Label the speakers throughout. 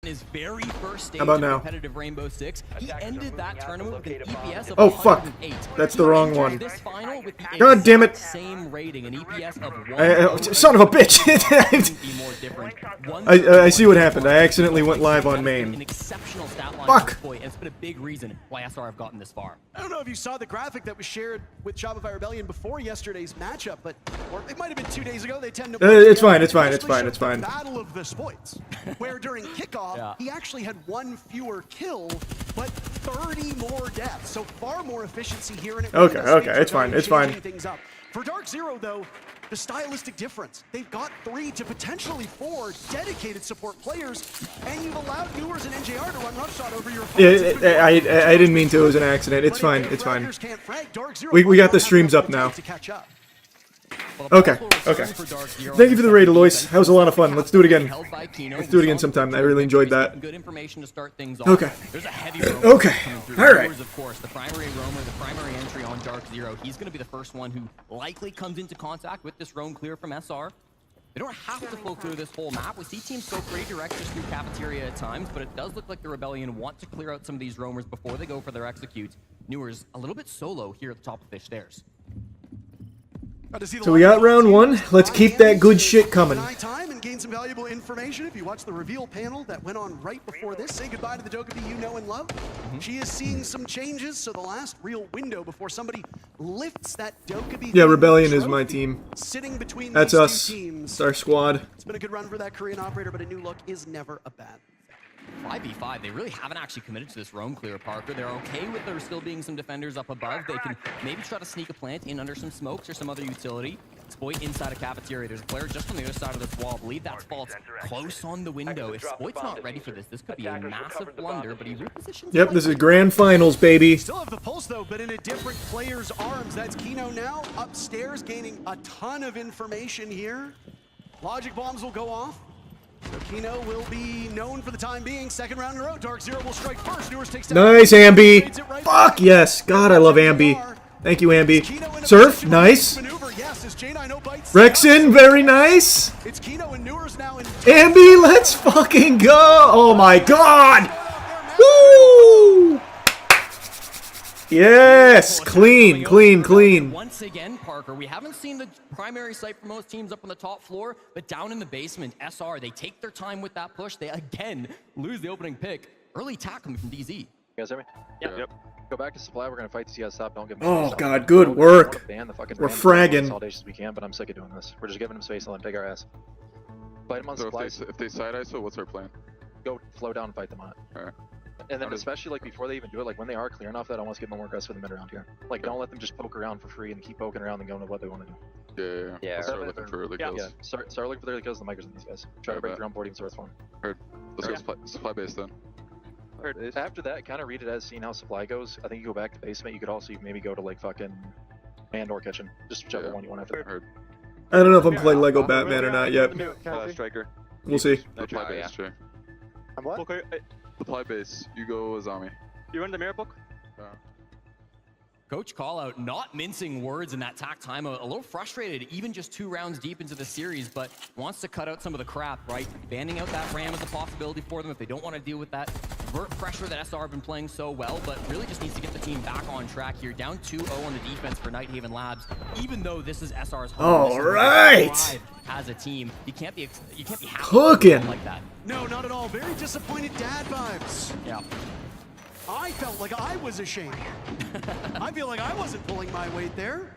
Speaker 1: his very first stage
Speaker 2: How about
Speaker 1: of
Speaker 2: now?
Speaker 1: competitive Rainbow Six, he ended that tournament with an EPS of
Speaker 2: Oh fuck!
Speaker 1: 108.
Speaker 2: That's the wrong one.
Speaker 1: This final with the
Speaker 2: God damn it!
Speaker 1: same rating, an EPS of
Speaker 2: Son of a bitch! I see what happened. I
Speaker 1: I
Speaker 2: accidentally went live on main.
Speaker 1: An exceptional stat line
Speaker 2: Fuck!
Speaker 1: at this point, and it's been a big reason why SR have gotten this far.
Speaker 3: I don't know if you saw the graphic that was shared with Shopify Rebellion before yesterday's matchup, but or it might have been 2 days ago. They tend to.
Speaker 2: It's fine. It's fine. It's fine. It's fine.
Speaker 3: Battle of the Spoits, where during kickoff he actually had 1 fewer kill, but 30 more deaths. So far more efficiency here. And it really does speak to
Speaker 2: it's fine. It's fine.
Speaker 3: things up. For Dark Zero, though, the stylistic difference. They've got 3 to potentially 4 dedicated support players, and you've allowed Newers and NJR to run roughshot over your opponents.
Speaker 2: Yeah, I didn't mean to. It was an accident. It's fine. It's fine. We got the streams up now. Okay. Okay. Thank you for the raid, Alois. That was a lot of fun. Let's do it again. Let's do it again sometime. I really enjoyed that.
Speaker 1: Good information to start things off.
Speaker 2: Okay.
Speaker 1: There's a heavy roamer
Speaker 2: Okay.
Speaker 1: coming through.
Speaker 2: All right.
Speaker 1: Newers, of course, the primary roamer, the primary entry on Dark Zero. He's going to be the first one who likely comes into contact with this roam clear from SR. They don't have to full clear this whole map. We see teams go pretty direct just through cafeteria at times, but it does look like the Rebellion want to clear out some of these roamers before they go for their executes. Newers a little bit solo here at the top of fish stairs.
Speaker 2: So we got round 1. Let's keep that good shit coming.
Speaker 3: Time and gain some valuable information. If you watch the reveal panel that went on right before this, say goodbye to the Dokkaebi you know and love. She is seeing some changes, so the last real window before somebody lifts that Dokkaebi.
Speaker 2: Yeah, Rebellion is my team.
Speaker 3: Sitting between
Speaker 2: That's
Speaker 3: these
Speaker 2: us.
Speaker 3: two teams.
Speaker 2: It's our squad.
Speaker 3: It's been a good run for that Korean operator, but a new look is never a bad.
Speaker 1: 5v5, they really haven't actually committed to this roam clear, Parker. They're okay with there still being some defenders up above. They can maybe try to sneak a plant in under some smokes or some other utility. Spoit inside a cafeteria. There's a player just on the other side of this wall. I believe that Fault's close on the window. If Spoit's not ready for this, this could be a massive blunder, but he repositions.
Speaker 2: Yep, this is grand finals, baby.
Speaker 3: Still have the pulse, though, but in a different player's arms. That's Kino now upstairs, gaining a ton of information here. Logic bombs will go off. So Kino will be known for the time being. Second round in a row. Dark Zero will strike first. Newers takes
Speaker 2: Nice, Ambi. Fuck yes. God, I love Ambi. Thank you, Ambi. Surf, nice. Rexin, very nice.
Speaker 3: It's Kino and Newers now in
Speaker 2: Ambi, let's fucking go. Oh my god. Woo! Yes, clean, clean, clean.
Speaker 1: Once again, Parker, we haven't seen the primary site for most teams up on the top floor, but down in the basement, SR, they take their time with that push. They again lose the opening pick. Early attack coming from DZ.
Speaker 4: You guys hear me? Yep. Go back to supply. We're gonna fight to see us stop. Don't give them
Speaker 2: Oh god, good work. We're fragging.
Speaker 4: All days as we can, but I'm sick of doing this. We're just giving them space and let them take our ass. Fight them on supply.
Speaker 5: If they side ISO, what's our plan?
Speaker 4: Go flow down and fight them on it.
Speaker 5: Alright.
Speaker 4: And then especially like before they even do it, like when they are clear enough that I want to get them more aggressive in the mid round here. Like don't let them just poke around for free and keep poking around and going to what they want to do.
Speaker 5: Yeah. Let's start looking for early kills.
Speaker 4: Yeah. Start looking for the early kills. The micros and these guys. Try to break their own boarding source for them.
Speaker 5: Heard. Let's go supply base then.
Speaker 4: After that, kind of read it as seeing how supply goes. I think you go back to basement. You could also maybe go to like fucking and or kitchen. Just whichever one you want after.
Speaker 5: Heard.
Speaker 2: I don't know if I'm playing Lego Batman or not yet.
Speaker 6: Striker.
Speaker 2: We'll see.
Speaker 5: Supply base, Jay.
Speaker 6: I'm what?
Speaker 5: Supply base. You go Azami.
Speaker 6: You in the mirror book?
Speaker 1: Coach Callout not mincing words in that tack timeout. A little frustrated, even just 2 rounds deep into the series, but wants to cut out some of the crap, right? Banning out that Ram is a possibility for them if they don't want to deal with that vert pressure that SR have been playing so well, but really just needs to get the team back on track here. Down 2-0 on the defense for Nighthaven Labs, even though this is SR's home.
Speaker 2: All right.
Speaker 1: As a team, you can't be happy
Speaker 2: Cooking
Speaker 1: like that.
Speaker 3: No, not at all. Very disappointed dad vibes.
Speaker 1: Yeah.
Speaker 3: I felt like I was ashamed. I feel like I wasn't pulling my weight there.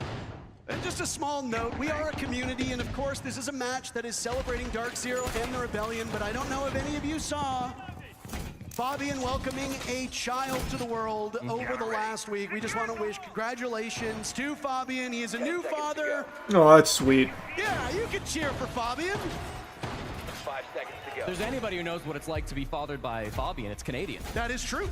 Speaker 3: And just a small note, we are a community, and of course this is a match that is celebrating Dark Zero and the Rebellion, but I don't know if any of you saw Fabian welcoming a child to the world over the last week. We just want to wish congratulations to Fabian. He is a new father.
Speaker 2: Oh, that's sweet.
Speaker 3: Yeah, you can cheer for Fabian.
Speaker 6: 5 seconds to go.
Speaker 1: If there's anybody who knows what it's like to be fathered by Fabian, it's Canadian.
Speaker 3: That is true.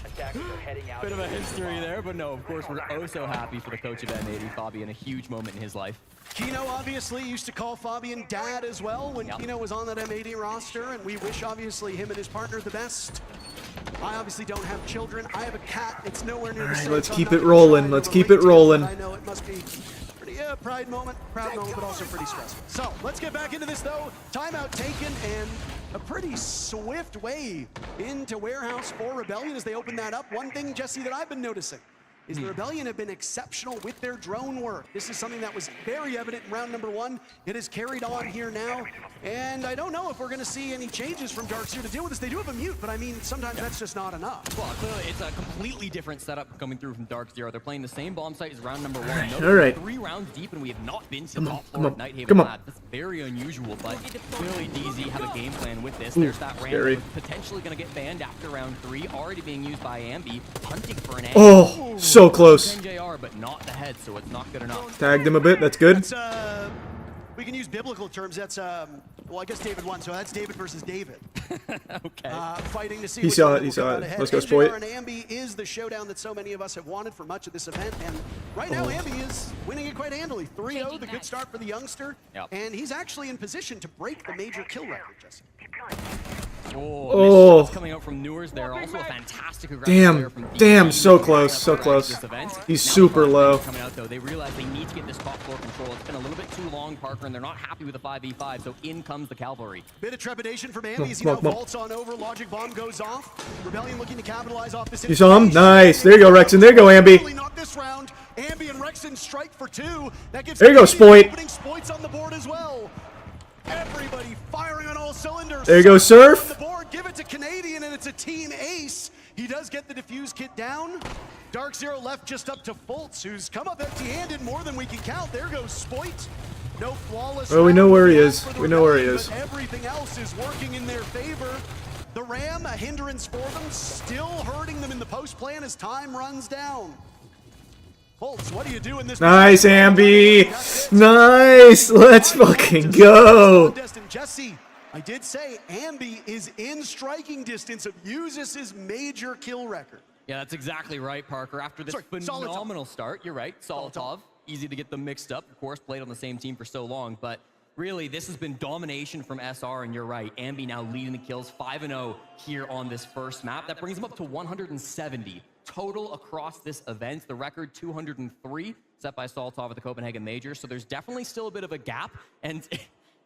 Speaker 6: Attackers are heading out.
Speaker 1: Bit of a history there, but no, of course, we're oh so happy for the coach of M80, Fabian, a huge moment in his life.
Speaker 3: Kino obviously used to call Fabian dad as well when Kino was on that M80 roster, and we wish obviously him and his partner the best. I obviously don't have children. I have a cat. It's nowhere near the same.
Speaker 2: Let's keep it rolling. Let's keep it rolling.
Speaker 3: I know it must be pretty proud moment, but also pretty stressful. So let's get back into this though. Timeout taken, and a pretty swift way into Warehouse for Rebellion as they open that up. One thing, Jesse, that I've been noticing is the Rebellion have been exceptional with their drone work. This is something that was very evident in round number 1. It has carried on here now, and I don't know if we're going to see any changes from Dark Zero to deal with this. They do have a mute, but I mean, sometimes that's just not enough.
Speaker 1: Well, clearly it's a completely different setup coming through from Dark Zero. They're playing the same bomb site as round number 1.
Speaker 2: All right.
Speaker 1: 3 rounds deep, and we have not been to the top
Speaker 2: come
Speaker 1: floor
Speaker 2: on,
Speaker 1: of Nighthaven
Speaker 2: come on.
Speaker 1: Labs. That's very unusual, but clearly DZ have a game plan with this. There's that Ram
Speaker 2: scary.
Speaker 1: that's potentially going to get banned after round 3, already being used by Ambi, hunting for an
Speaker 2: Oh, so close.
Speaker 1: NJR, but not the head, so it's not good enough.
Speaker 2: Tagged him a bit. That's good.
Speaker 3: That's, we can use biblical terms. That's, well, I guess David won, so that's David versus David.
Speaker 1: Okay.
Speaker 3: Fighting to see
Speaker 2: He
Speaker 3: which
Speaker 2: saw
Speaker 3: one
Speaker 2: it, he
Speaker 3: will
Speaker 2: saw
Speaker 3: come
Speaker 2: it.
Speaker 3: out ahead.
Speaker 2: Let's go,
Speaker 3: NJR
Speaker 2: Spoit.
Speaker 3: and Ambi is the showdown that so many of us have wanted for much of this event, and right now Ambi is winning it quite handily. 3-0, the good start for the youngster,
Speaker 1: Yep.
Speaker 3: and he's actually in position to break the major kill record, Jesse.
Speaker 2: Oh.
Speaker 1: Shots coming out from Newers there. Also a fantastic aggressive
Speaker 2: Damn,
Speaker 1: player from DZ.
Speaker 2: damn, so close, so
Speaker 1: This
Speaker 2: close.
Speaker 1: event.
Speaker 2: He's
Speaker 1: Now
Speaker 2: super
Speaker 1: Parker
Speaker 2: low.
Speaker 1: Coming out though, they realize they need to get this top floor control. It's been a little bit too long, Parker, and they're not happy with the 5v5. So in comes the cavalry.
Speaker 3: Bit of trepidation from Ambi as he
Speaker 2: Come
Speaker 3: now
Speaker 2: on, come on.
Speaker 3: vaults on over. Logic bomb goes off. Rebellion looking to capitalize off this.
Speaker 2: You saw him?
Speaker 3: information.
Speaker 2: Nice. There you go, Rexon. There you go, Ambi.
Speaker 3: Certainly not this round. Ambi and Rexon strike for 2. That gives
Speaker 2: There you go,
Speaker 3: Canadian
Speaker 2: Spoit.
Speaker 3: opening. Spoit's on the board as well. Everybody firing on all cylinders.
Speaker 2: There you go, Surf.
Speaker 3: On the board, give it to Canadian, and it's a team ace. He does get the defuse kit down. Dark Zero left just up to Fultz, who's come up empty-handed more than we can count. There goes Spoit. No flawless.
Speaker 2: Well, we know
Speaker 3: round
Speaker 2: where he
Speaker 3: for
Speaker 2: is.
Speaker 3: the
Speaker 2: We know where he
Speaker 3: Rebellion,
Speaker 2: is.
Speaker 3: but everything else is working in their favor. The Ram, a hindrance for them, still hurting them in the post plan as time runs down. Fultz, what do you do in this?
Speaker 2: Nice, Ambi. Nice. Let's fucking go.
Speaker 3: And Jesse, I did say Ambi is in striking distance of Uzis' major kill record.
Speaker 1: Yeah, that's exactly right, Parker. After this
Speaker 3: Sorry,
Speaker 1: phenomenal start, you're right, Solotov. Easy to get them mixed up. Of course, played on the same team for so long, but really, this has been domination from SR, and you're right. Ambi now leading the kills, 5-0 here on this first map. That brings him up to 170 total across this event. The record 203 set by Solotov at the Copenhagen Major. So there's definitely still a bit of a gap. And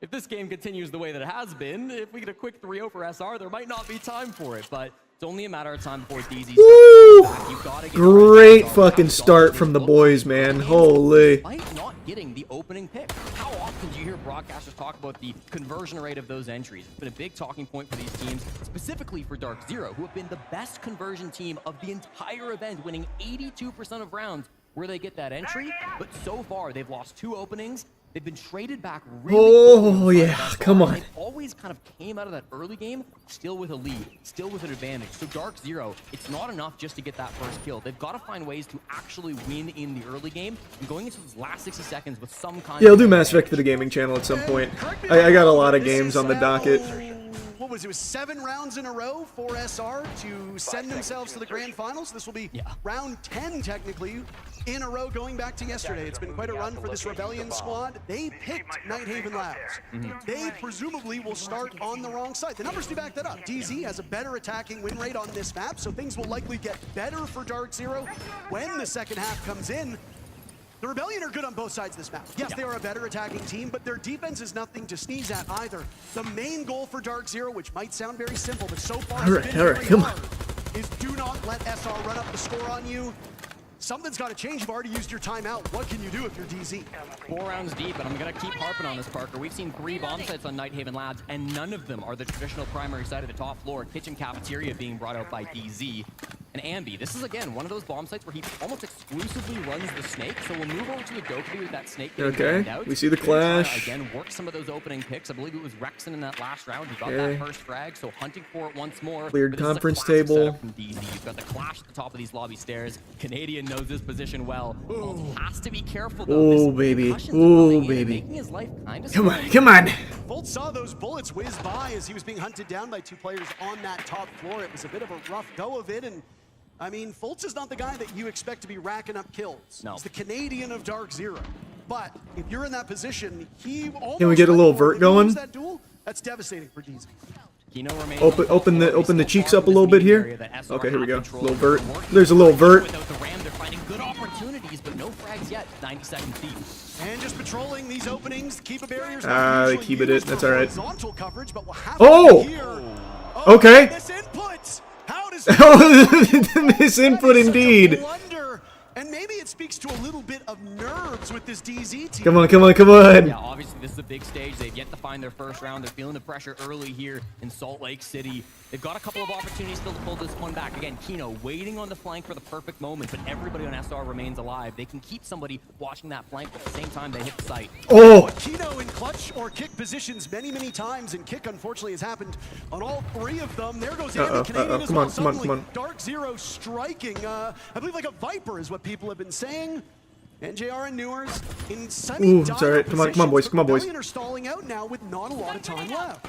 Speaker 1: if this game continues the way that it has been, if we get a quick 3-0 for SR, there might not be time for it. But it's only a matter of time before DZ
Speaker 2: Woo!
Speaker 1: starts back. You've got to get
Speaker 2: Great fucking start from the boys, man. Holy.
Speaker 1: Despite not getting the opening pick. How often do you hear broadcasters talk about the conversion rate of those entries? It's been a big talking point for these teams, specifically for Dark Zero, who have been the best conversion team of the entire event, winning 82% of rounds where they get that entry. But so far, they've lost 2 openings. They've been traded back really
Speaker 2: Oh,
Speaker 1: quickly on the
Speaker 2: yeah,
Speaker 1: side of
Speaker 2: come
Speaker 1: SR,
Speaker 2: on.
Speaker 1: and They've always kind of came out of that early game still with a lead, still with an advantage. So Dark Zero, it's not enough just to get that first kill. They've got to find ways to actually win in the early game, and going into those last 60 seconds with some kind
Speaker 2: Yeah, I'll
Speaker 1: of
Speaker 2: do Mass Effect for the gaming channel at some point. I got a lot of games on the docket.
Speaker 3: What was it? It was 7 rounds in a row for SR to send themselves to the grand finals. This will be round 10 technically in a row going back to yesterday. It's been quite a run for this Rebellion squad. They picked Nighthaven Labs. They presumably will start on the wrong side. The numbers do back that up. DZ has a better attacking win rate on this map, so things will likely get better for Dark Zero when the second half comes in. The Rebellion are good on both sides of this map. Yes, they are a better attacking team, but their defense is nothing to sneeze at either. The main goal for Dark Zero, which might sound very simple, but so far has been very
Speaker 2: come on.
Speaker 3: hard, is do not let SR run up the score on you. Something's got to change. You've already used your timeout. What can you do if you're DZ?
Speaker 1: 4 rounds deep, and I'm going to keep harping on this, Parker. We've seen 3 bomb sites on Nighthaven Labs, and none of them are the traditional primary side of the top floor. Kitchen cafeteria being brought out by DZ. And Ambi, this is, again, one of those bomb sites where he almost exclusively runs the snake, so we'll move over to the Goku with that snake getting
Speaker 2: Okay,
Speaker 1: banned out.
Speaker 2: we see the
Speaker 1: Gonna try to,
Speaker 2: clash.
Speaker 1: again, work some of those opening picks. I believe it was Rexon in that last round. He got
Speaker 2: Okay.
Speaker 1: that first frag, so hunting for it once more.
Speaker 2: Cleared
Speaker 1: But this is a
Speaker 2: conference
Speaker 1: classic
Speaker 2: table.
Speaker 1: setup from DZ. You've got the clash at the top of these lobby stairs. Canadian knows this position well. Fultz has to be careful, though.
Speaker 2: Oh,
Speaker 1: This
Speaker 2: baby.
Speaker 1: concussion's
Speaker 2: Oh,
Speaker 1: coming in,
Speaker 2: baby.
Speaker 1: making his life kind of
Speaker 2: Come on, come on.
Speaker 3: Fultz saw those bullets whiz by as he was being hunted down by 2 players on that top floor. It was a bit of a rough go of it, and I mean, Fultz is not the guy that you expect to be racking up kills.
Speaker 1: No.
Speaker 3: He's the Canadian of Dark Zero. But if you're in that position, he almost
Speaker 2: Can we get a little vert going?
Speaker 3: That duel, that's devastating for DZ.
Speaker 1: Kino remains
Speaker 2: Open the cheeks up a little bit here. Okay, here we go.
Speaker 1: Control
Speaker 2: Little
Speaker 1: over.
Speaker 2: vert. There's a little vert.
Speaker 1: Without the Ram, they're finding good opportunities, but no frags yet. 90 seconds deep.
Speaker 3: And just patrolling these openings, keep a barriers.
Speaker 2: They keep it. That's all right.
Speaker 3: Horizontal coverage, but we'll have
Speaker 2: Oh!
Speaker 3: to here.
Speaker 2: Okay.
Speaker 3: Misinput. How does
Speaker 2: Misinput indeed.
Speaker 3: Blunder. And maybe it speaks to a little bit of nerves with this DZ team.
Speaker 2: Come on, come on, come on.
Speaker 1: Yeah, obviously this is a big stage. They've yet to find their first round. They're feeling the pressure early here in Salt Lake City. They've got a couple of opportunities still to pull this one back. Again, Kino waiting on the flank for the perfect moment, but everybody on SR remains alive. They can keep somebody watching that flank, but at the same time they hit the site.
Speaker 2: Oh!
Speaker 3: Kino in clutch or kick positions many times, and kick unfortunately has happened on all three of them. There goes Andy Canadian as
Speaker 2: Come
Speaker 3: well.
Speaker 2: on, come on, come
Speaker 3: Suddenly,
Speaker 2: on.
Speaker 3: Dark Zero striking, I believe like a Viper is what people have been saying. NJR and Newers in
Speaker 2: Ooh, it's all right. Come on, come on, boys, come on, boys.
Speaker 3: Rebellion are stalling out now with not a lot of time left.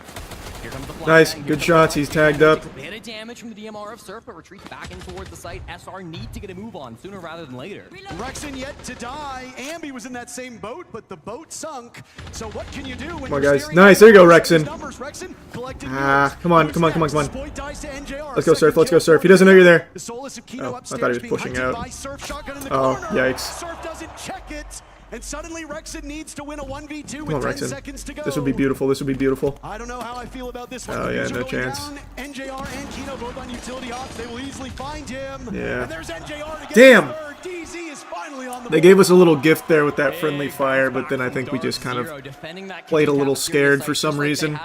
Speaker 1: Here comes the
Speaker 2: Nice,
Speaker 1: flashbang.
Speaker 2: good shots. He's tagged up.
Speaker 1: A bit of damage from the DMR of Surf, but retreats back in towards the site. SR need to get a move on sooner rather than later.
Speaker 3: Rexon yet to die. Ambi was in that same boat, but the boat sunk. So what can you do when
Speaker 2: Come on,
Speaker 3: you're
Speaker 2: guys.
Speaker 3: staring
Speaker 2: Nice,
Speaker 3: at
Speaker 2: there you go,
Speaker 3: those
Speaker 2: Rexon.
Speaker 3: numbers? Rexon collected
Speaker 2: Ah,
Speaker 3: Newers.
Speaker 2: come on,
Speaker 3: Who's
Speaker 2: come on, come on,
Speaker 3: next?
Speaker 2: come on.
Speaker 3: Spoit dies to NJR.
Speaker 2: Let's go, Surf, let's go,
Speaker 3: Second
Speaker 2: Surf. He
Speaker 3: kill
Speaker 2: doesn't know
Speaker 3: for
Speaker 2: you're there.
Speaker 3: The Solus of Kino
Speaker 2: Oh, I
Speaker 3: upstairs
Speaker 2: thought he was
Speaker 3: being
Speaker 2: pushing
Speaker 3: hunted
Speaker 2: out.
Speaker 3: by Surf. Shotgun in the
Speaker 2: Oh,
Speaker 3: corner.
Speaker 2: yikes.
Speaker 3: Surf doesn't check it. And suddenly Rexon needs to win a 1v2
Speaker 2: Come
Speaker 3: with
Speaker 2: on,
Speaker 3: 10
Speaker 2: Rexon.
Speaker 3: seconds to go.
Speaker 2: This would be beautiful. This would be beautiful.
Speaker 3: I don't know how I feel about this one.
Speaker 2: Oh, yeah,
Speaker 3: Things are
Speaker 2: no
Speaker 3: going
Speaker 2: chance.
Speaker 3: down. NJR and Kino both on utility ops. They will easily find him.
Speaker 2: Yeah.
Speaker 3: And there's NJR to get
Speaker 2: Damn.
Speaker 3: the third. DZ is finally on the
Speaker 2: They
Speaker 3: board.
Speaker 2: gave us a little gift there with that friendly fire, but then I think we just kind of played a little scared for some reason.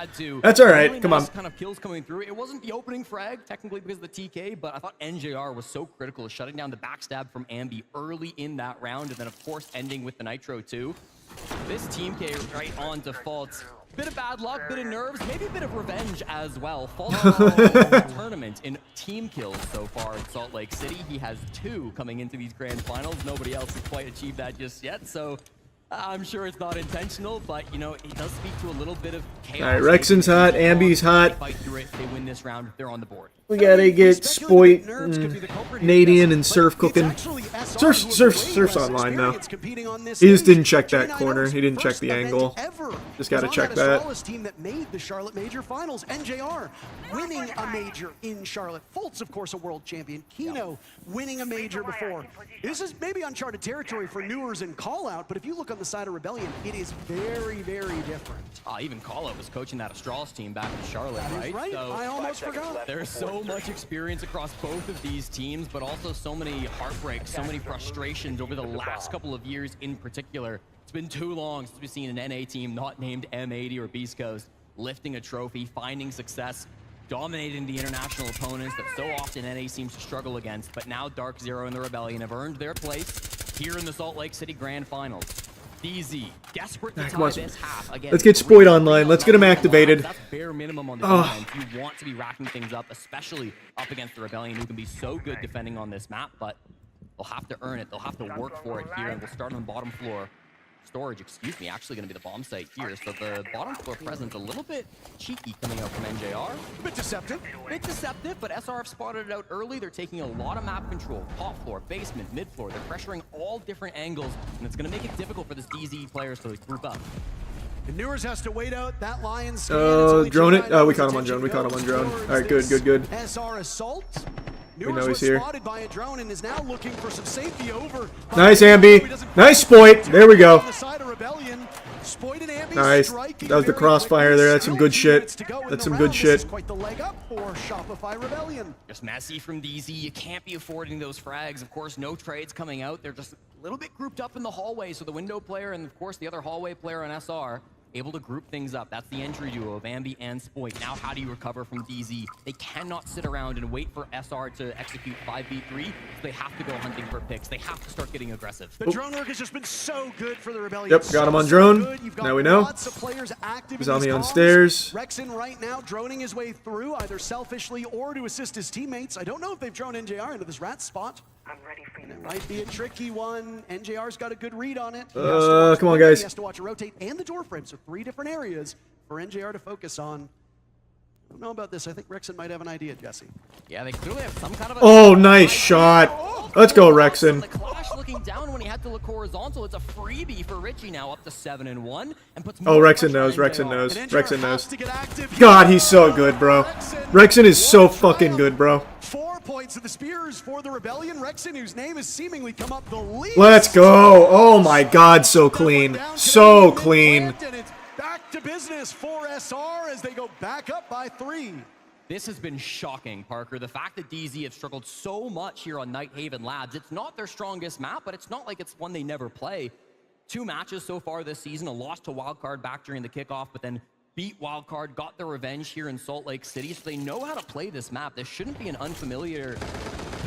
Speaker 2: That's all right. Come on.
Speaker 1: Kind of kills coming through. It wasn't the opening frag, technically because of the TK, but I thought NJR was so critical of shutting down the backstab from Ambi early in that round, and then of course ending with the Nitro too. This Team K right on default. Bit of bad luck, bit of nerves, maybe a bit of revenge as well. Falls tournament in team kills so far in Salt Lake City. He has 2 coming into these grand finals. Nobody else has quite achieved that just yet, so I'm sure it's not intentional, but you know, it does speak to a little bit of chaos.
Speaker 2: All right, Rexon's hot, Ambi's hot.
Speaker 1: Fight through it. They win this round if they're on the board.
Speaker 2: We gotta get Spoit, Nadian, and Surf cooking. Surf's online now. He just didn't check that corner. He didn't check the angle. Just gotta check that.
Speaker 3: Team that made the Charlotte Major Finals. NJR winning a major in Charlotte. Fultz, of course, a world champion. Kino winning a major before. This is maybe uncharted territory for Newers and Callout, but if you look on the side of Rebellion, it is very different.
Speaker 1: Even Callout was coaching that Astralis team back in Charlotte, right?
Speaker 3: Right,
Speaker 1: So
Speaker 3: I almost forgot.
Speaker 1: there's so much experience across both of these teams, but also so many heartbreaks, so many frustrations over the last couple of years in particular. It's been too long since we've seen an NA team not named M80 or Beast Coast lifting a trophy, finding success, dominating the international opponents that so often NA seems to struggle against. But now Dark Zero and the Rebellion have earned their place here in the Salt Lake City Grand Finals. DZ, desperate to tie this half. Again,
Speaker 2: Let's get Spoit online. Let's get him activated.
Speaker 1: That's bare minimum on the defense. You want to be racking things up, especially up against the Rebellion, who can be so good defending on this map, but they'll have to earn it. They'll have to work for it here, and we'll start on the bottom floor. Storage, excuse me, actually going to be the bomb site here. So the bottom floor presence a little bit cheeky coming out from NJR.
Speaker 3: Bit deceptive.
Speaker 1: Bit deceptive, but SRF spotted it out early. They're taking a lot of map control. Top floor, basement, mid floor. They're pressuring all different angles, and it's going to make it difficult for this DZ players to group up.
Speaker 3: And Newers has to wait out that Lions.
Speaker 2: Drone it? Oh, we caught him on drone. We caught him on drone. All right, good.
Speaker 3: SR assault.
Speaker 2: We know
Speaker 3: Newers
Speaker 2: he's
Speaker 3: was
Speaker 2: here.
Speaker 3: spotted by a drone and is now looking for some safety over.
Speaker 2: Nice, Ambi. Nice Spoit. There we go.
Speaker 3: On the side of Rebellion. Spoit and Ambi
Speaker 2: Nice.
Speaker 3: striking
Speaker 2: That was the
Speaker 3: very
Speaker 2: crossfire
Speaker 3: quickly.
Speaker 2: there. That's some good
Speaker 3: Still 2
Speaker 2: shit.
Speaker 3: minutes to go in
Speaker 2: That's
Speaker 3: the
Speaker 2: some good
Speaker 3: round.
Speaker 2: shit.
Speaker 3: This is quite the leg up for Shopify Rebellion.
Speaker 1: Just messy from DZ. You can't be affording those frags. Of course, no trades coming out. They're just a little bit grouped up in the hallway. So the window player and, of course, the other hallway player on SR able to group things up. That's the entry duo of Ambi and Spoit. Now, how do you recover from DZ? They cannot sit around and wait for SR to execute 5v3. So they have to go hunting for picks. They have to start getting aggressive.
Speaker 3: The drone work has just been so good for the Rebellion.
Speaker 2: Yep, got him on
Speaker 3: So
Speaker 2: drone.
Speaker 3: good. You've got
Speaker 2: Now we know.
Speaker 3: Lots of players active
Speaker 2: He's
Speaker 3: in
Speaker 2: on
Speaker 3: these
Speaker 2: the
Speaker 3: comms.
Speaker 2: downstairs.
Speaker 3: Rexon right now droning his way through, either selfishly or to assist his teammates. I don't know if they've drone NJR into this rat spot.
Speaker 6: I'm ready for you.
Speaker 3: It might be a tricky one. NJR's got a good read on it.
Speaker 2: Come on, guys.
Speaker 3: He has to watch a rotate and the door frame, so 3 different areas for NJR to focus on. I don't know about this. I think Rexon might have an idea, Jesse.
Speaker 1: Yeah, they clearly have some kind of a...
Speaker 2: Oh, nice shot. Let's go, Rexon.
Speaker 1: The Clash looking down when he had to look horizontal. It's a freebie for Richie now, up to 7-1, and puts
Speaker 2: Oh,
Speaker 1: more
Speaker 2: Rexon
Speaker 1: pressure on
Speaker 2: knows.
Speaker 1: NJR.
Speaker 2: Rexon knows.
Speaker 3: And NJR
Speaker 2: Rexon
Speaker 3: has
Speaker 2: knows.
Speaker 3: to get active.
Speaker 2: God, he's so good, bro. Rexon is so fucking good, bro.
Speaker 3: 4.6 points of the spears for the Rebellion. Rexon, whose name has seemingly come up the least.
Speaker 2: Let's go. Oh my god, so clean. So clean.
Speaker 3: And it's back to business for SR as they go back up by 3.
Speaker 1: This has been shocking, Parker. The fact that DZ have struggled so much here on Night Haven Labs, it's not their strongest map, but it's not like it's one they never play. 2 matches so far this season, a loss to Wildcard back during the kickoff, but then beat Wildcard, got their revenge here in Salt Lake City, so they know how to play this map. This shouldn't be an unfamiliar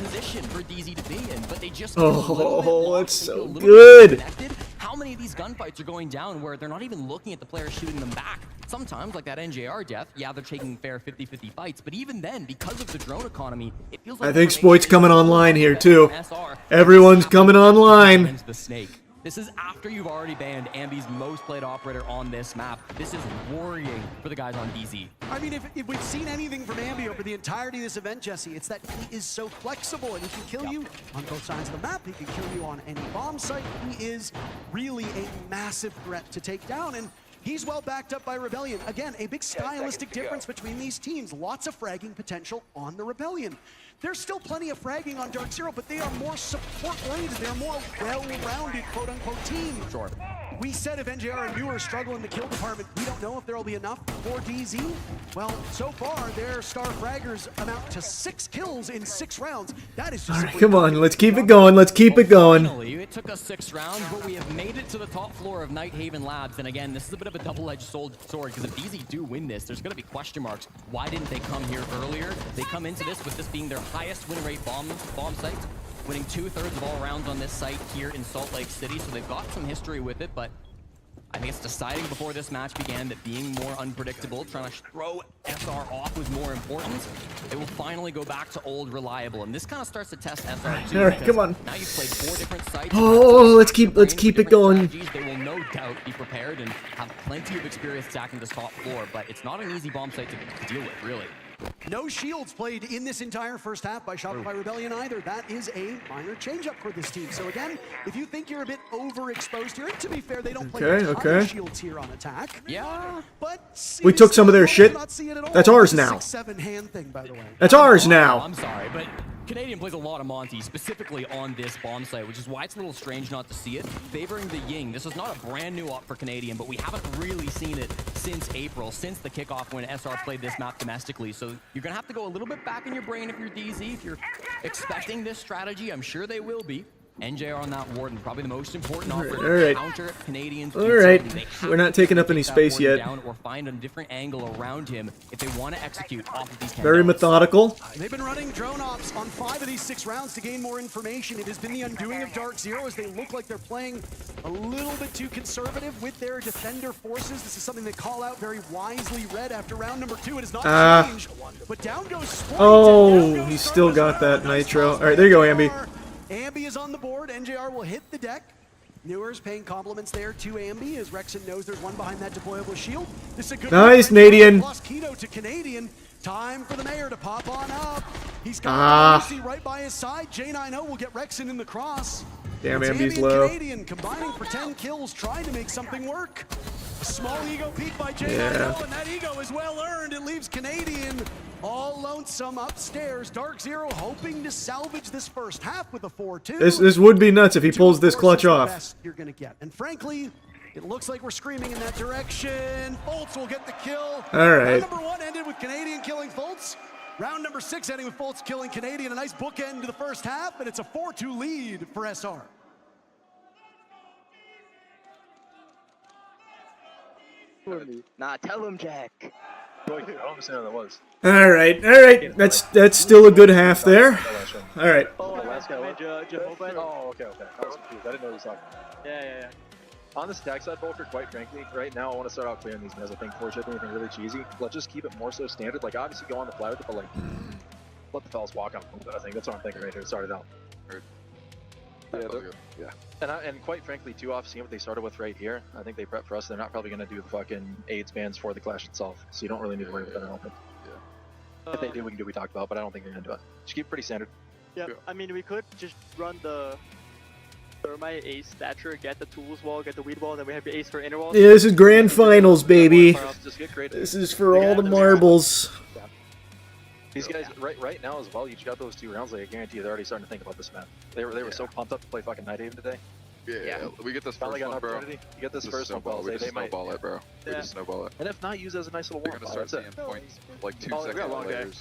Speaker 1: position for DZ to be in, but they just feel a little bit lost.
Speaker 2: It's
Speaker 1: They feel
Speaker 2: so
Speaker 1: a little bit
Speaker 2: good.
Speaker 1: disconnected. How many of these gunfights are going down where they're not even looking at the player shooting them back? Sometimes, like that NJR death, yeah, they're taking fair 50-50 fights, but even then, because of the drone economy, it feels like
Speaker 2: I think
Speaker 1: information
Speaker 2: Spoit's coming
Speaker 1: is
Speaker 2: online here,
Speaker 1: better
Speaker 2: too.
Speaker 1: from SR.
Speaker 2: Everyone's coming online.
Speaker 1: The snake. This is after you've already banned Ambi's most played operator on this map. This is worrying for the guys on DZ.
Speaker 3: I mean, if we've seen anything from Ambi over the entirety of this event, Jesse, it's that he is so flexible and he can kill you on both sides of the map. He can kill you on any bomb site. He is really a massive threat to take down, and he's well backed up by Rebellion. Again, a big stylistic difference between these teams. Lots of fragging potential on the Rebellion. There's still plenty of fragging on Dark Zero, but they are more support-oriented. They're more well-rounded, quote-unquote, team.
Speaker 1: Sure.
Speaker 3: We said if NJR and Newer struggle in the kill department, we don't know if there will be enough for DZ. Well, so far, their star fraggers amount to 6 kills in 6 rounds. That is just
Speaker 2: All right, come on, let's keep it going. Let's keep it going.
Speaker 1: Finally, it took us 6 rounds, but we have made it to the top floor of Night Haven Labs. And again, this is a bit of a double-edged sword, because if DZ do win this, there's going to be question marks. Why didn't they come here earlier? They come into this with this being their highest win rate bomb site, winning 2/3 of all rounds on this site here in Salt Lake City. So they've got some history with it, but I think it's deciding before this match began that being more unpredictable, trying to throw SR off was more important. It will finally go back to old reliable, and this kind of starts to test SR too.
Speaker 2: All right, come on.
Speaker 1: Now you've played 4 different sites.
Speaker 2: Oh, let's keep it going.
Speaker 1: They will no doubt be prepared and have plenty of experience attacking this top floor, but it's not an easy bomb site to deal with, really.
Speaker 3: No shields played in this entire first half by Shopify Rebellion either. That is a minor change-up for this team. So again, if you think you're a bit overexposed here, and to be fair, they don't play a ton of shields here on attack.
Speaker 1: Yeah.
Speaker 3: But
Speaker 2: We took some of their shit. That's ours now.
Speaker 3: 6-7 hand thing, by the way.
Speaker 2: That's ours now.
Speaker 1: I'm sorry, but Canadian plays a lot of Monty, specifically on this bomb site, which is why it's a little strange not to see it. Favoring the Ying, this is not a brand new op for Canadian, but we haven't really seen it since April, since the kickoff when SR played this map domestically. So you're going to have to go a little bit back in your brain if you're DZ, if you're expecting this strategy. I'm sure they will be. NJR on that Warden, probably the most important offer to counter Canadians.
Speaker 2: All right, we're not taking up any space yet.
Speaker 1: Or find a different angle around him if they want to execute off of these.
Speaker 2: Very methodical.
Speaker 3: They've been running drone ops on 5 of these 6 rounds to gain more information. It has been the undoing of Dark Zero as they look like they're playing a little bit too conservative with their defender forces. This is something they call out very wisely. Red after round number 2, it has not changed. But down goes Sport.
Speaker 2: Oh, he's still got that nitro. All right, there you go, Ambi.
Speaker 3: Ambi is on the board. NJR will hit the deck. Newer's paying compliments there to Ambi as Rexon knows there's one behind that deployable shield. This is a good
Speaker 2: nice, Canadian.
Speaker 3: Plus Keto to Canadian. Time for the mayor to pop on up. He's got Lucy right by his side. J90 will get Rexon in the cross.
Speaker 2: Damn,
Speaker 3: It's
Speaker 2: Ambi's
Speaker 3: Ambi
Speaker 2: low.
Speaker 3: and Canadian combining for 10 kills, trying to make something work. A small ego peek by J90, and that ego is well earned. It leaves Canadian all lonesome upstairs. Dark Zero hoping to salvage this first half with a 4-2.
Speaker 2: This would be nuts if he pulls this clutch off.
Speaker 3: Best you're gonna get, and frankly, it looks like we're screaming in that direction. Foltz will get the kill.
Speaker 2: All right.
Speaker 3: Round number 1 ended with Canadian killing Foltz. Round number 6 ending with Foltz killing Canadian. A nice bookend to the first half, and it's a 4-2 lead for SR.
Speaker 6: Nah, tell him, Jack.
Speaker 4: I don't understand what that was.
Speaker 2: All right. That's still a good half there. All right.
Speaker 6: Oh,
Speaker 4: The last guy
Speaker 6: I
Speaker 4: what?
Speaker 6: Jehovah.
Speaker 4: Oh, okay. I was confused. I didn't know what he was talking about.
Speaker 6: Yeah.
Speaker 4: On the stack side, Volker, quite frankly, right now I want to start out clearing these guys. I think before shipping anything really cheesy, let's just keep it more so standard. Like, obviously go on the fly with it, but like, let the fellas walk on them. I think that's what I'm thinking right here. Start it out.
Speaker 5: Yeah.
Speaker 4: And quite frankly, too, off seeing what they started with right here, I think they prep for us. They're not probably going to do the fucking AIDS bans for the clash itself, so you don't really need to worry about that. I don't think. If they do, we can do what we talked about, but I don't think they're going to do it. Just keep it pretty standard.
Speaker 6: Yeah, I mean, we could just run the Thermite Ace Stature, get the Tools Wall, get the Weed Wall, then we have the Ace for Inner Wall.
Speaker 2: Yeah, this is grand finals, baby.
Speaker 4: Just get creative.
Speaker 2: This is for all the marbles.
Speaker 4: These guys, right now as well, you just got those 2 rounds, like, I guarantee you they're already starting to think about this map. They were so pumped up to play fucking Nighthaven today.
Speaker 5: Yeah, we get this
Speaker 4: Finally
Speaker 5: first
Speaker 4: got an
Speaker 5: one, bro.
Speaker 4: opportunity. You get this
Speaker 5: Just
Speaker 4: first one,
Speaker 5: snowball.
Speaker 4: I'll
Speaker 5: We
Speaker 4: say
Speaker 5: just
Speaker 4: they might.
Speaker 5: snowball it, bro. We
Speaker 4: Yeah.
Speaker 5: just snowball it.
Speaker 4: And if not, use it as a nice little
Speaker 5: You're
Speaker 4: warm
Speaker 5: gonna start seeing points like 2
Speaker 6: Oh, we got a
Speaker 5: seconds
Speaker 6: long day.
Speaker 5: later.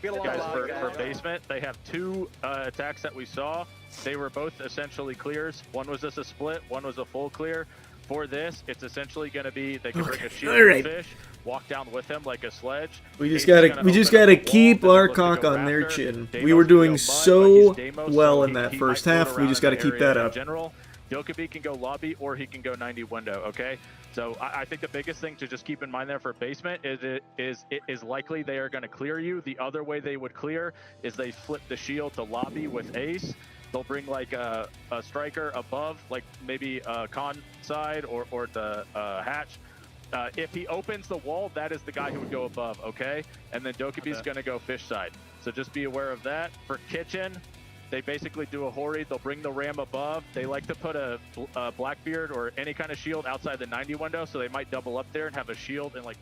Speaker 6: We got a
Speaker 7: Guys,
Speaker 6: lot
Speaker 7: for
Speaker 6: of
Speaker 7: basement, they have 2 attacks that we saw. They were both essentially clears. One was just a split, one was a full clear. For this, it's essentially going to be they can bring a shield
Speaker 2: Alright.
Speaker 7: fish, walk down with him like a sledge.
Speaker 2: We just
Speaker 7: Ace is
Speaker 2: gotta
Speaker 7: gonna
Speaker 2: we just
Speaker 7: open up
Speaker 2: gotta
Speaker 7: the wall,
Speaker 2: keep
Speaker 7: then
Speaker 2: our
Speaker 7: look to
Speaker 2: cock
Speaker 7: go
Speaker 2: on their
Speaker 7: after.
Speaker 2: chin.
Speaker 7: Deimos
Speaker 2: We were
Speaker 7: can go
Speaker 2: doing
Speaker 7: mud,
Speaker 2: so
Speaker 7: but he's Deimos,
Speaker 2: well
Speaker 7: so
Speaker 2: in that
Speaker 7: he
Speaker 2: first
Speaker 7: might
Speaker 2: half.
Speaker 7: float
Speaker 2: We
Speaker 7: around
Speaker 2: just
Speaker 7: in
Speaker 2: gotta
Speaker 7: the
Speaker 2: keep
Speaker 7: area
Speaker 2: that
Speaker 7: in
Speaker 2: up.
Speaker 7: General, Dokkaebi can go lobby or he can go 90 window, okay? So I think the biggest thing to just keep in mind there for basement is it is likely they are going to clear you. The other way they would clear is they flip the shield to lobby with Ace. They'll bring like a striker above, like maybe con side or the hatch. If he opens the wall, that is the guy who would go above, okay? And then Dokkaebi's going to go fish side. So just be aware of that. For kitchen, they basically do a Hori. They'll bring the ram above. They like to put a Blackbeard or any kind of shield outside the 90 window, so they might double up there and have a shield and like...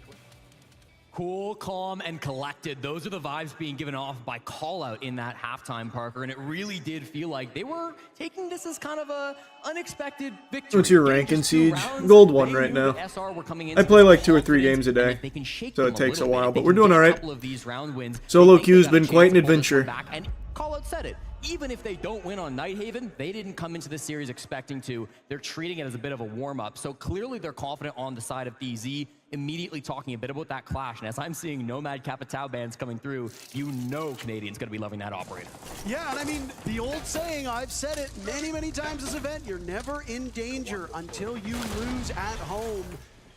Speaker 1: Cool, calm, and collected. Those are the vibes being given off by Callout in that halftime, Parker, and it really did feel like they were taking this as kind of a unexpected victory.
Speaker 2: What's your
Speaker 1: Getting
Speaker 2: rank in
Speaker 1: just 2
Speaker 2: Siege?
Speaker 1: rounds,
Speaker 2: Gold 1
Speaker 1: they
Speaker 2: right
Speaker 1: knew
Speaker 2: now.
Speaker 1: that SR were coming
Speaker 2: I
Speaker 1: into
Speaker 2: play
Speaker 1: this
Speaker 2: like 2 or 3
Speaker 1: confidence,
Speaker 2: games a
Speaker 1: and
Speaker 2: day,
Speaker 1: if they can shake
Speaker 2: so
Speaker 1: them
Speaker 2: it takes a
Speaker 1: little bit,
Speaker 2: while,
Speaker 1: if
Speaker 2: but
Speaker 1: they
Speaker 2: we're
Speaker 1: can
Speaker 2: doing
Speaker 1: get a
Speaker 2: alright.
Speaker 1: couple of these round wins,
Speaker 2: Solo
Speaker 1: they think
Speaker 2: queue's
Speaker 1: they've got a
Speaker 2: been
Speaker 1: chance
Speaker 2: quite an
Speaker 1: to pull this one
Speaker 2: adventure.
Speaker 1: back. And Callout said it. Even if they don't win on Nighthaven, they didn't come into this series expecting to. They're treating it as a bit of a warm-up. So clearly they're confident on the side of DZ, immediately talking a bit about that clash. And as I'm seeing Nomad Capitao bands coming through, you know Canadian's going to be loving that operator.
Speaker 3: Yeah, and I mean, the old saying, I've said it many, many times this event, you're never in danger until you lose at home.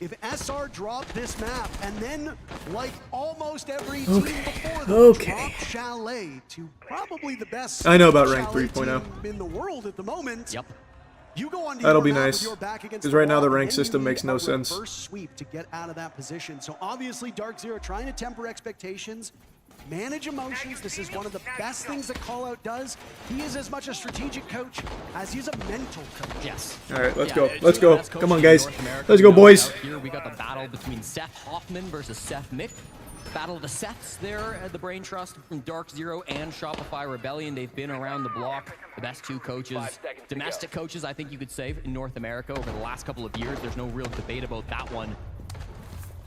Speaker 3: If SR drop this map, and then, like almost every team before them, drop Chalet to probably the best
Speaker 2: I know about rank
Speaker 3: Chalet
Speaker 2: 3.0.
Speaker 3: team in the world at the moment.
Speaker 1: Yep.
Speaker 3: You go on to
Speaker 2: That'll
Speaker 3: your
Speaker 2: be
Speaker 3: map with
Speaker 2: nice,
Speaker 3: your back against
Speaker 2: 'cause
Speaker 3: the
Speaker 2: right now the
Speaker 3: wall,
Speaker 2: rank
Speaker 3: and then you
Speaker 2: system
Speaker 3: need
Speaker 2: makes no
Speaker 3: a
Speaker 2: sense.
Speaker 3: reverse sweep to get out of that position. So obviously Dark Zero trying to temper expectations, manage emotions. This is one of the best things that Callout does. He is as much a strategic coach as he's a mental coach.
Speaker 1: Yes.
Speaker 2: All right, let's
Speaker 1: Yeah,
Speaker 2: go.
Speaker 1: two
Speaker 2: Let's
Speaker 1: of the
Speaker 2: go.
Speaker 1: best
Speaker 2: Come on,
Speaker 1: coaches in
Speaker 2: guys.
Speaker 1: North America.
Speaker 2: Let's go,
Speaker 1: No
Speaker 2: boys.
Speaker 1: doubt here we got the battle between Seth Hoffman versus Seth Mick. Battle of the Seths there at the Brain Trust from Dark Zero and Shopify Rebellion. They've been around the block. The best 2 coaches, domestic coaches, I think you could say, in North America over the last couple of years. There's no real debate about that one.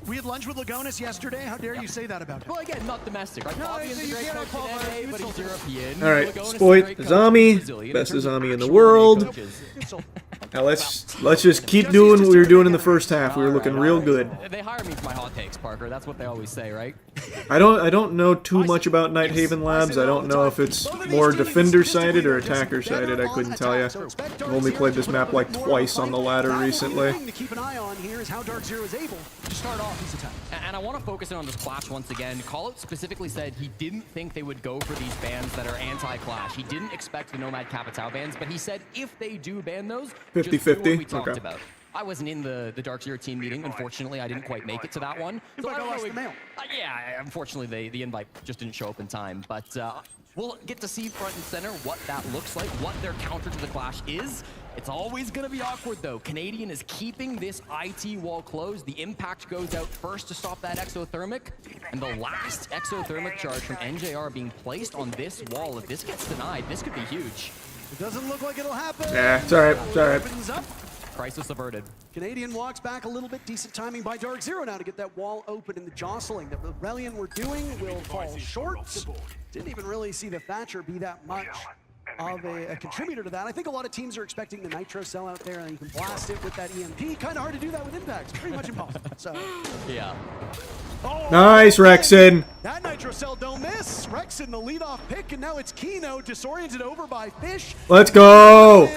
Speaker 3: We had lunch with Lagonis yesterday. How dare you say that about him?
Speaker 1: Well, again, not domestic. Right?
Speaker 3: No,
Speaker 1: Fabian's a
Speaker 3: you
Speaker 1: great
Speaker 3: can't
Speaker 1: coach
Speaker 3: qualify
Speaker 1: today,
Speaker 3: it.
Speaker 1: but
Speaker 3: You
Speaker 1: he's
Speaker 3: insult
Speaker 1: European.
Speaker 2: All right,
Speaker 1: Lagonis is a
Speaker 2: Spoit,
Speaker 1: great coach.
Speaker 2: Zami,
Speaker 1: He's Brazilian.
Speaker 2: best
Speaker 1: In terms of
Speaker 2: Zami in the
Speaker 1: actual
Speaker 2: world.
Speaker 1: coaches.
Speaker 2: Now let's just keep doing what we were doing in the first half. We were looking real good.
Speaker 1: They hire me for my hot takes, Parker. That's what they always say, right?
Speaker 2: I don't know too much about Nighthaven Labs. I don't know if it's more defender-sided or attacker-sided. I couldn't tell you. I've only played this map like twice on the ladder recently.
Speaker 3: To keep an eye on here is how Dark Zero is able to start off his attack.
Speaker 1: And I want to focus in on this clash once again. Callout specifically said he didn't think they would go for these bans that are anti-clash. He didn't expect the Nomad Capitao bans, but he said if they do ban those, just do
Speaker 2: 50-50?
Speaker 1: what we talked
Speaker 2: Okay.
Speaker 1: about. I wasn't in the Dark Zero team meeting. Unfortunately, I didn't quite make it to that one.
Speaker 3: So I lost the mail.
Speaker 1: Yeah, unfortunately, the invite just didn't show up in time. But we'll get to see front and center what that looks like, what their counter to the clash is. It's always going to be awkward, though. Canadian is keeping this IT wall closed. The impact goes out first to stop that exothermic. And the last exothermic charge from NJR being placed on this wall, if this gets denied, this could be huge.
Speaker 3: It doesn't look like it'll happen.
Speaker 2: Nah, it's all right. It's all right.
Speaker 3: Opens up.
Speaker 1: Crisis averted.
Speaker 3: Canadian walks back a little bit. Decent timing by Dark Zero now to get that wall open, and the jostling that Rebellion were doing will fall short. Didn't even really see the Thatcher be that much of a contributor to that. I think a lot of teams are expecting the Nitro cell out there, and you can blast it with that EMP. Kind of hard to do that with Impact. It's pretty much impossible. So,
Speaker 1: Yeah.
Speaker 3: oh,
Speaker 2: Nice,
Speaker 3: man.
Speaker 2: Rexon.
Speaker 3: That Nitro cell don't miss. Rexon, the leadoff pick, and now it's Kino, disoriented over by Fish.
Speaker 2: Let's go.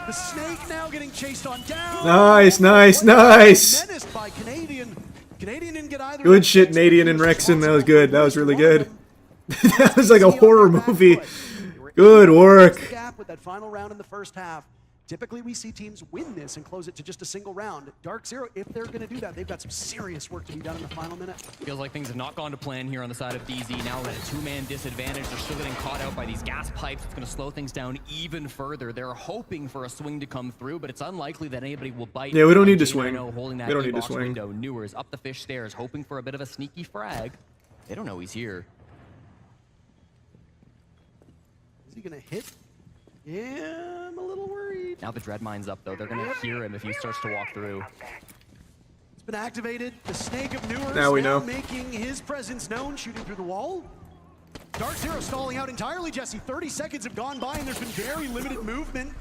Speaker 3: The Snake now getting chased on down.
Speaker 2: Nice, nice, nice.
Speaker 3: Menaced by Canadian. Canadian didn't get either.
Speaker 2: Good shit, Nadian and Rexon. That was good. That was really good. That was like a horror movie. Good work.
Speaker 3: Gap with that final round in the first half. Typically, we see teams win this and close it to just a single round. Dark Zero, if they're going to do that, they've got some serious work to be done in the final minute.
Speaker 1: Feels like things have not gone to plan here on the side of DZ. Now at a 2-man disadvantage. They're still getting caught out by these gas pipes. It's going to slow things down even further. They're hoping for a swing to come through, but it's unlikely that anybody will bite.
Speaker 2: Yeah, we don't need to
Speaker 1: Jane
Speaker 2: swing.
Speaker 1: Reno holding that
Speaker 2: We don't need to
Speaker 1: E-box
Speaker 2: swing.
Speaker 1: window. Newers up the Fish stairs, hoping for a bit of a sneaky frag. They don't know he's here.
Speaker 3: Is he gonna hit? Yeah, I'm a little worried.
Speaker 1: Now the Dread Mine's up, though. They're going to hear him if he starts to walk through.
Speaker 3: It's been activated. The Snake of Newark
Speaker 2: Now we know.
Speaker 3: making his presence known, shooting through the wall. Dark Zero stalling out entirely, Jesse. 30 seconds have gone by, and there's been very limited movement.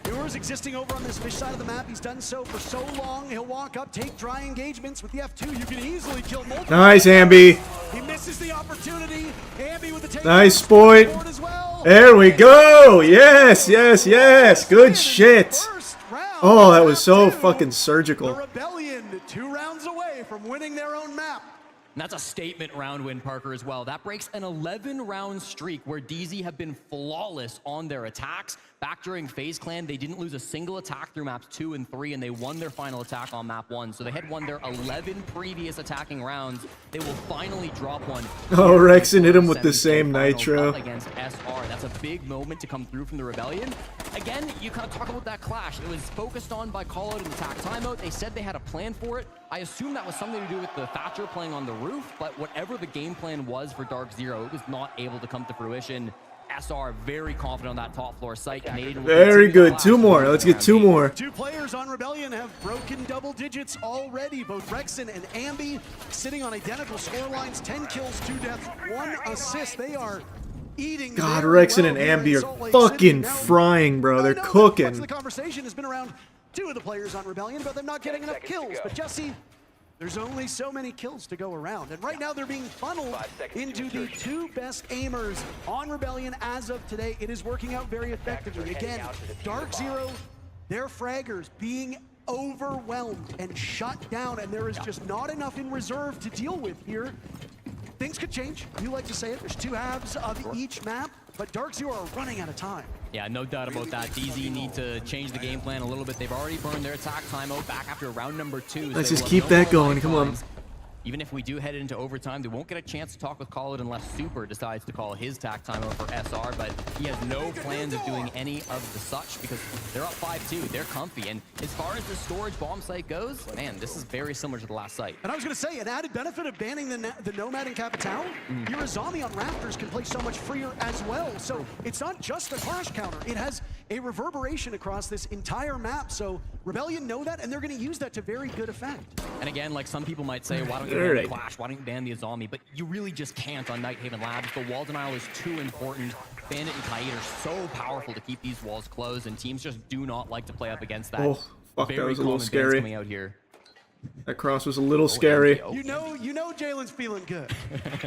Speaker 3: Newark's existing over on this fish side of the map. He's done so for so long. He'll walk up, take dry engagements. With the F2, you can easily kill multiple.
Speaker 2: Nice, Ambi.
Speaker 3: He misses the opportunity. Ambi with the take.
Speaker 2: Nice, Spoit.
Speaker 3: As well.
Speaker 2: There we go. Yes, yes, yes. Good shit. Oh, that was so fucking
Speaker 3: The
Speaker 2: surgical.
Speaker 3: Rebellion 2 rounds away from winning their own map.
Speaker 1: And that's a statement round win, Parker, as well. That breaks an 11-round streak where DZ have been flawless on their attacks. Back during FaZe Clan, they didn't lose a single attack through maps 2 and 3, and they won their final attack on map 1. So they had won their 11 previous attacking rounds. They will finally drop one.
Speaker 2: Oh, Rexon hit him with the same nitro.
Speaker 1: Against SR. That's a big moment to come through from the Rebellion. Again, you kind of talk about that clash. It was focused on by Callout and attack timeout. They said they had a plan for it. I assume that was something to do with the Thatcher playing on the roof, but whatever the game plan was for Dark Zero, it was not able to come to fruition. SR very confident on that top floor site. Canadian
Speaker 2: Very good. 2 more. Let's get 2 more.
Speaker 3: 2 players on Rebellion have broken double digits already. Both Rexon and Ambi sitting on identical score lines. 10 kills, 2 deaths, 1 assist. They are eating.
Speaker 2: God,
Speaker 3: very
Speaker 2: Rexon
Speaker 3: well
Speaker 2: and
Speaker 3: here in
Speaker 2: Ambi
Speaker 3: Salt
Speaker 2: are
Speaker 3: Lake
Speaker 2: fucking
Speaker 3: City. Now,
Speaker 2: frying, bro. They're
Speaker 3: I know that much
Speaker 2: cooking.
Speaker 3: of the conversation has been around 2 of the players on Rebellion about them not getting enough kills. But Jesse, there's only so many kills to go around. And right now they're being funneled into the 2 best aimers on Rebellion as of today. It is working out very effectively. Again, Dark Zero, their fraggers being overwhelmed and shut down, and there is just not enough in reserve to deal with here. Things could change. You like to say it. There's 2 halves of each map, but Dark Zero are running out of time.
Speaker 1: Yeah, no doubt about that. DZ need to change the game plan a little bit. They've already burned their attack timeout back after round number 2.
Speaker 2: Let's
Speaker 1: They
Speaker 2: just
Speaker 1: will
Speaker 2: keep
Speaker 1: have no
Speaker 2: that
Speaker 1: more
Speaker 2: going. Come on.
Speaker 1: lifelines. Even if we do head into overtime, they won't get a chance to talk with Callout unless Super decides to call his attack timeout for SR, but he has no plans of doing any of the such because they're up 5-2. They're comfy, and as far as the storage bomb site goes, man, this is very similar to the last site.
Speaker 3: And I was going to say, an added benefit of banning the Nomad in Capital, your zombie on Raptors can play so much freer as well. So it's not just a clash counter. It has a reverberation across this entire map. So Rebellion know that, and they're going to use that to very good effect.
Speaker 1: And again, like some people might say, why don't you ban the Clash? Why don't you ban the Azami? But you really just can't on Nighthaven Labs. The wall denial is too important. Bandit and Kaid are so powerful to keep these walls closed, and teams just do not like to play up against that.
Speaker 2: Oh, fuck, that
Speaker 1: Very
Speaker 2: was a little
Speaker 1: common bans
Speaker 2: scary.
Speaker 1: coming out here.
Speaker 2: That cross was a little scary.
Speaker 3: You know Jalen's feeling good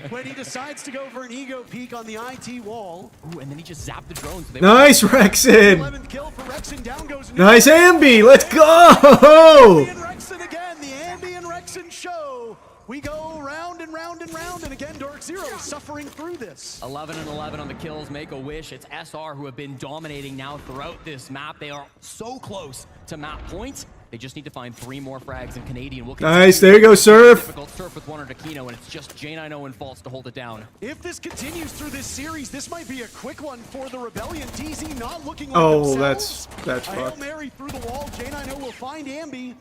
Speaker 3: when he decides to go for an ego peek on the IT wall.
Speaker 1: Ooh, and then he just zapped the drones. So
Speaker 2: Nice, Rexon.
Speaker 3: 11th kill for Rexon. Down goes
Speaker 2: Nice, Ambi. Let's go.
Speaker 3: Ambi and Rexon again. The Ambi and Rexon show. We go round and round and round, and again, Dark Zero is suffering through this.
Speaker 1: 11 and 11 on the kills. Make a wish. It's SR who have been dominating now throughout this map. They are so close to map point. They just need to find 3 more frags, and Canadian will continue.
Speaker 2: Nice, there you go, Surf.
Speaker 1: Difficult Surf with 1 or Takino, and it's just J90 and False to hold it down.
Speaker 3: If this continues through this series, this might be a quick one for the Rebellion. DZ not looking like
Speaker 2: Oh,
Speaker 3: themselves.
Speaker 2: that's
Speaker 3: a Hail
Speaker 2: fucked.
Speaker 3: Mary through the wall. J90 will find Ambi.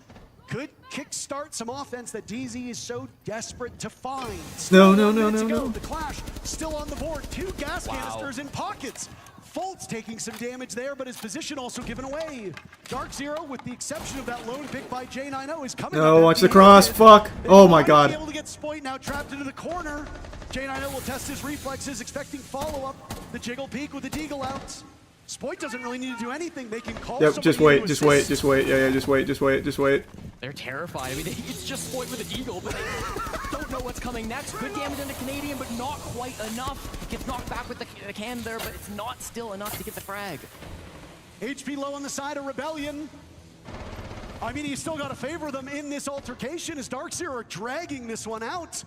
Speaker 3: Could kickstart some offense that DZ is so desperate to find.
Speaker 2: No,
Speaker 3: Still
Speaker 2: no,
Speaker 3: 1
Speaker 2: no,
Speaker 3: minute
Speaker 2: no,
Speaker 3: to go.
Speaker 2: no.
Speaker 3: The Clash still on the board. 2 gas
Speaker 1: Wow.
Speaker 3: canisters in pockets. Fultz taking some damage there, but his position also given away. Dark Zero, with the exception of that lone pick by J90, is coming.
Speaker 2: No,
Speaker 3: up
Speaker 2: watch the
Speaker 3: empty
Speaker 2: cross.
Speaker 3: handed.
Speaker 2: Fuck.
Speaker 3: They
Speaker 2: Oh my
Speaker 3: might
Speaker 2: god.
Speaker 3: Be able to get Spoit now trapped into the corner. J90 will test his reflexes, expecting follow-up. The jiggle peek with the deagle out. Spoit doesn't really need to do anything. They can call
Speaker 2: Yep,
Speaker 3: somebody
Speaker 2: just
Speaker 3: in
Speaker 2: wait,
Speaker 3: to
Speaker 2: just wait,
Speaker 3: assist.
Speaker 2: just wait. Yeah, just wait, just wait, just wait.
Speaker 1: They're terrified. I mean, it's just Spoit with a deagle, but they don't know what's coming next. Good damage on the Canadian, but not quite enough. Gets knocked back with the can there, but it's not still enough to get the frag.
Speaker 3: HP low on the side of Rebellion. I mean, he's still got to favor them in this altercation as Dark Zero are dragging this one out.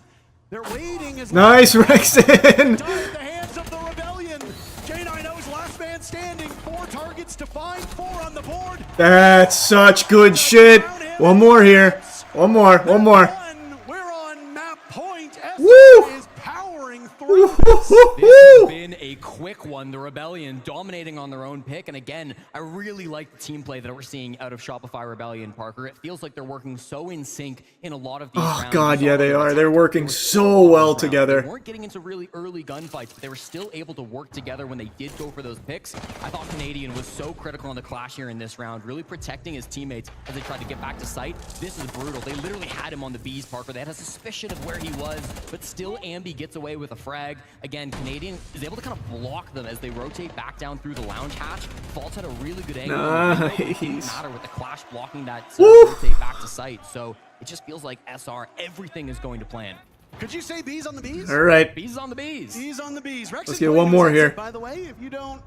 Speaker 3: They're waiting as
Speaker 2: Nice, Rexon.
Speaker 3: die at the hands of the Rebellion. J90's last man standing. 4 targets to find, 4 on the board.
Speaker 2: That's such good shit. One more here. One more.
Speaker 3: We're on map point.
Speaker 2: Woo!
Speaker 3: is powering through. enjoying this.
Speaker 1: This has been a quick one. The Rebellion dominating on their own pick. And again, I really like the team play that we're seeing out of Shopify Rebellion, Parker. It feels like they're working so in sync in a lot of these rounds.
Speaker 2: Oh, God, yeah, they are. They're working so well together.
Speaker 1: They weren't getting into really early gunfights, but they were still able to work together when they did go for those picks. I thought Canadian was so critical on the clash here in this round, really protecting his teammates as they tried to get back to site. This is brutal. They literally had him on the B's, Parker. They had a suspicion of where he was, but still Ambi gets away with a frag. Again, Canadian is able to kind of block them as they rotate back down through the lounge hatch. Faults had a really good angle.
Speaker 2: Nice.
Speaker 1: It didn't matter with the clash blocking that rotate back to site. So it just feels like SR, everything is going to plan.
Speaker 3: Could you say bees on the bees?
Speaker 2: All right.
Speaker 1: Bees on the bees.
Speaker 3: Bees on the bees. Rexon
Speaker 2: Let's get one more here.
Speaker 3: By the way, if you don't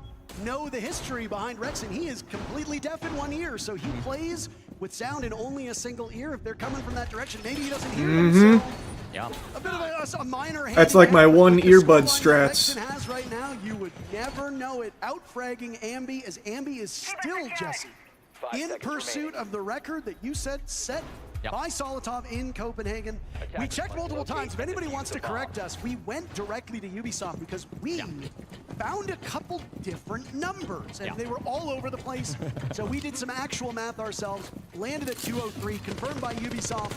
Speaker 3: know the history behind Rexon, he is completely deaf in one ear, so he plays with sound in only a single ear. If they're coming from that direction, maybe he doesn't hear them. So
Speaker 1: Yeah.
Speaker 3: a bit of a minor.
Speaker 2: That's like my one earbud strats.
Speaker 3: Rexon has right now, you would never know it. Outfragging Ambi, as Ambi is still, Jesse, in pursuit of the record that you said set by Solotov in Copenhagen. We checked multiple times. If anybody wants to correct us, we went directly to Ubisoft because we found a couple different numbers, and they were all over the place. So we did some actual math ourselves, landed at 203, confirmed by Ubisoft.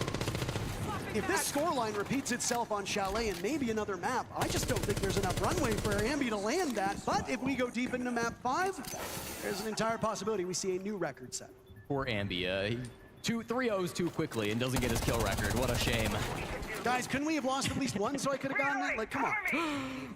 Speaker 3: If this scoreline repeats itself on Chalet and maybe another map, I just don't think there's enough runway for Ambi to land that. But if we go deep into map 5, there's an entire possibility we see a new record set.
Speaker 1: Poor Ambi. 3 O's too quickly and doesn't get his kill record. What a shame.
Speaker 3: Guys, couldn't we have lost at least one so I could have gotten it? Like, come on.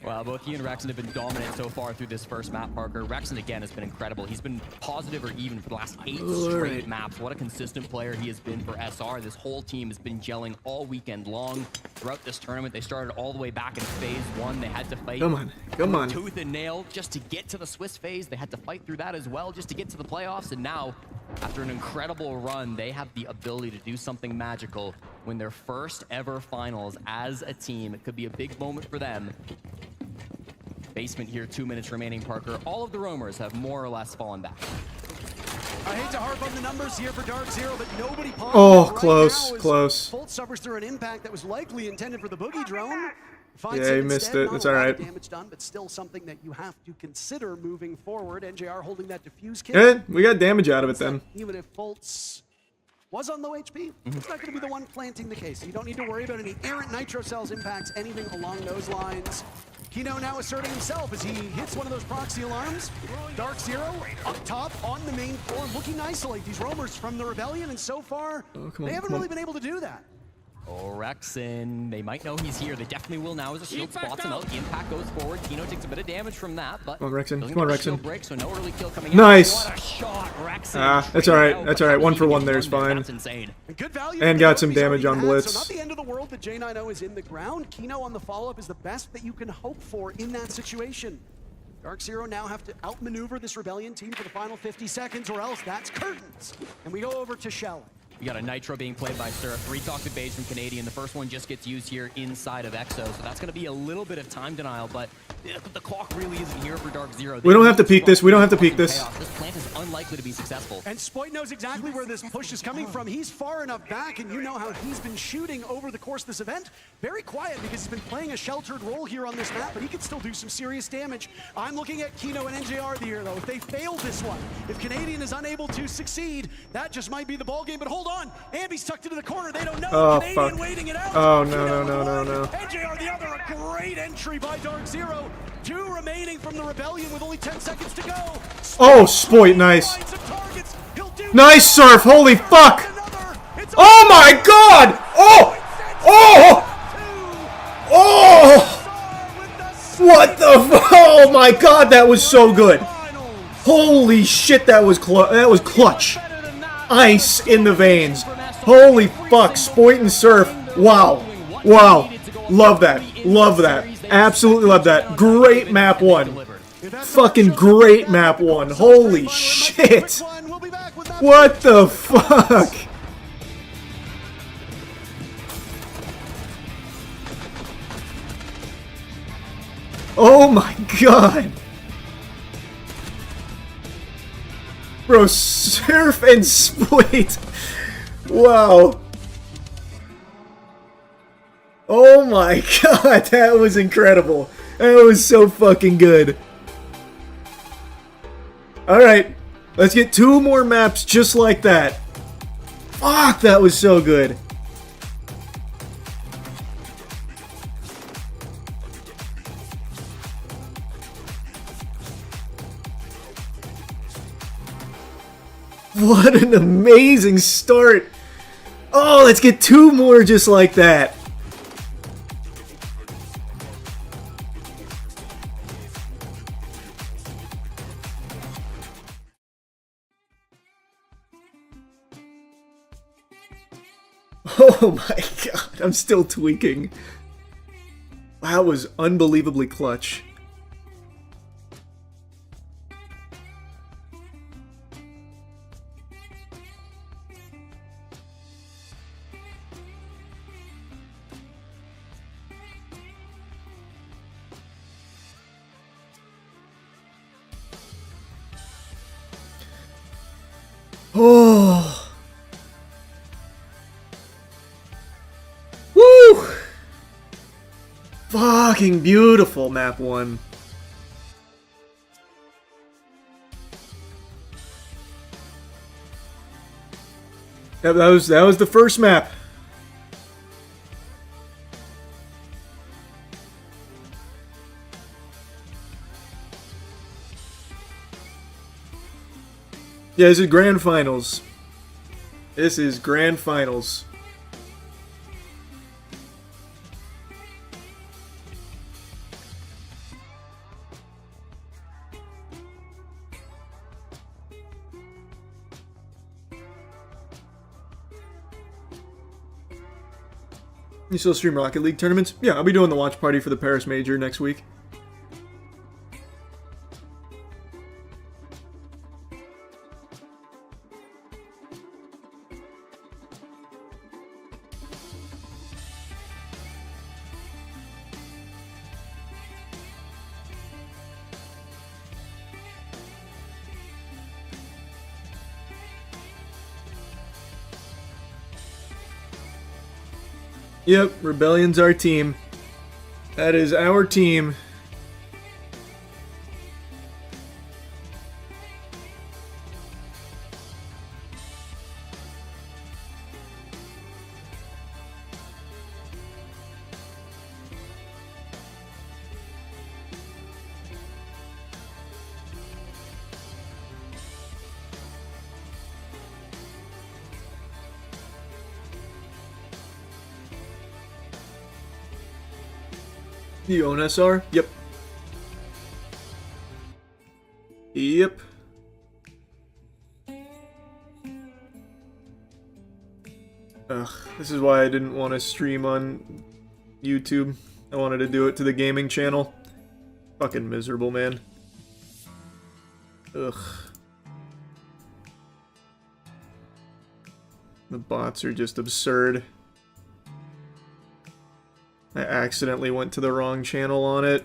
Speaker 1: Wow, both he and Rexon have been dominant so far through this first map, Parker. Rexon, again, has been incredible. He's been positive or even for the last 8 straight maps. What a consistent player he has been for SR. This whole team has been gelling all weekend long throughout this tournament. They started all the way back in phase 1. They had to fight
Speaker 2: Come on.
Speaker 1: tooth and nail just to get to the Swiss phase. They had to fight through that as well just to get to the playoffs. And now, after an incredible run, they have the ability to do something magical when their first ever finals as a team. It could be a big moment for them. Basement here, 2 minutes remaining, Parker. All of the roamers have more or less fallen back.
Speaker 3: I hate to harp on the numbers here for Dark Zero, but nobody paused.
Speaker 2: Oh, close.
Speaker 3: Bolt suffers through an impact that was likely intended for the Boogie drone.
Speaker 2: Yeah, he missed it. That's all right.
Speaker 3: Damage done, but still something that you have to consider moving forward. NJR holding that defuse kit.
Speaker 2: Good. We got damage out of it then.
Speaker 3: Even if Fultz was on low HP, it's not going to be the one planting the case. You don't need to worry about any errant nitro cells impacts, anything along those lines. Kino now asserting himself as he hits one of those proxy alarms. Dark Zero up top on the main floor, looking to isolate these roamers from the Rebellion, and so far, they haven't really been able to do that.
Speaker 1: Oh, Rexon, they might know he's here. They definitely will now as a shield spots him out. The impact goes forward. Tino takes a bit of damage from that, but
Speaker 2: Come on, Rexon.
Speaker 1: doesn't
Speaker 2: Come on,
Speaker 1: get a shield
Speaker 2: Rexon.
Speaker 1: break, so no early kill coming
Speaker 2: Nice.
Speaker 1: out. What a shot, Rexon.
Speaker 2: That's all right. That's all right. 1 for 1 there is fine.
Speaker 1: That's insane.
Speaker 3: And good value.
Speaker 2: And got some damage on Blitz.
Speaker 3: So not the end of the world that J90 is in the ground. Kino on the follow-up is the best that you can hope for in that situation. Dark Zero now have to outmaneuver this Rebellion team for the final 50 seconds, or else that's curtains. And we go over to Shell.
Speaker 1: We got a Nitro being played by Surf. 3 toxic bays from Canadian. The first one just gets used here inside of Exo, so that's going to be a little bit of time denial, but the clock really isn't here for Dark Zero.
Speaker 2: We don't have to peek this. We don't have to peek this.
Speaker 1: This plant is unlikely to be successful.
Speaker 3: And Spoit knows exactly where this push is coming from. He's far enough back, and you know how he's been shooting over the course of this event. Very quiet because he's been playing a sheltered role here on this map, but he can still do some serious damage. I'm looking at Kino and NJR here, though. If they fail this one, if Canadian is unable to succeed, that just might be the ballgame. But hold on, Ambi's tucked into the corner. They don't know.
Speaker 2: Oh,
Speaker 3: Canadian
Speaker 2: fuck.
Speaker 3: waiting it out.
Speaker 2: Oh, no.
Speaker 3: NJR the other, a great entry by Dark Zero. 2 remaining from the Rebellion with only 10 seconds to go.
Speaker 2: Oh, Spoit, nice.
Speaker 3: Finds some targets. He'll do
Speaker 2: Nice, Surf. Holy fuck.
Speaker 3: another. It's
Speaker 2: Oh my god! Oh! What the oh my god, that was so good. Holy shit, that was clutch. Ice in the veins. Holy fuck, Spoit and Surf. Wow. Love that. Absolutely love that. Great map 1. Fucking great map 1. Holy shit. What the fuck? Oh my god! Bro, Surf and Spoit! Wow! Oh my god, that was incredible! That was so fucking good. Alright, let's get 2 more maps just like that. Fuck, that was so good. What an amazing start. Oh, let's get 2 more just like that. Oh my god, I'm still tweaking. That was unbelievably clutch. Oh. Woo! Fucking beautiful, map 1. That was the first map. Yeah, this is grand finals. This is grand finals. You still stream Rocket League tournaments? Yeah, I'll be doing the watch party for the Paris Major next week. Yep, Rebellion's our team. That is our team. You own SR? Yep. Yep. Ugh, this is why I didn't want to stream on YouTube. I wanted to do it to the gaming channel. Fucking miserable, man. Ugh. The bots are just absurd. I accidentally went to the wrong channel on it.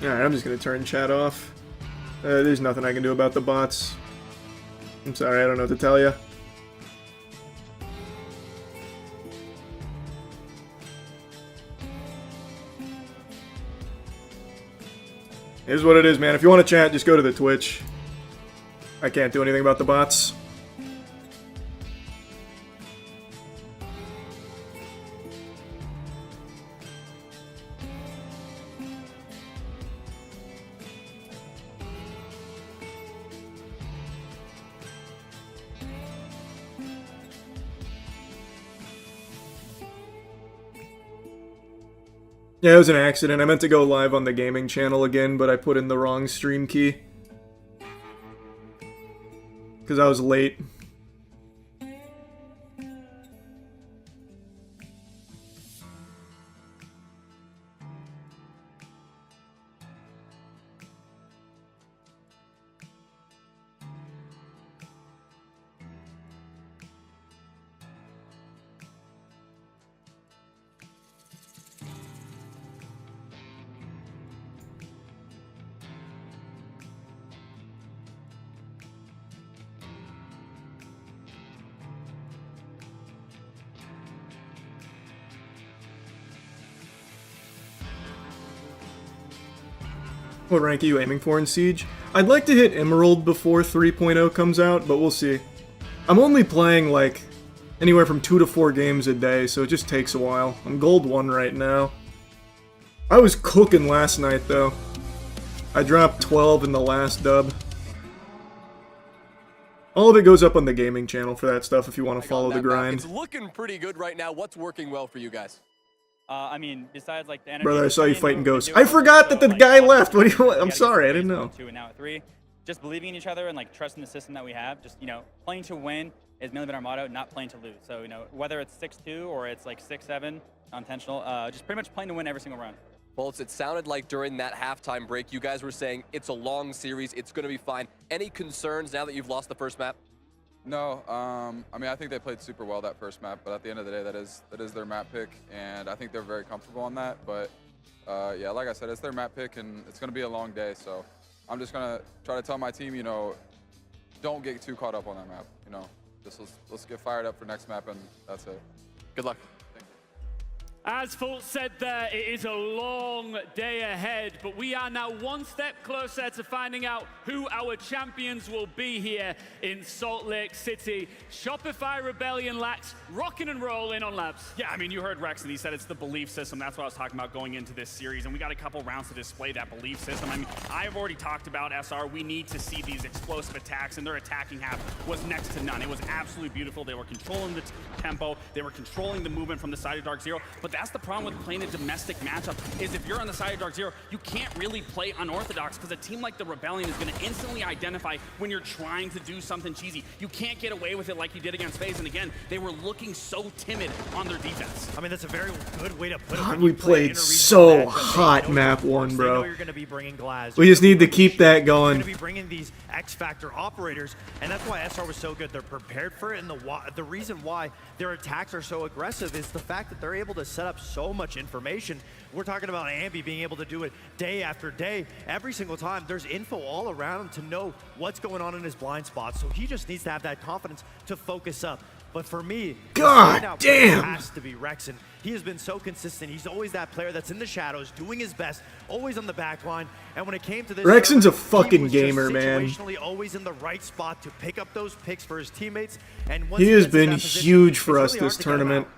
Speaker 2: Alright, I'm just gonna turn chat off. There's nothing I can do about the bots. I'm sorry, I don't know what to tell you. Here's what it is, man. If you want to chat, just go to the Twitch. I can't do anything about the bots. Yeah, it was an accident. I meant to go live on the gaming channel again, but I put in the wrong stream key. Because I was late. What rank are you aiming for in Siege? I'd like to hit Emerald before 3.0 comes out, but we'll see. I'm only playing, like, anywhere from 2 to 4 games a day, so it just takes a while. I'm Gold 1 right now. I was cooking last night, though. I dropped 12 in the last dub. All of it goes up on the gaming channel for that stuff if you want to follow the grind.
Speaker 8: It's looking pretty good right now. What's working well for you guys?
Speaker 9: I mean, besides like the energy.
Speaker 2: Brother, I saw you fighting ghosts. I forgot that the guy left. What do you want? I'm sorry, I didn't know.
Speaker 9: 2 and now at 3. Just believing in each other and like trusting the system that we have. Just, you know, playing to win has mainly been our motto, not playing to lose. So, you know, whether it's 6-2 or it's like 6-7, unintentional, just pretty much playing to win every single round.
Speaker 8: Bolts, it sounded like during that halftime break, you guys were saying it's a long series, it's going to be fine. Any concerns now that you've lost the first map?
Speaker 5: No, I mean, I think they played super well that first map, but at the end of the day, that is their map pick, and I think they're very comfortable on that. But yeah, like I said, it's their map pick, and it's going to be a long day. So I'm just going to try to tell my team, you know, don't get too caught up on that map. You know, just let's get fired up for next map, and that's it.
Speaker 8: Good luck.
Speaker 10: As Fultz said there, it is a long day ahead, but we are now one step closer to finding out who our champions will be here in Salt Lake City. Shopify Rebellion Lax, rocking and rolling on Labs.
Speaker 11: Yeah, I mean, you heard Rex, and he said it's the belief system. That's what I was talking about going into this series, and we got a couple rounds to display that belief system. I mean, I've already talked about SR. We need to see these explosive attacks, and their attacking half was next to none. It was absolutely beautiful. They were controlling the tempo. They were controlling the movement from the side of Dark Zero, but that's the problem with playing a domestic matchup, is if you're on the side of Dark Zero, you can't really play unorthodox, because a team like the Rebellion is going to instantly identify when you're trying to do something cheesy. You can't get away with it like you did against FaZe, and again, they were looking so timid on their defense.
Speaker 12: I mean, that's a very good way to put it.
Speaker 2: God, we played so hot map 1, bro.
Speaker 12: You're going to be bringing Glass.
Speaker 2: We just need to keep that
Speaker 12: You're
Speaker 2: going.
Speaker 12: going to be bringing these X-Factor operators, and that's why SR was so good. They're prepared for it, and the reason why their attacks are so aggressive is the fact that they're able to set up so much information. We're talking about Ambi being able to do it day after day. Every single time, there's info all around him to know what's going on in his blind spots. So he just needs to have that confidence to focus up. But for me,
Speaker 2: God damn,
Speaker 12: has to be Rexen. He has been so consistent. He's always that player that's in the shadows, doing his best, always on the back line. And when it came to this,
Speaker 2: Rexen's a fucking gamer, man.
Speaker 12: Situationally, always in the right spot to pick up those picks for his teammates. And once
Speaker 2: he has
Speaker 12: gets in
Speaker 2: been
Speaker 12: that position,
Speaker 2: huge for
Speaker 12: it's
Speaker 2: us
Speaker 12: really
Speaker 2: this
Speaker 12: hard to get him
Speaker 2: tournament.
Speaker 12: out.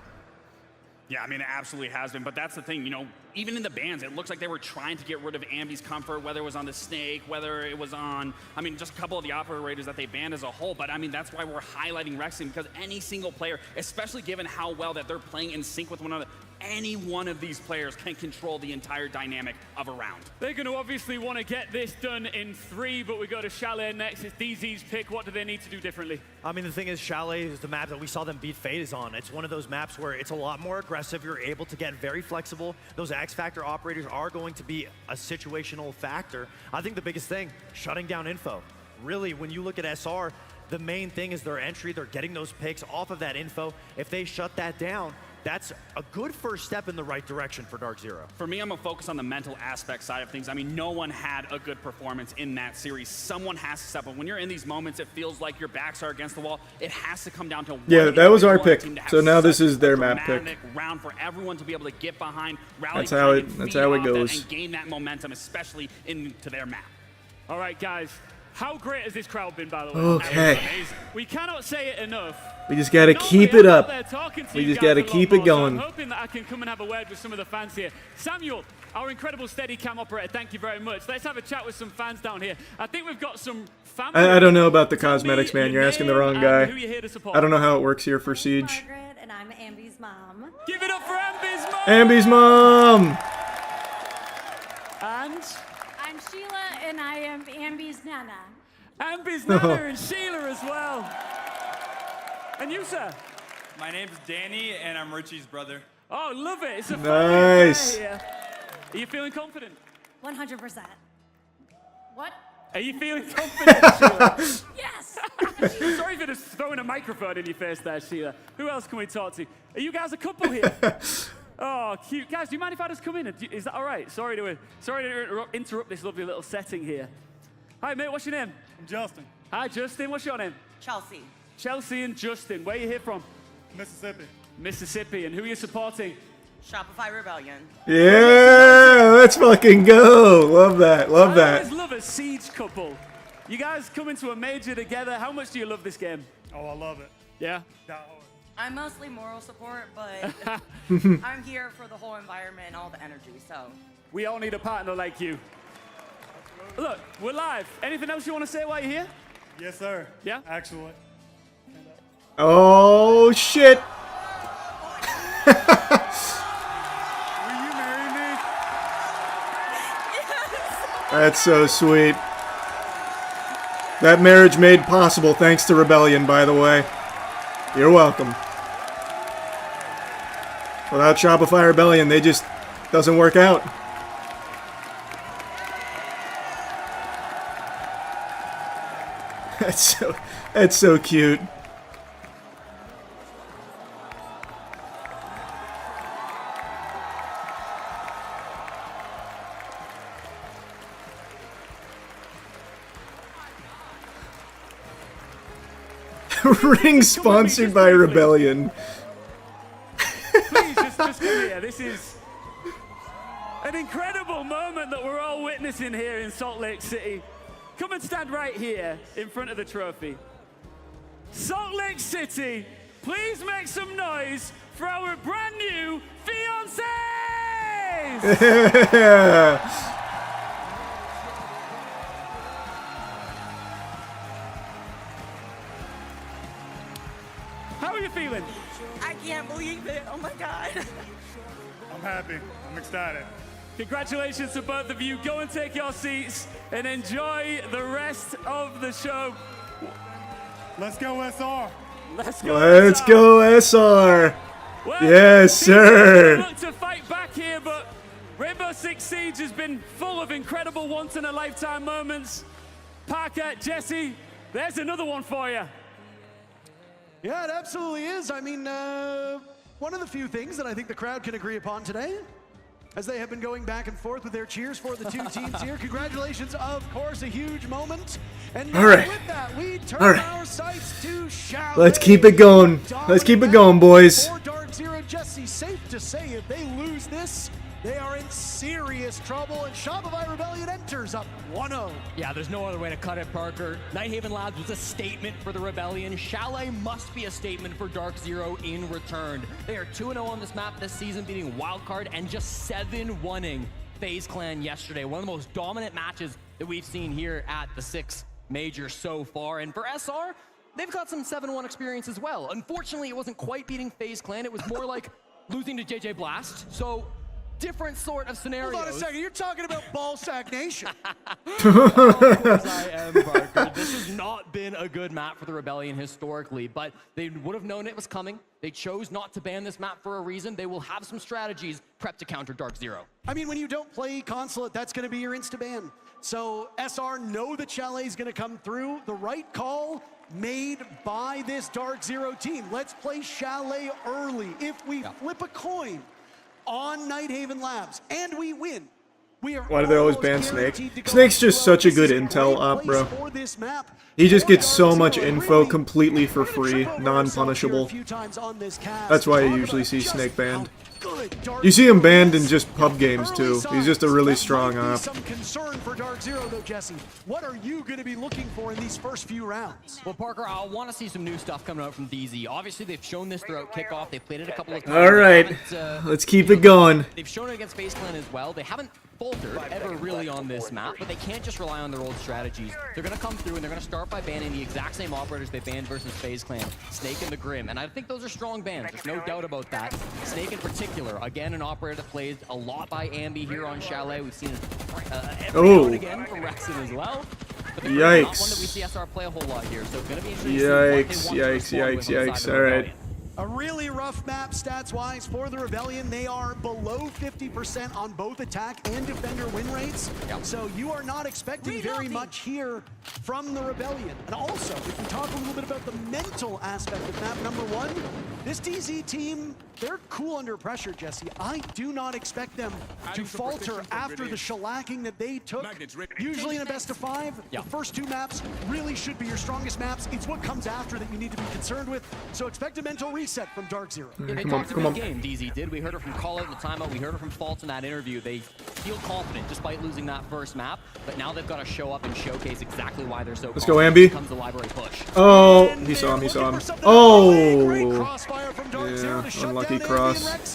Speaker 11: Yeah, I mean, it absolutely has been, but that's the thing, you know, even in the bans, it looks like they were trying to get rid of Ambi's comfort, whether it was on the Snake, whether it was on, I mean, just a couple of the operators that they banned as a whole, but I mean, that's why we're highlighting Rexen, because any single player, especially given how well that they're playing in sync with one another, any one of these players can control the entire dynamic of a round.
Speaker 10: They're going to obviously want to get this done in 3, but we go to Chalet next. It's DZ's pick. What do they need to do differently?
Speaker 12: I mean, the thing is, Chalet is the map that we saw them beat FaZe on. It's one of those maps where it's a lot more aggressive. You're able to get very flexible. Those X-Factor operators are going to be a situational factor. I think the biggest thing, shutting down info. Really, when you look at SR, the main thing is their entry. They're getting those picks off of that info. If they shut that down, that's a good first step in the right direction for Dark Zero.
Speaker 11: For me, I'm going to focus on the mental aspect side of things. I mean, no one had a good performance in that series. Someone has to step up. When you're in these moments, it feels like your backs are against the wall. It has to come down to
Speaker 2: yeah, that was our pick. So now this is their map pick.
Speaker 11: Round for everyone to be able to get behind, rally
Speaker 2: that's how it goes.
Speaker 11: And gain that momentum, especially into their map.
Speaker 10: All right, guys. How great has this crowd been, by the way?
Speaker 2: Okay.
Speaker 10: We cannot say it enough.
Speaker 2: We just got to keep it up. We just got to keep it going.
Speaker 10: So I'm hoping that I can come and have a word with some of the fans here. Samuel, our incredible Steadicam operator, thank you very much. Let's have a chat with some fans down here. I think we've got some family.
Speaker 2: I don't know about the cosmetics, man. You're asking the wrong guy.
Speaker 10: Who you here to support?
Speaker 2: I don't know how it works here for Siege.
Speaker 13: Margaret, and I'm Ambi's mom.
Speaker 10: Give it up for Ambi's mom!
Speaker 2: Ambi's mom!
Speaker 10: And?
Speaker 13: I'm Sheila, and I am Ambi's nana.
Speaker 10: Ambi's nana and Sheila as well. And you, sir?
Speaker 14: My name's Danny, and I'm Richie's brother.
Speaker 10: Oh, love it. It's a
Speaker 2: nice.
Speaker 10: Here. Are you feeling confident?
Speaker 13: 100%. What?
Speaker 10: Are you feeling confident, Sheila?
Speaker 13: Yes!
Speaker 10: Sorry for just throwing a microphone in your face there, Sheila. Who else can we talk to? Are you guys a couple here? Oh, cute. Guys, do you mind if I just come in? Is that all right? Sorry to interrupt this lovely little setting here. Hi, mate. What's your name?
Speaker 14: I'm Justin.
Speaker 10: Hi, Justin. What's your name?
Speaker 15: Chelsea.
Speaker 10: Chelsea and Justin. Where are you here from?
Speaker 14: Mississippi.
Speaker 10: Mississippi. And who are you supporting?
Speaker 15: Shopify Rebellion.
Speaker 2: Yeah, let's fucking go. Love that. Love
Speaker 10: I
Speaker 2: that.
Speaker 10: always love a siege couple. You guys come into a major together. How much do you love this game?
Speaker 16: Oh, I love it.
Speaker 10: Yeah?
Speaker 15: I'm mostly moral support, but I'm here for the whole environment and all the energy, so.
Speaker 10: We all need a partner like you. Look, we're live. Anything else you want to say while you're here?
Speaker 16: Yes, sir.
Speaker 10: Yeah?
Speaker 16: Actually.
Speaker 2: Oh, shit.
Speaker 16: Will you marry me?
Speaker 2: That's so sweet. That marriage made possible thanks to Rebellion, by the way. You're welcome. Without Shopify Rebellion, they just doesn't work out. That's so cute. Ring sponsored by Rebellion.
Speaker 10: Please, just come here. This is an incredible moment that we're all witnessing here in Salt Lake City. Come and stand right here in front of the trophy. Salt Lake City, please make some noise for our brand new fiancés!
Speaker 2: Yeah.
Speaker 10: How are you feeling?
Speaker 15: I can't believe it. Oh my God.
Speaker 16: I'm happy. I'm excited.
Speaker 10: Congratulations to both of you. Go and take your seats and enjoy the rest of the show.
Speaker 16: Let's go, SR.
Speaker 10: Let's go.
Speaker 2: Let's go, SR.
Speaker 10: Well,
Speaker 2: Yes, sir.
Speaker 10: Look to fight back here, but Rainbow Six Siege has been full of incredible once-in-a-lifetime moments. Parker, Jesse, there's another one for you.
Speaker 3: Yeah, it absolutely is. I mean, one of the few things that I think the crowd can agree upon today, as they have been going back and forth with their cheers for the two teams here. Congratulations, of course, a huge moment. And
Speaker 2: All right.
Speaker 3: with that, we turn
Speaker 2: All right.
Speaker 3: our sights to Chalet.
Speaker 2: Let's keep it going. Let's keep it going, boys.
Speaker 3: For Dark Zero, Jesse, safe to say if they lose this, they are in serious trouble, and Shopify Rebellion enters up 1-0.
Speaker 1: Yeah, there's no other way to cut it, Parker. Nighthaven Labs was a statement for the Rebellion. Chalet must be a statement for Dark Zero in return. They are 2-0 on this map this season, beating Wildcard and just 7-1ing FaZe Clan yesterday. One of the most dominant matches that we've seen here at the 6 Major so far. And for SR, they've got some 7-1 experience as well. Unfortunately, it wasn't quite beating FaZe Clan. It was more like losing to JJ Blast. So different sort of scenarios.
Speaker 3: Hold on a second, you're talking about Ballsack Nation.
Speaker 1: Of course I am, Parker. This has not been a good map for the Rebellion historically, but they would have known it was coming. They chose not to ban this map for a reason. They will have some strategies prepped to counter Dark Zero.
Speaker 3: I mean, when you don't play Consulate, that's going to be your insta-ban. So SR know that Chalet is going to come through. The right call made by this Dark Zero team. Let's play Chalet early. If we flip a coin on Nighthaven Labs and we win, we are
Speaker 2: Why do they always ban
Speaker 3: almost
Speaker 2: Snake?
Speaker 3: guaranteed to go
Speaker 2: Snake's just
Speaker 3: 12.
Speaker 2: such a
Speaker 3: This
Speaker 2: good
Speaker 3: is
Speaker 2: intel
Speaker 3: great
Speaker 2: op, bro.
Speaker 3: place for this map.
Speaker 2: He just gets so
Speaker 3: Dark
Speaker 2: much
Speaker 3: Zero,
Speaker 2: info
Speaker 3: really,
Speaker 2: completely for
Speaker 3: we're gonna
Speaker 2: free,
Speaker 3: trip over ourselves here a
Speaker 2: non-punishable.
Speaker 3: few times on this cast
Speaker 2: That's why
Speaker 3: to
Speaker 2: I
Speaker 3: talk
Speaker 2: usually
Speaker 3: about
Speaker 2: see
Speaker 3: just
Speaker 2: Snake banned.
Speaker 3: how good Dark
Speaker 2: You see him
Speaker 3: Zero
Speaker 2: banned in
Speaker 3: is.
Speaker 2: just pub games too. He's just a really strong
Speaker 3: That might be
Speaker 2: op.
Speaker 3: some concern for Dark Zero though, Jesse. What are you going to be looking for in these first few rounds?
Speaker 1: Well, Parker, I want to see some new stuff coming out from DZ. Obviously, they've shown this throughout kickoff. They played it a couple of times.
Speaker 2: All right, let's keep it going.
Speaker 1: They've shown it against FaZe Clan as well. They haven't faltered ever really on this map, but they can't just rely on their old strategies. They're going to come through and they're going to start by banning the exact same operators they banned versus FaZe Clan, Snake and the Grim. And I think those are strong bans. There's no doubt about that. Snake in particular, again, an operator that plays a lot by Ambi here on Chalet. We've seen it every now and again from Rexon as well. But the Grim, not one that we see SR play a whole lot here, so it's going to be interesting to see what they want to respond with on the side of the
Speaker 2: All right.
Speaker 1: Rebellion.
Speaker 3: A really rough map stats-wise for the Rebellion. They are below 50% on both attack and defender win rates. So you are not expecting very much here from the Rebellion. And also, if we talk talk a little bit about the mental aspect of map number 1. This DZ team, they're cool under pressure, Jesse. I do not expect them to falter after the shellacking that they took. Usually in a best of 5, the first 2 maps really should be your strongest maps. It's what comes after that you need to be concerned with. So expect a mental reset from Dark Zero.
Speaker 1: They talked a good game, DZ did. We heard it from Call Out in the timeout. We heard it from Faults in that interview. They feel confident despite losing that first map, but now they've got to show up and showcase exactly why they're so
Speaker 2: Let's go,
Speaker 1: confident.
Speaker 2: Ambi.
Speaker 1: Comes the library push.
Speaker 2: Oh, he saw him, he saw him. Oh! Yeah, unlucky cross.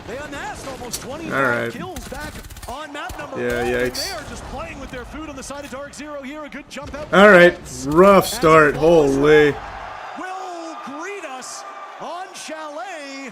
Speaker 3: They amassed almost 20 kills back on map number 1.
Speaker 2: Yikes.
Speaker 3: They are just playing with their food on the side of Dark Zero here. A good jump out.
Speaker 2: Alright, rough start, holy.
Speaker 3: Will greet us on Chalet.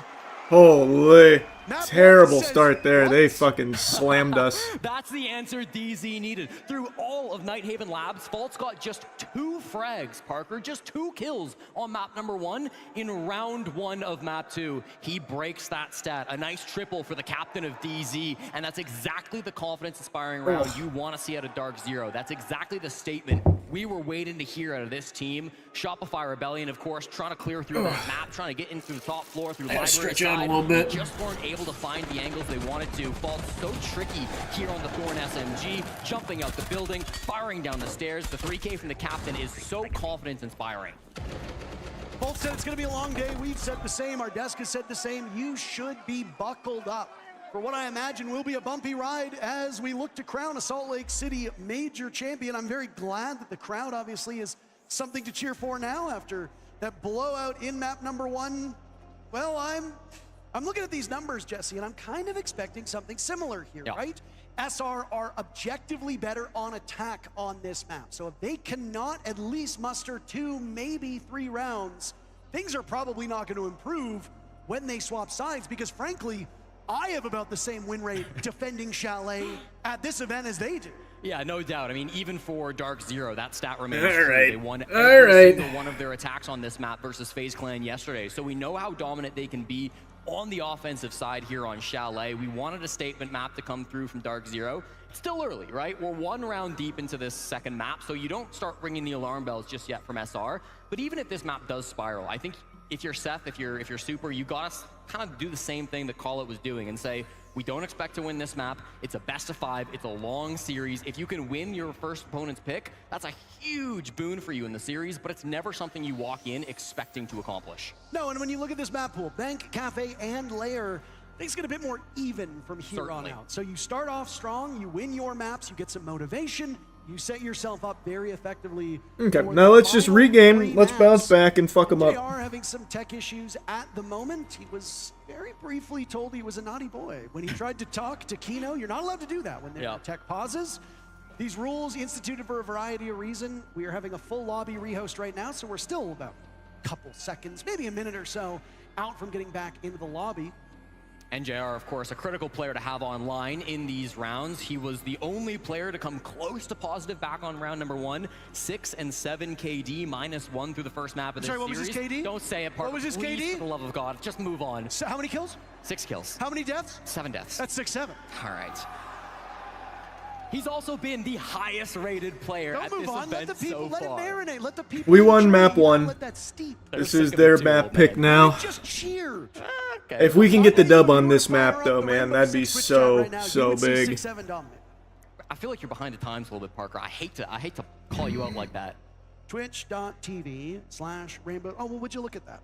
Speaker 2: Holy. Terrible start there. They fucking slammed us.
Speaker 1: That's the answer DZ needed. Through all of Nighthaven Labs, Faults got just 2 frags, Parker. Just 2 kills on map number 1 in round 1 of map 2. He breaks that stat. A nice triple for the captain of DZ, and that's exactly the confidence-inspiring round you want to see out of Dark Zero. That's exactly the statement we were waiting to hear out of this team. Shopify Rebellion, of course, trying to clear through that map, trying to get into the top floor through library
Speaker 2: stretch out
Speaker 1: side.
Speaker 2: a little bit.
Speaker 1: Just weren't able to find the angles they wanted to. Faults so tricky here on the Thorn SMG, jumping out the building, firing down the stairs. The 3K from the captain is so confidence-inspiring.
Speaker 3: Both said it's going to be a long day. We've said the same. Our desk has said the same. You should be buckled up for what I imagine will be a bumpy ride as we look to crown a Salt Lake City major champion. I'm very glad that the crowd obviously is something to cheer for now after that blowout in map number 1. Well, I'm looking at these numbers, Jesse, and I'm kind of expecting something similar here, right? SR are objectively better on attack on this map. So if they cannot at least muster 2, maybe 3 rounds, things are probably not going to improve when they swap sides, because frankly, I have about the same win rate defending Chalet at this event as they do.
Speaker 1: Yeah, no doubt. I mean, even for Dark Zero, that stat remains
Speaker 2: All
Speaker 1: true.
Speaker 2: right.
Speaker 1: They won
Speaker 2: All
Speaker 1: every
Speaker 2: right.
Speaker 1: single one of their attacks on this map versus FaZe Clan yesterday. So we know how dominant they can be on the offensive side here on Chalet. We wanted a statement map to come through from Dark Zero. It's still early, right? We're 1 round deep into this second map, so you don't start ringing the alarm bells just yet from SR. But even if this map does spiral, I think if you're Seth, if you're Super, you gotta kind of do the same thing that Call It was doing and say, we don't expect to win this map. It's a best of 5. It's a long series. If you can win your first opponent's pick, that's a huge boon for you in the series, but it's never something you walk in expecting to accomplish.
Speaker 3: No, and when you look at this map pool, Bank, Cafe, and Lair, things get a bit more even from here on out. So you start off strong, you win your maps, you get some motivation, you set yourself up very effectively.
Speaker 2: Okay, now let's just regain. Let's bounce back and fuck them up.
Speaker 3: JR having some tech issues at the moment. He was very briefly told he was a naughty boy. When he tried to talk to Kino, you're not allowed to do that when there are tech pauses. These rules instituted for a variety of reasons. We are having a full lobby rehost right now, so we're still about a couple seconds, maybe a minute or so, out from getting back into the lobby.
Speaker 1: NJR, of course, a critical player to have online in these rounds. He was the only player to come close to positive back on round number 1. 6 and 7 KD, -1 through the first map of this series.
Speaker 3: What was his KD?
Speaker 1: Don't say it, Parker.
Speaker 3: What was his KD?
Speaker 1: For the love of God, just move on.
Speaker 3: So how many kills?
Speaker 1: 6 kills.
Speaker 3: How many deaths?
Speaker 1: 7 deaths.
Speaker 3: That's 6-7.
Speaker 1: All right. He's also been the highest rated player at this event
Speaker 3: Let the people
Speaker 1: so
Speaker 3: let
Speaker 1: far.
Speaker 3: it marinate. Let the people
Speaker 2: We won
Speaker 3: enjoy.
Speaker 2: map
Speaker 3: You
Speaker 2: 1.
Speaker 3: let that steep.
Speaker 2: This is their map pick now.
Speaker 3: Just cheered.
Speaker 2: If we can get the dub on this map, though, man, that'd be so big.
Speaker 1: I feel like you're behind the times a little bit, Parker. I hate to call you out like that.
Speaker 3: Twitch.tv/rainbow. Oh, well, would you look at that?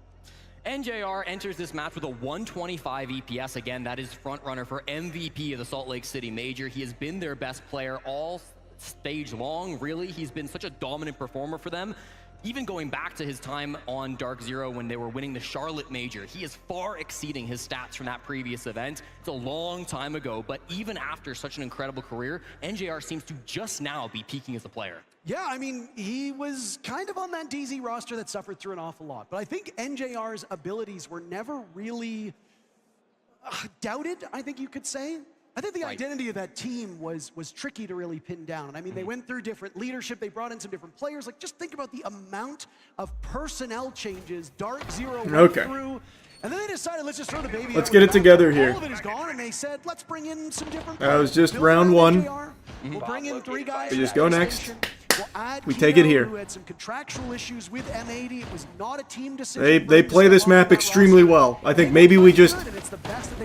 Speaker 1: NJR enters this match with a 125 EPS. Again, that is front runner for MVP of the Salt Lake City Major. He has been their best player all stage long, really. He's been such a dominant performer for them. Even going back to his time on Dark Zero when they were winning the Charlotte Major, he is far exceeding his stats from that previous event. It's a long time ago, but even after such an incredible career, NJR seems to just now be peaking as a player.
Speaker 3: Yeah, I mean, he was kind of on that DZ roster that suffered through an awful lot. But I think NJR's abilities were never really doubted, I think you could say. I think the identity of that team was tricky to really pin down. And I mean, they went through different leadership. They brought in some different players. Like, just think about the amount of personnel changes Dark Zero went through. And then they decided, let's just throw the baby
Speaker 2: Let's
Speaker 3: out
Speaker 2: get
Speaker 3: with
Speaker 2: it
Speaker 3: the
Speaker 2: together
Speaker 3: bathwater.
Speaker 2: here.
Speaker 3: All of it is gone, and they said, let's bring in some different
Speaker 2: That was
Speaker 3: players.
Speaker 2: just
Speaker 3: Build
Speaker 2: round
Speaker 3: around
Speaker 2: 1.
Speaker 3: NJR. We'll bring in 3 guys.
Speaker 2: We just go next. We take it here.
Speaker 3: Who had some contractual issues with M80. It was not a team decision.
Speaker 2: They play this map extremely well. I think maybe we just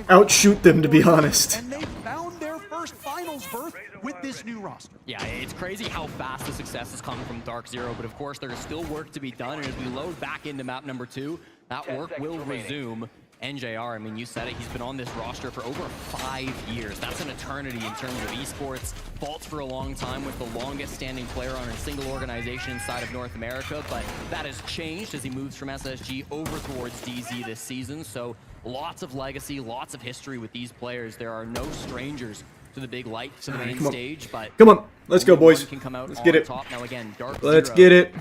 Speaker 2: outshoot them, to be honest.
Speaker 3: And they found their first finals berth with this new roster.
Speaker 1: Yeah, it's crazy how fast the success has come from Dark Zero, but of course there is still work to be done, and as we load back into map number 2, that work will resume. NJR, I mean, you said it, he's been on this roster for over 5 years. That's an eternity in terms of esports. Vaults for a long time was the longest standing player on a single organization inside of North America, but that has changed as he moves from SSG over towards DZ this season. So lots of legacy, lots of history with these players. There are no strangers to the big light, to the main stage, but
Speaker 2: come on, let's go, boys.
Speaker 1: Can come out
Speaker 2: let's get it.
Speaker 1: Top. Now again, Dark
Speaker 2: Let's
Speaker 1: Zero.
Speaker 2: get it.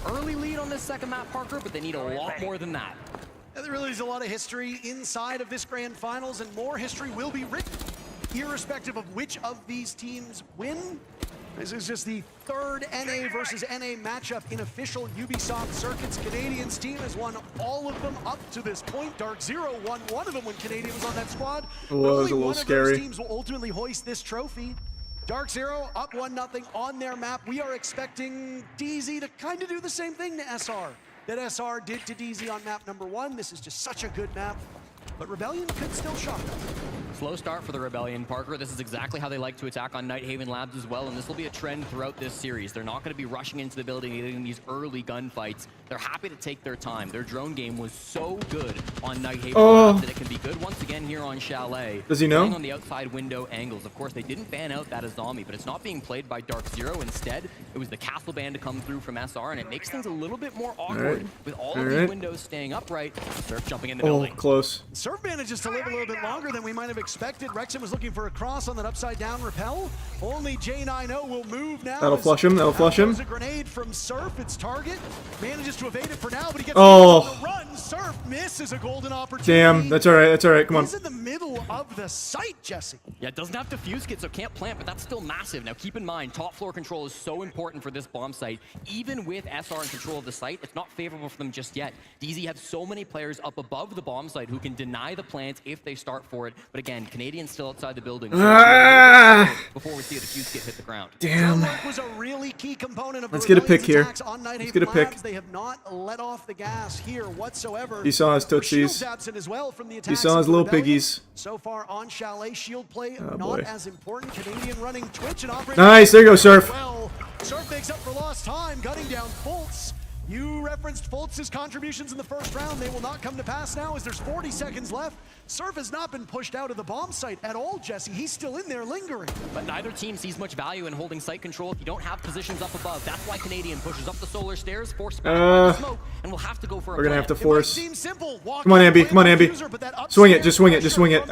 Speaker 1: Early lead on this second map, Parker, but they need a lot more than that.
Speaker 3: There really is a lot of history inside of this grand finals, and more history will be written, irrespective of which of these teams win. This is just the third NA versus NA matchup in official Ubisoft circuits. Canadian's team has won all of them up to this point. Dark Zero won one of them when Canadian was on that squad.
Speaker 2: It was a little
Speaker 3: one
Speaker 2: scary.
Speaker 3: Of those teams will ultimately hoist this trophy. Dark Zero up 1-0 on their map. We are expecting DZ to kind of do the same thing to SR that SR did to DZ on map number 1. This is just such a good map, but Rebellion could still shock them.
Speaker 1: Slow start for the Rebellion, Parker. This is exactly how they like to attack on Nighthaven Labs as well, and this will be a trend throughout this series. They're not going to be rushing into the building and getting these early gunfights. They're happy to take their time. Their drone game was so good on Nighthaven Labs that it can be good once again here on Chalet.
Speaker 2: Does he know?
Speaker 1: Playing on the outside window angles. Of course, they didn't ban out that as zombie, but it's not being played by Dark Zero. Instead, it was the castle band to come through from SR, and it makes things a little bit more awkward with all of these windows staying upright. Surf jumping in the building.
Speaker 2: Close.
Speaker 3: Surf manages to live a little bit longer than we might have expected. Rexham was looking for a cross on that upside down rappel. Only J90 will move now.
Speaker 2: That'll flush him. That'll flush him.
Speaker 3: A grenade from Surf. Its target manages to evade it for now, but he gets
Speaker 2: Oh.
Speaker 3: the run. Surf misses a golden opportunity.
Speaker 2: Damn, that's all right. That's all right. Come on.
Speaker 3: He's in the middle of the site, Jesse.
Speaker 1: Yeah, it doesn't have to fuse kit, so can't plant, but that's still massive. Now keep in mind, top floor control is so important for this bomb site. Even with SR in control of the site, it's not favorable for them just yet. DZ have so many players up above the bomb site who can deny the plant if they start for it. But again, Canadian's still outside the building. So before we see the fuse kit hit the ground.
Speaker 2: Damn.
Speaker 3: Was a really key component of
Speaker 2: Let's get a pick here.
Speaker 3: Let's
Speaker 2: get a pick.
Speaker 3: They have not let off the gas here whatsoever.
Speaker 2: He saw his tootsies.
Speaker 3: As well from the
Speaker 2: He saw his little piggies.
Speaker 3: So far on Chalet, shield play not as important. Canadian running Twitch and operating.
Speaker 2: Nice, there you go, Surf.
Speaker 3: Well, Surf makes up for lost time, gunning down Fultz. You referenced Fultz's contributions in the first round. They will not come to pass now as there's 40 seconds left. Surf has not been pushed out of the bomb site at all, Jesse. He's still in there lingering.
Speaker 1: But neither team sees much value in holding site control if you don't have positions up above. That's why Canadian pushes up the solar stairs, force back the smoke, and we'll have to go for a
Speaker 2: We're gonna have to
Speaker 1: plant.
Speaker 2: force. Come on, Ambi. Come on, Ambi. Swing it. Just swing it. Just swing it.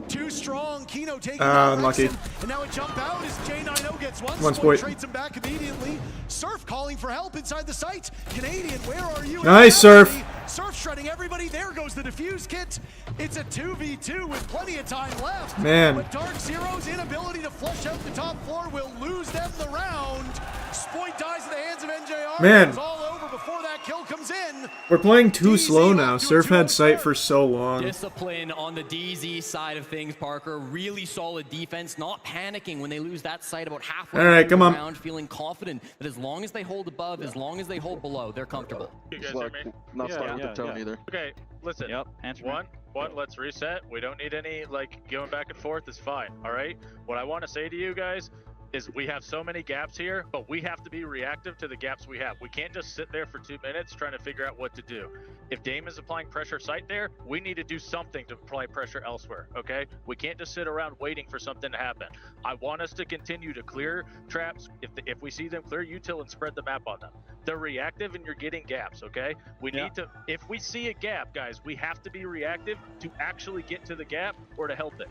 Speaker 3: Too strong. Kino taking
Speaker 2: unlucky.
Speaker 3: And now a jump out as J90 gets one.
Speaker 2: Come on, Spoit.
Speaker 3: Trades him back immediately. Surf calling for help inside the site. Canadian, where are you?
Speaker 2: Nice, Surf.
Speaker 3: Surf shredding everybody. There goes the defuse kit. It's a 2v2 with plenty of time left.
Speaker 2: Man.
Speaker 3: But Dark Zero's inability to flush out the top floor will lose them the round. Spoit dies at the hands of NJR.
Speaker 2: Man.
Speaker 3: It's all over before that kill comes in.
Speaker 2: We're playing too slow now. Surf had sight for so long.
Speaker 1: Discipline on the DZ side of things, Parker. Really solid defense, not panicking when they lose that sight about halfway
Speaker 2: All right,
Speaker 1: through
Speaker 2: come
Speaker 1: the
Speaker 2: on.
Speaker 1: round, feeling confident that as long as they hold above, as long as they hold below, they're comfortable.
Speaker 4: You guys hear me? Not starting with the tone either.
Speaker 7: Okay, listen.
Speaker 9: Yep, answer me.
Speaker 7: One, let's reset. We don't need any, like, going back and forth. It's fine, all right? What I want to say to you guys is we have so many gaps here, but we have to be reactive to the gaps we have. We can't just sit there for 2 minutes trying to figure out what to do. If Dame is applying pressure site there, we need to do something to apply pressure elsewhere, okay? We can't just sit around waiting for something to happen. I want us to continue to clear traps. If we see them, clear util and spread the map on them. They're reactive and you're getting gaps, okay? We need to, if we see a gap, guys, we have to be reactive to actually get to the gap or to help it.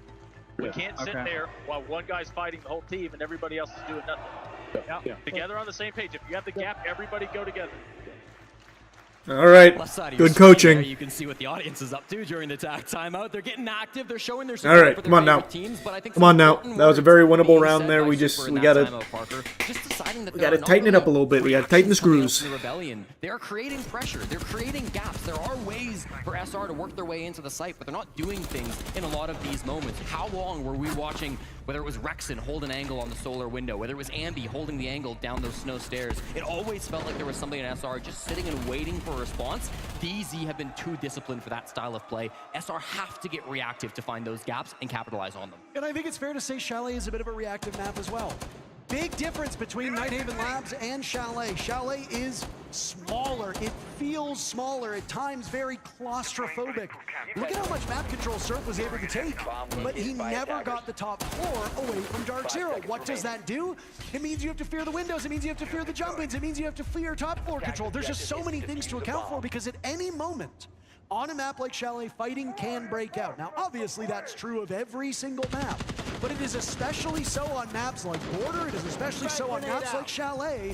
Speaker 7: We can't sit there while one guy's fighting the whole team and everybody else is doing nothing. Together on the same page. If you have the gap, everybody go together.
Speaker 2: All right.
Speaker 1: Left side of your
Speaker 2: Good
Speaker 1: screen
Speaker 2: coaching.
Speaker 1: there, you can see what the audience is up to during the tag timeout. They're getting active. They're showing their
Speaker 2: All
Speaker 1: support
Speaker 2: right,
Speaker 1: for
Speaker 2: come
Speaker 1: their
Speaker 2: on now.
Speaker 1: favorite teams, but I think
Speaker 2: Come on
Speaker 1: some
Speaker 2: now.
Speaker 1: important
Speaker 2: That was a
Speaker 1: words
Speaker 2: very winnable
Speaker 1: being
Speaker 2: round
Speaker 1: said
Speaker 2: there.
Speaker 1: by
Speaker 2: We just
Speaker 1: Super in
Speaker 2: we
Speaker 1: that
Speaker 2: gotta
Speaker 1: timeout, Parker. Just deciding that
Speaker 2: we
Speaker 1: there
Speaker 2: gotta
Speaker 1: are not
Speaker 2: tighten it up a
Speaker 1: really
Speaker 2: little bit. We gotta tighten the
Speaker 1: coming out
Speaker 2: screws.
Speaker 1: from the Rebellion. They're creating pressure. They're creating gaps. There are ways for SR to work their way into the site, but they're not doing things in a lot of these moments. How long were we watching, whether it was Rexon hold an angle on the solar window, whether it was Ambi holding the angle down those snow stairs? It always felt like there was somebody in SR just sitting and waiting for a response. DZ have been too disciplined for that style of play. SR have to get reactive to find those gaps and capitalize on them.
Speaker 3: And I think it's fair to say Chalet is a bit of a reactive map as well. Big difference between Nighthaven Labs and Chalet. Chalet is smaller. It feels smaller, at times very claustrophobic. Look at how much map control Surf was able to take, but he never got the top floor away from Dark Zero. What does that do? It means you have to fear the windows. It means you have to fear the jump ins. It means you have to fear top floor control. There's just so many things to account for because at any moment, on a map like Chalet, fighting can break out. Now, obviously, that's true of every single map, but it is especially so on maps like Border. It is especially so on maps like Chalet.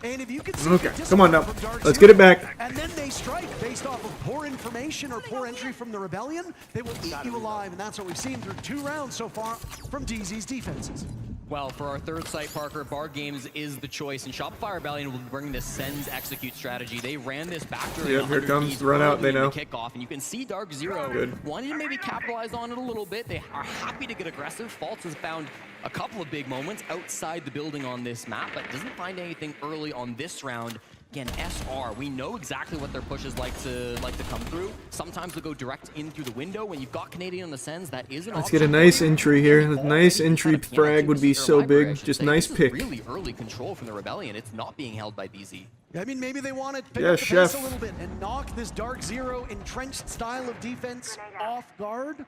Speaker 3: And if you can see
Speaker 2: Okay,
Speaker 3: the
Speaker 2: come on now.
Speaker 3: discipline from Dark
Speaker 2: Let's
Speaker 3: Zero,
Speaker 2: get it back.
Speaker 3: and then they strike based off of poor information or poor entry from the Rebellion, they will eat you alive, and that's what we've seen through 2 rounds so far from DZ's defenses.
Speaker 1: Well, for our third site, Parker, Bard Games is the choice, and Shopify Rebellion will bring this sends execute strategy. They ran this back during
Speaker 2: Yep, here
Speaker 1: 100
Speaker 2: comes
Speaker 1: Ds
Speaker 2: run out,
Speaker 1: early
Speaker 2: they
Speaker 1: in
Speaker 2: know.
Speaker 1: the kickoff, and you can see Dark Zero
Speaker 2: Good.
Speaker 1: wanted to maybe capitalize on it a little bit. They are happy to get aggressive. Faults has found a couple of big moments outside the building on this map, but doesn't find anything early on this round. Again, SR, we know exactly what their pushes like to come through. Sometimes they'll go direct in through the window. When you've got Canadian on the sends, that is an
Speaker 2: Let's
Speaker 1: option
Speaker 2: get a
Speaker 1: for
Speaker 2: nice
Speaker 1: you.
Speaker 2: entry here. A
Speaker 1: All
Speaker 2: nice
Speaker 1: right,
Speaker 2: entry
Speaker 1: inside of Canada,
Speaker 2: frag would be
Speaker 1: or
Speaker 2: so
Speaker 1: library, I
Speaker 2: big.
Speaker 1: should
Speaker 2: Just
Speaker 1: say.
Speaker 2: nice
Speaker 1: This is
Speaker 2: pick.
Speaker 1: really early control from the Rebellion. It's not being held by DZ.
Speaker 3: I mean, maybe they want to pick
Speaker 2: Yeah,
Speaker 3: up the
Speaker 2: chef.
Speaker 3: pace a little bit and knock this Dark Zero entrenched style of defense off guard.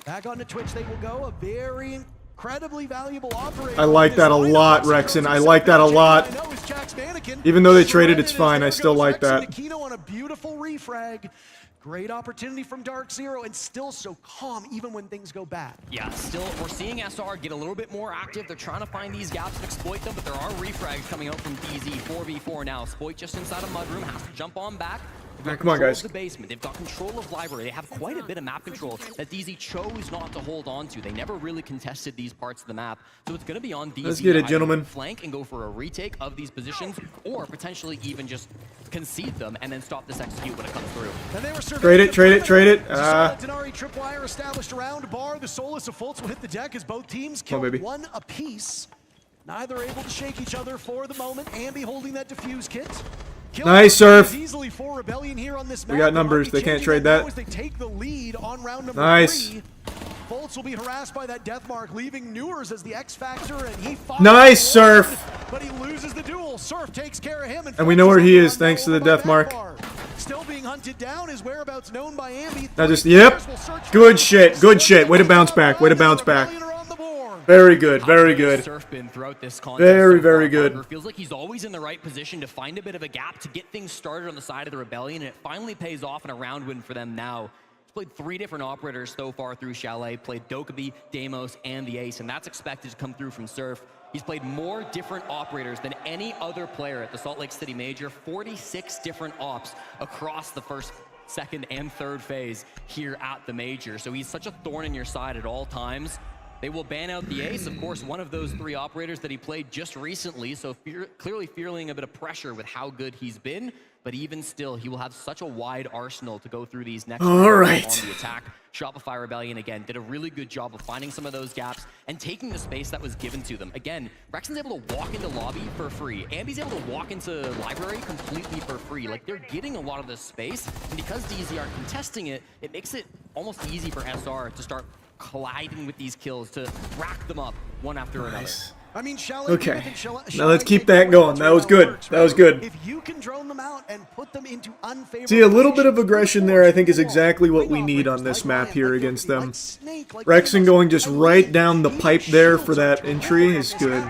Speaker 3: Back onto Twitch they will go. A very incredibly valuable operator.
Speaker 2: I like that a lot, Rexon. I like that a lot. Even though they traded, it's fine. I still like that.
Speaker 3: Aquino on a beautiful refrag. Great opportunity from Dark Zero, and still so calm even when things go bad.
Speaker 1: Yeah, still, we're seeing SR get a little bit more active. They're trying to find these gaps and exploit them, but there are refrags coming out from DZ. 4v4 now. Spoit just inside a mudroom, has to jump on back. They've got
Speaker 2: Come on,
Speaker 1: control
Speaker 2: guys.
Speaker 1: of the basement. They've got control of library. They have quite a bit of map control that DZ chose not to hold on to. They never really contested these parts of the map, so it's going to be on DZ
Speaker 2: Let's get
Speaker 1: to
Speaker 2: it,
Speaker 1: either
Speaker 2: gentlemen.
Speaker 1: flank and go for a retake of these positions, or potentially even just concede them and then stop this execute when it comes through.
Speaker 3: And they were
Speaker 2: Trade it, trade it, trade it.
Speaker 3: Denari tripwire established around Bar. The Solus of Fultz will hit the deck as both teams kill
Speaker 2: baby.
Speaker 3: one apiece. Neither able to shake each other for the moment. Ambi holding that defuse kit.
Speaker 2: Nice surf.
Speaker 3: Easily for Rebellion here on this map.
Speaker 2: We got numbers. They can't trade that.
Speaker 3: As they take the lead on round number
Speaker 2: Nice.
Speaker 3: 3. Fultz will be harassed by that death mark, leaving Newers as the X factor, and he fought
Speaker 2: Nice surf.
Speaker 3: but he loses the duel. Surf takes care of him,
Speaker 2: And we know where he is thanks to the death mark.
Speaker 3: Still being hunted down, his whereabouts known by Ambi.
Speaker 2: Now just, yep. Good shit, good shit. Way to bounce back, way to bounce back. Very good, very good.
Speaker 1: Surf been throughout this contest
Speaker 2: Very,
Speaker 1: so
Speaker 2: very
Speaker 1: far,
Speaker 2: good.
Speaker 1: Parker. Feels like he's always in the right position to find a bit of a gap to get things started on the side of the Rebellion, and it finally pays off in a round win for them now. He's played 3 different operators so far through Chalet, played Dokkaebi, Deimos, and the Ace, and that's expected to come through from Surf. He's played more different operators than any other player at the Salt Lake City Major, 46 different ops across the first, second, and third phase here at the Major. So he's such a thorn in your side at all times. They will ban out the Ace, of course, one of those 3 operators that he played just recently, so clearly feeling a bit of pressure with how good he's been, but even still, he will have such a wide arsenal to go through these next
Speaker 2: All
Speaker 1: rounds
Speaker 2: right.
Speaker 1: on the attack. Shopify Rebellion, again, did a really good job of finding some of those gaps and taking the space that was given to them. Again, Rexon's able to walk into lobby for free. Ambi's able to walk into library completely for free. Like, they're getting a lot of this space, and because DZ are contesting it, it makes it almost easy for SR to start colliding with these kills, to rack them up one after another.
Speaker 3: I mean, Chalet,
Speaker 2: Okay.
Speaker 3: even Chalet,
Speaker 2: Now let's keep
Speaker 3: take
Speaker 2: that
Speaker 3: away
Speaker 2: going.
Speaker 3: what's
Speaker 2: That was
Speaker 3: around
Speaker 2: good.
Speaker 3: works,
Speaker 2: That was
Speaker 3: right?
Speaker 2: good.
Speaker 3: If you can drone them out and put them into unfavorable
Speaker 2: See, a little bit of
Speaker 3: positions,
Speaker 2: aggression there I think is exactly what we need on this map here against them. Rexon going just right down the pipe there for that entry is good.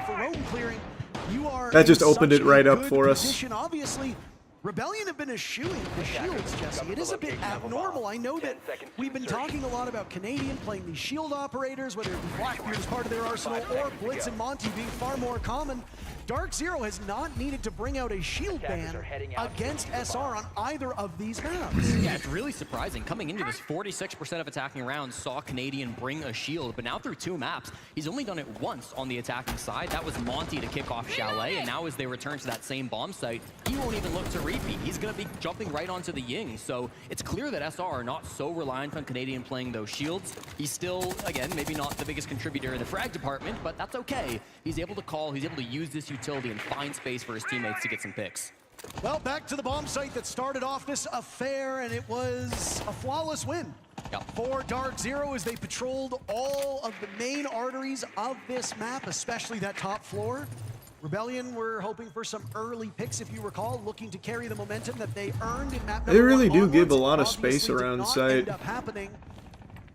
Speaker 2: That just opened it right up for us.
Speaker 3: Obviously, Rebellion have been eschewing the shields, Jesse. It is a bit abnormal. I know that we've been talking a lot about Canadian playing these shield operators, whether it be Blackbeard as part of their arsenal or Blitz and Monty being far more common. Dark Zero has not needed to bring out a shield ban against SR on either of these maps.
Speaker 1: Yeah, it's really surprising. Coming into this, 46% of attacking rounds saw Canadian bring a shield, but now through 2 maps, he's only done it once on the attacking side. That was Monty to kick off Chalet, and now as they return to that same bomb site, he won't even look to repeat. He's going to be jumping right onto the Ying, so it's clear that SR are not so reliant on Canadian playing those shields. He's still, again, maybe not the biggest contributor in the frag department, but that's okay. He's able to call, he's able to use this utility and find space for his teammates to get some picks.
Speaker 3: Well, back to the bomb site that started off this affair, and it was a flawless win for Dark Zero as they patrolled all of the main arteries of this map, especially that top floor. Rebellion were hoping for some early picks, if you recall, looking to carry the momentum that they earned in map number
Speaker 2: They really
Speaker 3: 1
Speaker 2: do give a
Speaker 3: onwards.
Speaker 2: lot of
Speaker 3: Obviously
Speaker 2: space
Speaker 3: did
Speaker 2: around
Speaker 3: not
Speaker 2: site.
Speaker 3: end up happening.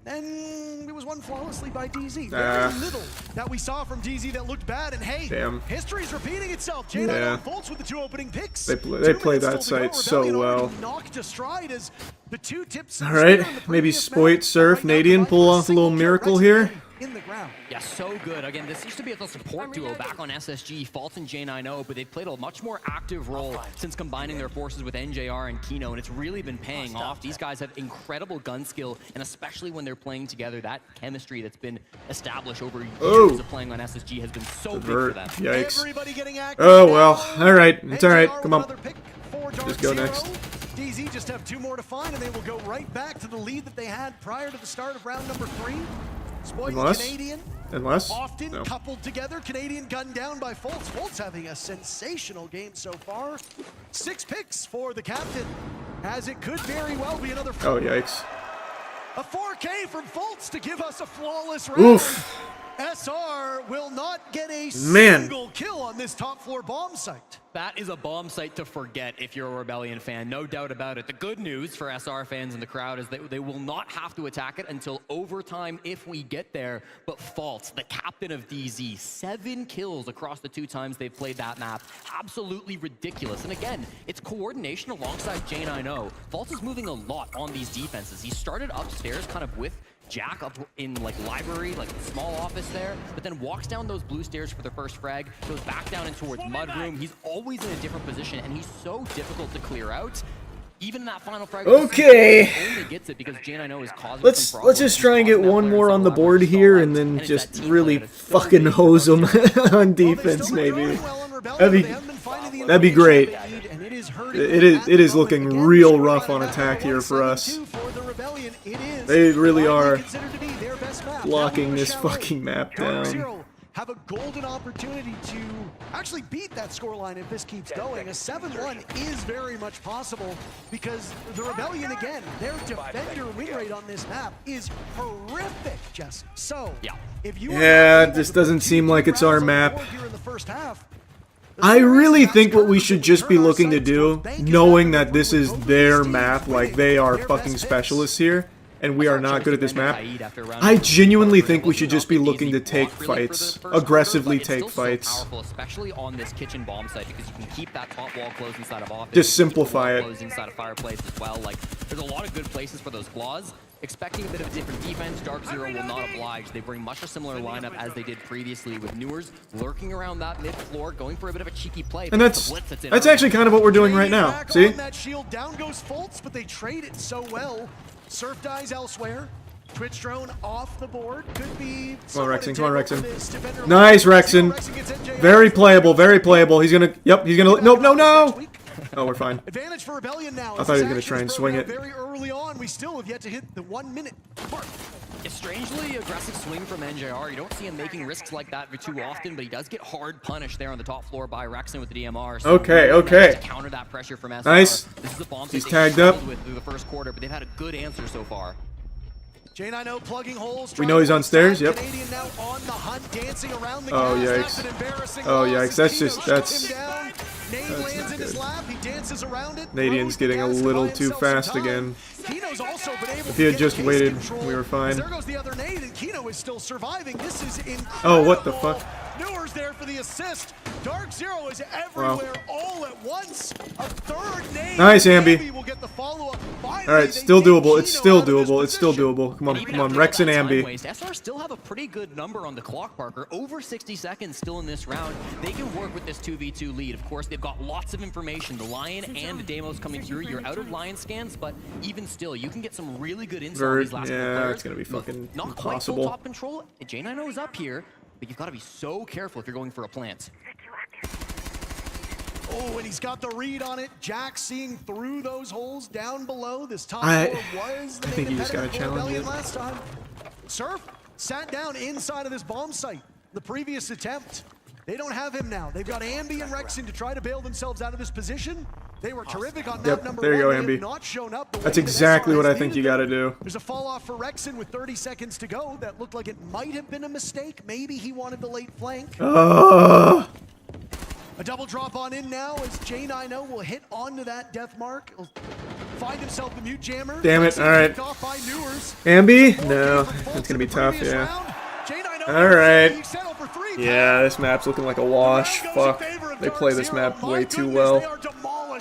Speaker 3: Then it was won flawlessly by DZ. Very little that we saw from DZ that looked bad, and hey, history's repeating itself. J9 Volts with the 2 opening picks.
Speaker 2: They play that site so well.
Speaker 3: Knocked astride as the 2 tips.
Speaker 2: All right, maybe Spoit, Surf, Nadian pull off a little miracle here.
Speaker 3: In the ground.
Speaker 1: Yeah, so good. Again, this used to be a support duo back on SSG, Faults and J9O, but they've played a much more active role since combining their forces with NJR and Kino, and it's really been paying off. These guys have incredible gun skill, and especially when they're playing together, that chemistry that's been established over years of playing on SSG has been so big for them.
Speaker 2: Yikes. Oh, well. All right. It's all right. Come on. Just go next.
Speaker 3: DZ just have 2 more to find, and they will go right back to the lead that they had prior to the start of round number 3.
Speaker 2: Unless?
Speaker 3: Often coupled together. Canadian gunned down by Fultz. Fultz having a sensational game so far. 6 picks for the captain, as it could very well be another.
Speaker 2: Oh, yikes.
Speaker 3: A 4K from Fultz to give us a flawless round.
Speaker 2: Oof.
Speaker 3: SR will not get a single kill on this top floor bomb site.
Speaker 1: That is a bomb site to forget if you're a Rebellion fan, no doubt about it. The good news for SR fans in the crowd is that they will not have to attack it until overtime if we get there. But Faults, the captain of DZ, 7 kills across the 2 times they've played that map. Absolutely ridiculous. And again, it's coordination alongside J9O. Faults is moving a lot on these defenses. He started upstairs kind of with Jack up in like library, like a small office there, but then walks down those blue stairs for the first frag, goes back down in towards Mudroom. He's always in a different position, and he's so difficult to clear out. Even in that final frag,
Speaker 2: okay.
Speaker 1: Only gets it because J9O is causing
Speaker 2: Let's just try and get 1 more on the board here, and then just really fucking hose them on defense, maybe. That'd be great. It is looking real rough on attack here for us. They really are locking this fucking map down.
Speaker 3: Have a golden opportunity to actually beat that scoreline if this keeps going. A 7-1 is very much possible because the Rebellion, again, their defender win rate on this map is horrific, Jesse. So, if you
Speaker 2: this doesn't seem like it's our map. I really think what we should just be looking to do, knowing that this is their map, like they are fucking specialists here, and we are not good at this map, I genuinely think we should just be looking to take fights, aggressively take fights.
Speaker 1: Especially on this kitchen bomb site, because you can keep that top wall closed inside of office.
Speaker 2: Just simplify it.
Speaker 1: Closed inside of fireplace as well. Like, there's a lot of good places for those flaws. Expecting a bit of a different defense, Dark Zero will not oblige. They bring much a similar lineup as they did previously, with Newers lurking around that mid floor, going for a bit of a cheeky play.
Speaker 2: And that's actually kind of what we're doing right now. See?
Speaker 3: That shield down goes Fultz, but they trade it so well. Surf dies elsewhere. Twitch drone off the board. Could be.
Speaker 2: Come on, Rexon. Come on, Rexon. Nice, Rexon. Very playable. Very playable. He's gonna. Yep. He's gonna. Nope. No. No. Oh, we're fine.
Speaker 3: Advantage for Rebellion now.
Speaker 2: I thought he was gonna try and swing it.
Speaker 3: Very early on, we still have yet to hit the 1 minute mark.
Speaker 1: A strangely aggressive swing from NJR. You don't see him making risks like that too often, but he does get hard punished there on the top floor by Rexon with the DMR. So
Speaker 2: okay.
Speaker 1: To counter that pressure from SR.
Speaker 2: Nice.
Speaker 1: This is a bomb
Speaker 2: He's tagged up
Speaker 1: through the first quarter, but they've had a good answer so far.
Speaker 3: J9O plugging holes.
Speaker 2: We know he's on stairs. Yep.
Speaker 3: Now on the hunt, dancing around the
Speaker 2: oh yikes! Oh yikes! That's
Speaker 3: lands in his lap. He dances around it.
Speaker 2: Nadian's getting a little too fast again.
Speaker 3: Kino's also been able
Speaker 2: if he had just waited, we were fine.
Speaker 3: There goes the other nade, and Kino is still surviving. This is incredible.
Speaker 2: Oh, what the fuck?
Speaker 3: Newers there for the assist. Dark Zero is everywhere all at once. A third nade.
Speaker 2: Nice, Ambi.
Speaker 3: Will get the follow-up.
Speaker 2: Alright, still doable. It's still doable. It's still doable. Come on, come on. Rex and Ambi.
Speaker 1: SR still have a pretty good number on the clock, Parker. Over 60 seconds still in this round. They can work with this 2v2 lead. Of course, they've got lots of information. The Lion and the Deimos coming through. You're out of Lion scans, but even still, you can get some really good insight on these last couple players.
Speaker 2: It's gonna be fucking
Speaker 1: Not quite full top control. J9O is up here, but you've got to be so careful if you're going for a plant.
Speaker 3: Oh, and he's got the read on it. Jack seeing through those holes down below. This top floor was the
Speaker 2: I think
Speaker 3: main
Speaker 2: you just gotta
Speaker 3: impediment for
Speaker 2: challenge
Speaker 3: Rebellion
Speaker 2: it.
Speaker 3: last time. Surf sat down inside of this bomb site. The previous attempt. They don't have him now. They've got Ambi and Rexin to try to bail themselves out of this position. They were terrific on map number
Speaker 2: there you go,
Speaker 3: one. They
Speaker 2: Ambi.
Speaker 3: have not shown up.
Speaker 2: That's exactly what I think you gotta do.
Speaker 3: There's a fall off for Rexin with 30 seconds to go. That looked like it might have been a mistake. Maybe he wanted the late flank. A double drop on in now as J9O will hit onto that death mark. He'll find himself the mute jammer.
Speaker 2: Damn it, alright. Ambi? No, that's gonna be tough, yeah. Alright. Yeah, this map's looking like a wash. Fuck. They play this map way too well.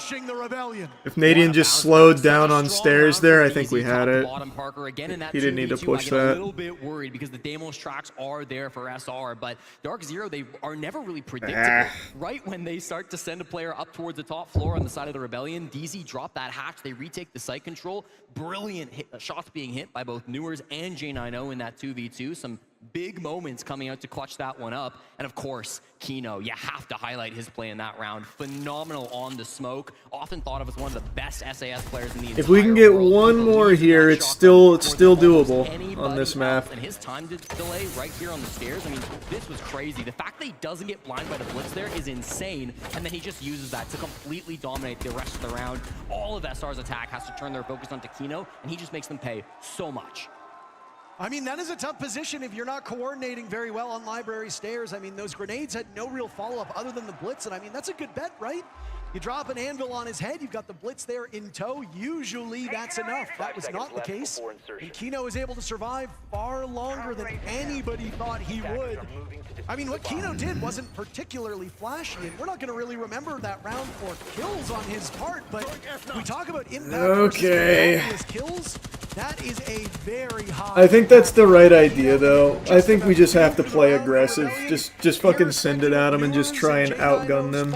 Speaker 2: If Nadian just slowed down on stairs there, I think we had it. He didn't need to push that.
Speaker 1: A little bit worried because the Deimos tracks are there for SR, but Dark Zero, they are never really predictable. Right when they start to send a player up towards the top floor on the side of the Rebellion, DZ drop that hatch, they retake the site control. Brilliant shots being hit by both Newers and J9O in that 2v2. Some big moments coming out to clutch that one up. And of course, Kino, you have to highlight his play in that round. Phenomenal on the smoke. Often thought of as one of the best SAS players in the entire
Speaker 2: If we can get
Speaker 1: world.
Speaker 2: one more here, it's still doable on this map.
Speaker 1: And his time delay right here on the stairs, I mean, this was crazy. The fact that he doesn't get blind by the blitz there is insane. And then he just uses that to completely dominate the rest of the round. All of SR's attack has to turn their focus onto Kino, and he just makes them pay so much.
Speaker 3: I mean, that is a tough position if you're not coordinating very well on library stairs. I mean, those grenades had no real follow-up other than the blitz, and I mean, that's a good bet, right? You drop an anvil on his head, you've got the blitz there in tow. Usually that's enough. That was not the case. And Kino is able to survive far longer than anybody thought he would. I mean, what Kino did wasn't particularly flashy, and we're not going to really remember that round for kills on his part, but we talk about impact versus kills. That is a very high.
Speaker 2: I think that's the right idea, though. I think we just have to play aggressive. Just fucking send it at them and just try and outgun them.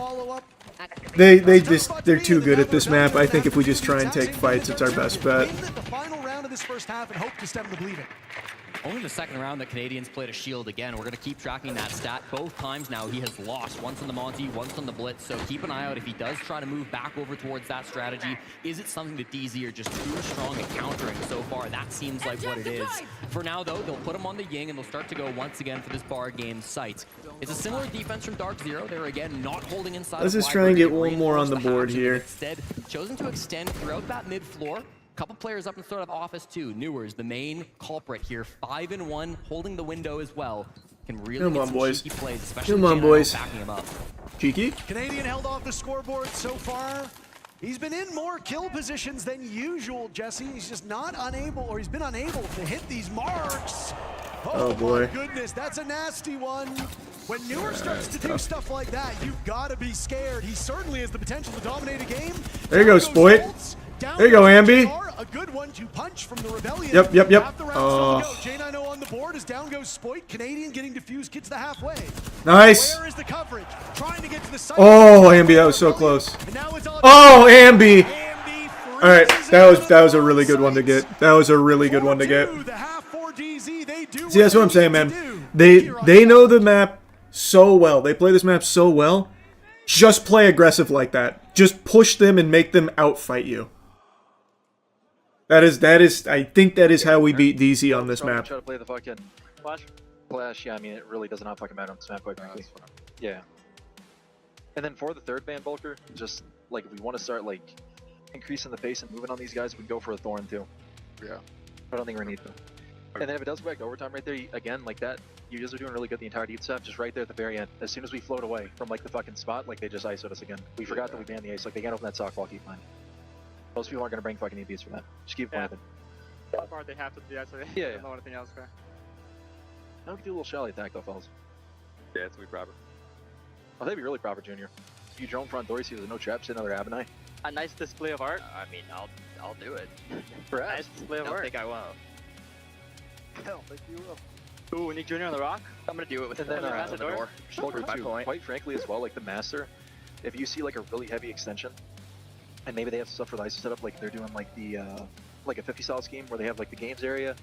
Speaker 2: They're too good at this map. I think if we just try and take fights, it's our best bet.
Speaker 3: The final round of this first half and hope to stem the bleeding.
Speaker 1: Only the second round that Canadians played a shield again. We're going to keep tracking that stat. Both times now he has lost. Once on the Monty, once on the Blitz. So keep an eye out if he does try to move back over towards that strategy. Is it something that DZ are just too strong at countering so far? That seems like what it is. For now, though, they'll put him on the Ying and they'll start to go once again for this bar game site. It's a similar defense from Dark Zero. They're again not holding inside.
Speaker 2: Let's just try and get one more on the board here.
Speaker 1: Instead, chosen to extend throughout that mid floor. Couple players up in sort of office too. Newers, the main culprit here, 5-1, holding the window as well. Can really get some cheeky plays, especially backing him up.
Speaker 2: Cheeky?
Speaker 3: Canadian held off the scoreboard so far. He's been in more kill positions than usual, Jesse. He's just not unable, or he's been unable to hit these marks.
Speaker 2: Oh boy.
Speaker 3: My goodness, that's a nasty one. When Newer starts to do stuff like that, you've got to be scared. He certainly has the potential to dominate a game.
Speaker 2: There you go, Spoit. There you go, Ambi.
Speaker 3: A good one to punch from the Rebellion.
Speaker 2: Yep.
Speaker 3: J9O on the board as down goes Spoit. Canadian getting diffused, gets the halfway.
Speaker 2: Nice.
Speaker 3: Where is the coverage? Trying to get to the side.
Speaker 2: Oh, Ambi, that was so close. Oh, Ambi. All right, that was a really good one to get. That was a really good one to get. See, that's what I'm saying, man. They know the map so well. They play this map so well. Just play aggressive like that. Just push them and make them outfight you. That is. I think that is how we beat DZ on this map.
Speaker 4: Try to play the fucking flash. Yeah, I mean it really does not fucking matter on this map, quite frankly. Yeah. And then for the third ban Bulker, just like if we want to start like increasing the pace and moving on these guys, we can go for a Thorn too.
Speaker 5: Yeah.
Speaker 4: I don't think we're gonna need them. And then if it does go back to overtime right there, again, like that, you guys are doing really good the entire deep stuff, just right there at the very end. As soon as we float away from like the fucking spot, like they just ISO'd us again. We forgot that we banned the ace, like they can't open that sock wall, keep mine. Most people aren't gonna bring fucking EBs for that. Just keep playing it.
Speaker 6: That part they have to do that, so they don't know anything else for.
Speaker 4: Now we can do a little shally attack though, fellas.
Speaker 5: Yeah, it's to be proper.
Speaker 4: Oh, that'd be really proper, Junior. You drone front door, see there's no traps, another Abinai.
Speaker 6: A nice display of art.
Speaker 17: I mean, I'll do it.
Speaker 6: Nice display of
Speaker 17: I don't
Speaker 6: art.
Speaker 17: think I won't.
Speaker 6: I don't think you will. Ooh, Nick Jr. on the rock.
Speaker 17: I'm gonna do it with
Speaker 4: And
Speaker 17: the
Speaker 4: then
Speaker 17: on the door.
Speaker 4: Poker
Speaker 17: My
Speaker 4: too.
Speaker 17: point.
Speaker 4: Quite frankly, as well, like the master, if you see like a really heavy extension, and maybe they have stuff for the ISO setup, like they're doing like the like a 50 solid scheme where they have like the games area,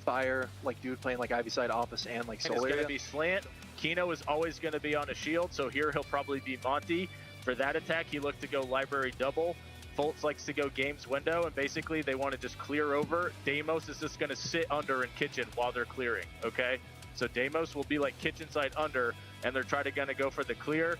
Speaker 4: fire, like dude playing like Ivy side office and like
Speaker 7: And
Speaker 4: soul
Speaker 7: it's
Speaker 4: area.
Speaker 7: going to be slant. Kino is always going to be on a shield, so here he'll probably be Monty. For that attack, he looked to go library double. Fultz likes to go games window, and basically they want to just clear over. Deimos is just going to sit under in kitchen while they're clearing, okay? So Deimos will be like kitchen side under, and they're trying to go for the clear.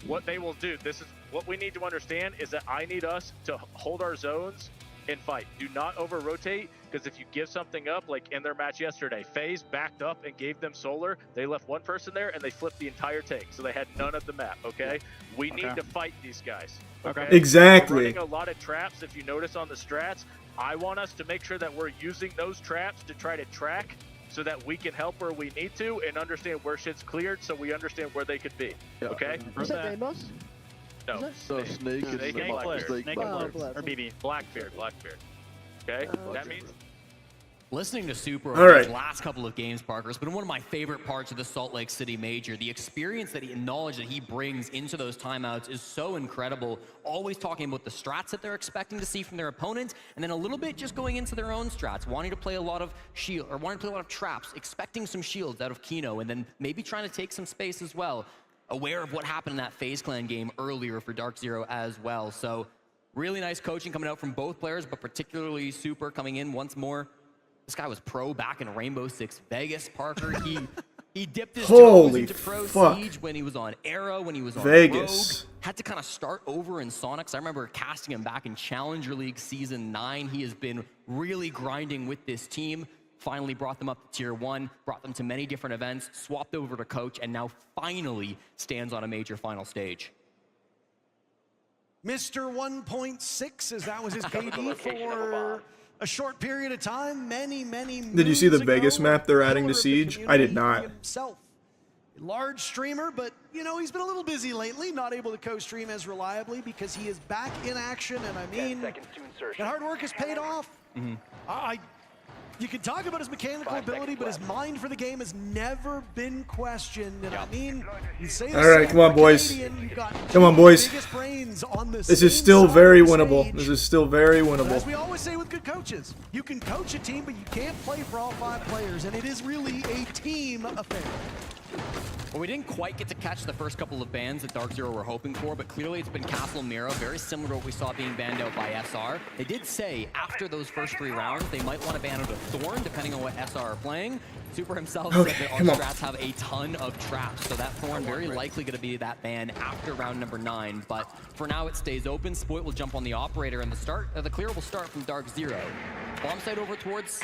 Speaker 7: What they will do, this is what we need to understand, is that I need us to hold our zones and fight. Do not over rotate, because if you give something up, like in their match yesterday, FaZe backed up and gave them solar. They left one person there and they flipped the entire tank, so they had none of the map. Okay, we need to fight these guys. Okay,
Speaker 2: Exactly.
Speaker 7: We're running a lot of traps. If you notice on the strats, I want us to make sure that we're using those traps to try to track, so that we can help where we need to and understand where shit's cleared, so we understand where they could be. Okay.
Speaker 6: Is that Deimos?
Speaker 7: No.
Speaker 6: So
Speaker 7: Snake and Blackbeard.
Speaker 6: Snake and Blur.
Speaker 7: Or BB. Blackbeard. Okay? That means...
Speaker 1: Listening to Super
Speaker 2: All
Speaker 1: over
Speaker 2: right.
Speaker 1: these last couple of games, Parker, has been one of my favorite parts of the Salt Lake City Major. The experience that and knowledge that he brings into those timeouts is so incredible. Always talking about the strats that they're expecting to see from their opponent, and then a little bit just going into their own strats, wanting to play a lot of shield, or wanting to play a lot of traps, expecting some shields out of Kino, and then maybe trying to take some space as well. Aware of what happened in that FaZe Clan game earlier for Dark Zero as well. So really nice coaching coming out from both players, but particularly Super coming in once more. This guy was pro back in Rainbow Six Vegas, Parker. He dipped his toes
Speaker 2: Holy
Speaker 1: into Pro
Speaker 2: fuck.
Speaker 1: Siege when he was on Arrow, when he was on
Speaker 2: Vegas.
Speaker 1: Rogue. Had to kind of start over in Sonics. I remember casting him back in Challenger League Season 9. He has been really grinding with this team. Finally brought them up to Tier 1, brought them to many different events, swapped over to coach, and now finally stands on a major final stage.
Speaker 3: Mr. 1.6, as that was his KD for a short period of time, many
Speaker 2: Did you see the
Speaker 3: moons
Speaker 2: Vegas
Speaker 3: ago,
Speaker 2: map they're adding to
Speaker 3: pillar of the
Speaker 2: Siege? I did
Speaker 3: community
Speaker 2: not.
Speaker 3: Himself. A large streamer, but you know, he's been a little busy lately, not able to co-stream as reliably because he is back in action, and I mean, that hard work has paid off. You can talk about his mechanical ability, but his mind for the game has never been questioned. And I mean, you say
Speaker 2: All right, come on, boys. Come on, boys. This is still very winnable. This is still very winnable.
Speaker 3: As we always say with good coaches, you can coach a team, but you can't play for all 5 players, and it is really a team affair.
Speaker 1: Well, we didn't quite get to catch the first couple of bans that Dark Zero were hoping for, but clearly it's been Castle Mira, very similar to what we saw being banned out by SR. They did say after those first 3 rounds, they might want to ban out a Thorn, depending on what SR are playing. Super himself said that our strats have a ton of traps, so that Thorn very likely going to be that ban after round number 9. But for now, it stays open. Spoit will jump on the operator, and the clear will start from Dark Zero. Bomb site over towards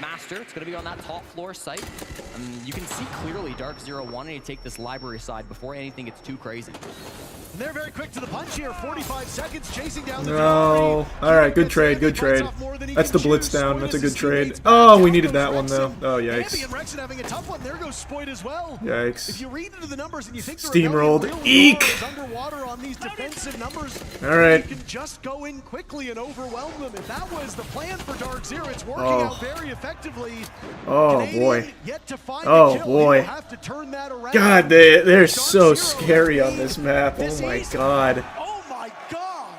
Speaker 1: Master. It's going to be on that top floor site. You can see clearly Dark Zero wanting to take this library side before anything gets too crazy.
Speaker 3: And they're very quick to the punch here. 45 seconds chasing down the
Speaker 2: No. All right, good trade, good trade. That's the blitz down. That's a good trade. Oh, we needed that one though. Oh, yikes.
Speaker 3: and Rexon having a tough one. There goes Spoit as well.
Speaker 2: Yikes.
Speaker 3: If you read into the numbers and you think the
Speaker 2: Steamrolled.
Speaker 3: Rebellion really
Speaker 2: Eek.
Speaker 3: is underwater on these defensive numbers,
Speaker 2: All right.
Speaker 3: you can just go in quickly and overwhelm them. If that was the plan for Dark Zero, it's working
Speaker 2: Oh.
Speaker 3: out very effectively.
Speaker 2: Oh,
Speaker 3: Canadian
Speaker 2: boy.
Speaker 3: Yet to find
Speaker 2: Oh,
Speaker 3: a kill.
Speaker 2: boy.
Speaker 3: He will have to turn that around.
Speaker 2: God, they're so scary on this map. Oh my god.
Speaker 3: Oh my god!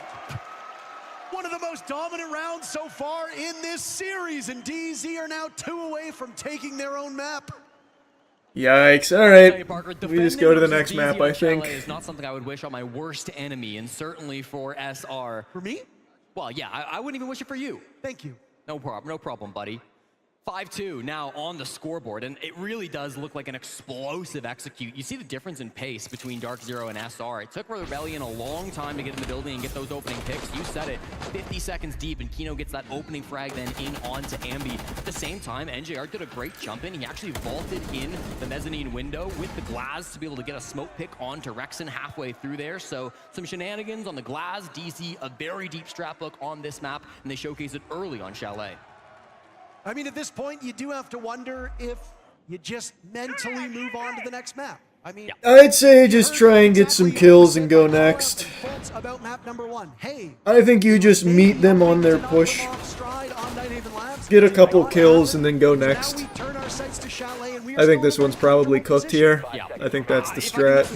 Speaker 3: One of the most dominant rounds so far in this series, and DZ are now 2 away from taking their own map.
Speaker 2: Yikes. All
Speaker 1: Hey,
Speaker 2: right.
Speaker 1: Parker,
Speaker 2: We just go to the
Speaker 1: defending
Speaker 2: next
Speaker 1: versus
Speaker 2: map,
Speaker 1: DZ
Speaker 2: I
Speaker 1: on
Speaker 2: think.
Speaker 1: Chalet is not something I would wish on my worst enemy, and certainly for SR.
Speaker 3: For me?
Speaker 1: Well, yeah, I wouldn't even wish it for you.
Speaker 3: Thank you.
Speaker 1: No problem, buddy. 5-2 now on the scoreboard, and it really does look like an explosive execute. You see the difference in pace between Dark Zero and SR. It took Rebellion a long time to get in the building and get those opening picks. You said it, 50 seconds deep, and Kino gets that opening frag then in onto Ambi. At the same time, NJR did a great jump in. He actually vaulted in the mezzanine window with the Glaz to be able to get a smoke pick onto Rexon halfway through there. So some shenanigans on the Glaz. DC, a very deep strap book on this map, and they showcase it early on Chalet.
Speaker 3: I mean, at this point, you do have to wonder if you just mentally move on to the next map. I mean,
Speaker 2: I'd say just try and get some kills and go next.
Speaker 3: about map number 1. Hey,
Speaker 2: I think you just meet them on their push, get a couple kills, and then go next. I think this one's probably cooked here. I think that's the strat.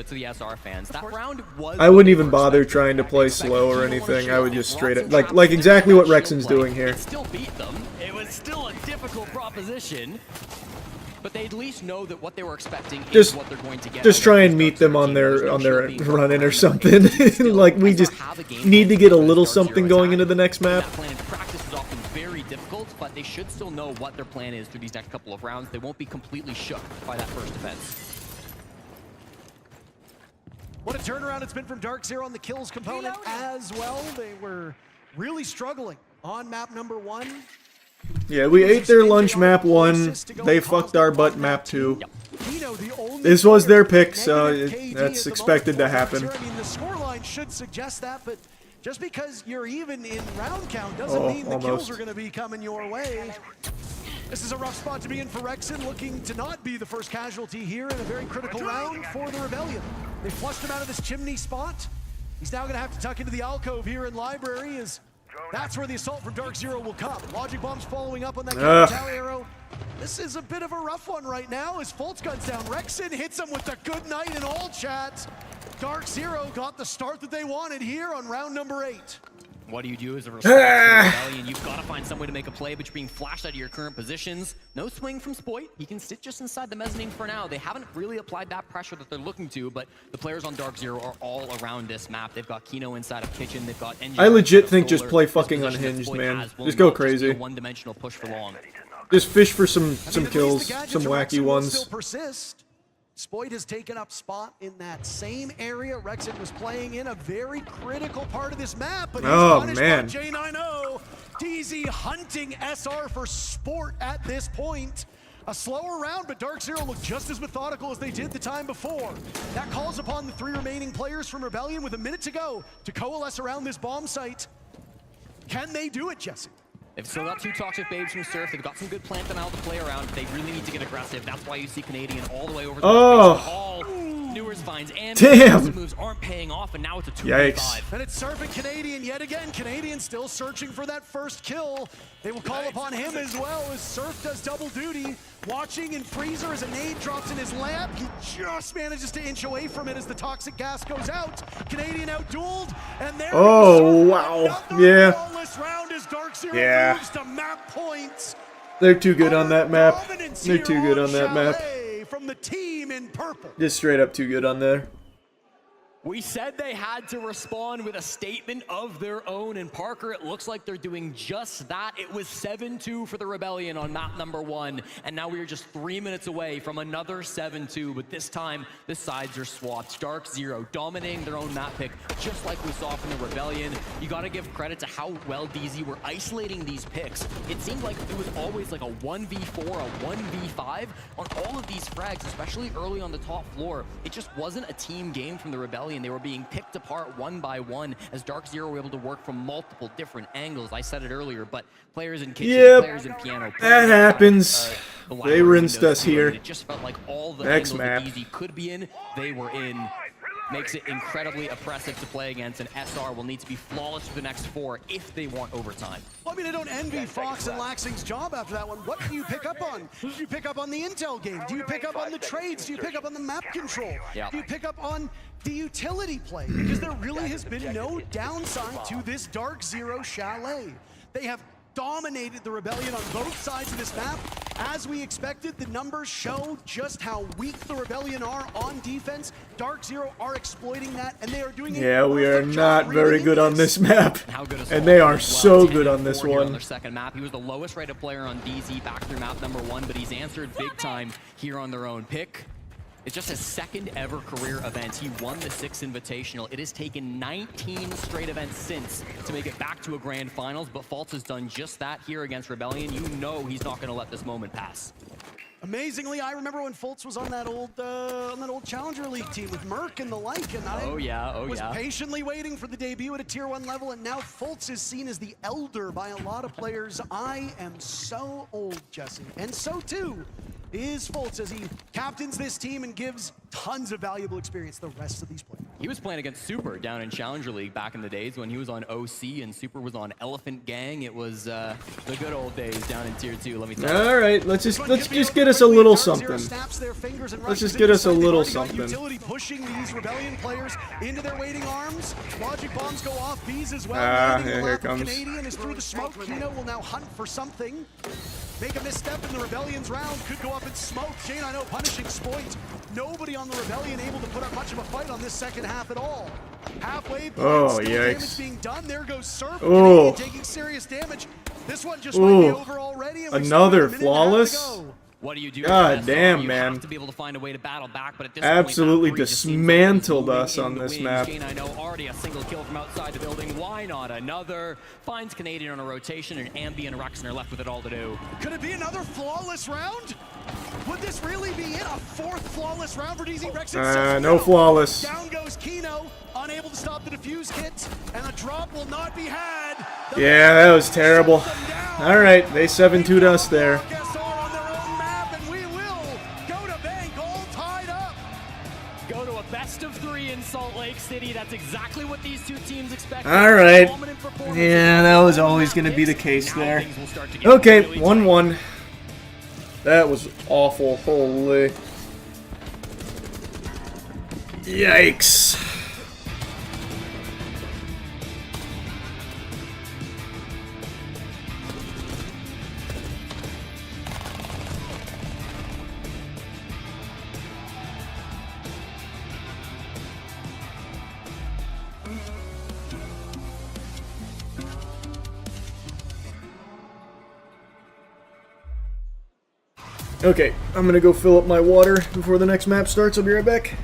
Speaker 1: To the SR fans. That round was
Speaker 2: I wouldn't even bother trying to play slow or anything. I would just straight up like exactly what Rexon's doing here.
Speaker 1: It still beat them. It was still a difficult proposition. But they at least know that what they were expecting is what they're going to get.
Speaker 2: Just try and meet them on their run-in or something. Like, we just need to get a little something going into the next map.
Speaker 1: That plan in practice is often very difficult, but they should still know what their plan is through these next couple of rounds. They won't be completely shook by that first defense.
Speaker 3: What a turnaround it's been from Dark Zero on the kills component as well. They were really struggling on map number 1.
Speaker 2: Yeah, we ate their lunch map 1. They fucked our butt map 2. This was their pick, so that's expected to happen.
Speaker 3: I mean, the scoreline should suggest that, but just because you're even in round count doesn't mean the kills are going to be coming your way. This is a rough spot to be in for Rexon, looking to not be the first casualty here in a very critical round for the Rebellion. They flushed him out of this chimney spot. He's now going to have to tuck into the alcove here in Library, as that's where the assault from Dark Zero will come. Logic Bomb's following up on that tower arrow. This is a bit of a rough one right now as Fultz guns down. Rexon hits him with the good night in all chat. Dark Zero got the start that they wanted here on round number 8.
Speaker 1: What do you do as a response to the Rebellion? You've got to find some way to make a play, but you're being flashed out of your current positions. No swing from Spoit. He can sit just inside the mezzanine for now. They haven't really applied that pressure that they're looking to, but the players on Dark Zero are all around this map. They've got Kino inside of Kitchen. They've got Engine.
Speaker 2: I legit think just play fucking unhinged, man. Just go crazy.
Speaker 1: One-dimensional push for long.
Speaker 2: Just fish for some kills, some wacky ones.
Speaker 3: Spoit has taken up spot in that same area Rexon was playing in, a very critical part of this map, but he's punished by J90. DZ hunting SR for sport at this point. A slower round, but Dark Zero looked just as methodical as they did the time before. That calls upon the 3 remaining players from Rebellion with a minute to go to coalesce around this bomb site. Can they do it, Jesse?
Speaker 1: They've still got 2 toxic babes from Surf. They've got some good plant and out to play around. They really need to get aggressive. That's why you see Canadian all the way over the all Newers finds and moves aren't paying off, and now it's a 2v5.
Speaker 3: And it's Surf and Canadian yet again. Canadian still searching for that first kill. They will call upon him as well as Surf does double duty. Watching in Freezer as a nade drops in his lap. He just manages to inch away from it as the toxic gas goes out. Canadian out-dueled, and there
Speaker 2: wow. Yeah.
Speaker 3: Round as Dark Zero moves to map points.
Speaker 2: They're too good on that map. They're too good on that map.
Speaker 3: From the team in purple.
Speaker 2: Just straight up too good on there.
Speaker 1: We said they had to respond with a statement of their own, and Parker, it looks like they're doing just that. It was 7-2 for the Rebellion on map number 1, and now we are just 3 minutes away from another 7-2, but this time the sides are swapped. Dark Zero dominating their own map pick, just like we saw from the Rebellion. You gotta give credit to how well DZ were isolating these picks. It seemed like it was always like a 1v4, a 1v5 on all of these frags, especially early on the top floor. It just wasn't a team game from the Rebellion. They were being picked apart one by one as Dark Zero were able to work from multiple different angles. I said it earlier, but players in Kitchen, players in Piano.
Speaker 2: That happens. They rinsed us here.
Speaker 1: It just felt like all the angles that DZ could be in, they were in. Makes it incredibly oppressive to play against, and SR will need to be flawless for the next 4 if they want overtime.
Speaker 3: Well, I mean, I don't envy Fox and Laxing's job after that one. What do you pick up on? Do you pick up on the intel game? Do you pick up on the trades? Do you pick up on the map control? Do you pick up on the utility play? Because there really has been no downside to this Dark Zero chalet. They have dominated the Rebellion on both sides of this map. As we expected, the numbers show just how weak the Rebellion are on defense. Dark Zero are exploiting that, and they are doing
Speaker 2: it. We are not very good on this map. And they are so good on this one.
Speaker 1: On their second map. He was the lowest rated player on DZ back through map number 1, but he's answered big time here on their own pick. It's just his second ever career event. He won the 6th Invitational. It has taken 19 straight events since to make it back to a grand finals, but Fultz has done just that here against Rebellion. You know he's not going to let this moment pass.
Speaker 3: Amazingly, I remember when Fultz was on that old Challenger League team with Merc and the like, and I was patiently waiting for the debut at a Tier 1 level, and now Fultz is seen as the elder by a lot of players. I am so old, Jesse, and so too is Fultz as he captains this team and gives tons of valuable experience to the rest of these players.
Speaker 1: He was playing against Super down in Challenger League back in the days when he was on OC and Super was on Elephant Gang. It was the good old days down in Tier 2, let me tell you.
Speaker 2: All right, let's just get us a little something. Let's just get us a little something.
Speaker 3: Utility pushing these Rebellion players into their waiting arms. Logic bombs go off, Bees as well.
Speaker 2: Yeah, here it comes.
Speaker 3: Canadian is through the smoke. Kino will now hunt for something. Make a misstep in the Rebellion's round. Could go up in smoke. Shane, I know, punishing Spoit. Nobody on the Rebellion able to put up much of a fight on this second half at all. Halfway point,
Speaker 2: oh,
Speaker 3: still
Speaker 2: yikes.
Speaker 3: damage being done. There goes Surf.
Speaker 2: Oh.
Speaker 3: Canadian taking serious damage. This one just might be over already. And
Speaker 2: Another flawless?
Speaker 1: What do you do?
Speaker 2: God damn,
Speaker 1: you
Speaker 2: man.
Speaker 1: Have to be able to find a way to battle back, but at this
Speaker 2: Absolutely
Speaker 1: point, just seems like
Speaker 2: dismantled
Speaker 1: moving
Speaker 2: us on
Speaker 1: in the
Speaker 2: this
Speaker 1: wind.
Speaker 2: map.
Speaker 1: Shane, I know, already a single kill from outside the building. Why not another? Finds Canadian on a rotation, and Ambi and Rexen are left with it all to do.
Speaker 3: Could it be another flawless round? Would this really be it? A fourth flawless round for DZ Rexen?
Speaker 2: No flawless.
Speaker 3: Down goes Kino, unable to stop the defuse kit, and the drop will not be had.
Speaker 2: Yeah, that was terrible. All right, they 7-2'd us there.
Speaker 1: Go to a best of 3 in Salt Lake City. That's exactly what these two teams expect.
Speaker 2: All right. Yeah, that was always going to be the case there. Okay, 1-1. That was awful. Holy. Yikes. Okay, I'm gonna go fill up my water before the next map starts. I'll be right back.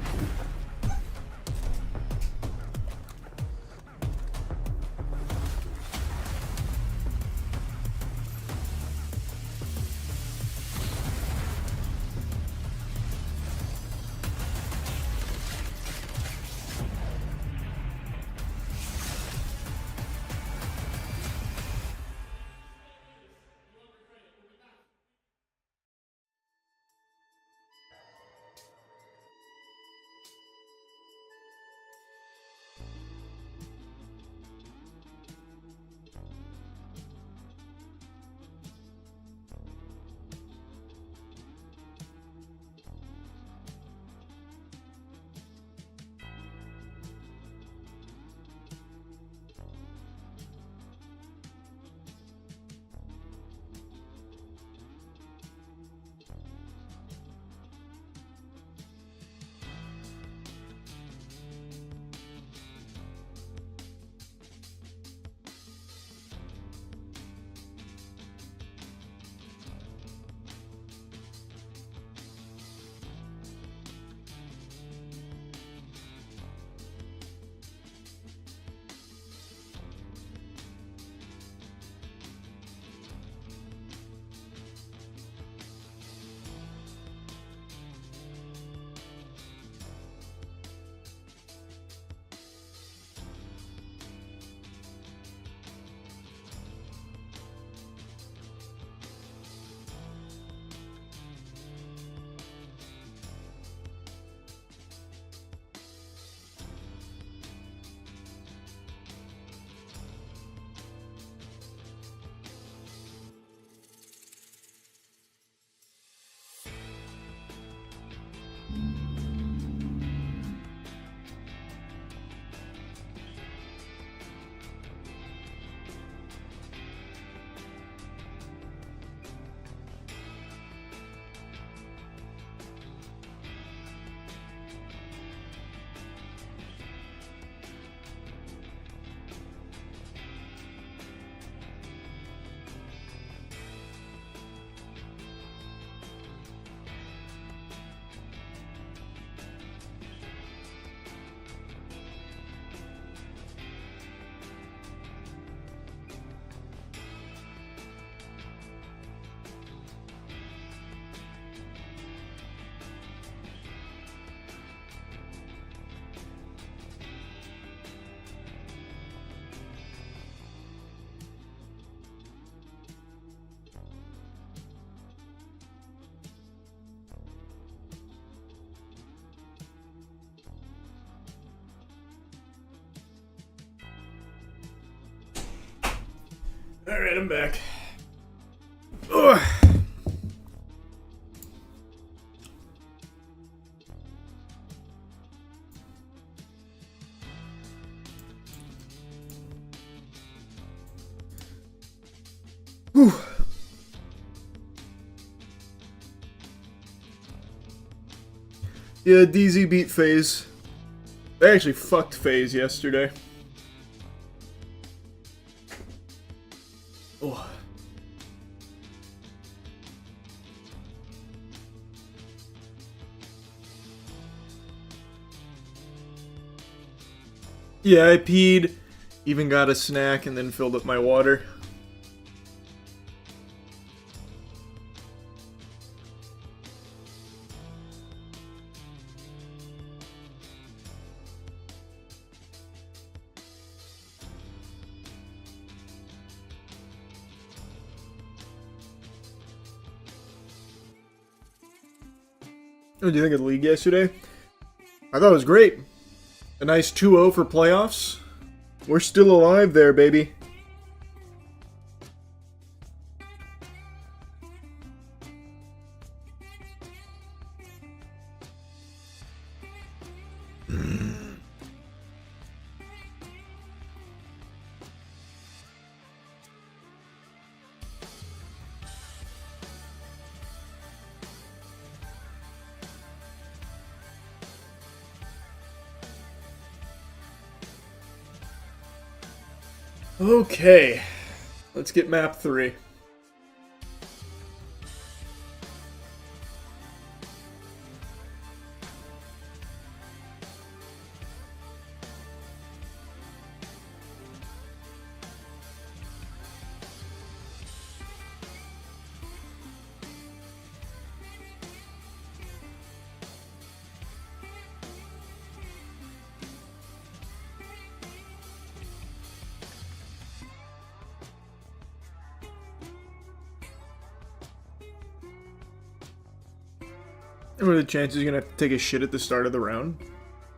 Speaker 2: Alright, I'm back. Ugh. Whew. Yeah, DZ beat FaZe. They actually fucked FaZe yesterday. Oh. Yeah, I peed, even got a snack, and then filled up my water. What do you think of the league yesterday? I thought it was great. A nice 2-0 for playoffs. We're still alive there, baby. Okay, let's get map 3. What are the chances you're gonna have to take a shit at the start of the round?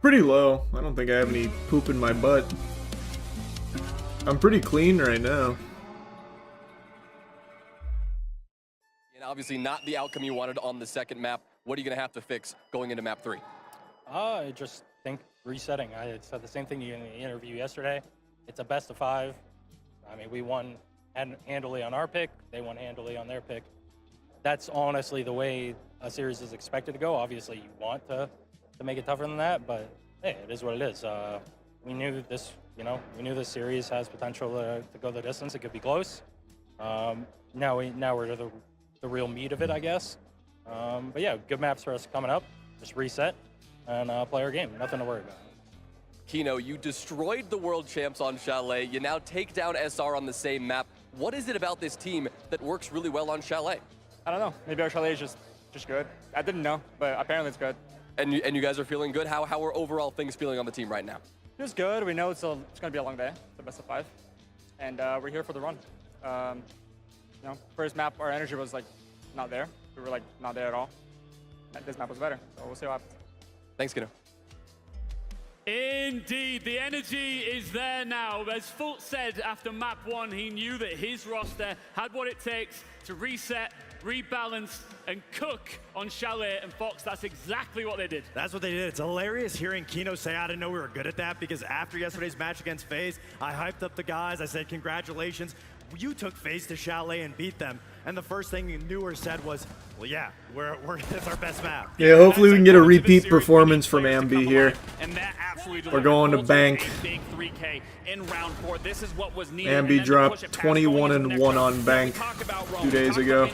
Speaker 2: Pretty low. I don't think I have any poop in my butt. I'm pretty clean right now.
Speaker 8: And obviously not the outcome you wanted on the second map. What are you going to have to fix going into map 3?
Speaker 18: I just think resetting. I said the same thing in the interview yesterday. It's a best of 5. I mean, we won handily on our pick. They won handily on their pick. That's honestly the way a series is expected to go. Obviously, you want to make it tougher than that, but hey, it is what it is. We knew this, we knew this series has potential to go the distance. It could be close. Now we're to the real meat of it, I guess. But yeah, good maps for us coming up. Just reset and play our game. Nothing to worry about.
Speaker 8: Kino, you destroyed the world champs on Chalet. You now take down SR on the same map. What is it about this team that works really well on Chalet?
Speaker 19: I don't know. Maybe our Chalet is just good. I didn't know, but apparently it's good.
Speaker 8: And you guys are feeling good? How are overall things feeling on the team right now?
Speaker 19: It's good. We know it's going to be a long day. It's the best of 5. And we're here for the run. First map, our energy was not there. We were not there at all. And this map was better. So we'll see what happens.
Speaker 8: Thanks, Kino.
Speaker 10: Indeed, the energy is there now. As Fultz said after map 1, he knew that his roster had what it takes to reset, rebalance, and cook on Chalet and Fox. That's exactly what they did.
Speaker 12: That's what they did. It's hilarious hearing Kino say, I didn't know we were good at that, because after yesterday's match against FaZe, I hyped up the guys. I said, congratulations. You took FaZe to Chalet and beat them. And the first thing Newer said was, well, yeah, it's our best map.
Speaker 2: Yeah, hopefully we can get a repeat performance from Ambi here.
Speaker 11: And that absolutely
Speaker 2: We're going to bank.
Speaker 11: Big 3K in round 4. This is what was needed.
Speaker 2: Ambi dropped 21-1 on bank 2 days ago.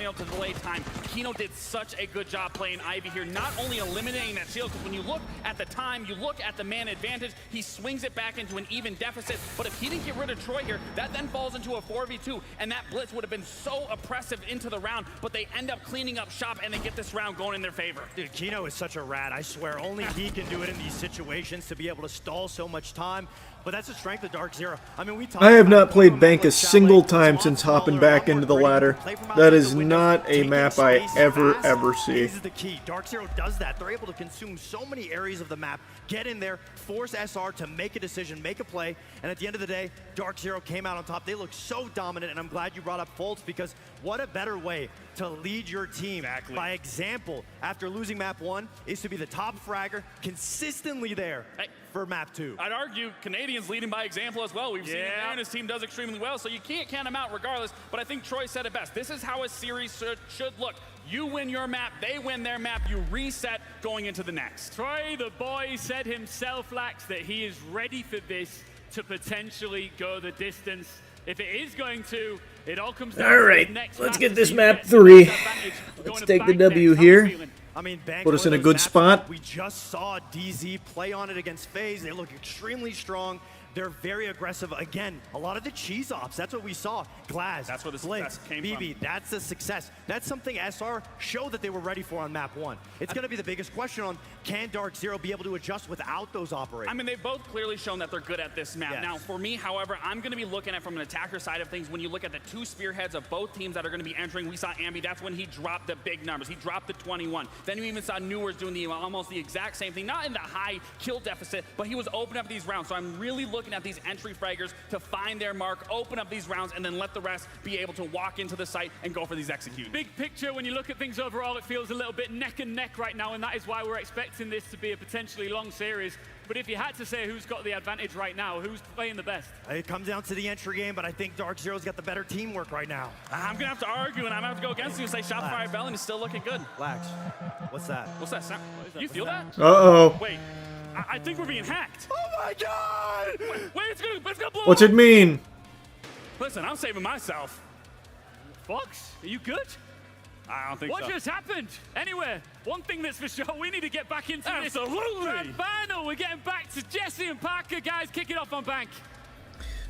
Speaker 11: Kino did such a good job playing Ivy here, not only eliminating that shield, because when you look at the time, you look at the man advantage, he swings it back into an even deficit. But if he didn't get rid of Troy here, that then falls into a 4v2, and that blitz would have been so oppressive into the round, but they end up cleaning up shop and they get this round going in their favor.
Speaker 12: Dude, Kino is such a rat. I swear, only he can do it in these situations to be able to stall so much time. but that's the strength of Dark Zero. I mean,
Speaker 2: I have not played Bank a single time since hopping back into the ladder. That is not a map I ever see.
Speaker 12: This is the key. Dark Zero does that. They're able to consume so many areas of the map, get in there, force SR to make a decision, make a play, and at the end of the day, Dark Zero came out on top. They look so dominant, and I'm glad you brought up Fultz, because what a better way to lead your team by example after losing map 1 is to be the top fragger, consistently there for map 2.
Speaker 11: I'd argue Canadians leading by example as well. We've seen him there, and his team does extremely well, so you can't count him out regardless. But I think Troy said it best. This is how a series should look. You win your map, they win their map, you reset going into the next.
Speaker 10: Troy, the boy, said himself, Lax, that he is ready for this to potentially go the distance. If it is going to, it all comes down to the next
Speaker 2: let's
Speaker 10: map
Speaker 2: get
Speaker 10: to
Speaker 2: this
Speaker 10: see
Speaker 2: map
Speaker 10: who
Speaker 2: 3.
Speaker 10: gets the advantage.
Speaker 2: Let's
Speaker 10: Going to
Speaker 2: take the
Speaker 10: Bank
Speaker 2: W
Speaker 10: next. How you
Speaker 2: here.
Speaker 10: feeling?
Speaker 12: I mean, Bank's
Speaker 2: Put us
Speaker 12: one
Speaker 2: in a
Speaker 12: of
Speaker 2: good
Speaker 12: those maps
Speaker 2: spot.
Speaker 12: We just saw DZ play on it against FaZe. They look extremely strong. They're very aggressive. Again, a lot of the cheese ops. That's what we saw. Glass,
Speaker 11: That's where the
Speaker 12: Flicks,
Speaker 11: success came
Speaker 12: BB.
Speaker 11: from.
Speaker 12: That's the success. That's something SR showed that they were ready for on map 1. It's going to be the biggest question on, can Dark Zero be able to adjust without those operators?
Speaker 11: I mean, they've both clearly shown that they're good at this map.
Speaker 12: Yes.
Speaker 11: Now, for me, however, I'm going to be looking at from an attacker side of things. When you look at the two spearheads of both teams that are going to be entering, we saw Ambi. That's when he dropped the big numbers. He dropped the 21. Then we even saw Newers doing almost the exact same thing. Not in the high kill deficit, but he was opening up these rounds. So I'm really looking at these entry fraggers to find their mark, open up these rounds, and then let the rest be able to walk into the site and go for these executions.
Speaker 10: Big picture, when you look at things overall, it feels a little bit neck and neck right now, and that is why we're expecting this to be a potentially long series. But if you had to say who's got the advantage right now, who's playing the best?
Speaker 12: It comes down to the entry game, but I think Dark Zero's got the better teamwork right now.
Speaker 11: I'm going to have to argue, and I'm going to have to go against you and say Shopify Rebellion is still looking good.
Speaker 12: Lax, what's that?
Speaker 11: What's that sound? You feel that?
Speaker 2: Uh-oh.
Speaker 11: Wait, I think we're being hacked.
Speaker 12: Oh my God!
Speaker 11: Wait, it's gonna blow
Speaker 2: What's
Speaker 11: up.
Speaker 2: it mean?
Speaker 11: Listen, I'm saving myself.
Speaker 10: Fox, are you good?
Speaker 11: I don't think
Speaker 10: What
Speaker 11: so.
Speaker 10: just happened? Anyway, one thing that's for sure, we need to get back into this
Speaker 11: Absolutely.
Speaker 10: grand final. We're getting back to Jesse and Parker, guys. Kick it off on Bank.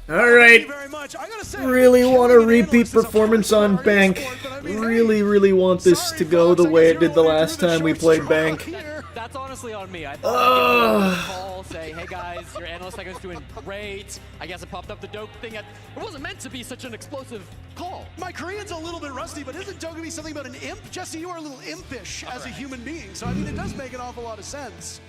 Speaker 2: All right.
Speaker 3: Thank you very much. I gotta say,
Speaker 2: Really want a
Speaker 3: killing an
Speaker 2: repeat
Speaker 3: analyst is a
Speaker 2: performance
Speaker 3: first
Speaker 2: on
Speaker 3: in our
Speaker 2: Bank.
Speaker 3: sport, but I mean,
Speaker 2: Really want this to go the way it did the last time we played Bank.
Speaker 1: That's honestly on me. I thought I'd give you a call, say, hey guys, your analyst segment's doing great. I guess it popped up the dope thing. It wasn't meant to be such an explosive call.
Speaker 3: My Korean's a little bit rusty, but isn't Doug gonna be something about an imp? Jesse, you are a little impish as a human being, so I mean, it does make an awful lot of sense.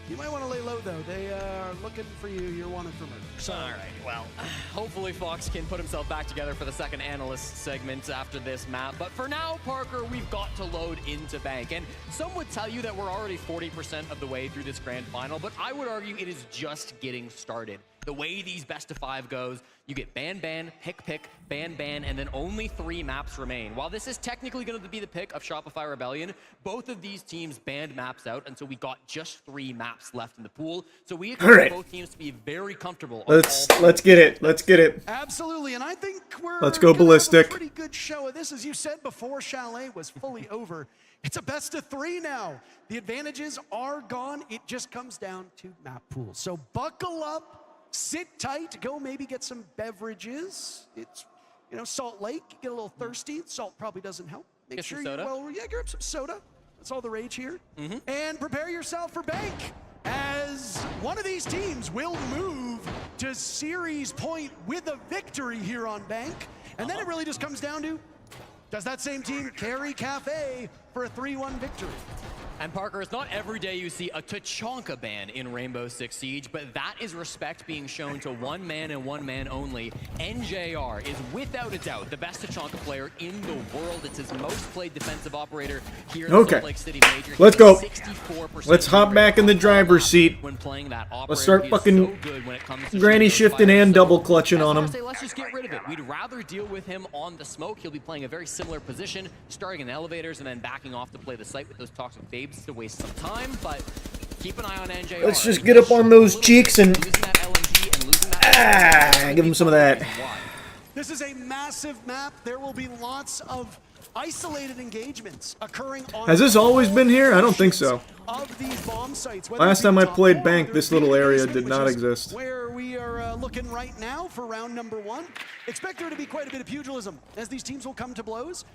Speaker 3: You might want to lay low, though. They are looking for you. You're wanted for murder. So,
Speaker 1: all right, well, hopefully Fox can put himself back together for the second analyst segment after this map. But for now, Parker, we've got to load into Bank. And some would tell you that we're already 40% of the way through this grand final, but I would argue it is just getting started. The way these best of 5 goes, you get ban, pick, ban, and then only 3 maps remain. While this is technically going to be the pick of Shopify Rebellion, both of these teams banned maps out until we got just 3 maps left in the pool. So we expect both teams to be very comfortable.
Speaker 2: Let's get it. Let's get it.
Speaker 3: absolutely, and I think we're
Speaker 2: Let's go
Speaker 3: gonna
Speaker 2: ballistic.
Speaker 3: have a pretty good show of this. As you said before, Chalet was fully over. It's a best of 3 now. The advantages are gone. It just comes down to map pool. So buckle up. Sit tight, go maybe get some beverages. It's, you know, Salt Lake, get a little thirsty. Salt probably doesn't help. Make
Speaker 1: Get
Speaker 3: sure
Speaker 1: some
Speaker 3: you,
Speaker 1: soda?
Speaker 3: well, yeah, grab some soda. That's all the rage here. And prepare yourself for Bank, as one of these teams will move to series point with a victory here on Bank. And then it really just comes down to, does that same team carry Cafe for a 3-1 victory?
Speaker 1: And Parker, it's not every day you see a Tachanka ban in Rainbow Six Siege, but that is respect being shown to one man and one man only. NJR is without a doubt the best Tachanka player in the world. It's his most played defensive operator here in the Salt Lake City Major.
Speaker 2: Let's go.
Speaker 1: 64%
Speaker 2: Let's hop back in the driver's seat.
Speaker 1: when playing that operator.
Speaker 2: Let's start
Speaker 1: He is
Speaker 2: fucking
Speaker 1: so good when it comes to
Speaker 2: granny
Speaker 1: shooting those
Speaker 2: shifting
Speaker 1: fires.
Speaker 2: and
Speaker 1: So
Speaker 2: double clutching on him.
Speaker 1: Say, let's just get rid of it. We'd rather deal with him on the smoke. He'll be playing a very similar position, starting in elevators and then backing off to play the site with those toxic babes to waste some time. But keep an eye on NJR.
Speaker 2: Let's just get up on those cheeks and give him some of that.
Speaker 3: This is a massive map. There will be lots of isolated engagements occurring on
Speaker 2: Has this always been here? I don't think so.
Speaker 3: of these bomb sites.
Speaker 2: Last time I played Bank, this little area did not exist.
Speaker 3: Where we are looking right now for round number 1. Expect there to be quite a bit of pugilism as these teams will come to blows.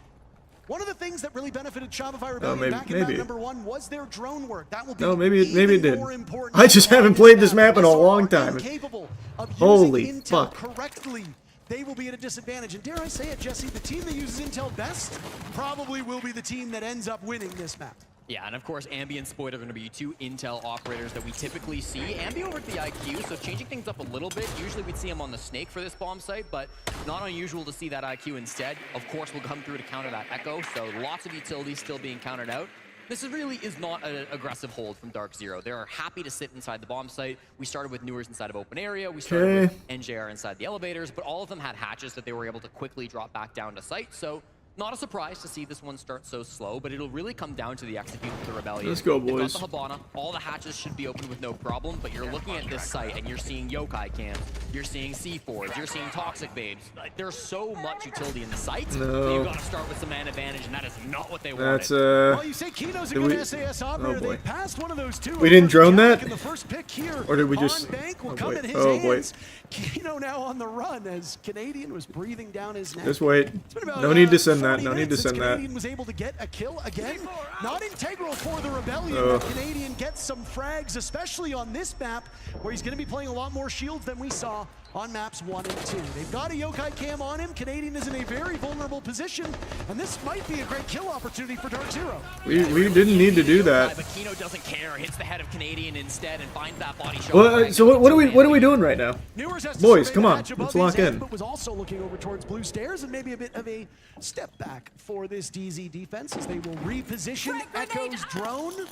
Speaker 3: One of the things that really benefited Shopify Rebellion back in map number 1 was their drone work. That will be
Speaker 2: maybe it did.
Speaker 3: more important.
Speaker 2: I just haven't played this map in a long time.
Speaker 3: Capable of
Speaker 2: Holy
Speaker 3: using intel
Speaker 2: fuck.
Speaker 3: correctly. They will be at a disadvantage. And dare I say it, Jesse, the team that uses intel best probably will be the team that ends up winning this map.
Speaker 1: Yeah, and of course, Ambi and Spoit are going to be two intel operators that we typically see. Ambi over at the IQ, so changing things up a little bit. Usually we'd see him on the Snake for this bomb site, but not unusual to see that IQ instead. Of course, will come through to counter that Echo, so lots of utilities still being countered out. This really is not an aggressive hold from Dark Zero. They're happy to sit inside the bomb site. We started with Newers inside of open area. We started with NJR inside the elevators, but all of them had hatches that they were able to quickly drop back down to site. So not a surprise to see this one start so slow, but it'll really come down to the execute of the Rebellion.
Speaker 2: Let's go,
Speaker 1: They've
Speaker 2: boys.
Speaker 1: got the Habana. All the hatches should be open with no problem, but you're looking at this site and you're seeing yokai cams, you're seeing C4s, you're seeing toxic babes. Like, there's so much utility in the site.
Speaker 2: No.
Speaker 1: You've got to start with some man advantage, and that is not what they wanted.
Speaker 2: That's
Speaker 3: Well, you say Kino's a good SAS operator.
Speaker 2: boy.
Speaker 3: They passed one of those two.
Speaker 2: We didn't drone that?
Speaker 3: And the first pick here
Speaker 2: Or did we just...
Speaker 3: on Bank will
Speaker 2: Oh,
Speaker 3: come
Speaker 2: boy.
Speaker 3: in his
Speaker 2: Oh, boy.
Speaker 3: hands. Kino now on the run as Canadian was breathing down his neck.
Speaker 2: Just wait.
Speaker 3: It's been about,
Speaker 2: No need to send that.
Speaker 3: 40
Speaker 2: No need to
Speaker 3: minutes
Speaker 2: send
Speaker 3: since
Speaker 2: that.
Speaker 3: Canadian was able to get a kill again. Not integral for the Rebellion.
Speaker 2: Ugh.
Speaker 3: But Canadian gets some frags, especially on this map, where he's going to be playing a lot more shields than we saw on maps 1 and 2. They've got a yokai cam on him. Canadian is in a very vulnerable position, and this might be a great kill opportunity for Dark Zero.
Speaker 2: We didn't need to do that.
Speaker 1: But Kino doesn't care. Hits the head of Canadian instead and finds that body shot.
Speaker 2: Well, so what are we doing right now?
Speaker 3: Newers has to
Speaker 2: Boys,
Speaker 3: survey
Speaker 2: come
Speaker 3: the
Speaker 2: on.
Speaker 3: hatch above
Speaker 2: Let's
Speaker 3: his
Speaker 2: lock
Speaker 3: head,
Speaker 2: in.
Speaker 3: But was also looking over towards blue stairs and maybe a bit of a step back for this DZ defense as they will reposition Echo's drone.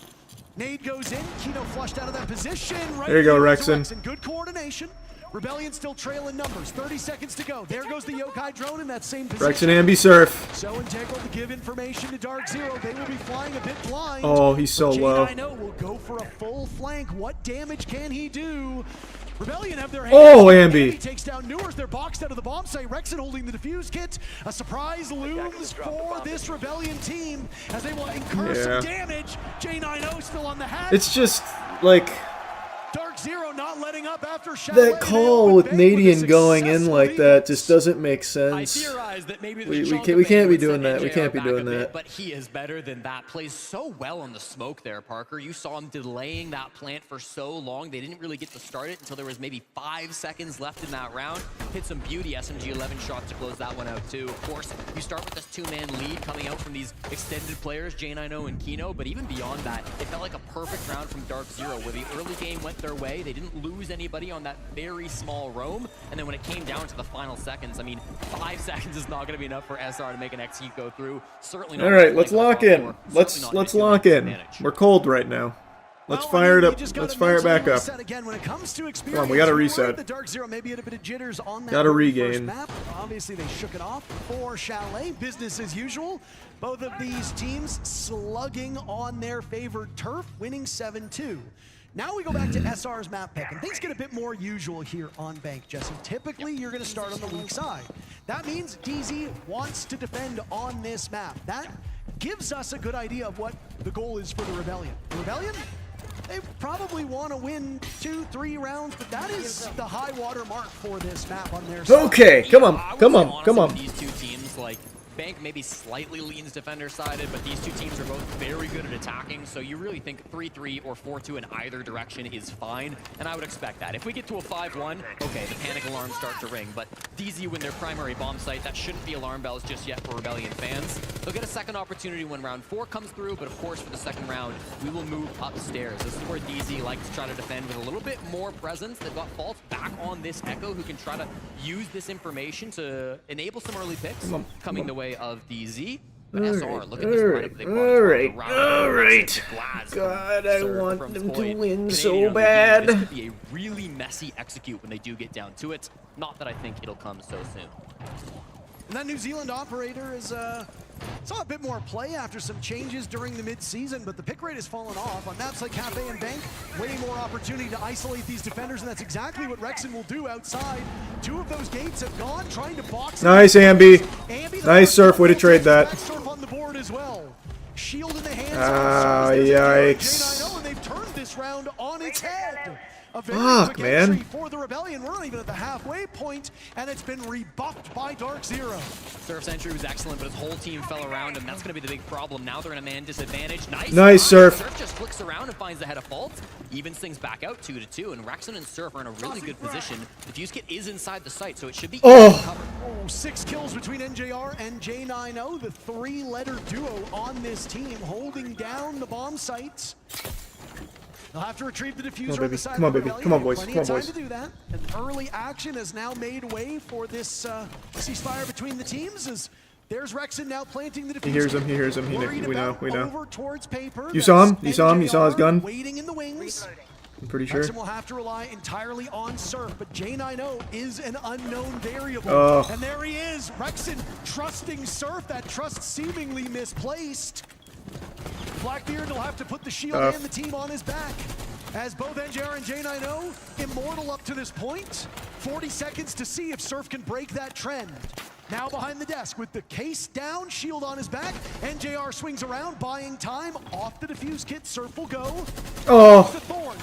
Speaker 3: Nade goes in. Kino flushed out of that position. Right
Speaker 2: There you go,
Speaker 3: there
Speaker 2: Rexon.
Speaker 3: is Rexon. Good coordination. Rebellion still trailing numbers. 30 seconds to go. There goes the yokai drone in that same position.
Speaker 2: Rexon Ambi Surf.
Speaker 3: So integral to give information to Dark Zero. They will be flying a bit blind.
Speaker 2: Oh, he's so low.
Speaker 3: J9O will go for a full flank. What damage can he do? Rebellion have their hands.
Speaker 2: Oh, Ambi.
Speaker 3: Takes down Newers. They're boxed out of the bomb site. Rexon holding the defuse kit. A surprise looms for this Rebellion team as they will incur some damage. J9O still on the hatch.
Speaker 2: It's just like
Speaker 3: Dark Zero not letting up after Chalet.
Speaker 2: that call with Nadian going in like that just doesn't make sense.
Speaker 1: That maybe
Speaker 2: We can't be doing that. We can't be doing that.
Speaker 1: But he is better than that. Plays so well on the smoke there, Parker. You saw him delaying that plant for so long. They didn't really get to start it until there was maybe 5 seconds left in that round. Hit some beauty SMG 11 shots to close that one out too. Of course, you start with this 2-man lead coming out from these extended players, J9O and Kino. But even beyond that, it felt like a perfect round from Dark Zero where the early game went their way. They didn't lose anybody on that very small roam. And then when it came down to the final seconds, I mean, 5 seconds is not going to be enough for SR to make an execute go through. Certainly not.
Speaker 2: All right, let's lock in. Let's lock in. We're cold right now. Let's fire it up. Let's fire it back up. Come on, we got to reset.
Speaker 3: The Dark Zero maybe had a bit of jitters on that
Speaker 2: Got to
Speaker 3: first
Speaker 2: regain.
Speaker 3: map. Obviously, they shook it off for Chalet. Business as usual. Both of these teams slugging on their favored turf, winning 7-2. Now we go back to SR's map pick, and things get a bit more usual here on Bank, Jesse. Typically, you're going to start on the weak side. That means DZ wants to defend on this map. That gives us a good idea of what the goal is for the Rebellion. The Rebellion, they probably want to win 2-3 rounds, but that is the high water mark for this map on their side.
Speaker 2: Okay, come on, come on, come on.
Speaker 1: These two teams, like, Bank maybe slightly leans defender-sided, but these two teams are both very good at attacking, so you really think 3-3 or 4-2 in either direction is fine, and I would expect that. If we get to a 5-1, okay, the panic alarms start to ring, but DZ win their primary bomb site, that shouldn't be alarm bells just yet for Rebellion fans. They'll get a second opportunity when round 4 comes through, but of course for the second round, we will move upstairs. This is where DZ likes to try to defend with a little bit more presence. They've got Fault back on this Echo, who can try to use this information to enable some early picks coming the way of DZ. But SR, look at this lineup they brought.
Speaker 2: All right. God, I want them to win so bad.
Speaker 1: This could be a really messy execute when they do get down to it. Not that I think it'll come so soon.
Speaker 3: And that New Zealand operator is saw a bit more play after some changes during the mid-season, but the pick rate has fallen off. On maps like Cafe and Bank, way more opportunity to isolate these defenders, and that's exactly what Rexon will do outside. 2 of those gates have gone, trying to box.
Speaker 2: Nice, Ambi. Nice Surf, way to trade that.
Speaker 3: Surf on the board as well. Shield in the hands
Speaker 2: Ah,
Speaker 3: of
Speaker 2: yikes.
Speaker 3: J9O, and they've turned this round on its head. A very
Speaker 2: Fuck,
Speaker 3: quick
Speaker 2: man.
Speaker 3: entry for the Rebellion. We're not even at the halfway point, and it's been rebuffed by Dark Zero.
Speaker 1: Surf's entry was excellent, but his whole team fell around him. That's going to be the big problem. Now they're in a man disadvantage.
Speaker 2: Nice, Surf.
Speaker 1: Surf just flicks around and finds the head of fault. Evens things back out 2-2, and Rexon and Surf are in a really good position. The fuse kit is inside the site, so it should be covered.
Speaker 3: Oh, 6 kills between NJR and J90, the 3-letter duo on this team, holding down the bomb sites. They'll have to retrieve the diffuser on the side.
Speaker 2: Come on, baby. Come on, boys.
Speaker 3: Plenty
Speaker 2: Come on,
Speaker 3: of time
Speaker 2: boys.
Speaker 3: to do that. And early action has now made way for this ceasefire between the teams. As there's Rexon now planting the diffuser.
Speaker 2: He hears him. He hears him.
Speaker 3: Worried
Speaker 2: We know.
Speaker 3: about
Speaker 2: We know.
Speaker 3: over towards paper.
Speaker 2: You saw him?
Speaker 3: That's
Speaker 2: You saw him? You saw his gun?
Speaker 3: Waiting in the wings.
Speaker 2: I'm pretty sure.
Speaker 3: Rexon will have to rely entirely on Surf, but J90 is an unknown variable.
Speaker 2: Oh.
Speaker 3: And there he is, Rexon trusting Surf. That trust seemingly misplaced. Blackbeard will have to put the shield and the team on his back. As both NJR and J90 immortal up to this point. 40 seconds to see if Surf can break that trend. Now behind the desk with the case down, shield on his back. NJR swings around, buying time. Off the defuse kit, Surf will go.
Speaker 2: Oh,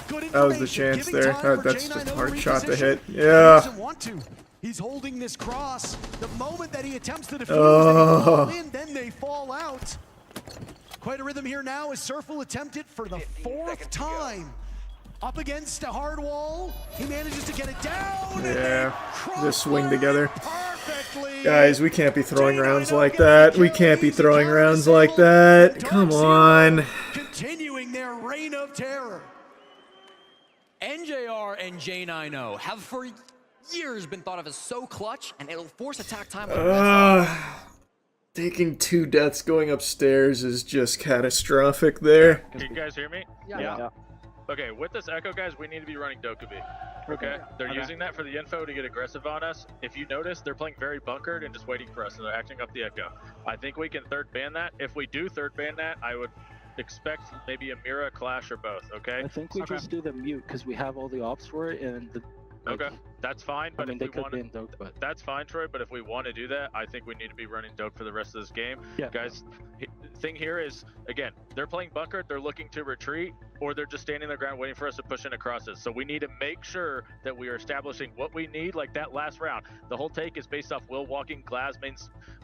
Speaker 3: Good
Speaker 2: that was the
Speaker 3: information,
Speaker 2: chance
Speaker 3: giving
Speaker 2: there.
Speaker 3: time for
Speaker 2: That's
Speaker 3: J90
Speaker 2: just a
Speaker 3: to
Speaker 2: hard shot to
Speaker 3: reposition.
Speaker 2: hit.
Speaker 3: He
Speaker 2: Yeah.
Speaker 3: doesn't want to. He's holding this cross. The moment that he attempts to defuse, they fall in, then they fall out. Quite a rhythm here now as Surf will attempt it for the 4th time. Up against a hard wall, he manages to get it down.
Speaker 2: Yeah, just swing together. Guys, we can't be throwing rounds like that. We can't be throwing rounds like that. Come on.
Speaker 3: Continuing their reign of terror.
Speaker 1: NJR and J90 have for years been thought of as so clutch, and it'll force attack time on
Speaker 2: Taking 2 deaths going upstairs is just catastrophic there.
Speaker 7: Can you guys hear me?
Speaker 6: Yeah.
Speaker 7: Okay, with this Echo, guys, we need to be running Dokkaebi. Okay? They're using that for the info to get aggressive on us. If you notice, they're playing very bunkered and just waiting for us, and they're acting up the Echo. I think we can third ban that. If we do third ban that, I would expect maybe a Mira, Clash, or both, okay?
Speaker 20: I think we just do the mute because we have all the ops for it, and
Speaker 7: Okay, that's fine. But
Speaker 20: I mean,
Speaker 7: if
Speaker 20: they
Speaker 7: we
Speaker 20: could
Speaker 7: want
Speaker 20: be in Doke, but
Speaker 7: that's fine, Troy. But if we want to do that, I think we need to be running Doke for the rest of this game.
Speaker 20: Yeah.
Speaker 7: Guys, thing here is, again, they're playing bunker, they're looking to retreat, or they're just standing their ground waiting for us to push in across it. So we need to make sure that we are establishing what we need, like that last round. The whole take is based off Will walking Glass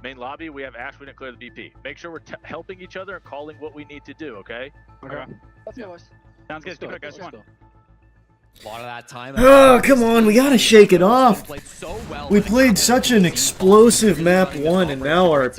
Speaker 7: main lobby. We have Ash, we didn't clear the BP. Make sure we're helping each other and calling what we need to do, okay?
Speaker 6: Okay. Let's go.
Speaker 19: Sounds good. Keep it, guys. Come on.
Speaker 1: A lot of that time.
Speaker 2: Oh, come on, we gotta shake it off. We played such an explosive map 1, and now our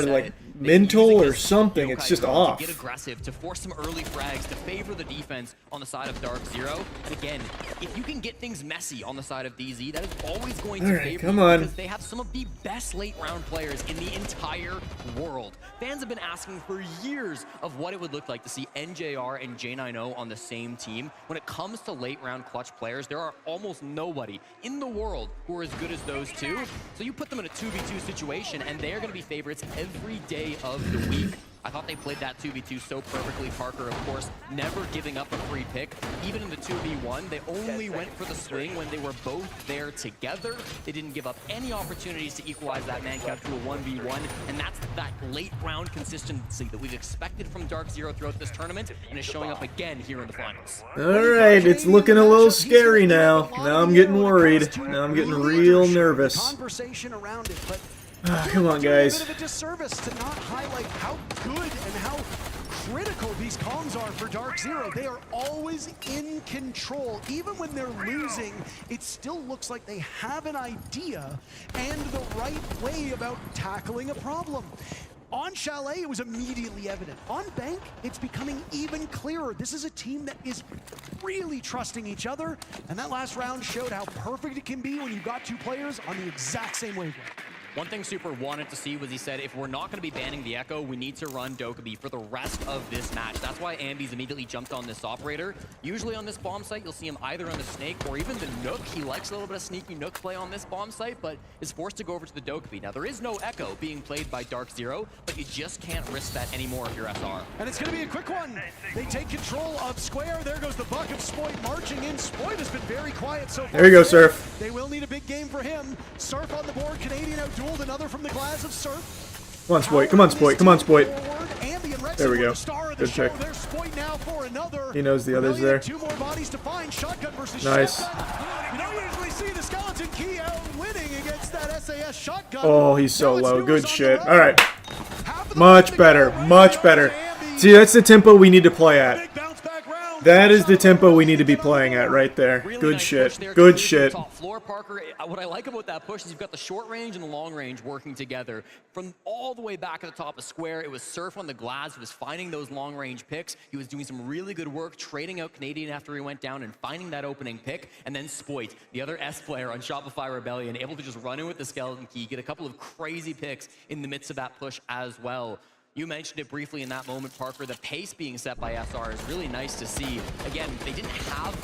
Speaker 2: like mental or something, it's just off.
Speaker 1: To get aggressive, to force some early frags, to favor the defense on the side of Dark Zero. And again, if you can get things messy on the side of DZ, that is always going to favor you because they have some of the best late round players in the entire world. Fans have been asking for years of what it would look like to see NJR and J90 on the same team. When it comes to late round clutch players, there are almost nobody in the world who are as good as those two. So you put them in a 2v2 situation and they're going to be favorites every day of the week. I thought they played that 2v2 so perfectly. Parker, of course, never giving up a free pick. Even in the 2v1, they only went for the swing when they were both there together. They didn't give up any opportunities to equalize that man count to a 1v1, and that's that late round consistency that we've expected from Dark Zero throughout this tournament, and is showing up again here in the finals.
Speaker 2: Alright, it's looking a little scary now. Now I'm getting worried. Now I'm getting real nervous.
Speaker 3: Conversation around it, but
Speaker 2: Come on, guys.
Speaker 3: a bit of a disservice to not highlight how good and how critical these comms are for Dark Zero. They are always in control. Even when they're losing, it still looks like they have an idea and the right way about tackling a problem. On Chalet, it was immediately evident. On Bank, it's becoming even clearer. This is a team that is really trusting each other, and that last round showed how perfect it can be when you've got 2 players on the exact same wavelength.
Speaker 1: One thing Super wanted to see was he said, if we're not going to be banning the Echo, we need to run Dokkaebi for the rest of this match. That's why Ambi's immediately jumped on this operator. Usually on this bomb site, you'll see him either on the Snake or even the Nook. He likes a little bit of sneaky Nook play on this bomb site, but is forced to go over to the Dokkaebi. Now, there is no Echo being played by Dark Zero, but you just can't risk that anymore if you're SR.
Speaker 3: And it's going to be a quick one. They take control of Square. There goes the buck of Spoit marching in. Spoit has been very quiet so far.
Speaker 2: There you go, Surf.
Speaker 3: They will need a big game for him. Surf on the board. Canadian outdueled another from the glass of Surf.
Speaker 2: Come on, Spoit. Come on, Spoit. Come on, Spoit.
Speaker 3: And the and Rexon
Speaker 2: There we
Speaker 3: were
Speaker 2: go.
Speaker 3: the star of the
Speaker 2: Good
Speaker 3: show.
Speaker 2: pick.
Speaker 3: There's Spoit now for another.
Speaker 2: He knows the others
Speaker 3: Rebellion
Speaker 2: there.
Speaker 3: had 2 more bodies to find. Shotgun versus
Speaker 2: Nice.
Speaker 3: shotgun. You don't usually see the Skeleton Key out winning against that SAS shotgun.
Speaker 2: Oh, he's so
Speaker 3: Now it's
Speaker 2: low.
Speaker 3: Newer's
Speaker 2: Good
Speaker 3: on
Speaker 2: shit.
Speaker 3: the
Speaker 2: All right.
Speaker 3: Half of the
Speaker 2: Much
Speaker 3: way
Speaker 2: better.
Speaker 3: to go.
Speaker 2: Much better. See, that's the tempo we need to play at. That is the tempo we need to be playing at right there.
Speaker 1: Really
Speaker 2: Good
Speaker 1: nice
Speaker 2: shit.
Speaker 1: push there,
Speaker 2: Good
Speaker 1: clears
Speaker 2: shit.
Speaker 1: the top floor, Parker. What I like about that push is you've got the short range and the long range working together. From all the way back at the top of square, it was Surf on the glass. He was finding those long range picks. He was doing some really good work trading out Canadian after he went down and finding that opening pick. And then Spoit, the other S player on Shopify Rebellion, able to just run in with the Skeleton Key, get a couple of crazy picks in the midst of that push as well. You mentioned it briefly in that moment, Parker. The pace being set by SR is really nice to see. Again, they didn't have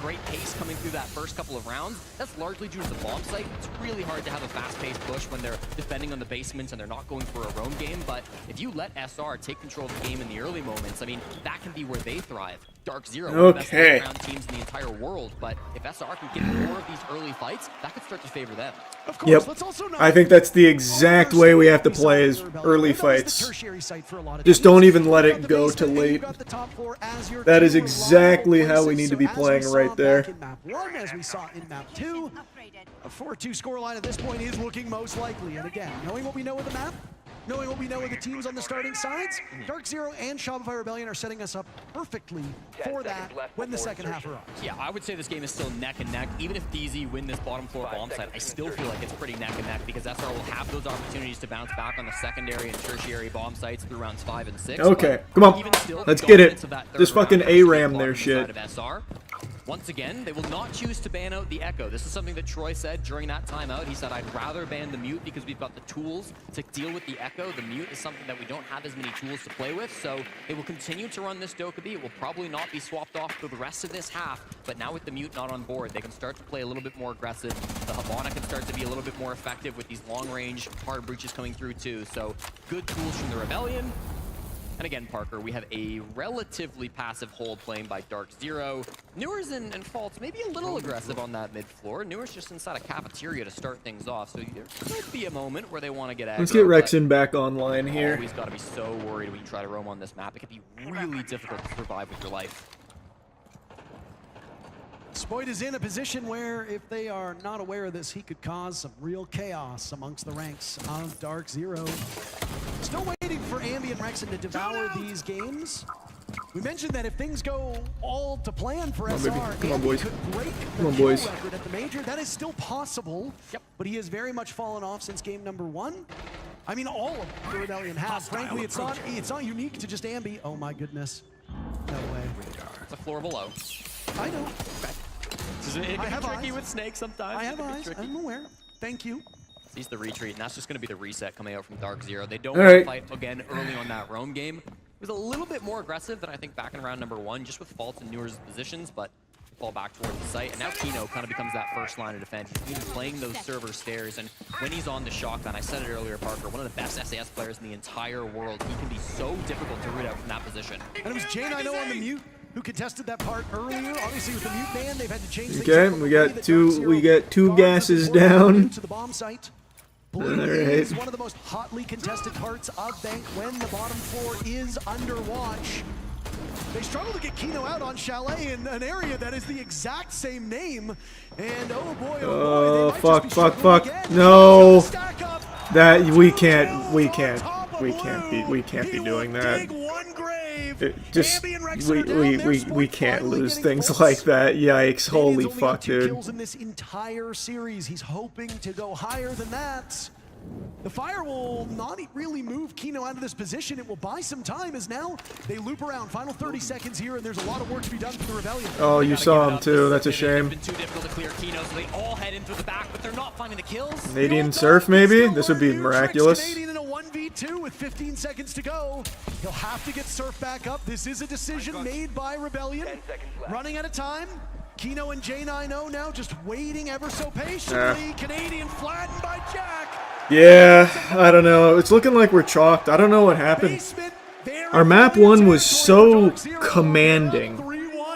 Speaker 1: great pace coming through that first couple of rounds. That's largely due to the bomb site. It's really hard to have a fast-paced push when they're defending on the basements and they're not going for a roam game. But if you let SR take control of the game in the early moments, I mean, that can be where they thrive. Dark0, one of the best round teams in the entire world. But if SR can get more of these early fights, that could start to favor them.
Speaker 2: Yep. I think that's the exact way we have to play is early fights. Just don't even let it go to late. That is exactly how we need to be playing right there.
Speaker 3: Map 1, as we saw in map 2. A 4-2 scoreline at this point is looking most likely. And again, knowing what we know of the map, knowing what we know of the teams on the starting sides, Dark0 and Shopify Rebellion are setting us up perfectly for that when the second half arrives.
Speaker 1: Yeah, I would say this game is still neck and neck. Even if DZ win this bottom floor bomb site, I still feel like it's pretty neck and neck because SR will have those opportunities to bounce back on the secondary and tertiary bomb sites through rounds 5 and 6.
Speaker 2: Okay, come on. Let's get it. Just fucking A-ram their shit.
Speaker 1: Once again, they will not choose to ban out the Echo. This is something that Troy said during that timeout. He said, I'd rather ban the Mute because we've got the tools to deal with the Echo. The Mute is something that we don't have as many tools to play with, so they will continue to run this Dokkaebi. It will probably not be swapped off for the rest of this half, but now with the Mute not on board, they can start to play a little bit more aggressive. The Habana can start to be a little bit more effective with these long-range hard breaches coming through too, so good tools from the Rebellion. And again, Parker, we have a relatively passive hold playing by Dark0. Newers and Faults maybe a little aggressive on that mid floor. Newers just inside a cafeteria to start things off, so there could be a moment where they want to get aggro.
Speaker 2: Let's get Rexon back online here.
Speaker 1: Always got to be so worried when you try to roam on this map. It can be really difficult to survive with your life.
Speaker 3: Spoit is in a position where if they are not aware of this, he could cause some real chaos amongst the ranks of Dark0. Still waiting for Ambi and Rexon to devour these games. We mentioned that if things go all to plan for SR,
Speaker 2: Come on, boys.
Speaker 3: could break
Speaker 2: Come on,
Speaker 3: the kill
Speaker 2: boys.
Speaker 3: record at the major. That is still possible, but he has very much fallen off since game number 1. I mean, all of the Rebellion have. Frankly, it's not unique to just Ambi. Oh my goodness. No way.
Speaker 1: It's a floor below.
Speaker 3: I know.
Speaker 1: It can be tricky with Snake sometimes.
Speaker 3: I have eyes. I'm aware. Thank you.
Speaker 1: Sees the retreat, and that's just going to be the reset coming out from Dark0. They don't
Speaker 2: All
Speaker 1: want to
Speaker 2: right.
Speaker 1: fight again early on that roam game. It was a little bit more aggressive than I think back in round number 1, just with Faults and Newers' positions, but fall back towards the site. And now Kino kind of becomes that first line of defense. He's playing those server stairs, and when he's on the shotgun, I said it earlier, Parker, one of the best SAS players in the entire world. He can be so difficult to root out from that position.
Speaker 3: And it was Jane I know on the Mute who contested that part earlier. Obviously with the Mute ban, they've had to change things
Speaker 2: Okay,
Speaker 3: up.
Speaker 2: we got two gases down.
Speaker 3: To the bomb site.
Speaker 2: All
Speaker 3: Blue
Speaker 2: right.
Speaker 3: is one of the most hotly contested parts of Bank when the bottom floor is under watch. They struggle to get Kino out on Chalet in an area that is the exact same name. And oh boy,
Speaker 2: Oh,
Speaker 3: they might
Speaker 2: fuck,
Speaker 3: just be
Speaker 2: fuck,
Speaker 3: struggling
Speaker 2: fuck.
Speaker 3: again.
Speaker 2: No.
Speaker 3: Stack up.
Speaker 2: That we can't be doing that. We can't lose things like that. Yikes, holy fuck, dude.
Speaker 3: Kills in this entire series. He's hoping to go higher than that. The fire will not really move Kino out of this position. It will buy some time as now they loop around. Final 30 seconds here, and there's a lot of work to be done for the Rebellion.
Speaker 2: Oh, you saw him too. That's a shame.
Speaker 1: It's been too difficult to clear Kino, so they all head in through the back, but they're not finding the kills.
Speaker 2: Canadian Surf, maybe? This would be miraculous.
Speaker 3: Canadian in a 1v2 with 15 seconds to go. He'll have to get Surf back up. This is a decision made by Rebellion. Running out of time. Kino and J90 now just waiting ever so patiently. Canadian flattened by Jack.
Speaker 2: Yeah, I don't know. It's looking like we're chalked. I don't know what happened. Our map 1 was so commanding,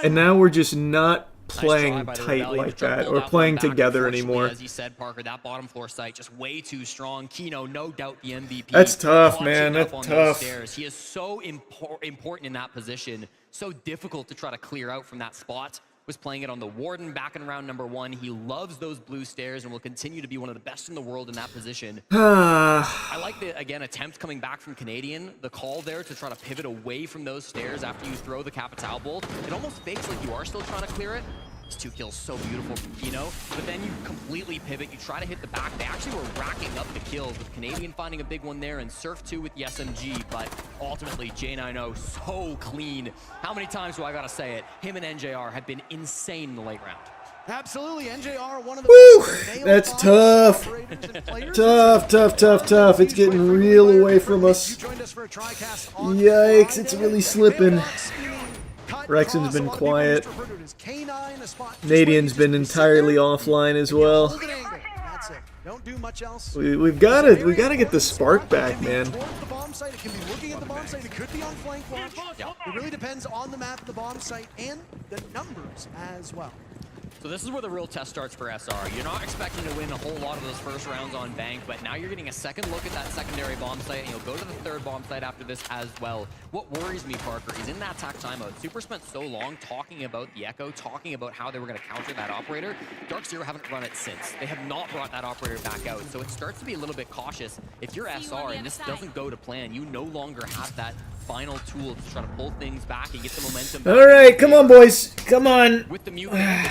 Speaker 2: and now we're just not playing tight like that or playing together anymore.
Speaker 1: As you said, Parker, that bottom floor site just way too strong. Kino, no doubt the MVP.
Speaker 2: That's tough, man. That's tough.
Speaker 1: He is so important in that position. So difficult to try to clear out from that spot. Was playing it on the Warden back in round number 1. He loves those blue stairs and will continue to be one of the best in the world in that position. I like the, again, attempt coming back from Canadian. The call there to try to pivot away from those stairs after you throw the Capital Bolt. It almost fakes like you are still trying to clear it. These 2 kills so beautiful from Kino, but then you completely pivot. You try to hit the back. They actually were racking up the kills with Canadian finding a big one there and Surf 2 with the SMG, but ultimately J90 so clean. How many times do I gotta say it? Him and NJR have been insane in the late round.
Speaker 3: Absolutely, NJR, one of the
Speaker 2: Woo! That's tough. Tough. It's getting real away from us. Yikes, it's really slipping. Rexon's been quiet. Nadian's been entirely offline as well. We've got to get the spark back, man.
Speaker 3: It can be looking at the bomb site. It could be on flank watch. It really depends on the map, the bomb site, and the numbers as well.
Speaker 1: So this is where the real test starts for SR. You're not expecting to win a whole lot of those first rounds on Bank, but now you're getting a second look at that secondary bomb site, and you'll go to the third bomb site after this as well. What worries me, Parker, is in that attack timeout, Super spent so long talking about the Echo, talking about how they were going to counter that operator. Dark0 haven't run it since. They have not brought that operator back out, so it starts to be a little bit cautious. If you're SR and this doesn't go to plan, you no longer have that final tool to try to pull things back and get the momentum back.
Speaker 2: All right, come on, boys. Come on.
Speaker 1: With the mute, they can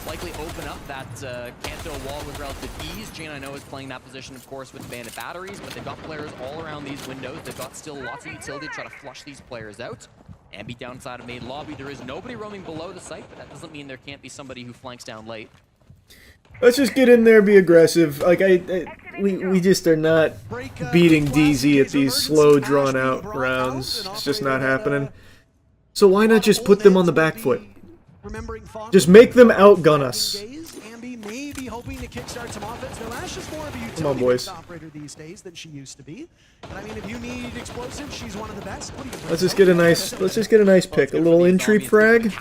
Speaker 1: likely open up that Kanto wall with relative ease. J90 is playing that position, of course, with bandit batteries, but they've got players all around these windows. They've got still lots of utility to try to flush these players out. And be downside of main lobby. There is nobody roaming below the site, but that doesn't mean there can't be somebody who flanks down late.
Speaker 2: Let's just get in there, be aggressive. Like we just are not beating DZ at these slow, drawn-out rounds. It's just not happening. So why not just put them on the back foot? Just make them outgun us.
Speaker 3: Maybe hoping to kickstart some offense. Now, Ash is more of a
Speaker 2: Come on, boys.
Speaker 3: operator these days than she used to be. But I mean, if you need explosives, she's one of the best.
Speaker 2: Let's just get a nice pick. A little entry frag.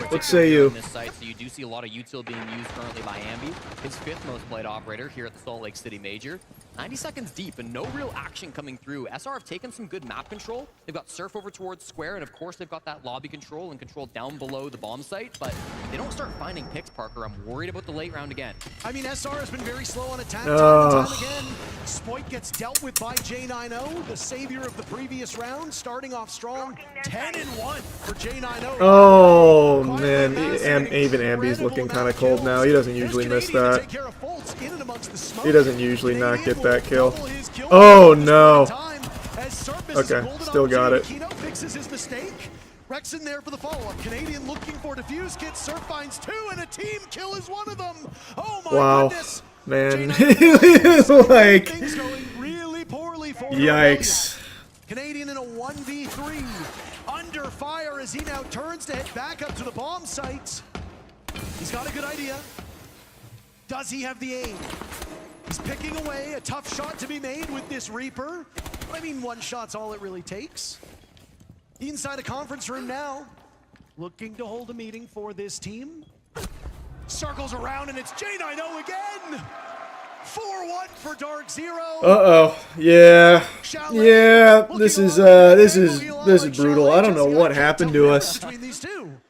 Speaker 2: What say you?
Speaker 1: So you do see a lot of util being used currently by Ambi, his 5th most played operator here at the Salt Lake City Major. 90 seconds deep and no real action coming through. SR have taken some good map control. They've got Surf over towards Square, and of course they've got that lobby control and control down below the bomb site, but if they don't start finding picks, Parker, I'm worried about the late round again.
Speaker 3: I mean, SR has been very slow on attack time and time again. Spoit gets dealt with by J90, the savior of the previous round, starting off strong. 10-1 for J90.
Speaker 2: Oh, man. Even Ambi's looking kind of cold now. He doesn't usually miss that. He doesn't usually not get that kill. Oh, no. Okay, still got it.
Speaker 3: Kino fixes his mistake. Rexon there for the follow-up. Canadian looking for defuse kit. Surf finds 2, and a team kill is one of them. Oh my goodness.
Speaker 2: Man. Like,
Speaker 3: really poorly for
Speaker 2: yikes.
Speaker 3: Canadian in a 1v3. Under fire as he now turns to head back up to the bomb site. He's got a good idea. Does he have the aim? He's picking away, a tough shot to be made with this Reaper. I mean, one shot's all it really takes. Inside a conference room now, looking to hold a meeting for this team. Circles around and it's J90 again! 4-1 for Dark0.
Speaker 2: Uh-oh. Yeah. This is brutal. I don't know what happened to us.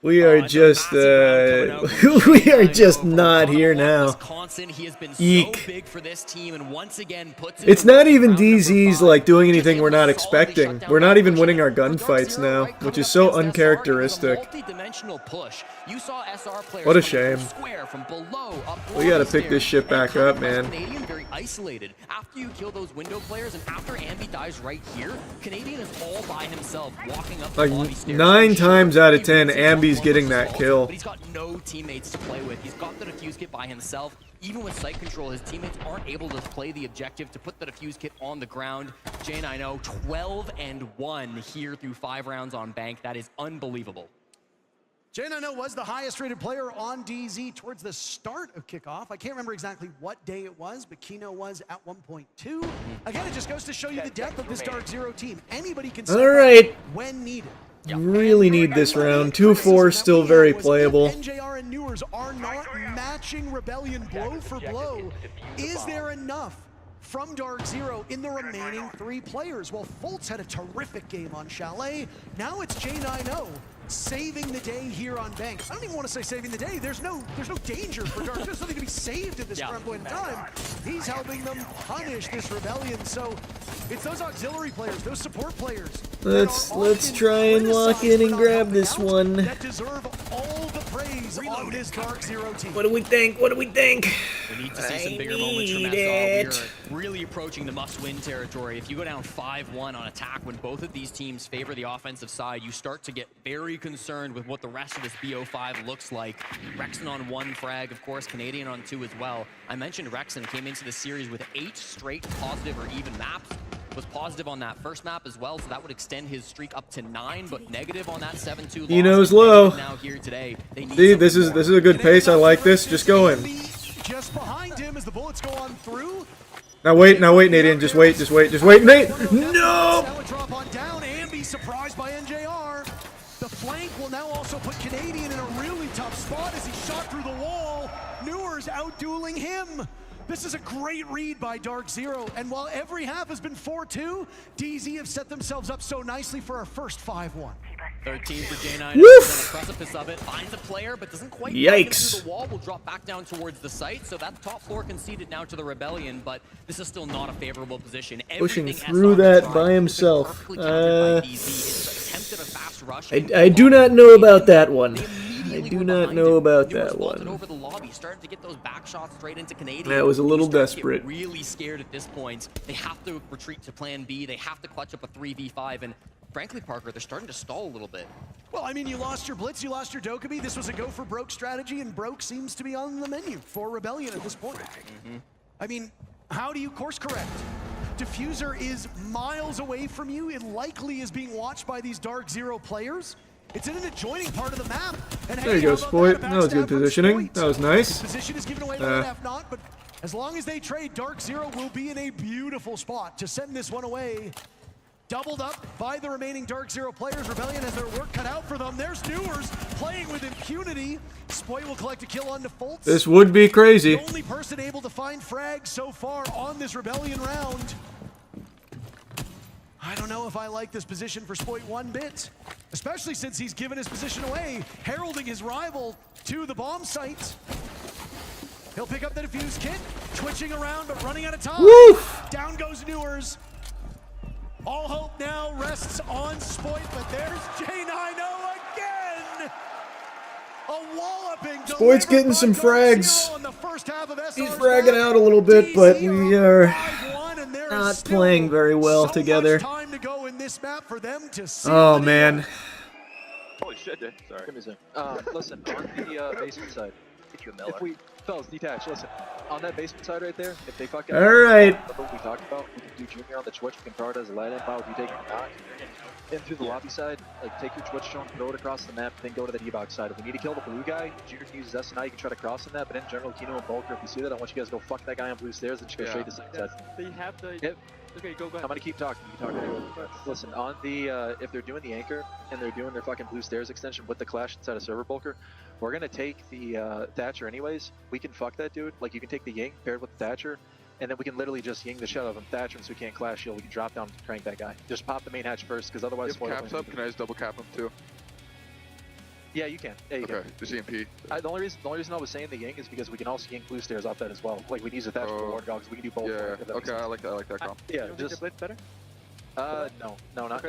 Speaker 2: We are just we are just not here now. Eek. It's not even DZ's like doing anything we're not expecting. We're not even winning our gunfights now, which is so uncharacteristic. What a shame. We gotta pick this shit back up, man.
Speaker 1: Very isolated. After you kill those window players and after Ambi dies right here, Canadian is all by himself walking up the lobby stairs.
Speaker 2: 9 times out of 10, Ambi's getting that kill.
Speaker 1: But he's got no teammates to play with. He's got the defuse kit by himself. Even with site control, his teammates aren't able to play the objective to put the defuse kit on the ground. J90 12-1 here through 5 rounds on Bank. That is unbelievable.
Speaker 3: J90 was the highest rated player on DZ towards the start of kickoff. I can't remember exactly what day it was, but Kino was at 1.2. Again, it just goes to show you the depth of this Dark0 team. Anybody can step up when needed.
Speaker 2: Really need this round. 2-4 still very playable.
Speaker 3: NJR and Newers are not matching Rebellion blow for blow. Is there enough from Dark Zero in the remaining 3 players? Well, Fultz had a terrific game on Chalet. Now it's J90 saving the day here on Banks. I don't even want to say saving the day. There's no danger for Dark. There's nothing to be saved at this current point in time. He's helping them punish this Rebellion. So it's those auxiliary players, those support players.
Speaker 2: Let's try and lock in and grab this one.
Speaker 3: That deserve all the praise on this Dark Zero team.
Speaker 2: What do we think? What do we think?
Speaker 1: We need to see some bigger moments from SR. We're really approaching the must-win territory. If you go down 5-1 on attack, when both of these teams favor the offensive side, you start to get very concerned with what the rest of this BO5 looks like. Rexon on 1 frag, of course, Canadian on 2 as well. I mentioned Rexon came into the series with 8 straight positive or even maps. Was positive on that first map as well, so that would extend his streak up to 9, but negative on that 7-2 loss.
Speaker 2: He knows low.
Speaker 1: Now here today.
Speaker 2: See, this is a good pace. I like this. Just go in.
Speaker 3: Just behind him as the bullets go on through.
Speaker 2: Now wait, Nadian. Just wait, Nate. No!
Speaker 3: Drop on down. Ambi surprised by NJR. The flank will now also put Canadian in a really tough spot as he shot through the wall. Newers out-dueling him. This is a great read by Dark Zero, and while every half has been 4-2, DZ have set themselves up so nicely for our first 5-1.
Speaker 1: 13 for J9.
Speaker 2: Woof!
Speaker 1: On the precipice of it, finds a player, but doesn't quite
Speaker 2: Yikes.
Speaker 1: get through the wall. Will drop back down towards the site, so that top floor conceded now to the Rebellion, but this is still not a favorable position.
Speaker 2: Pushing through that by himself. I do not know about that one. I do not know about that one.
Speaker 1: Over the lobby, starting to get those back shots straight into Canadian.
Speaker 2: That was a little desperate.
Speaker 1: Really scared at this point. They have to retreat to plan B. They have to clutch up a 3v5, and frankly, Parker, they're starting to stall a little bit.
Speaker 3: Well, I mean, you lost your Blitz, you lost your Dokkaebi. This was a go for broke strategy, and broke seems to be on the menu for Rebellion at this point. I mean, how do you course correct? Diffuser is miles away from you. It likely is being watched by these Dark Zero players. It's in an adjoining part of the map. And
Speaker 2: there you go, Spoit. That was good positioning. That was nice.
Speaker 3: Position is given away by F0, but as long as they trade, Dark Zero will be in a beautiful spot to send this one away. Doubled up by the remaining Dark Zero players. Rebellion has their work cut out for them. There's Newers playing with impunity. Spoit will collect a kill on Fultz.
Speaker 2: This would be crazy.
Speaker 3: The only person able to find frags so far on this Rebellion round. I don't know if I like this position for Spoit one bit, especially since he's given his position away, heralding his rival to the bomb site. He'll pick up the defuse kit, twitching around but running out of time.
Speaker 2: Woof!
Speaker 3: Down goes Newers. All hope now rests on Spoit, but there's J90 again! A walloping.
Speaker 2: Spoit's getting some frags. He's fragging out a little bit, but we are not playing very well together. Oh man.
Speaker 4: Holy shit, dude. Sorry. Give me a second. Listen, on the basement side, if we, fellas, detach, listen. On that basement side right there, if they fucking...
Speaker 2: Alright.
Speaker 4: What we talked about, we can do Junior on the Twitch, we can prioritize the light-in file, if you take your knock. In through the lobby side, like take your Twitch stone, throw it across the map, then go to the D-box side. If we need to kill the blue guy, Junior can use SNI, you can try to cross on that, but in general, Kino and Bulker, if you see that, I want you guys to go fuck that guy on blue stairs and just go straight to side.
Speaker 6: They have the... Okay, go back.
Speaker 4: I'm gonna keep talking. You talk anyway. Listen, on the if they're doing the anchor and they're doing their fucking blue stairs extension with the clash inside of server Bulker, we're gonna take the Thatcher anyways. We can fuck that dude. Like you can take the Ying paired with the Thatcher, and then we can literally just Ying the shit out of him. Thatcher, so we can't clash shield. We can drop down and crank that guy. Just pop the main hatch first, because otherwise.
Speaker 5: If caps up, can I just double cap him too?
Speaker 4: Yeah, you can. Yeah, you
Speaker 5: okay,
Speaker 4: can.
Speaker 5: just EMP.
Speaker 4: The only reason I was saying the Ying is because we can also Ying blue stairs off that as well. Like we need the Thatcher for Ward Dogs. We can do both.
Speaker 5: Yeah. Okay, I like that comp.
Speaker 4: Yeah, just Blitz better. No, not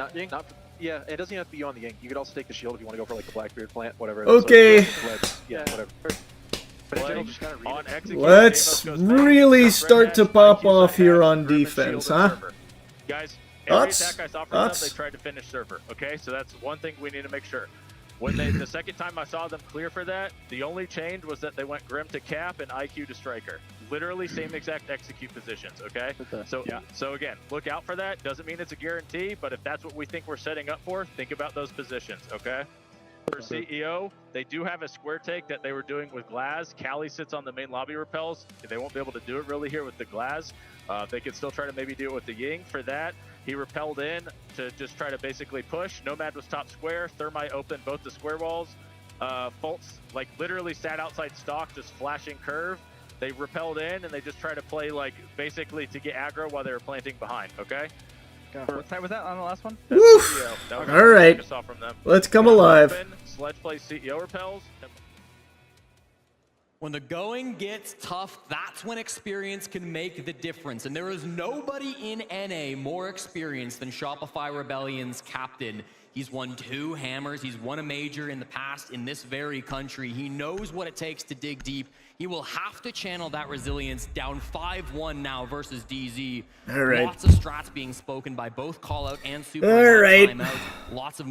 Speaker 4: yeah, it doesn't have to be on the Ying. You could also take the shield if you want to go for like the Blackbeard plant, whatever.
Speaker 2: Okay.
Speaker 4: Yeah, whatever.
Speaker 2: Let's really start to pop off here on defense, huh?
Speaker 7: Guys, every
Speaker 2: Thoughts?
Speaker 7: attack I saw from them, they tried to finish server. Okay, so that's one thing we need to make sure. When the second time I saw them clear for that, the only change was that they went Grim to Cap and IQ to Striker. Literally same exact execute positions, okay? So again, look out for that. Doesn't mean it's a guarantee, but if that's what we think we're setting up for, think about those positions, okay? For CEO, they do have a square take that they were doing with Glaz. Callie sits on the main lobby repels. They won't be able to do it really here with the Glaz. They could still try to maybe do it with the Ying. For that, he repelled in to just try to basically push. Nomad was top square. Thermite opened both the square walls. Fultz like literally sat outside stock, just flashing curve. They repelled in and they just try to play like basically to get aggro while they were planting behind. Okay.
Speaker 6: What side was that on the last one?
Speaker 2: Woof! All right. Let's come alive.
Speaker 7: Sledge plays CEO repels.
Speaker 1: When the going gets tough, that's when experience can make the difference. And there is nobody in NA more experienced than Shopify Rebellion's captain. He's won 2 hammers. He's won a major in the past in this very country. He knows what it takes to dig deep. He will have to channel that resilience, down 5-1 now versus DZ.
Speaker 2: All right.
Speaker 1: Lots of strats being spoken by both Callout and Super.
Speaker 2: All right.
Speaker 1: Timeout. Lots of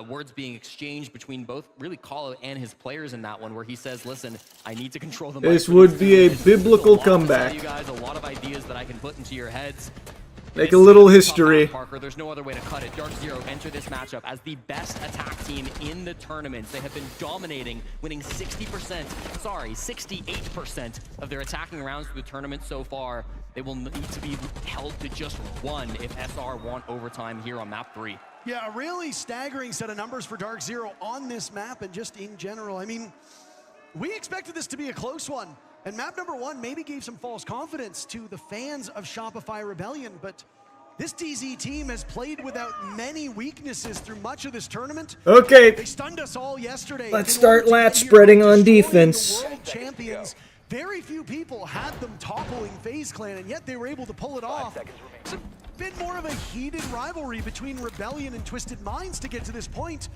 Speaker 1: words being exchanged between both really Callout and his players in that one, where he says, listen, I need to control the
Speaker 2: This would be a biblical comeback.
Speaker 1: You guys, a lot of ideas that I can put into your heads.
Speaker 2: Make a little history.
Speaker 1: Parker, there's no other way to cut it. Dark Zero enter this matchup as the best attack team in the tournament. They have been dominating, winning 68% of their attacking rounds through the tournament so far. They will need to be held to just 1 if SR want overtime here on map 3.
Speaker 3: Yeah, a really staggering set of numbers for Dark Zero on this map and just in general. I mean, we expected this to be a close one. And map number 1 maybe gave some false confidence to the fans of Shopify Rebellion, but this DZ team has played without many weaknesses through much of this tournament.
Speaker 2: Okay.
Speaker 3: They stunned us all yesterday.
Speaker 2: Let's start lat spreading on defense.
Speaker 3: World champions. Very few people had them toppling FaZe Clan, and yet they were able to pull it off. It's a bit more of a heated rivalry between Rebellion and Twisted Minds to get to this point.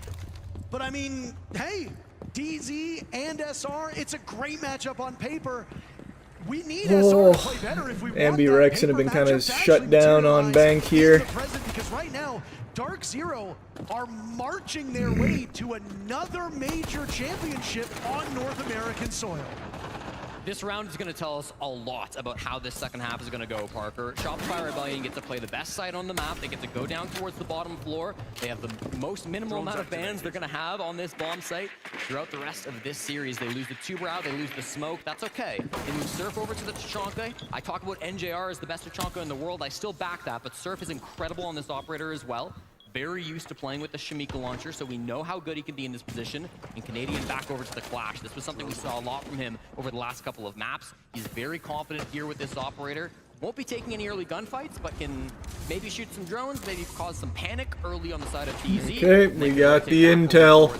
Speaker 3: But I mean, hey, DZ and SR, it's a great matchup on paper. We need SR to play better if we want
Speaker 2: Ambi
Speaker 3: that
Speaker 2: Rex have
Speaker 3: paper
Speaker 2: been kind of
Speaker 3: matchup to
Speaker 2: shut
Speaker 3: actually
Speaker 2: down on bank here.
Speaker 3: Because right now, Dark Zero are marching their way to another major championship on North American soil.
Speaker 1: This round is going to tell us a lot about how this second half is going to go, Parker. Shopify Rebellion get to play the best site on the map. They get to go down towards the bottom floor. They have the most minimal amount of bans they're going to have on this bomb site throughout the rest of this series. They lose the Tuberau, they lose the smoke. That's okay. They move Surf over to the Tachanka. I talk about NJR as the best Tachanka in the world. I still back that, but Surf is incredible on this operator as well. Very used to playing with the Shamika launcher, so we know how good he can be in this position. And Canadian back over to the Clash. This was something we saw a lot from him over the last couple of maps. He's very confident here with this operator. Won't be taking any early gunfights, but can maybe shoot some drones, maybe cause some panic early on the side of DZ.
Speaker 2: Okay, we got the intel.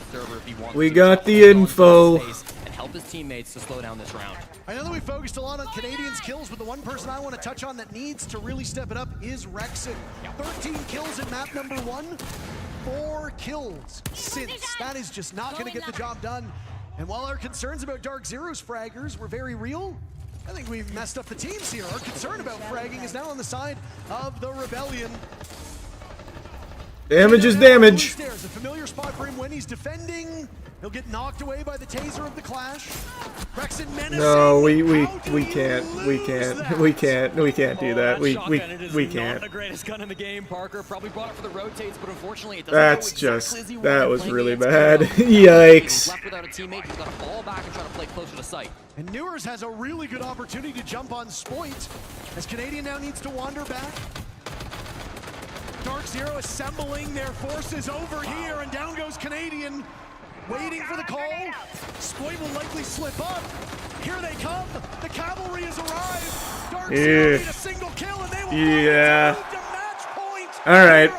Speaker 2: We got the info.
Speaker 1: And help his teammates to slow down this round.
Speaker 3: I know that we focused a lot on Canadians' kills, but the one person I want to touch on that needs to really step it up is Rexon. 13 kills in map number 1, 4 kills since. That is just not going to get the job done. And while our concerns about Dark Zero's fraggers were very real, I think we've messed up the teams here. Our concern about fragging is now on the side of the Rebellion.
Speaker 2: Damage is damage.
Speaker 3: A familiar spot for him when he's defending. He'll get knocked away by the taser of the Clash. Rexon menacing.
Speaker 2: No, we can't do that. We can't.
Speaker 1: Not the greatest gun in the game, Parker. Probably brought it for the rotates, but unfortunately it doesn't
Speaker 2: That's
Speaker 1: go
Speaker 2: just,
Speaker 1: exactly as
Speaker 2: that
Speaker 1: he
Speaker 2: was
Speaker 1: wanted.
Speaker 2: really
Speaker 1: Playing
Speaker 2: bad.
Speaker 1: against
Speaker 2: Yikes.
Speaker 1: He's left without a teammate. He's got to fall back and try to play closer to sight.
Speaker 3: And Newers has a really good opportunity to jump on Spoit, as Canadian now needs to wander back. Dark Zero assembling their forces over here, and down goes Canadian, waiting for the call. Spoit will likely slip up. Here they come. The cavalry has arrived. Dark Zero need a single kill, and they will move to match point.
Speaker 2: All right.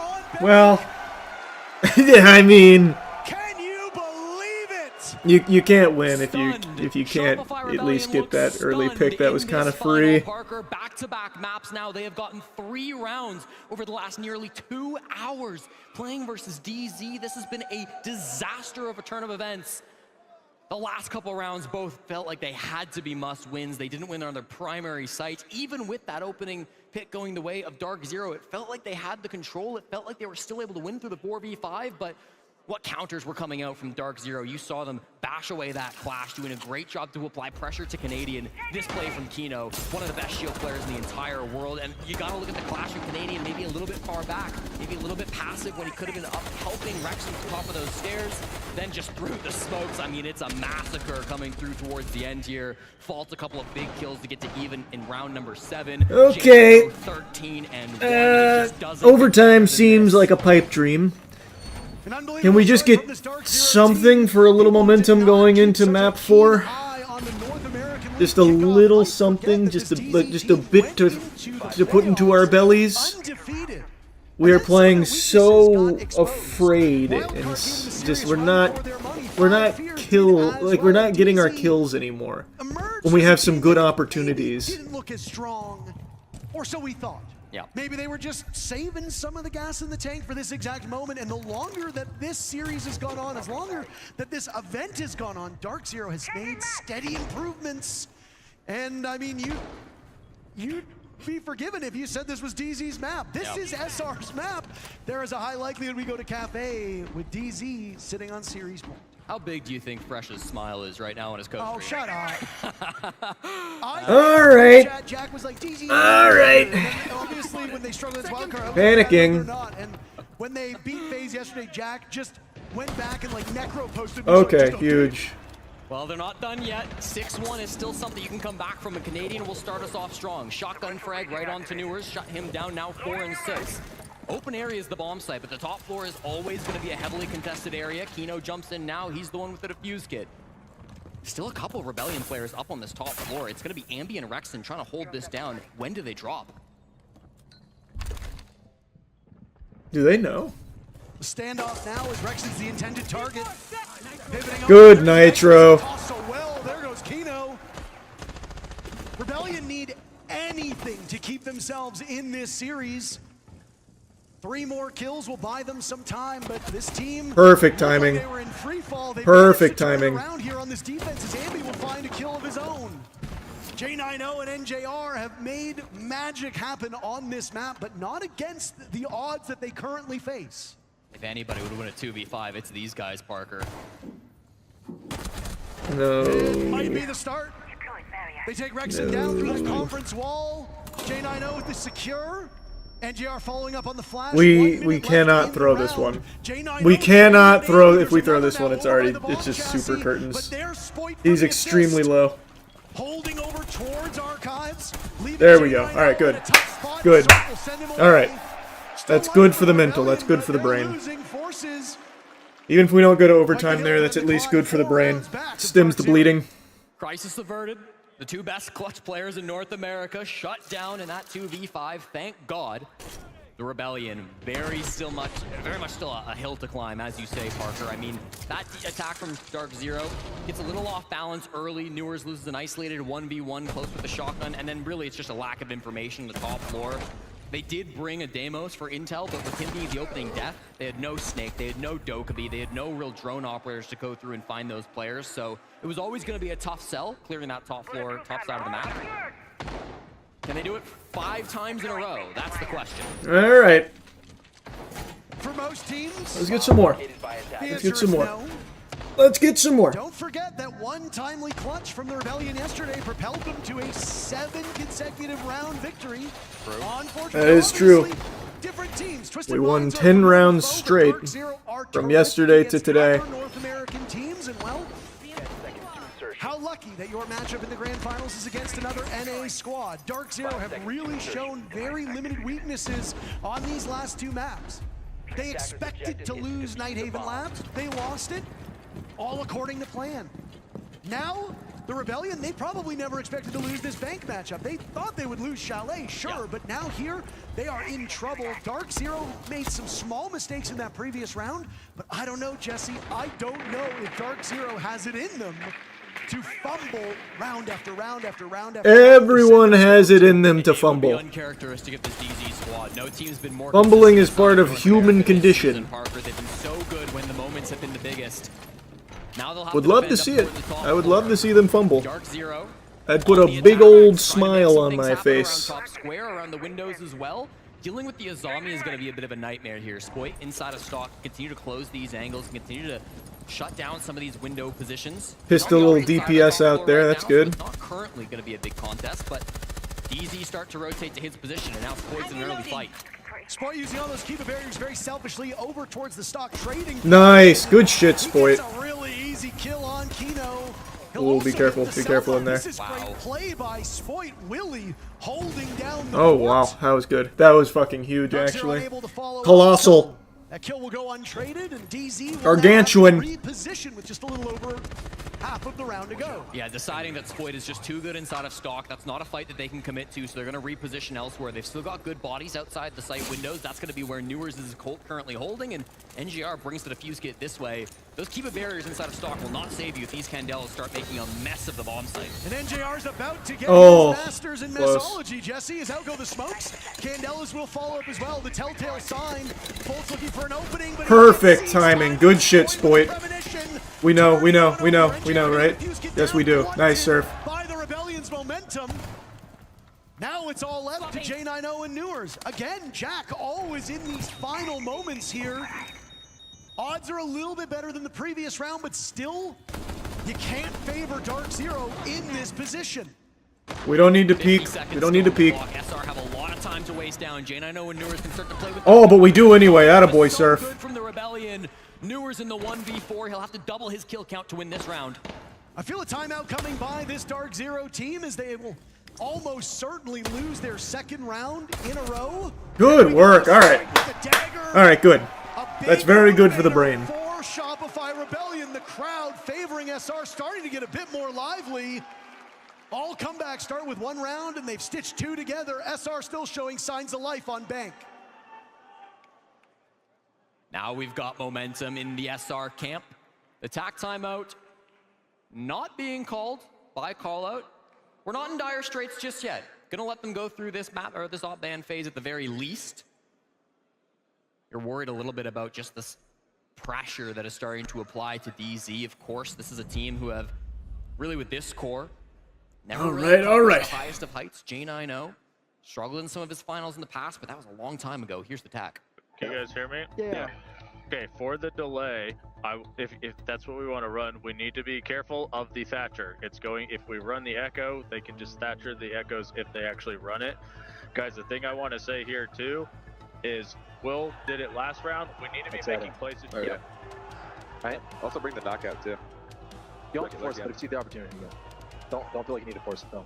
Speaker 2: Well, yeah, I mean,
Speaker 3: can you believe it?
Speaker 2: you can't win if you can't at least get that early pick that was kind of free.
Speaker 1: Parker, back-to-back maps now. They have gotten 3 rounds over the last nearly 2 hours playing versus DZ. This has been a disaster of a turn of events. The last couple rounds both felt like they had to be must-wins. They didn't win on their primary sites. Even with that opening pick going the way of Dark Zero, it felt like they had the control. It felt like they were still able to win through the 4v5, but what counters were coming out from Dark Zero? You saw them bash away that Clash, doing a great job to apply pressure to Canadian. This play from Kino, one of the best shield players in the entire world, and you gotta look at the Clash of Canadian maybe a little little bit far back, maybe a little bit passive when he could have been up helping Rex at the top of those stairs, then just through the smokes. I mean, it's a massacre coming through towards the end here. Faults a couple of big kills to get to even in round number 7.
Speaker 2: Okay.
Speaker 1: 13 and 1. It just doesn't
Speaker 2: Overtime seems like a pipe dream. Can we just get something for a little momentum going into map 4? Just a little something, just a bit to put into our bellies. We are playing so afraid, and just we're not getting our kills anymore when we have some good opportunities.
Speaker 3: Didn't look as strong, or so we thought.
Speaker 1: Yeah.
Speaker 3: Maybe they were just saving some of the gas in the tank for this exact moment, and the longer that this series has gone on, as longer that this event has gone on, Dark Zero has made steady improvements. And I mean, you'd be forgiven if you said this was DZ's map. This is SR's map. There is a high likelihood we go to Cafe with DZ sitting on series 1.
Speaker 1: How big do you think Fresh's smile is right now on his coach?
Speaker 3: Oh, shut up.
Speaker 2: All right.
Speaker 3: Jack was like, DZ.
Speaker 2: All right.
Speaker 3: Obviously, when they struggled against Wildcard,
Speaker 2: Panicking.
Speaker 3: and when they beat FaZe yesterday, Jack just went back and like necro posted.
Speaker 2: Okay, huge.
Speaker 1: Well, they're not done yet. 6-1 is still something you can come back from. A Canadian will start us off strong. Shotgun frag right onto Newers. Shut him down now 4 and 6. Open area is the bomb site, but the top floor is always going to be a heavily contested area. Kino jumps in now. He's the one with the defuse kit. Still a couple of Rebellion players up on this top floor. It's going to be Ambi and Rexton trying to hold this down. When do they drop?
Speaker 2: Do they know?
Speaker 3: The standoff now is Rexton's the intended target.
Speaker 2: Good Nitro.
Speaker 3: So well, there goes Kino. Rebellion need anything to keep themselves in this series. 3 more kills will buy them some time, but this team,
Speaker 2: Perfect timing.
Speaker 3: they were in free fall. They
Speaker 2: Perfect
Speaker 3: managed to turn
Speaker 2: timing.
Speaker 3: around here on this defense as Ambi will find a kill of his own. J90 and NJR have made magic happen on this map, but not against the odds that they currently face.
Speaker 1: If anybody would win a 2v5, it's these guys, Parker.
Speaker 2: No.
Speaker 3: It might be the start. They take Rexon down through the conference wall. J90 with the secure. NJR following up on the flash.
Speaker 2: We cannot throw this one. We cannot throw. If we throw this one, it's just super curtains. He's extremely low.
Speaker 3: Holding over towards Archives.
Speaker 2: There we go. All right, good. Good. All right. That's good for the mental. That's good for the brain. Even if we don't go to overtime there, that's at least good for the brain. Stims the bleeding.
Speaker 1: Crisis averted. The 2 best clutch players in North America shut down in that 2v5. Thank God. The Rebellion very much still a hill to climb, as you say, Parker. I mean, that attack from Dark Zero gets a little off balance early. Newers loses an isolated 1v1 close with the shotgun, and then really it's just a lack of information on the top floor. They did bring a Deimos for intel, but with him being the opening death, they had no Snake, they had no Dokkaebi, they had no real drone operators to go through and find those players. So it was always going to be a tough sell, clearing that top floor, top side of the map. Can they do it 5 times in a row? That's the question.
Speaker 2: All right.
Speaker 3: For most teams,
Speaker 2: Let's get some more. Let's get some more. Let's get some more.
Speaker 3: Don't forget that one timely clutch from the Rebellion yesterday propelled them to a 7 consecutive round victory.
Speaker 2: That is true.
Speaker 3: Different teams,
Speaker 2: We won 10 rounds straight from yesterday to today.
Speaker 3: North American teams, and well, how lucky that your matchup in the grand finals is against another NA squad. Dark Zero have really shown very limited weaknesses on these last 2 maps. They expected to lose Nighthaven Labs. They lost it, all according to plan. Now, the Rebellion, they probably never expected to lose this bank matchup. They thought they would lose Chalet, sure, but now here, they are in trouble. Dark Zero made some small mistakes in that previous round, but I don't know, Jesse. I don't know if Dark Zero has it in them to fumble round after round after round after
Speaker 2: Everyone has it in them to fumble.
Speaker 1: Uncharacteristic of this DZ squad. No team's been more
Speaker 2: Fumbling is part of human condition.
Speaker 1: Parker. They've been so good when the moments have been the biggest. Now they'll have
Speaker 2: Would love to see it. I would love to see them fumble.
Speaker 1: Dark Zero.
Speaker 2: I'd put a big old smile on my face.
Speaker 1: Around top square, around the windows as well. Dealing with the Azami is going to be a bit of a nightmare here. Spoit inside of stock, continue to close these angles, continue to shut down some of these window positions.
Speaker 2: Pistol little DPS out there, that's good.
Speaker 1: It's not currently going to be a big contest, but DZ start to rotate to his position, and now Spoit's in an early fight.
Speaker 3: Spoit using all those Kiva barriers very selfishly over towards the stock trading.
Speaker 2: Nice. Good shit, Spoit.
Speaker 3: It's a really easy kill on Kino.
Speaker 2: Oh, be careful. Be careful in there.
Speaker 3: This is great play by Spoit. Willie holding down the
Speaker 2: Oh,
Speaker 3: fort.
Speaker 2: wow. That was good. That was fucking huge,
Speaker 3: Dark Zero
Speaker 2: actually.
Speaker 3: unable to follow
Speaker 2: Colossal.
Speaker 3: That kill will go untraded, and DZ will
Speaker 2: Gargantuan.
Speaker 3: now reposition with just a little over half of the round to go.
Speaker 1: Yeah, deciding that Spoit is just too good inside of stock. That's not a fight that they can commit to, so they're going to reposition elsewhere. They've still got good bodies outside the site windows. That's going to be where Newers is currently holding, and NGR brings the defuse kit this way. Those Kiva barriers inside of stock will not save you if these Candelas start making a mess of the bomb site.
Speaker 3: And NJR's about to get
Speaker 2: Oh,
Speaker 3: his masters in
Speaker 2: close.
Speaker 3: Messology, Jesse. As out go the smokes. Candelas will follow up as well. The telltale sign. Bolt's looking for an opening, but
Speaker 2: Perfect timing. Good shit, Spoit. We know, right? Yes, we do. Nice, Surf.
Speaker 3: By the Rebellion's momentum. Now it's all left to J90 and Newers. Again, Jack always in these final moments here. Odds are a little bit better than the previous round, but still, you can't favor Dark Zero in this position.
Speaker 2: We don't need to peek. We don't need to peek.
Speaker 1: SR have a lot of time to waste down. J90 and Newers can start to play with.
Speaker 2: Oh, but we do anyway. Attaboy, Surf.
Speaker 1: Good from the Rebellion. Newers in the 1v4. He'll have to double his kill count to win this round.
Speaker 3: I feel a timeout coming by this Dark Zero team as they will almost certainly lose their second round in a row.
Speaker 2: Good work. All right. All right, good. That's very good for the brain.
Speaker 3: For Shopify Rebellion, the crowd favoring SR starting to get a bit more lively. All comebacks start with one round, and they've stitched two together. SR still showing signs of life on Bank.
Speaker 1: Now we've got momentum in the SR camp. The tack timeout not being called by callout. We're not in dire straits just yet. Gonna let them go through this map or this op ban phase at the very least. You're worried a little bit about just this pressure that is starting to apply to DZ. Of course, this is a team who have really with this core never really
Speaker 2: all right.
Speaker 1: the highest of heights. J90 struggled in some of his finals in the past, but that was a long time ago. Here's the tack.
Speaker 7: Can you guys hear me?
Speaker 3: Yeah.
Speaker 7: Okay, for the delay, if that's what we want to run, we need to be careful of the Thatcher. It's going, if we run the Echo, they can just Thatcher the Echoes if they actually run it. Guys, the thing I want to say here too is Will did it last round. We need to be making places.
Speaker 4: Oh, yeah. Right. Also bring the knockout too. You don't have to force it, but if you see the opportunity, yeah. Don't feel like you need to force it though.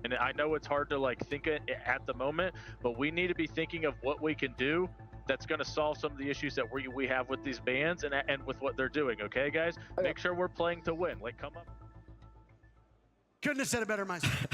Speaker 7: And I know it's hard to like think it at the moment, but we need to be thinking of what we can do that's going to solve some of the issues that we have with these bands and with what they're doing. Okay, guys, make sure we're playing to win. Like, come up.
Speaker 3: Couldn't have said it better myself.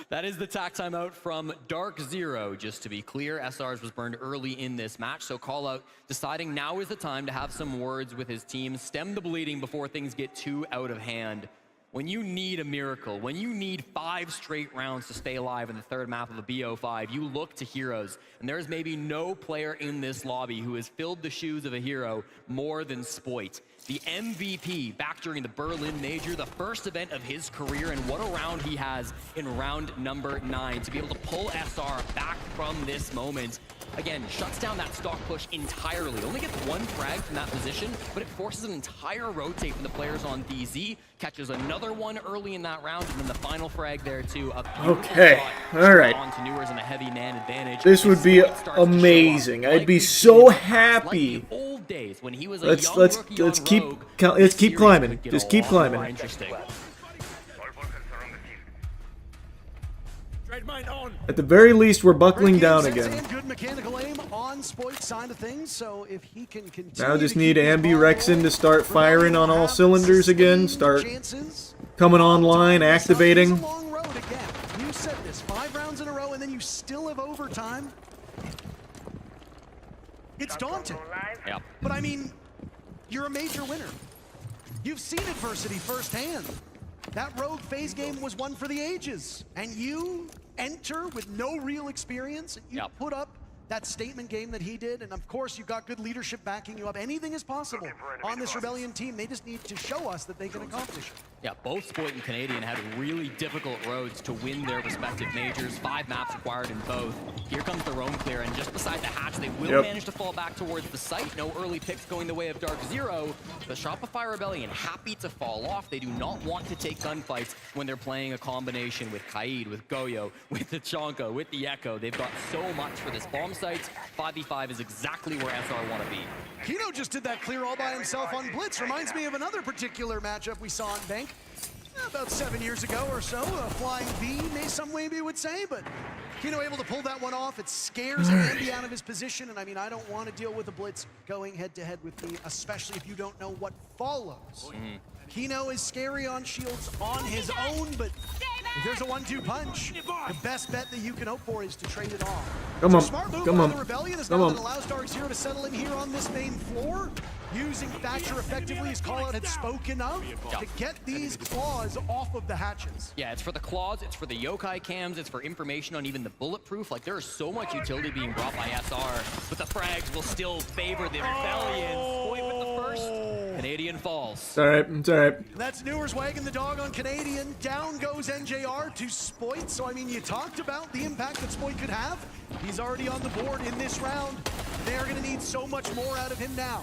Speaker 1: That is the tack timeout from Dark Zero. Just to be clear, SR's was burned early in this match, so call out deciding now is the time to have some words with his team, stem the bleeding before things get too out of hand. When you need a miracle, when you need 5 straight rounds to stay alive in the third map of a BO5, you look to heroes. And there's maybe no player in this lobby who has filled the shoes of a hero more than Spoit. The MVP back during the Berlin Major, the first event of his career, and what a round he has in round number 9 to be able to pull SR back from this moment. Again, shuts down that stock push entirely. Only gets 1 frag from that position, but it forces an entire rotate from the players on DZ. Catches another one early in that round, and then the final frag there too.
Speaker 2: Okay, all right.
Speaker 1: On to Newers and a heavy man advantage.
Speaker 2: This would be amazing. I'd be so happy.
Speaker 1: Old days when he was a
Speaker 2: Let's keep climbing. Just keep climbing.
Speaker 1: Interesting.
Speaker 2: At the very least, we're buckling down again.
Speaker 3: Good mechanical aim on Spoit's side of things, so if he can continue
Speaker 2: Now just need Ambi Rexon to start firing on all cylinders again, start coming online, activating.
Speaker 3: It's a long road again. You said this 5 rounds in a row, and then you still have overtime. It's daunting.
Speaker 1: Yeah.
Speaker 3: But I mean, you're a major winner. You've seen adversity firsthand. That rogue phase game was one for the ages, and you enter with no real experience, and you put up that statement game that he did, and of course you've got good leadership backing you up. Anything is possible on this Rebellion team. They just need to show us that they can accomplish it.
Speaker 1: Yeah, both Spoit and Canadian had really difficult roads to win their respective majors. 5 maps required in both. Here comes their own clear, and just beside the hatch, they will manage to fall back towards the site. No early picks going the way of Dark Zero. The Shopify Rebellion happy to fall off. They do not want to take gunfights when they're playing a combination with Kaid, with Goyo, with the Chonka, with the Echo. They've got so much for this bomb site. 5v5 is exactly where SR want to be.
Speaker 3: Kino just did that clear all by himself on Blitz. Reminds me of another particular matchup we saw on Bank about 7 years ago or so. A flying V, some maybe would say, but Kino able to pull that one off. It scares Andy out of his position, and I mean, I don't want to deal with a Blitz going head-to-head with me, especially if you don't know what follows. Kino is scary on shields on his own, but if there's a 1-2 punch, the best bet that you can hope for is to trade it off.
Speaker 2: Come on,
Speaker 3: Smart move
Speaker 2: come
Speaker 3: by
Speaker 2: on,
Speaker 3: the Rebellion is
Speaker 2: come
Speaker 3: now
Speaker 2: on.
Speaker 3: that allows Dark Zero to settle in here on this main floor. Using Thatcher effectively, his call-out had spoken of, to get these claws off of the hatches.
Speaker 1: Yeah, it's for the claws, it's for the yokai cams, it's for information on even the bulletproof. Like, there is so much utility being brought by SR, but the frags will still favor the Rebellion. Spoit with the first. Canadian falls.
Speaker 2: It's alright, it's alright.
Speaker 3: That's Newers wagging the dog on Canadian. Down goes NJR to Spoit. So, I mean, you talked about the impact that Spoit could have. He's already on the board in this round. They're going to need so much more out of him now.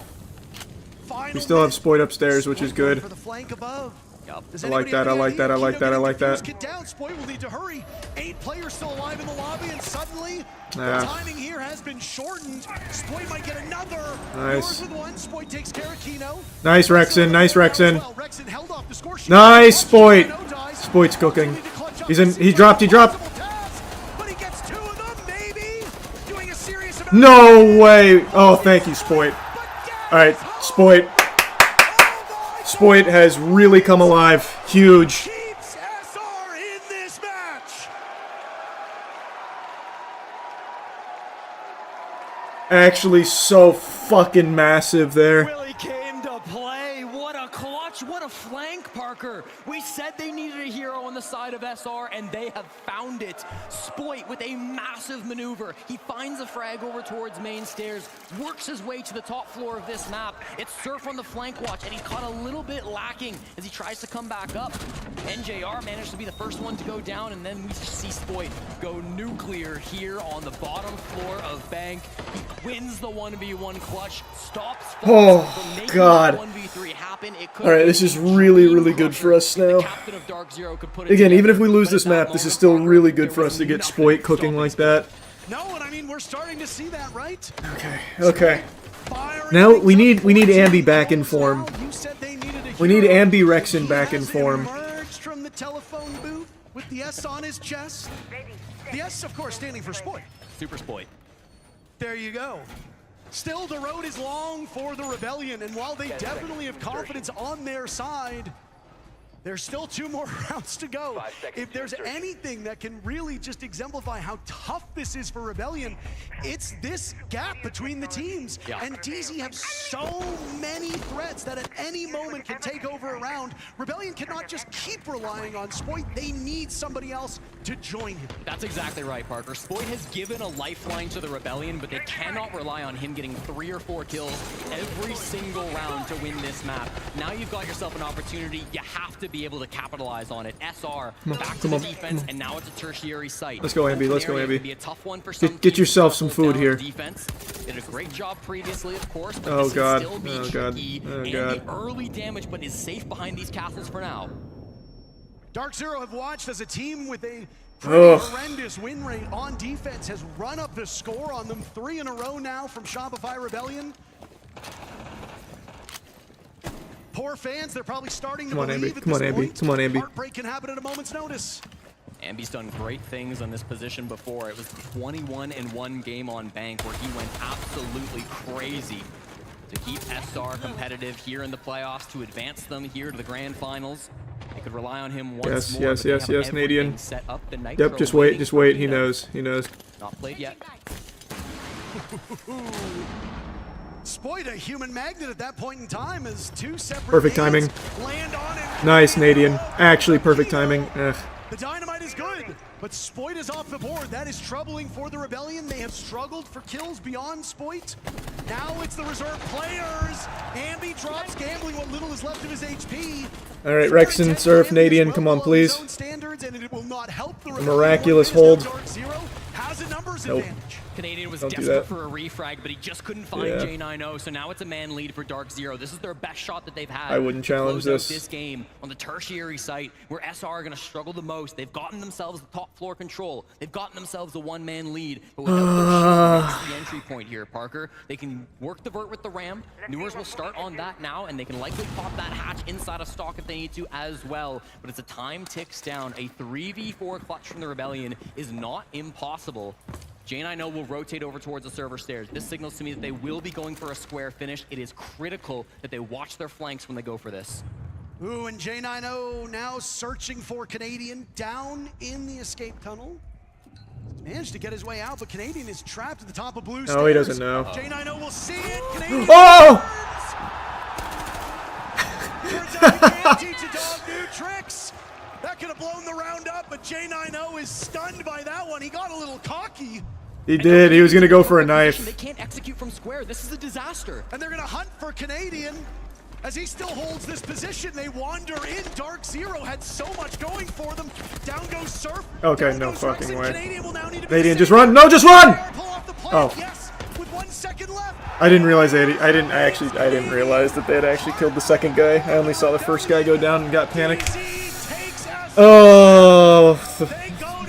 Speaker 2: We still have Spoit upstairs, which is good.
Speaker 3: For the flank above.
Speaker 2: I like that, I like that, I like that, I like that.
Speaker 3: Get down. Spoit will need to hurry. 8 players still alive in the lobby, and suddenly the
Speaker 2: Yeah.
Speaker 3: timing here has been shortened. Spoit might get another.
Speaker 2: Nice.
Speaker 3: With one. Spoit takes care of Kino.
Speaker 2: Nice Rexen, nice Rexen.
Speaker 3: Rexen held off the score sheet.
Speaker 2: Nice Spoit. Spoit's cooking. He's in, he dropped.
Speaker 3: But he gets 2 of them, maybe. Doing a serious amount.
Speaker 2: No way. Oh, thank you, Spoit. Alright, Spoit. Spoit has really come alive. Huge.
Speaker 3: Keeps SR in this match.
Speaker 2: Actually, so fucking massive there.
Speaker 1: Really came to play. What a clutch. What a flank, Parker. We said they needed a hero on the side of SR, and they have found it. Spoit with a massive maneuver. He finds a frag over towards main stairs, works his way to the top floor of this map. It's Surf on the flank watch, and he caught a little bit lacking as he tries to come back up. NJR managed to be the first one to go down, and then we see Spoit go nuclear here on the bottom floor of Bank. He wins the 1v1 clutch, stops
Speaker 2: Oh,
Speaker 1: from making
Speaker 2: God.
Speaker 1: the 1v3 happen. It could
Speaker 2: Alright, this is really, really good for us now.
Speaker 1: captain of Dark Zero could put it
Speaker 2: Again, even
Speaker 1: together,
Speaker 2: if we lose
Speaker 1: but
Speaker 2: this
Speaker 1: at that
Speaker 2: map, this is
Speaker 1: moment,
Speaker 2: still
Speaker 1: Parker,
Speaker 2: really good
Speaker 1: there
Speaker 2: for
Speaker 1: was
Speaker 2: us to get
Speaker 1: nothing
Speaker 2: Spoit cooking like that.
Speaker 3: No, and I mean, we're starting to see that, right?
Speaker 2: Okay. Now we need Ambi back in form. We need Ambi Rexen back in form.
Speaker 3: Emerged from the telephone booth with the S on his chest. The S, of course, standing for Spoit.
Speaker 1: Super Spoit.
Speaker 3: There you go. Still, the road is long for the Rebellion, and while they definitely have confidence on their side, there's still 2 more rounds to go. If there's anything that can really just exemplify how tough this is for Rebellion, it's this gap between the teams.
Speaker 1: Yeah.
Speaker 3: And DZ have so many threats that at any moment can take over a round. Rebellion cannot just keep relying on Spoit. They need somebody else to join him.
Speaker 1: That's exactly right, Parker. Spoit has given a lifeline to the Rebellion, but they cannot rely on him getting 3 or 4 kills every single round to win this map. Now you've got yourself an opportunity. You have to be able to capitalize on it. SR back to the defense, and now it's a tertiary site.
Speaker 2: Let's go, Ambi. Let's go,
Speaker 1: It
Speaker 2: Ambi.
Speaker 1: can be a tough one for some
Speaker 2: Get
Speaker 1: teams
Speaker 2: yourself
Speaker 1: to
Speaker 2: some
Speaker 1: hold
Speaker 2: food
Speaker 1: down
Speaker 2: here.
Speaker 1: Defense did a great job previously, of course, but
Speaker 2: Oh,
Speaker 1: this
Speaker 2: God.
Speaker 1: can still be
Speaker 2: Oh, God.
Speaker 1: tricky.
Speaker 2: Oh,
Speaker 1: and
Speaker 2: God.
Speaker 1: the early damage, but is safe behind these castles for now.
Speaker 3: Dark Zero have watched as a team with a
Speaker 2: Ugh.
Speaker 3: pretty horrendous win rate on defense has run up the score on them 3 in a row now from Shopify Rebellion. Poor fans, they're probably starting to
Speaker 2: Come on,
Speaker 3: believe
Speaker 2: Ambi.
Speaker 3: at
Speaker 2: Come on,
Speaker 3: this
Speaker 2: Ambi.
Speaker 3: point.
Speaker 2: Come on, Ambi.
Speaker 3: Heartbreak can happen at a moment's notice.
Speaker 1: Ambi's done great things on this position before. It was 21-1 game on Bank where he went absolutely crazy to keep SR competitive here in the playoffs, to advance them here to the grand finals. They could rely on him once more.
Speaker 2: Yes,
Speaker 1: but they
Speaker 2: yes,
Speaker 1: have
Speaker 2: yes,
Speaker 1: everything
Speaker 2: Nadian.
Speaker 1: set up. The Nitro
Speaker 2: Yep, just wait,
Speaker 1: waiting
Speaker 2: just
Speaker 1: for
Speaker 2: wait. He
Speaker 1: Kino.
Speaker 2: knows, he knows.
Speaker 1: Not played yet.
Speaker 3: Spoit a human magnet at that point in time as 2 separate
Speaker 2: Perfect
Speaker 3: nades
Speaker 2: timing.
Speaker 3: land on him.
Speaker 2: Nice, Nadian. Actually, perfect timing. Ugh.
Speaker 3: The dynamite is good, but Spoit is off the board. That is troubling for the Rebellion. They have struggled for kills beyond Spoit. Now it's the reserve players. Ambi drops gambling what little is left of his HP.
Speaker 2: All right, Rexon, Surf, Nadian, come on, please. A miraculous hold. Nope.
Speaker 1: Canadian was
Speaker 2: Don't do
Speaker 1: desperate
Speaker 2: that.
Speaker 1: for a refrag, but he just couldn't find
Speaker 2: Yeah.
Speaker 1: J90, so now it's a man lead for Dark Zero. This is their best shot that they've had.
Speaker 2: I wouldn't
Speaker 1: to
Speaker 2: challenge
Speaker 1: close out
Speaker 2: this.
Speaker 1: this game on the tertiary site where SR are going to struggle the most. They've gotten themselves the top floor control. They've gotten themselves a one-man lead, but without their shield, that's the entry point here, Parker. They can work the vert with the ram. Newers will start on that now, and they can likely pop that hatch inside of stock if they need to as well. But as the time ticks down, a 3v4 clutch from the Rebellion is not impossible. J90 will rotate over towards the server stairs. This signals to me that they will be going for a square finish. It is critical that they watch their flanks when they go for this.
Speaker 3: Ooh, and J90 now searching for Canadian down in the escape tunnel. Managed to get his way out, but Canadian is trapped at the top of blue stairs.
Speaker 2: Oh, he doesn't know.
Speaker 3: J90 will see it. Canadian
Speaker 2: Oh!
Speaker 3: turns out he can't teach a dog new tricks. That could have blown the round up, but J90 is stunned by that one. He got a little cocky.
Speaker 2: He did. He was going to go for a knife.
Speaker 1: They can't execute from square. This is a disaster.
Speaker 3: And they're going to hunt for Canadian. As he still holds this position, they wander in. Dark Zero had so much going for them. Down goes Surf.
Speaker 2: Okay,
Speaker 3: Down
Speaker 2: no
Speaker 3: goes
Speaker 2: fucking
Speaker 3: Rexon.
Speaker 2: way.
Speaker 3: Canadian will now need to be
Speaker 2: Nadian,
Speaker 3: the
Speaker 2: just
Speaker 3: same.
Speaker 2: run. No, just run!
Speaker 3: Pull off the plate.
Speaker 2: Oh.
Speaker 3: Yes, with 1 second left.
Speaker 2: I didn't realize I didn't realize that they had actually killed the second guy. I only saw the first guy go down and got panicked. Oh,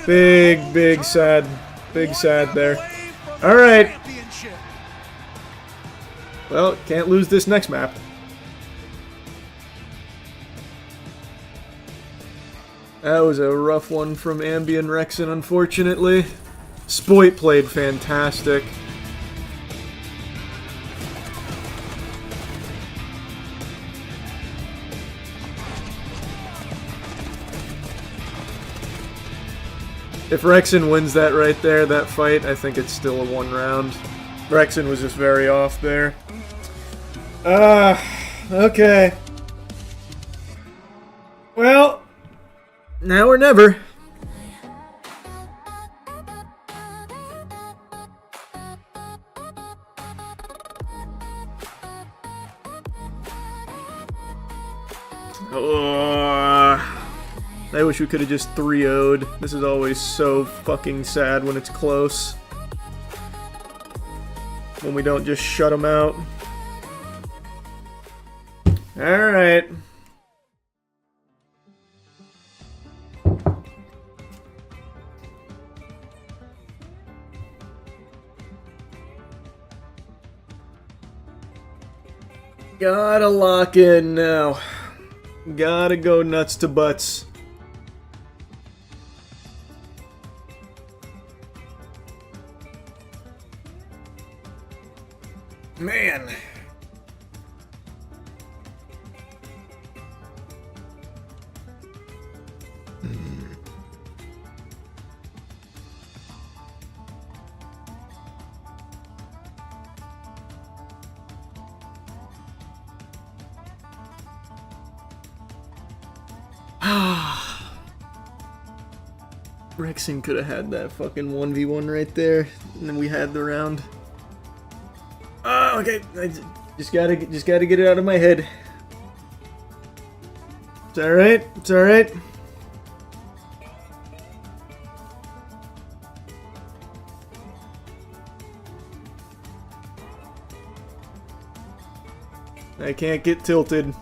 Speaker 2: big sad there. All right. Well, can't lose this next map. That was a rough one from Ambi and Rexon, unfortunately. Spoit played fantastic. If Rexon wins that right there, that fight, I think it's still a 1 round. Rexon was just very off there. Okay. Well, now or never. I wish we could have just 3-0'd. This is always so fucking sad when it's close. When we don't just shut them out. Alright. Gotta lock in now. Gotta go nuts to butts. Man. Rexon could have had that fucking 1v1 right there, and then we had the round. Oh, okay. I just gotta get it out of my head. It's alright. It's alright. I can't get tilted.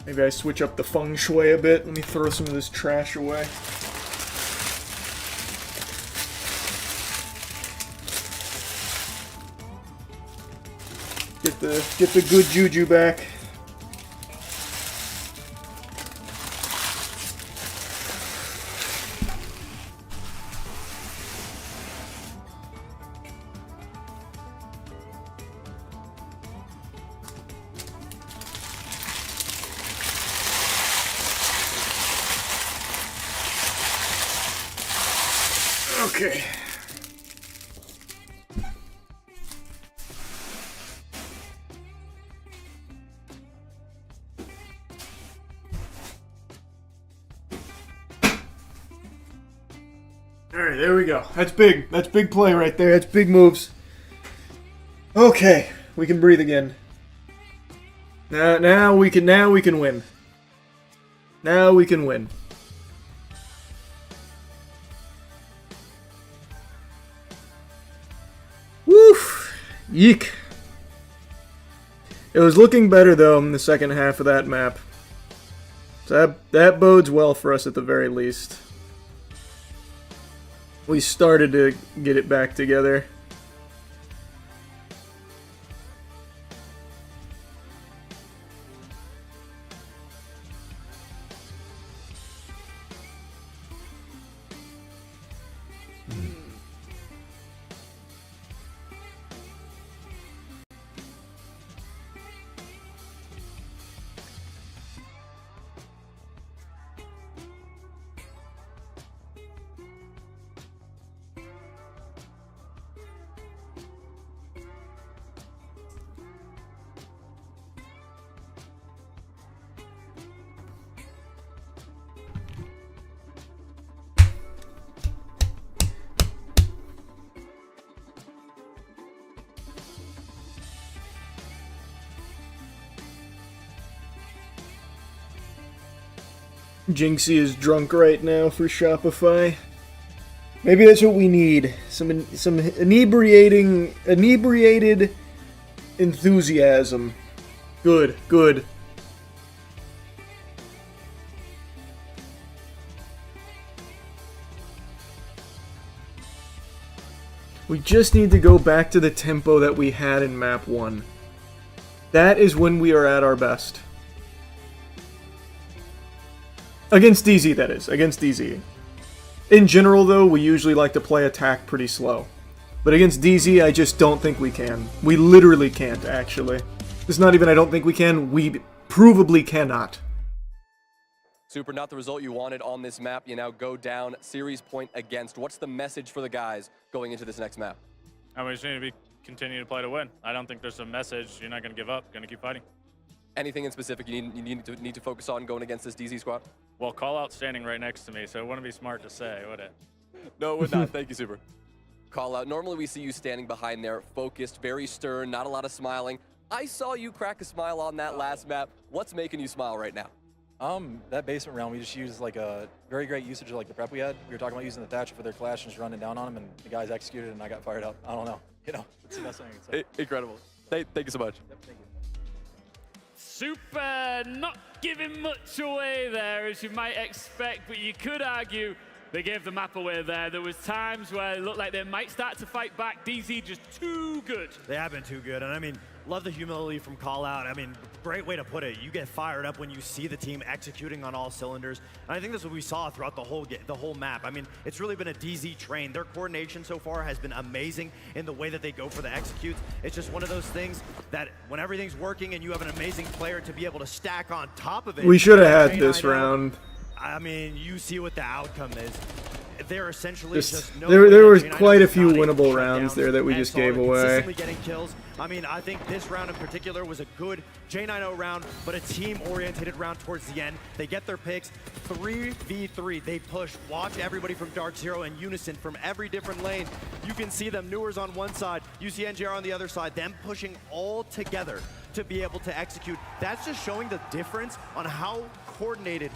Speaker 2: Maybe I switch up the feng shui a bit. Let me throw some of this trash away. Get the good juju back. Okay. Alright, there we go. That's big. That's big play right there. That's big moves. Okay, we can breathe again. Now we can win. Now we can win. Woof! Yeek. It was looking better though in the second half of that map. So that bodes well for us at the very least. We started to get it back together. Jinxie is drunk right now for Shopify. Maybe that's what we need. Some inebriated enthusiasm. Good, good. We just need to go back to the tempo that we had in map 1. That is when we are at our best. Against DZ, that is. Against DZ. In general, though, we usually like to play attack pretty slow. But against DZ, I just don't think we can. We literally can't, actually. It's not even I don't think we can, we provably cannot.
Speaker 8: Super, not the result you wanted on this map. You now go down, series point against. What's the message for the guys going into this next map?
Speaker 7: We just need to continue to play to win. I don't think there's a message. You're not going to give up. Going to keep fighting.
Speaker 8: Anything in specific you need to focus on going against this DZ squad?
Speaker 7: Well, call out standing right next to me, so it wouldn't be smart to say, would it?
Speaker 8: No, it would not. Thank you, Super. Call out. Normally we see you standing behind there, focused, very stern, not a lot of smiling. I saw you crack a smile on that last map. What's making you smile right now?
Speaker 21: That basement round, we just used like a very great usage of like the prep we had. We were talking about using the Thatcher for their clash and just running down on them, and the guys executed, and I got fired up. I don't know. You know, it's the best thing I can say.
Speaker 8: Incredible. Thank you so much.
Speaker 21: Yep, thank you.
Speaker 10: Super, not giving much away there, as you might expect, but you could argue they gave the map away there. There was times where it looked like they might start to fight back. DZ just too good.
Speaker 12: They have been too good, and I mean, love the humility from Call Out. I mean, great way to put it. You get fired up when you see the team executing on all cylinders, and I think that's what we saw throughout the whole map. I mean, it's really been a DZ train. Their coordination so far has been amazing in the way that they go for the executes. It's just one of those things that when everything's working and you have an amazing player to be able to stack on top of it.
Speaker 2: We should have had this round.
Speaker 12: I mean, you see what the outcome is. They're essentially just no
Speaker 2: there was quite a few winnable rounds there that we just gave away.
Speaker 12: Consistently getting kills. I mean, I think this round in particular was a good J90 round, but a team-oriented round towards the end. They get their picks, 3v3. They push. Watch everybody from Dark Zero in unison from every different lane. You can see them, Newers on one side, UCNGR on the other side, them pushing all together to be able to execute. That's just showing the difference on how coordinated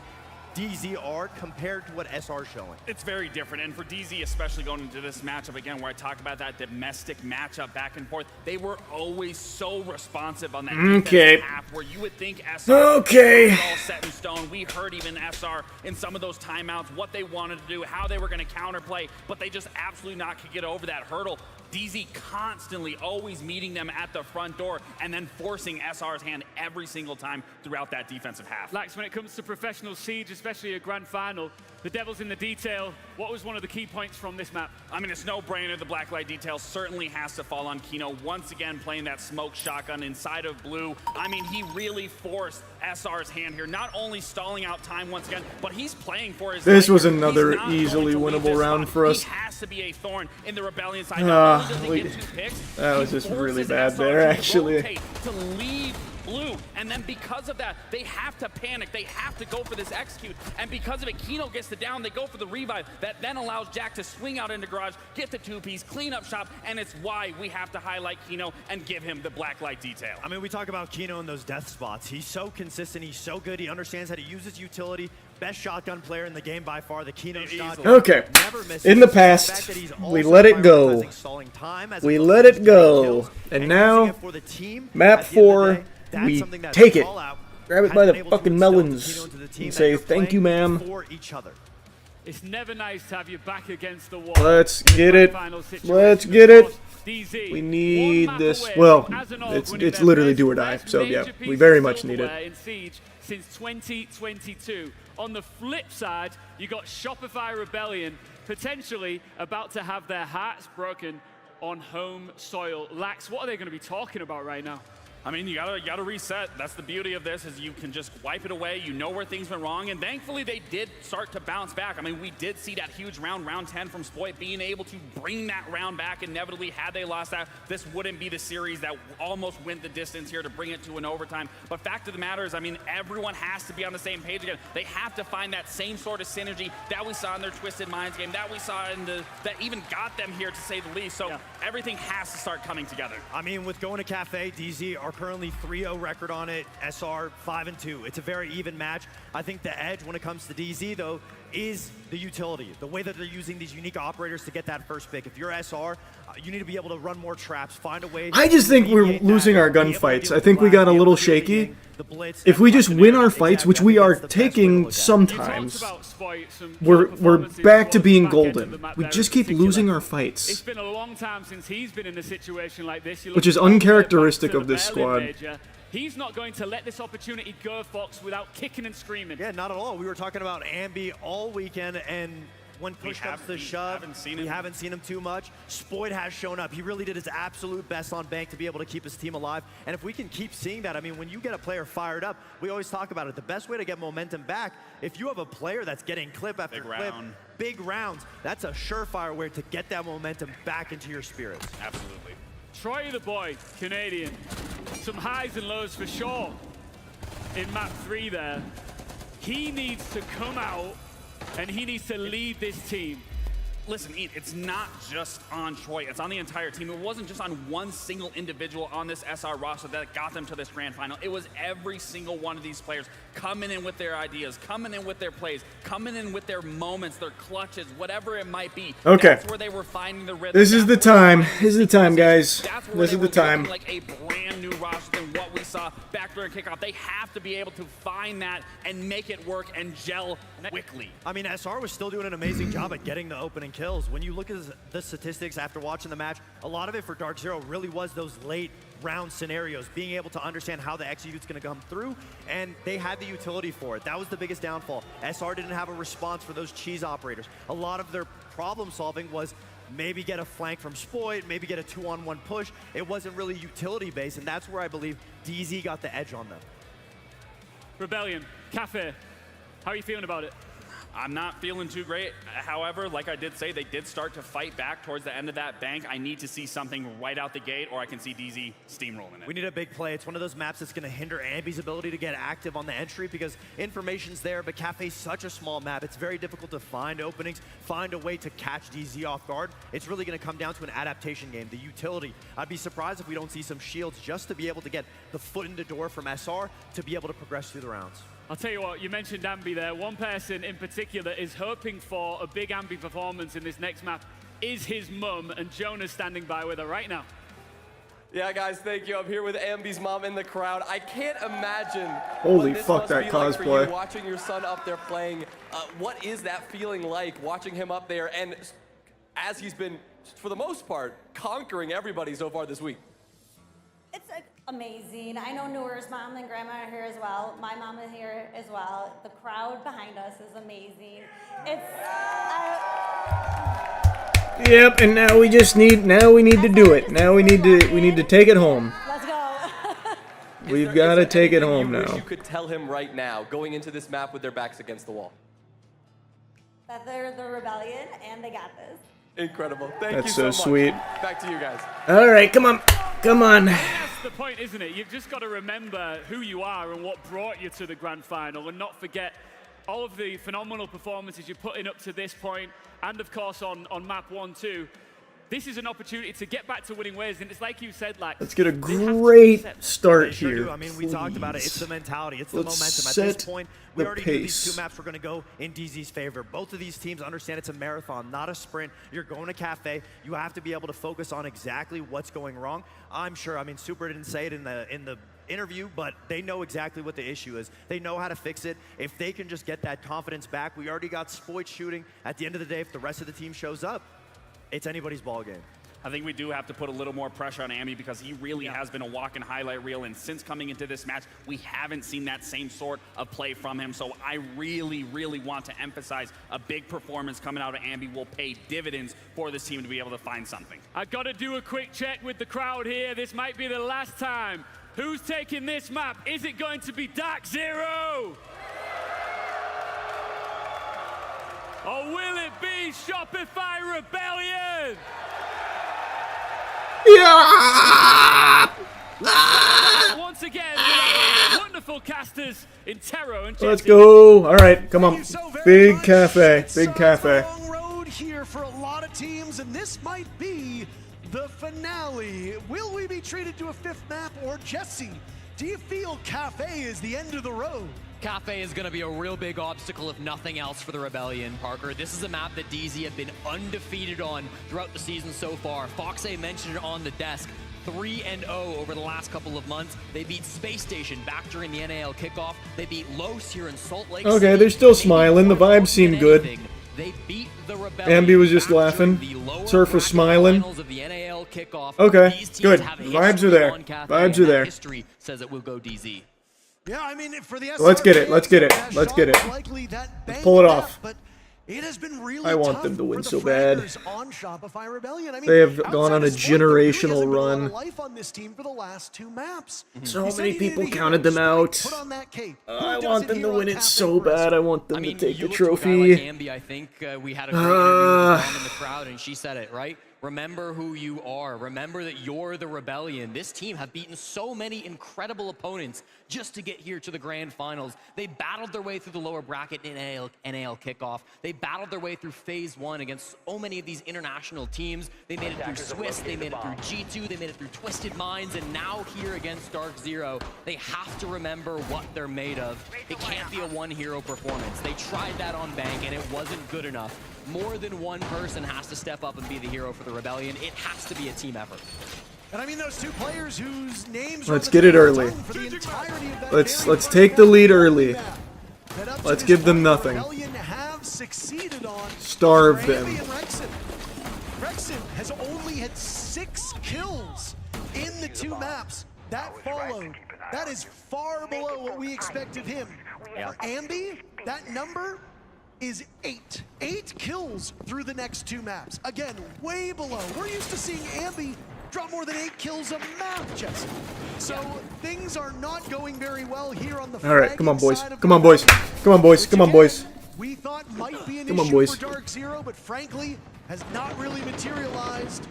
Speaker 12: DZ are compared to what SR is showing.
Speaker 11: It's very different, and for DZ, especially going into this matchup again, where I talk about that domestic matchup back and forth, they were always so responsive on that defensive half, where you would think SR was all set in stone. We heard even SR in some of those timeouts, what they wanted to do, how they were going to counterplay, but they just absolutely not could get over that hurdle. DZ constantly always meeting them at the front door and then forcing SR's hand every single time throughout that defensive half.
Speaker 10: Lax, when it comes to professional Siege, especially a grand final, the devil's in the detail. What was one of the key points from this map?
Speaker 11: I mean, it's no brainer. The blacklight detail certainly has to fall on Kino. Once again, playing that smoke shotgun inside of blue. I mean, he really forced SR's hand here, not only stalling out time once again, but he's playing for his
Speaker 2: This
Speaker 11: life.
Speaker 2: was another easily winnable round for us.
Speaker 11: He has to be a thorn in the Rebellion side. Not only does he get 2 picks,
Speaker 2: that was just really bad
Speaker 11: SR
Speaker 2: there,
Speaker 11: to
Speaker 2: actually.
Speaker 11: rotate, to leave blue, and then because of that, they have to panic. They have to go for this execute, and because of it, Kino gets the down. They go for the revive. That then allows Jack to swing out into garage, get the 2-piece, clean up shop, and it's why we have to highlight Kino and give him the blacklight detail.
Speaker 12: I mean, we talk about Kino in those death spots. He's so consistent. He's so good. He understands how to use his utility. Best shotgun player in the game by far. The Kino shot.
Speaker 2: Okay.
Speaker 12: Never misses.
Speaker 2: In the past, we let it go. We let it go. And now, map 4, we take it. Grab it by the fucking melons and say, thank you, ma'am.
Speaker 10: It's never nice to have you back against the wall.
Speaker 2: Let's get it. Let's get it. We need this. Well, it's literally do or die. So yeah, we very much need it.
Speaker 10: In Siege since 2022. On the flip side, you got Shopify Rebellion potentially about to have their hearts broken on home soil. Lax, what are they going to be talking about right now?
Speaker 11: I mean, you gotta reset. That's the beauty of this, is you can just wipe it away. You know where things went wrong, and thankfully they did start to bounce back. I mean, we did see that huge round 10 from Spoit being able to bring that round back. Inevitably, had they lost that, this wouldn't be the series that almost went the distance here to bring it to an overtime. But fact of the matter is, I mean, everyone has to be on the same page again. They have to find that same sort of synergy that we saw in their Twisted Minds game, that we saw in that even got them here, to say the least. So everything has to start coming together.
Speaker 12: I mean, with going to Cafe, DZ are currently 3-0 record on it, SR 5-2. It's a very even match. I think the edge when it comes to DZ, though, is the utility. The way that they're using these unique operators to get that first pick. If you're SR, you need to be able to run more traps, find a way.
Speaker 2: I just think we're losing our gunfights. I think we got a little shaky. If we just win our fights, which we are taking sometimes, we're back to being golden. We just keep losing our fights.
Speaker 10: It's been a long time since he's been in a situation like this.
Speaker 2: Which is uncharacteristic of this squad.
Speaker 10: He's not going to let this opportunity go, Fox, without kicking and screaming.
Speaker 12: Yeah, not at all. We were talking about Ambi all weekend, and when push comes to shove, we haven't seen him too much. Spoit has shown up. He really did his absolute best on Bank to be able to keep his team alive. And if we can keep seeing that, I mean, when you get a player fired up, we always talk about it. The best way to get momentum back, if you have a player that's getting clip after clip, big rounds, that's a surefire way to get that momentum back into your spirits.
Speaker 11: Absolutely.
Speaker 10: Troy the boy, Canadian. Some highs and lows for sure in map 3 there. He needs to come out and he needs to lead this team.
Speaker 11: Listen, it's not just on Troy, it's on the entire team. It wasn't just on one single individual on this SR roster that got them to this grand final. It was every single one of these players coming in with their ideas, coming in with their plays, coming in with their moments, their clutches, whatever it might be.
Speaker 2: Okay.
Speaker 11: That's where they were finding the rhythm.
Speaker 2: This is the time. This is the time, guys. This is the time.
Speaker 11: Like a brand new roster than what we saw back during kickoff. They have to be able to find that and make it work and gel quickly.
Speaker 12: I mean, SR was still doing an amazing job at getting the opening kills. When you look at the statistics after watching the match, a lot of it for Dark Zero really was those late round scenarios, being able to understand how the execute's going to come through, and they had the utility for it. That was the biggest downfall. SR didn't have a response for those cheese operators. A lot of their problem solving was maybe get a flank from Spoit, maybe get a 2-on-1 push. It wasn't really utility based, and that's where I believe DZ got the edge on them.
Speaker 10: Rebellion, Cafe, how are you feeling about it?
Speaker 11: I'm not feeling too great. However, like I did say, they did start to fight back towards the end of that bank. I need to see something right out the gate, or I can see DZ steamrolling it.
Speaker 12: We need a big play. It's one of those maps that's going to hinder Ambi's ability to get active on the entry because information's there, but Cafe's such a small map. It's very difficult to find openings, find a way to catch DZ off guard. It's really going to come down to an adaptation game, the utility. I'd be surprised if we don't see some shields just to be able to get the foot in the door from SR to be able to progress through the rounds.
Speaker 10: I'll tell you what, you mentioned Ambi there. One person in particular is hoping for a big Ambi performance in this next map is his mum, and Jonah's standing by with her right now.
Speaker 8: Yeah, guys, thank you. I'm here with Ambi's mom in the crowd. I can't imagine.
Speaker 2: Holy
Speaker 8: what this
Speaker 2: fuck,
Speaker 8: must
Speaker 2: that
Speaker 8: be like for
Speaker 2: cosplay.
Speaker 8: you, watching your son up there playing. What is that feeling like, watching him up there, and as he's been, for the most part, conquering everybody so far this week?
Speaker 13: It's amazing. I know Noor's mom and grandma are here as well. My mom is here as well. The crowd behind us is amazing. It's
Speaker 2: Yep, and now we just need we need to do it. Now we need to take it home.
Speaker 13: Let's go.
Speaker 2: We've got to take it home
Speaker 8: Wish
Speaker 2: now.
Speaker 8: you could tell him right now, going into this map with their backs against the wall.
Speaker 13: That they're the rebellion and they got this.
Speaker 8: Incredible. Thank
Speaker 2: That's
Speaker 8: you
Speaker 2: so
Speaker 8: much.
Speaker 2: sweet.
Speaker 8: Back to you guys.
Speaker 2: All right, come on. Come on.
Speaker 10: That's the point, isn't it? You've just got to remember who you are and what brought you to the grand final, and not forget all of the phenomenal performances you're putting up to this point, and of course on map 1-2. This is an opportunity to get back to winning ways, and it's like you said, like,
Speaker 2: Let's get a great start
Speaker 12: They sure
Speaker 2: here.
Speaker 12: do. I mean, we talked about it. It's the mentality. It's the
Speaker 2: Let's
Speaker 12: momentum. At
Speaker 2: set
Speaker 12: this point, we
Speaker 2: the
Speaker 12: already knew these
Speaker 2: pace.
Speaker 12: two maps were going to go in DZ's favor. Both of these teams understand it's a marathon, not a sprint. You're going to Cafe. You have to be able to focus on exactly what's going wrong. I'm sure. I mean, Super didn't say it in the interview, but they know exactly what the issue is. They know how to fix it. If they can just get that confidence back, we already got Spoit shooting. At the end of the day, if the rest of the team shows up, it's anybody's ball game.
Speaker 11: I think we do have to put a little more pressure on Ambi because he really has been a walking highlight reel, and since coming into this match, we haven't seen that same sort of play from him. So I really, really want to emphasize a big performance coming out of Ambi will pay dividends for this team to be able to find something.
Speaker 10: I got to do a quick check with the crowd here. This might be the last time. Who's taking this map? Is it going to be Dark Zero? Or will it be Shopify Rebellion?
Speaker 2: Yeah!
Speaker 10: Once again, with our wonderful casters in Tero and
Speaker 2: Let's
Speaker 10: Jesse.
Speaker 2: go. All right, come on. Big cafe. Big cafe.
Speaker 3: Long road here for a lot of teams, and this might be the finale. Will we be treated to a fifth map, or Jesse, do you feel Cafe is the end of the road?
Speaker 1: Cafe is going to be a real big obstacle, if nothing else, for the Rebellion, Parker. This is a map that DZ have been undefeated on throughout the season so far. Foxay mentioned it on the desk. 3-0 over the last couple of months. They beat Space Station back during the NAL kickoff. They beat Los here in Salt Lake City.
Speaker 2: Okay, they're still smiling. The vibes seem good.
Speaker 1: They beat the Rebellion.
Speaker 2: Ambi was just laughing. Surf was smiling.
Speaker 1: Of the NAL kickoff.
Speaker 2: Okay,
Speaker 1: These teams
Speaker 2: good.
Speaker 1: have
Speaker 2: Vibes are
Speaker 1: history
Speaker 2: there.
Speaker 1: on Cafe,
Speaker 2: Vibes
Speaker 1: and
Speaker 2: are
Speaker 1: that
Speaker 2: there.
Speaker 1: History says it will go DZ.
Speaker 3: Yeah, I mean, for the
Speaker 2: Let's get it.
Speaker 3: SR
Speaker 2: Let's get it.
Speaker 3: fans,
Speaker 2: Let's get it.
Speaker 3: likely that
Speaker 2: Let's pull it
Speaker 3: bang
Speaker 2: off.
Speaker 3: But it has been really
Speaker 2: I want
Speaker 3: tough
Speaker 2: them to win
Speaker 3: for
Speaker 2: so
Speaker 3: the
Speaker 2: bad.
Speaker 3: Fraggers on Shopify Rebellion. I mean,
Speaker 2: They have
Speaker 3: outside
Speaker 2: gone on a
Speaker 3: of Spoit, there really hasn't
Speaker 2: generational
Speaker 3: been a lot of
Speaker 2: run.
Speaker 3: life on this team for the last two maps.
Speaker 2: So
Speaker 3: You said
Speaker 2: many
Speaker 3: you needed
Speaker 2: people
Speaker 3: a hero.
Speaker 2: counted them out.
Speaker 3: Put on that cape. Who
Speaker 2: I
Speaker 3: does
Speaker 2: want
Speaker 3: it
Speaker 2: them
Speaker 3: here
Speaker 2: to
Speaker 3: on
Speaker 2: win it
Speaker 3: Cafe
Speaker 2: so
Speaker 3: Chris?
Speaker 2: bad. I want them
Speaker 1: I mean,
Speaker 2: to take
Speaker 1: you
Speaker 2: the
Speaker 1: look to a guy
Speaker 2: trophy.
Speaker 1: like Ambi, I think we had a great interview with his mom in the crowd, and she said it, right? Remember who you are. Remember that you're the Rebellion. This team have beaten so many incredible opponents just to get here to the grand finals. They battled their way through the lower bracket in NAL kickoff. They battled their way through phase 1 against so many of these international teams. They made it through Swiss, they made it through G2, they made it through Twisted Minds, and now here against Dark Zero, they have to remember what they're made of. It can't be a one-hero performance. They tried that on Bank, and it wasn't good enough. More than one person has to step up and be the hero for the Rebellion. It has to be a team effort.
Speaker 3: And I mean, those two players whose names
Speaker 2: Let's get it early. Let's take the lead early. Let's give them nothing.
Speaker 3: Have succeeded on
Speaker 2: Starve them.
Speaker 3: Ambi and Rexon. Rexon has only had 6 kills in the 2 maps that followed. That is far below what we expect of him. For Ambi, that number is 8. 8 kills through the next 2 maps. Again, way below. We're used to seeing Ambi drop more than 8 kills a map, Jesse. So things are not going very well here on the
Speaker 2: All right, come on,
Speaker 3: fragging
Speaker 2: boys.
Speaker 3: side of
Speaker 2: Come
Speaker 3: the
Speaker 2: on, boys. Come on, boys. Come on, boys.
Speaker 3: we thought might be an
Speaker 2: Come on,
Speaker 3: issue
Speaker 2: boys.
Speaker 3: for Dark Zero, but frankly has not really materialized.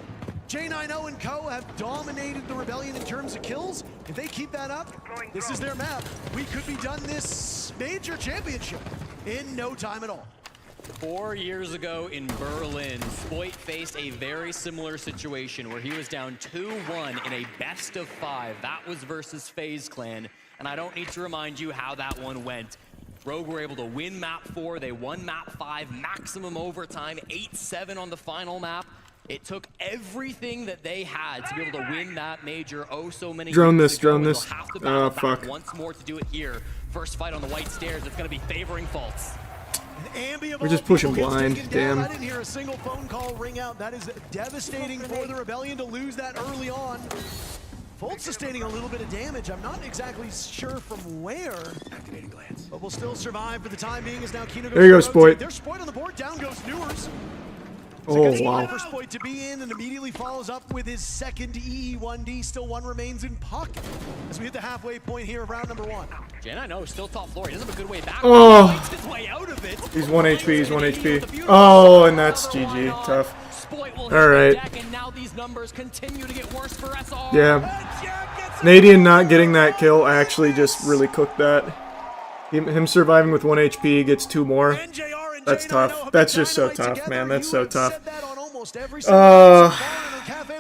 Speaker 3: J90 and co have dominated the Rebellion in terms of kills. If they keep that up, this is their map. We could be done this major championship in no time at all.
Speaker 1: 4 years ago in Berlin, Spoit faced a very similar situation where he was down 2-1 in a best of 5. That was versus FaZe Clan, and I don't need to remind you how that one went. Rogue were able to win map 4. They won map 5, maximum overtime, 8-7 on the final map. It took everything that they had to be able to win that major so many
Speaker 2: Drone
Speaker 1: years
Speaker 2: this,
Speaker 1: ago,
Speaker 2: drone
Speaker 1: and they'll
Speaker 2: this.
Speaker 1: have to battle
Speaker 2: Oh,
Speaker 1: back
Speaker 2: fuck.
Speaker 1: once more to do it here. First fight on the white stairs, it's going to be favoring Faults.
Speaker 2: We're just pushing blind. Damn.
Speaker 3: I didn't hear a single phone call ring out. That is devastating for the Rebellion to lose that early on. Fultz sustaining a little bit of damage. I'm not exactly sure from where. Activating glance. But will still survive for the time being as now Kino goes.
Speaker 2: There you go, Spoit.
Speaker 3: There's Spoit on the board. Down goes Newers.
Speaker 2: Oh, wow.
Speaker 3: For Spoit to be in and immediately follows up with his second EE1D. Still one remains in pocket as we hit the halfway point here of round number 1.
Speaker 1: Jen, I know, still top floor. He doesn't have a good way back.
Speaker 2: Oh.
Speaker 1: He fights his way out of it.
Speaker 2: He's 1 HP, he's 1 HP. Oh, and that's GG. Tough. Alright.
Speaker 1: And now these numbers continue to get worse for SR.
Speaker 2: Yeah. Canadian not getting that kill actually just really cooked that. Him surviving with 1 HP gets 2 more. That's tough. That's just so tough, man. That's so tough.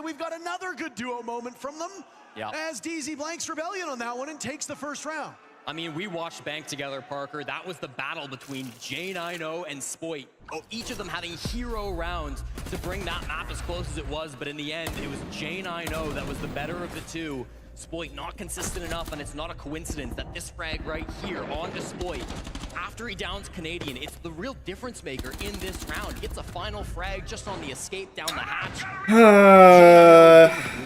Speaker 3: We've got another good duo moment from them. As DZ blanks Rebellion on that one and takes the first round.
Speaker 1: I mean, we watched Bank together, Parker. That was the battle between J90 and Spoit. Each of them having hero rounds to bring that map as close as it was, but in the end, it was J90 that was the better of the two. Spoit not consistent enough, and it's not a coincidence that this frag right here on to Spoit, after he downs Canadian, it's the real difference maker in this round. Gets a final frag just on the escape down the hatch.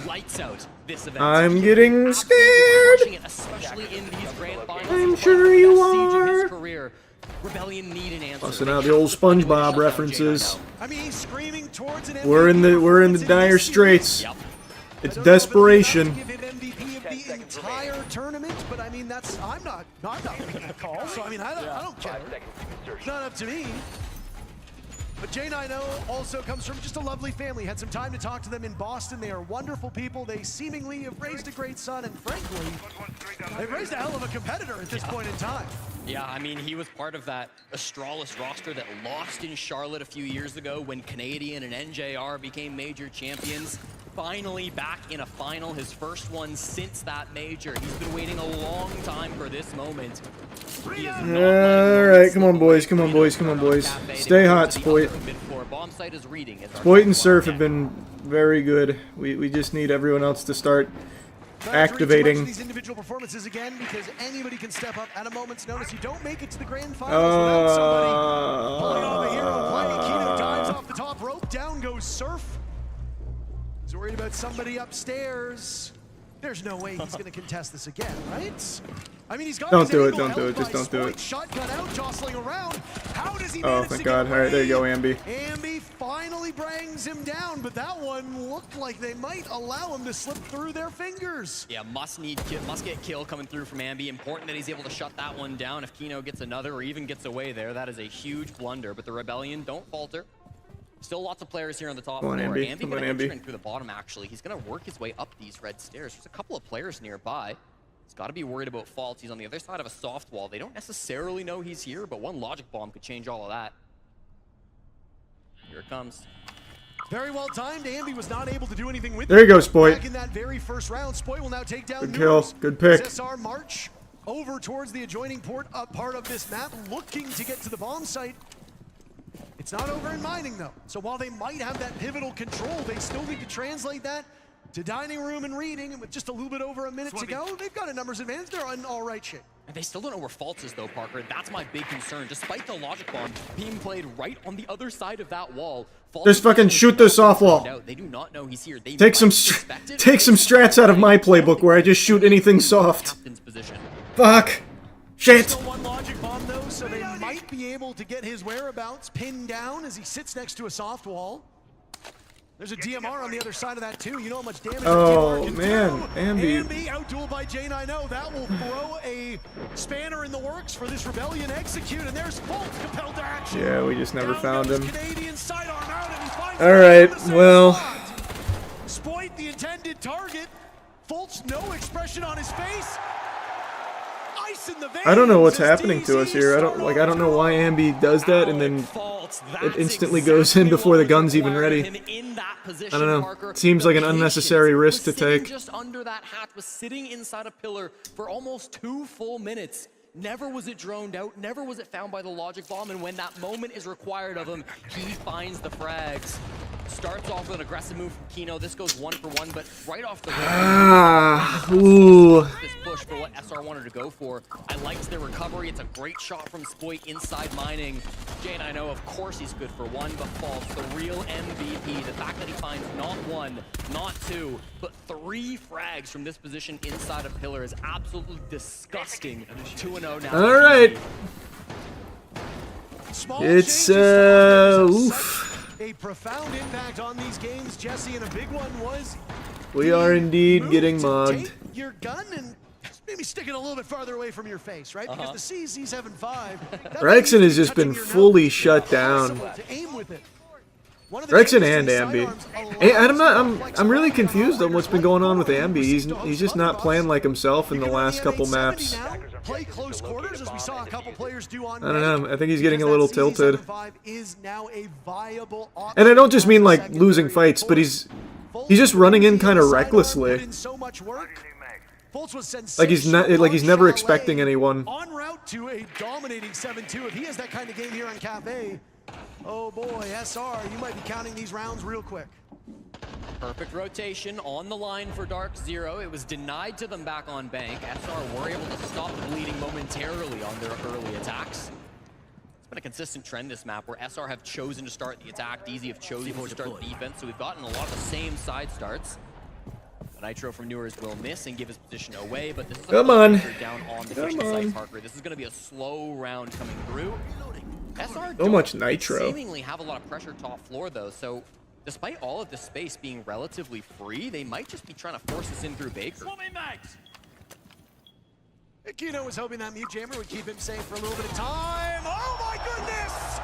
Speaker 1: Lights out this event.
Speaker 2: I'm getting scared.
Speaker 1: Especially in these grand finals.
Speaker 2: I'm sure you are.
Speaker 1: Career. Rebellion need an answer.
Speaker 2: Busting out the old SpongeBob references.
Speaker 3: I mean, he's screaming towards an
Speaker 2: We're in the dire straits. It's desperation.
Speaker 3: Entire tournament, but I mean I'm not making the call, so I mean I don't care. It's not up to me. But J90 also comes from just a lovely family. Had some time to talk to them in Boston. They are wonderful people. They seemingly have raised a great son, and frankly, they've raised a hell of a competitor at this point in time.
Speaker 1: Yeah, I mean, he was part of that Astralis roster that lost in Charlotte a few years ago when Canadian and NJR became major champions. Finally back in a final, his first one since that major. He's been waiting a long time for this moment.
Speaker 2: Alright, come on boys, come on boys, come on boys. Stay hot, Spoit. Spoit and Surf have been very good. We just need everyone else to start activating.
Speaker 3: These individual performances again, because anybody can step up at a moment's notice. You don't make it to the grand finals without somebody pulling off a hero play. Kino dives off the top rope, down goes Surf. He's worried about somebody upstairs. There's no way he's going to contest this again, right? I mean, he's got
Speaker 2: Don't do it, don't do it, just don't do it.
Speaker 3: Shotgun out, jostling around. How does he
Speaker 2: Oh, thank God. Alright, there you go, Ambi.
Speaker 3: Ambi finally brings him down, but that one looked like they might allow him to slip through their fingers.
Speaker 1: Yeah, must get kill coming through from Ambi. Important that he's able to shut that one down. If Kino gets another or even gets away there, that is a huge blunder. But the Rebellion don't falter. Still lots of players here on the top floor. Ambi going to enter in through the bottom, actually. He's going to work his way up these red stairs. There's a couple of players nearby. He's got to be worried about Faults. He's on the other side of a soft wall. They don't necessarily know he's here, but one logic bomb could change all of that. Here it comes.
Speaker 3: Very well timed. Ambi was not able to do anything with
Speaker 2: There you go, Spoit.
Speaker 3: Back in that very first round, Spoit will now take down
Speaker 2: Good kill. Good pick.
Speaker 3: SSR march over towards the adjoining part of this map, looking to get to the bomb site. It's not over in mining, though. So while they might have that pivotal control, they still need to translate that to dining room and reading. And with just a little bit over a minute to go, they've got a numbers advantage. They're in all right shape.
Speaker 1: And they still don't know where Faults is, though, Parker. That's my big concern. Despite the logic bomb being played right on the other side of that wall,
Speaker 2: Just fucking shoot this off wall.
Speaker 1: They do not know he's here. They
Speaker 2: Take some strats out of my playbook where I just shoot anything soft. Fuck. Shit.
Speaker 3: Still one logic bomb, though, so they might be able to get his whereabouts pinned down as he sits next to a soft wall. There's a DMR on the other side of that, too. You know how much damage
Speaker 2: Oh,
Speaker 3: DMR can
Speaker 2: man.
Speaker 3: do.
Speaker 2: Ambi.
Speaker 3: Ambi outdueled by J90. That will throw a spanner in the works for this Rebellion execute, and there's Fultz compelled to action.
Speaker 2: Yeah, we just never found him.
Speaker 3: Canadian sidearm out, and he finds
Speaker 2: Alright, well.
Speaker 3: Spoit, the intended target. Fultz, no expression on his face.
Speaker 2: I don't know what's happening to us here. I don't know why Ambi does that and then it instantly goes in before the gun's even ready. I don't know. It seems like an unnecessary risk to take.
Speaker 1: Just under that hatch, was sitting inside a pillar for almost 2 full minutes. Never was it droned out, never was it found by the logic bomb, and when that moment is required of him, he finds the frags. Starts off with an aggressive move from Kino. This goes 1-for-1, but right off the this push for what SR wanted to go for. I liked their recovery. It's a great shot from Spoit inside mining. Jane, I know, of course he's good for one, but falls the real MVP. The fact that he finds not one, not two, but 3 frags from this position inside a pillar is absolutely disgusting. 2-0 now.
Speaker 2: All right. It's oof.
Speaker 3: A profound impact on these games, Jesse, and a big one was
Speaker 2: we are indeed getting mugged.
Speaker 3: Your gun and maybe stick it a little bit farther away from your face, right? Because the CZ75,
Speaker 2: Rexon has just been fully shut down. Rexon and Ambi. I'm really confused on what's been going on with Ambi. He's just not playing like himself in the last couple maps.
Speaker 3: Play close quarters, as we saw a couple players do on
Speaker 2: I don't know. I think he's getting a little tilted.
Speaker 3: Is now a viable option.
Speaker 2: And I don't just mean like losing fights, but he's just running in kind of recklessly. Like he's never expecting anyone.
Speaker 3: En route to a dominating 7-2. If he has that kind of game here on Cafe, oh boy, SR, you might be counting these rounds real quick.
Speaker 1: Perfect rotation on the line for Dark Zero. It was denied to them back on bank. SR were able to stop bleeding momentarily on their early attacks. It's been a consistent trend this map where SR have chosen to start the attack, DZ have chosen to start the defense, so we've gotten a lot of the same side starts. The Nitro from Newers will miss and give his position away, but this is
Speaker 2: down on
Speaker 1: the kitchen side, Parker. This is going to be a slow round coming through. SR
Speaker 2: so much Nitro.
Speaker 1: Seemingly have a lot of pressure top floor though, so despite all of this space being relatively free, they might just be trying to force this in through Baker.
Speaker 3: Kino was hoping that mute jammer would keep him safe for a little bit of time. Oh my goodness!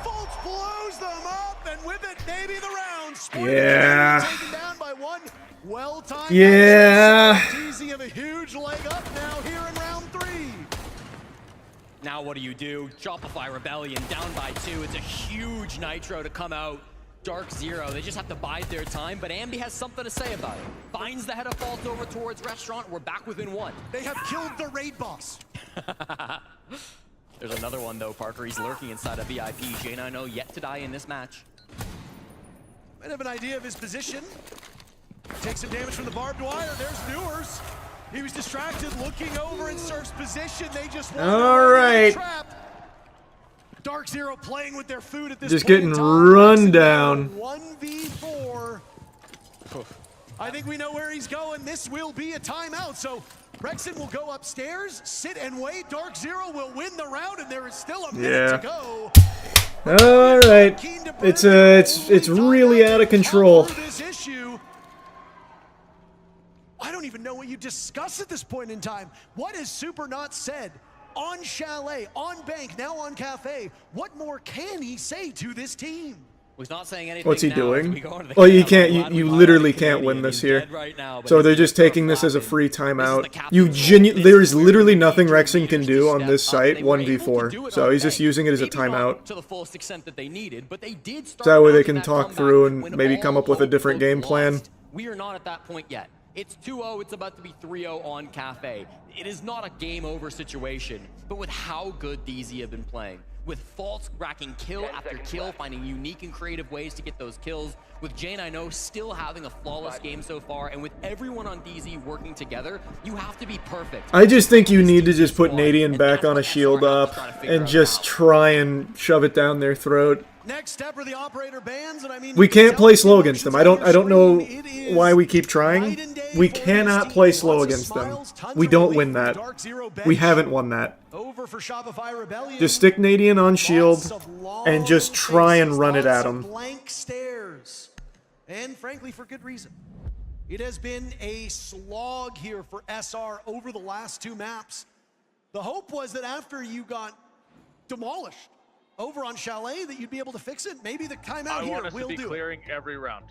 Speaker 3: Fultz blows them up, and with it, maybe the round.
Speaker 2: Yeah.
Speaker 3: Taken down by one. Well-timed.
Speaker 2: Yeah.
Speaker 3: Easy of a huge leg up now here in round 3.
Speaker 1: Now what do? Shopify Rebellion down by 2. It's a huge Nitro to come out. Dark Zero, they just have to bide their time, but Ambi has something to say about it. Finds the head of Fault over towards Restaurant. We're back within 1.
Speaker 3: They have killed the raid boss.
Speaker 1: There's another one though, Parker. He's lurking inside a VIP. J90 yet to die in this match.
Speaker 3: Might have an idea of his position. Takes some damage from the barbed wire. There's Newers. He was distracted, looking over in Surf's position. They just
Speaker 2: all right.
Speaker 3: Dark Zero playing with their food at this
Speaker 2: just
Speaker 3: point
Speaker 2: getting run down.
Speaker 3: 1v4. I think we know where he's going. This will be a timeout. So Rexon will go upstairs, sit and wait. Dark Zero will win the round, and there is still a minute to go.
Speaker 2: All right. It's really out of control.
Speaker 3: I don't even know what you discuss at this point in time. What has Super not said? On Chalet, on Bank, now on Cafe. What more can he say to this team?
Speaker 1: He's not saying anything.
Speaker 2: What's he doing? Well, you can't. You literally can't win this here. So they're just taking this as a free timeout. There is literally nothing Rexon can do on this site 1v4. So he's just using it as a timeout.
Speaker 1: To the fullest extent that they needed, but they did start.
Speaker 2: So that way they can talk through and maybe come up with a different game plan.
Speaker 1: We are not at that point yet. It's 2-0, it's about to be 3-0 on Cafe. It is not a game over situation, but with how good DZ have been playing, with Faults racking kill after kill, finding unique and creative ways to get those kills, with J90 still having a flawless game so far, and with everyone on DZ working together, you have to be perfect.
Speaker 2: I just think you need to just put Nadian back on a shield up and just try and shove it down their throat.
Speaker 3: Next step are the operator bans, and I mean,
Speaker 2: we can't play slow against them. I don't know why we keep trying. We cannot play slow against them. We don't win that. We haven't won that.
Speaker 3: Over for Shopify Rebellion.
Speaker 2: Just stick Nadian on shield and just try and run it at him.
Speaker 3: Blank stares, and frankly, for good reason. It has been a slog here for SR over the last 2 maps. The hope was that after you got demolished over on Chalet, that you'd be able to fix it. Maybe the timeout here will do it.
Speaker 7: I want us to be clearing every round.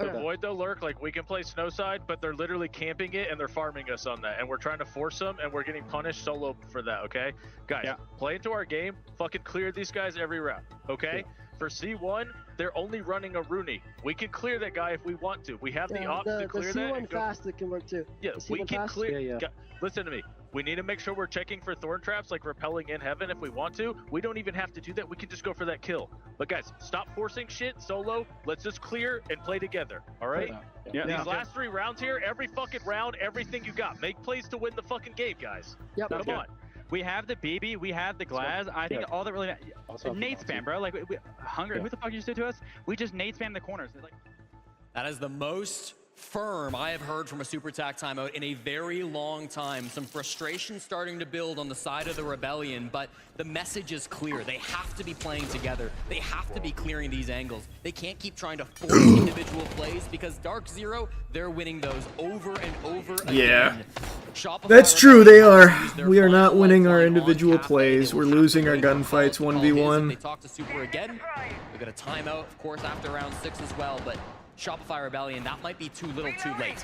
Speaker 7: Avoid the lurk. Like, we can play Snowside, but they're literally camping it and they're farming us on that. And we're trying to force them, and we're getting punished solo for that, okay? Guys, play into our game. Fucking clear these guys every round, okay? For C1, they're only running a Rooney. We can clear that guy if we want to. We have the option to clear that.
Speaker 20: The C1 fast that can work too.
Speaker 7: Yeah, we can clear. Listen to me. We need to make sure we're checking for thorn traps, like repelling in heaven if we want to. We don't even have to do that. We can just go for that kill. But guys, stop forcing shit solo. Let's just clear and play together, all right? These last 3 rounds here, every fucking round, everything you got. Make plays to win the fucking game, guys.
Speaker 6: Yep.
Speaker 7: Come on.
Speaker 6: We have the BB, we have the Glass. I think all that really nade spam, bro. Like Hunger, who the fuck you just did to us? We just nade spam the corners. Like,
Speaker 1: That is the most firm I have heard from a super attack timeout in a very long time. Some frustration starting to build on the side of the Rebellion, but the message is clear. They have to be playing together. They have to be clearing these angles. They can't keep trying to force individual plays because Dark Zero, they're winning those over and over again.
Speaker 2: Yeah. That's true, they are. We are not winning our individual plays. We're losing our gunfights 1v1.
Speaker 1: They talk to Super again. We got a timeout, of course, after round 6 as well, but Shopify Rebellion, that might be too little too late.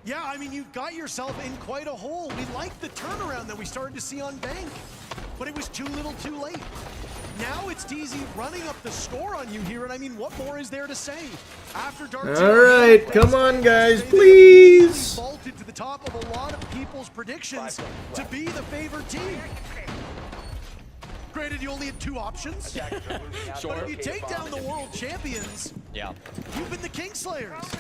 Speaker 3: Yeah, I mean, you got yourself in quite a hole. We liked the turnaround that we started to see on Bank, but it was too little too late. Now it's DZ running up the score on you here, and I mean, what more is there to say? After Dark
Speaker 2: All right, come on, guys, please.
Speaker 3: Vaulted to the top of a lot of people's predictions to be the favored team. Granted, you only had 2 options, but if you take down the world champions, you've been the Kingslayers.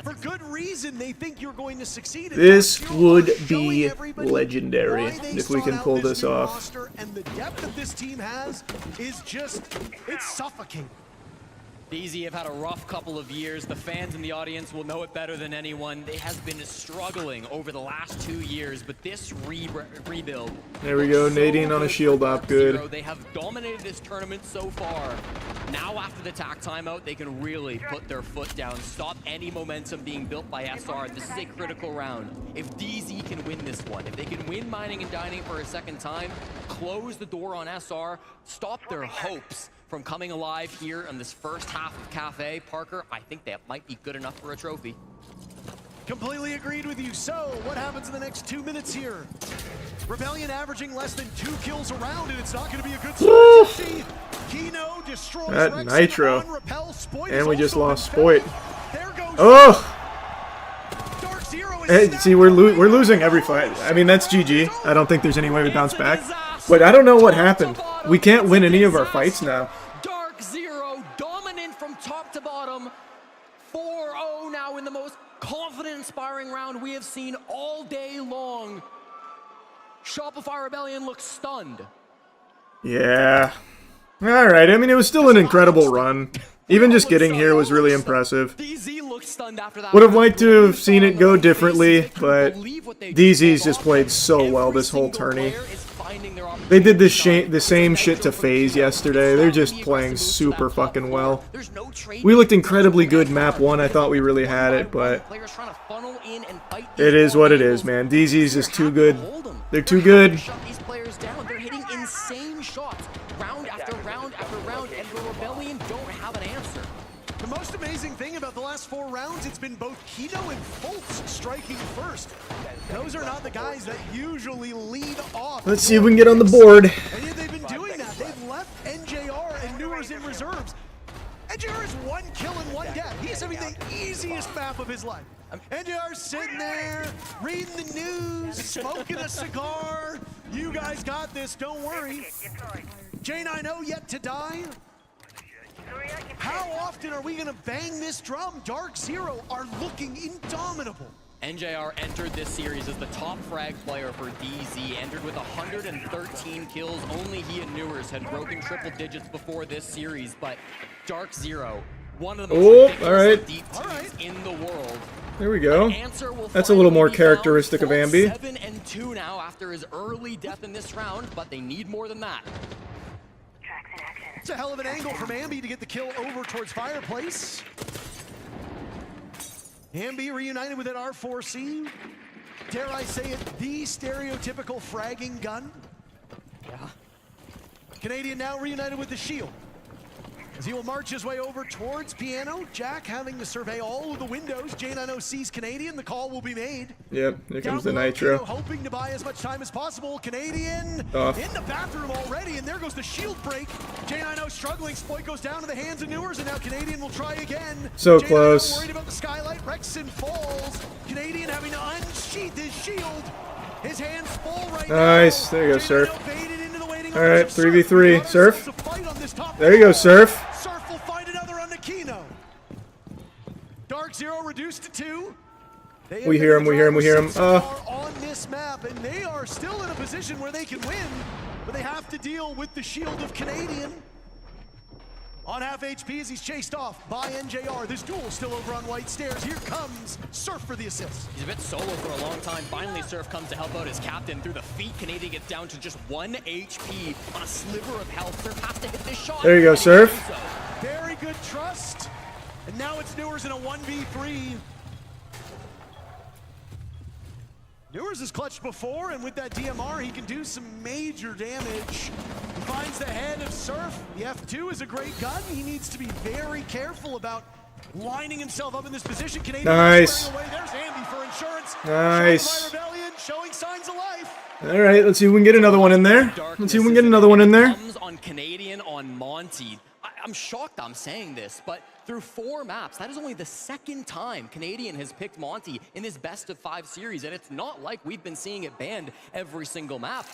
Speaker 3: For good reason, they think you're going to succeed.
Speaker 2: This would be legendary if we can pull this off.
Speaker 3: And the depth that this team has is just, it's suffocating.
Speaker 1: DZ have had a rough couple of years. The fans in the audience will know it better than anyone. They have been struggling over the last 2 years, but this rebuild...
Speaker 2: There we go, Nadine on a shield op, good.
Speaker 1: They have dominated this tournament so far. Now after the attack timeout, they can really put their foot down, stop any momentum being built by SR. This is a critical round. If DZ can win this one, if they can win Mining and Dining for a second time, close the door on SR, stop their hopes from coming alive here in this first half of Cafe. Parker, I think that might be good enough for a trophy.
Speaker 3: Completely agreed with you. So, what happens in the next 2 minutes here? Rebellion averaging less than 2 kills a round, and it's not going to be a good start. Kino destroys
Speaker 2: that Nitro.
Speaker 3: Repel.
Speaker 2: And we just lost Spoit. Oh! Hey, see, we're losing every fight. I mean, that's GG. I don't think there's any way we bounce back. But I don't know what happened. We can't win any of our fights now.
Speaker 1: Dark Zero dominant from top to bottom. 4-0 now in the most confident, inspiring round we have seen all day long. Shopify Rebellion looks stunned.
Speaker 2: Yeah. Alright, I mean, it was still an incredible run. Even just getting here was really impressive. Would have liked to have seen it go differently, but DZ's just played so well this whole tourney. They did the same shit to FaZe yesterday. They're just playing super fucking well. We looked incredibly good map 1. I thought we really had it, but it is what it is, man. DZ's just too good. They're too good.
Speaker 1: They're hitting insane shots round after round after round, and the Rebellion don't have an answer.
Speaker 3: The most amazing thing about the last 4 rounds, it's been both Kino and Fultz striking first. Those are not the guys that usually lead off.
Speaker 2: Let's see if we can get on the board.
Speaker 3: And yet they've been doing that. They've left NJR and Newers in reserves. NJR is 1 kill and 1 death. He's having the easiest map of his life. NJR's sitting there, reading the news, smoking a cigar. You guys got this, don't worry. J90 yet to die. How often are we going to bang this drum? Dark Zero are looking indomitable.
Speaker 1: NJR entered this series as the top frag player for DZ, entered with 113 kills. Only he and Newers had broken triple digits before this series, but Dark Zero, one of the most ridiculous deep teams in the world.
Speaker 2: There we go. That's a little more characteristic of Ambi.
Speaker 1: 7-2 now after his early death in this round, but they need more than that.
Speaker 3: It's a hell of an angle from Ambi to get the kill over towards Fireplace. Ambi reunited with an R4C. Dare I say it, the stereotypical fragging gun.
Speaker 1: Yeah.
Speaker 3: Canadian now reunited with the shield. As he will march his way over towards Piano, Jack having to survey all of the windows. J90 sees Canadian, the call will be made.
Speaker 2: Yep, here comes the Nitro.
Speaker 3: Hoping to buy as much time as possible. Canadian
Speaker 2: off.
Speaker 3: In the bathroom already, and there goes the shield break. J90 struggling, Spoit goes down to the hands of Newers, and now Canadian will try again.
Speaker 2: So
Speaker 3: J90
Speaker 2: close.
Speaker 3: worried about the skylight, Rexon falls. Canadian having to unsheath his shield. His hands full right
Speaker 2: Nice.
Speaker 3: now.
Speaker 2: There you go, Surf.
Speaker 3: Baited into the waiting
Speaker 2: All right,
Speaker 3: arms of
Speaker 2: 3v3.
Speaker 3: Surf.
Speaker 2: Surf. There you go, Surf.
Speaker 3: Surf will find another on Kino. Dark Zero reduced to 2.
Speaker 2: We hear him. We hear him. We hear him.
Speaker 3: On this map, and they are still in a position where they can win, but they have to deal with the shield of Canadian. On half HP as he's chased off by NJR. This duel still over on White Stairs. Here comes Surf for the assist.
Speaker 1: He's a bit solo for a long time. Finally, Surf comes to help out his captain through the feet. Canadian gets down to just 1 HP on a sliver of health. Surf has to hit this shot.
Speaker 2: There you go, Surf.
Speaker 3: Very good trust. And now it's Newers in a 1v3. Newers has clutched before, and with that DMR, he can do some major damage. He finds the head of Surf. The F2 is a great gun. He needs to be very careful about lining himself up in this position. Canadian
Speaker 2: nice.
Speaker 3: away. There's Andy for insurance.
Speaker 2: Nice.
Speaker 3: Rebellion showing signs of life.
Speaker 2: All right, let's see if we can get another one in there. Let's see if we can get another one in there.
Speaker 1: Comes on Canadian on Monty. I'm shocked I'm saying this, but through 4 maps, that is only the 2nd time Canadian has picked Monty in this best of 5 series, and it's not like we've been seeing it banned every single map.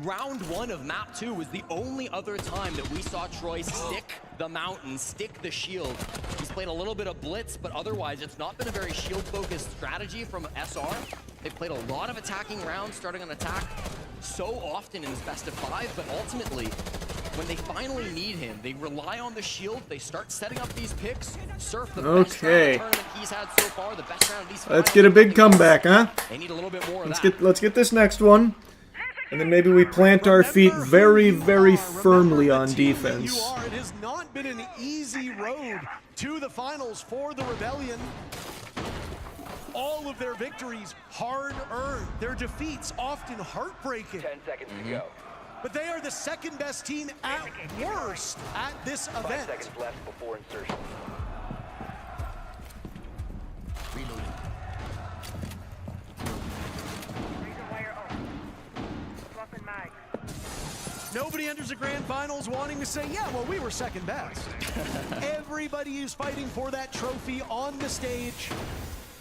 Speaker 1: Round 1 of map 2 was the only other time that we saw Troy stick the mountain, stick the shield. He's played a little bit of blitz, but otherwise it's not been a very shield-focused strategy from SR. They've played a lot of attacking rounds, starting on attack so often in this best of 5, but ultimately, when they finally need him, they rely on the shield, they start setting up these picks. Surf the best round of the tournament he's had so far, the best round of these 5.
Speaker 2: Let's get a big comeback, huh?
Speaker 1: They need a little bit more of that.
Speaker 2: Let's get this next one. And then maybe we plant our feet very, very firmly on defense.
Speaker 3: It has not been an easy road to the finals for the Rebellion. All of their victories hard-earned. Their defeats often heartbreaking.
Speaker 14: 10 seconds to go.
Speaker 3: But they are the 2nd best team at worst at this event.
Speaker 14: 5 seconds left before insertion.
Speaker 1: Reloading.
Speaker 3: Nobody enters the grand finals wanting to say, yeah, well, we were 2nd best. Everybody is fighting for that trophy on the stage.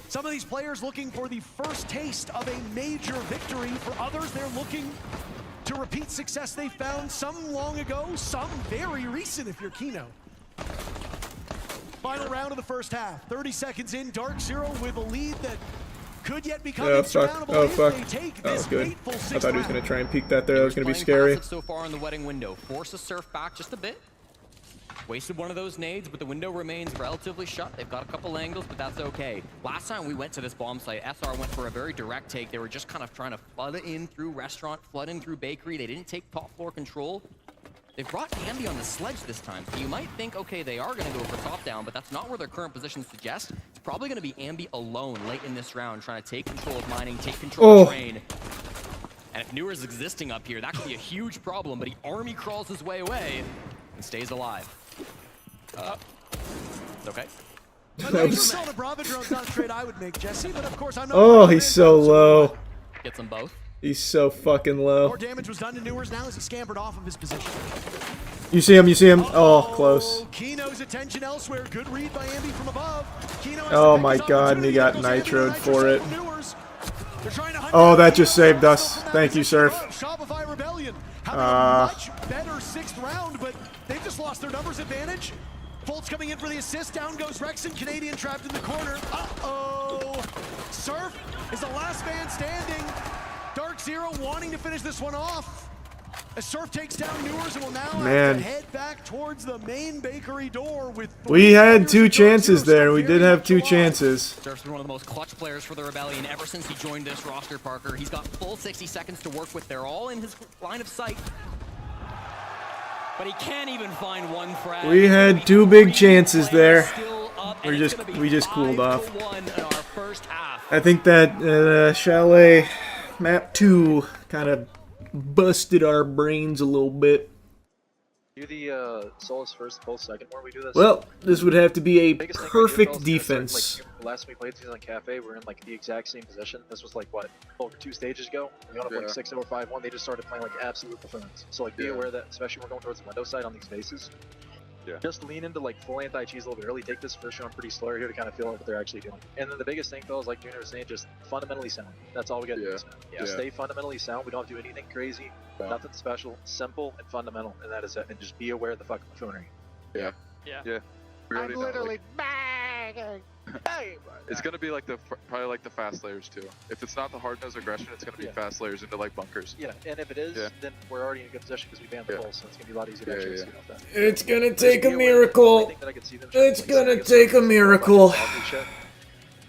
Speaker 3: Some of these players looking for the first taste of a major victory. For others, they're looking to repeat success they found some long ago, some very recent if you're Kino. Final round of the first half. 30 seconds in, Dark Zero with a lead that could yet become insurmountable if they take this fateful 6th
Speaker 2: I thought he was going to try and peek that there. That was going to be
Speaker 1: Playing
Speaker 2: scary.
Speaker 1: passive so far in the wedding window. Forces Surf back just a bit. Wasted one of those nades, but the window remains relatively shut. They've got a couple angles, but that's okay. Last time we went to this bomb site, SR went for a very direct take. They were just kind of trying to flood in through restaurant, flood in through bakery. They didn't take top floor control. They've brought Ambi on the sledge this time, so you might think, okay, they are going to go for top down, but that's not where their current position suggests. It's probably going to be Ambi alone late in this round, trying to take control of mining, take control of train. And if Newer is existing up here, that could be a huge problem, but he army crawls his way away and stays alive. It's okay.
Speaker 3: The Bravo drone's not a trade I would make, Jesse, but of course I'm not.
Speaker 2: Oh, he's so low.
Speaker 1: Gets them both.
Speaker 2: He's so fucking low.
Speaker 3: More damage was done to Newers now as he scampered off of his position.
Speaker 2: You see him, you see him. Oh, close.
Speaker 3: Kino's attention elsewhere. Good read by Ambi from above. Kino has
Speaker 2: Oh my god, and he got nitroed for it. Oh, that just saved us. Thank you, Surf.
Speaker 3: Shopify Rebellion having a much better 6th round, but they've just lost their numbers advantage. Fultz coming in for the assist. Down goes Rexon. Canadian trapped in the corner. Uh-oh. Surf is the last man standing. Dark Zero wanting to finish this one off. As Surf takes down Newers and will now have to head back towards the main bakery door with...
Speaker 2: We had 2 chances there. We did have 2 chances.
Speaker 1: Surf's been one of the most clutch players for the Rebellion ever since he joined this roster, Parker. He's got full 60 seconds to work with. They're all in his line of sight. But he can't even find one frag.
Speaker 2: We had 2 big chances there. We just cooled off. I think that Chalet map 2 kind of busted our brains a little bit.
Speaker 4: Do the Solus first, Pulse second where we do this?
Speaker 2: Well, this would have to be a
Speaker 4: Biggest thing
Speaker 2: perfect
Speaker 4: I do,
Speaker 2: defense.
Speaker 4: Like, last time we played season on Cafe, we were in like the exact same position. This was like what, over 2 stages ago. We got up like 6-0 or 5-1. They just started playing like absolute buffoons. So like be aware that, especially when we're going towards the window side on these bases, Just lean into like full anti-cheese a little bit early. Take this first round pretty slow here to kind of feel out what they're actually doing. And then the biggest thing though is like Junior was saying, just fundamentally sound. That's all we got to do. Stay fundamentally sound. We don't have to do anything crazy, nothing special, simple and fundamental, and that is it. And just be aware of the fucking buffoonery.
Speaker 5: Yeah.
Speaker 15: I'm literally bagging.
Speaker 5: It's gonna be like probably like the fast layers too. If it's not the hard nose aggression, it's gonna be fast layers into like bunkers.
Speaker 4: Yeah, and if it is, then we're already in a good position because we banned the pulse, so it's gonna be a lot easier to actually see off that.
Speaker 2: It's gonna take a miracle. It's gonna take a miracle.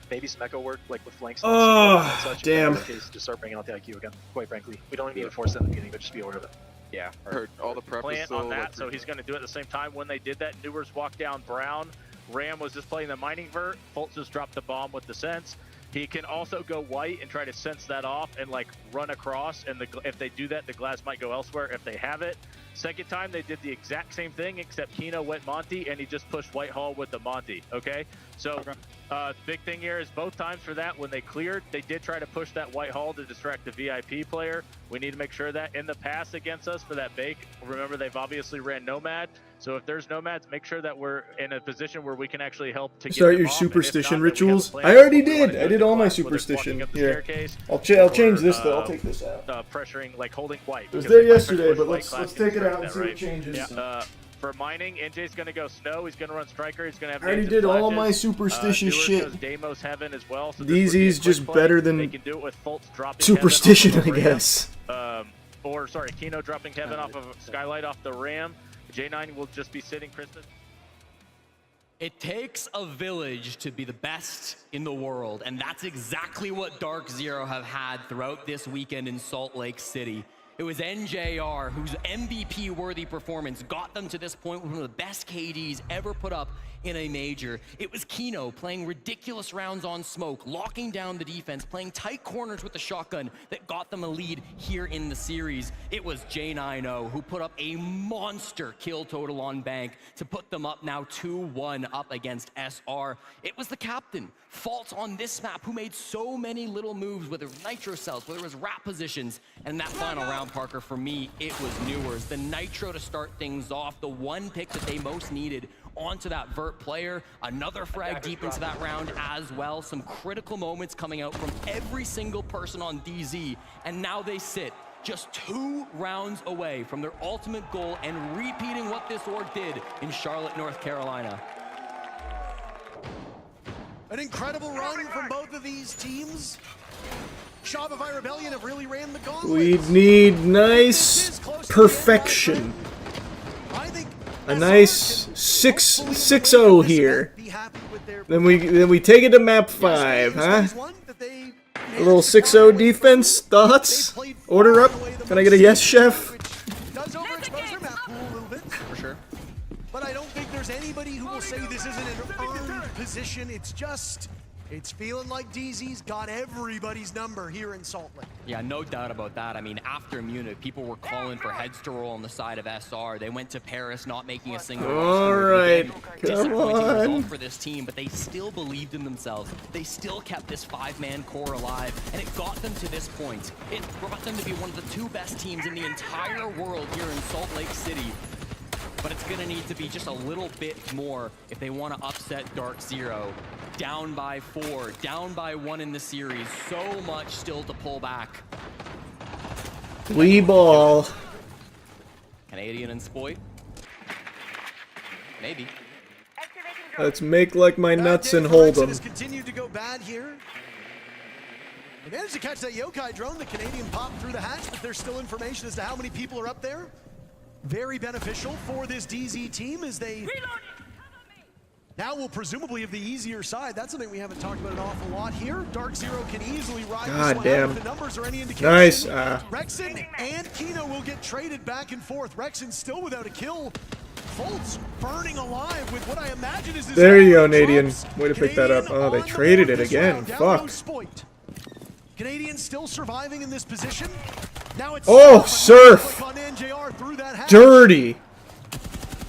Speaker 4: Maybe some echo work, like with flanks.
Speaker 2: Oh, damn.
Speaker 4: Just start bringing out the IQ again. Quite frankly, we don't even need to force that in the beginning, but just be aware of it.
Speaker 7: Yeah.
Speaker 5: Heard all the prep
Speaker 7: Plan
Speaker 5: is still
Speaker 7: on that,
Speaker 5: like,
Speaker 7: so he's going to do it at the same time. When they did that, Newers walked down Brown. Ram was just playing the mining vert. Fultz just dropped the bomb with the sense. He can also go white and try to sense that off and like run across. And if they do that, the glass might go elsewhere if they have it. Second time, they did the exact same thing, except Kino went Monty, and he just pushed Whitehall with the Monty, okay? So big thing here is both times for that, when they cleared, they did try to push that Whitehall to distract the VIP player. We need to make sure that in the pass against us for that bake, remember they've obviously ran Nomad. So if there's Nomads, make sure that we're in a position where we can actually help to
Speaker 2: start your superstition rituals. I already did. I did all my superstition. Here, I'll change this though. I'll take this out.
Speaker 7: Pressuring, like holding white.
Speaker 2: It was there yesterday, but let's take it out and see what changes.
Speaker 7: For mining, NJ's gonna go snow. He's gonna run striker. He's gonna have.
Speaker 2: I already did all my superstitious shit.
Speaker 7: Deimos Heaven as well. So
Speaker 2: DZ's just better than
Speaker 7: they can do it with Fultz dropping
Speaker 2: superstition, I guess.
Speaker 7: Or sorry, Kino dropping Heaven off of Skylight off the Ram. J9 will just be sitting Christmas.
Speaker 1: It takes a village to be the best in the world, and that's exactly what Dark Zero have had throughout this weekend in Salt Lake City. It was NJR whose MVP-worthy performance got them to this point with one of the best KDs ever put up in a major. It was Kino playing ridiculous rounds on smoke, locking down the defense, playing tight corners with the shotgun that got them a lead here in the series. It was J9O who put up a monster kill total on Bank to put them up now 2-1 up against SR. It was the captain, Fault on this map, who made so many little moves, whether it was nitro cells, whether it was wrap positions, and that final round, Parker, for me, it was Newers. The nitro to start things off, the one pick that they most needed onto that vert player, another frag deep into that round as well. Some critical moments coming out from every single person on DZ, and now they sit just 2 rounds away from their ultimate goal and repeating what this org did in Charlotte, North Carolina.
Speaker 3: An incredible run from both of these teams. Shopify Rebellion have really ran the gauntlet.
Speaker 2: We need nice perfection. A nice 6-0 here. Then we take it to map 5, huh? A little 6-0 defense. Thoughts? Order up. Can I get a yes, chef?
Speaker 3: Does overexpose their map pool a little bit.
Speaker 1: For sure.
Speaker 3: But I don't think there's anybody who will say this isn't an earned position. It's feeling like DZ's got everybody's number here in Salt Lake.
Speaker 1: Yeah, no doubt about that. I mean, after Munich, people were calling for heads to roll on the side of SR. They went to Paris, not making a single
Speaker 2: All right, come on.
Speaker 1: Result for this team, but they still believed in themselves. They still kept this 5-man core alive, and it got them to this point. It brought them to be one of the 2 best teams in the entire world here in Salt Lake City. But it's gonna need to be just a little bit more if they want to upset Dark Zero. Down by 4, down by 1 in the series. So much still to pull back.
Speaker 2: We ball.
Speaker 1: Canadian and Spoit? Maybe.
Speaker 2: Let's make like my nuts and hold them.
Speaker 3: Has continued to go bad here. They managed to catch that yokai drone. The Canadian popped through the hatch, but there's still information as to how many people are up there. Very beneficial for this DZ team as they now will presumably have the easier side. That's something we haven't talked about an awful lot here. Dark Zero can easily ride this one out if the numbers are any indication.
Speaker 2: Nice.
Speaker 3: Rexon and Kino will get traded back and forth. Rexon still without a kill. Fultz burning alive with what I imagine is his.
Speaker 2: There you go, Nadian. Way to pick that up. Oh, they traded it again. Fuck.
Speaker 3: Canadian still surviving in this position. Now it's
Speaker 2: Surf! Dirty!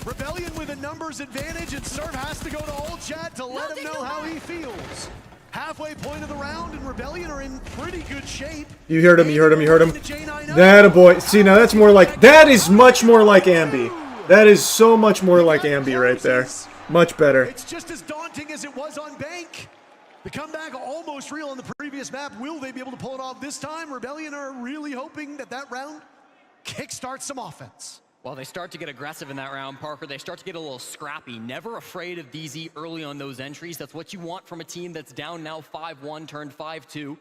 Speaker 3: Rebellion with a numbers advantage, and Surf has to go to all chat to let him know how he feels. Halfway point of the round, and Rebellion are in pretty good shape.
Speaker 2: You heard him, you heard him, you heard him. That a boy. See, now that's more like, that is much more like Ambi. That is so much more like Ambi right there. Much better.
Speaker 3: It's just as daunting as it was on Bank. The comeback almost real on the previous map. Will they be able to pull it off this time? Rebellion are really hoping that that round kickstarts some offense.
Speaker 1: Well, they start to get aggressive in that round, Parker. They start to get a little scrappy. Never afraid of DZ early on those entries. That's what you want from a team that's down now 5-1, turned 5-2.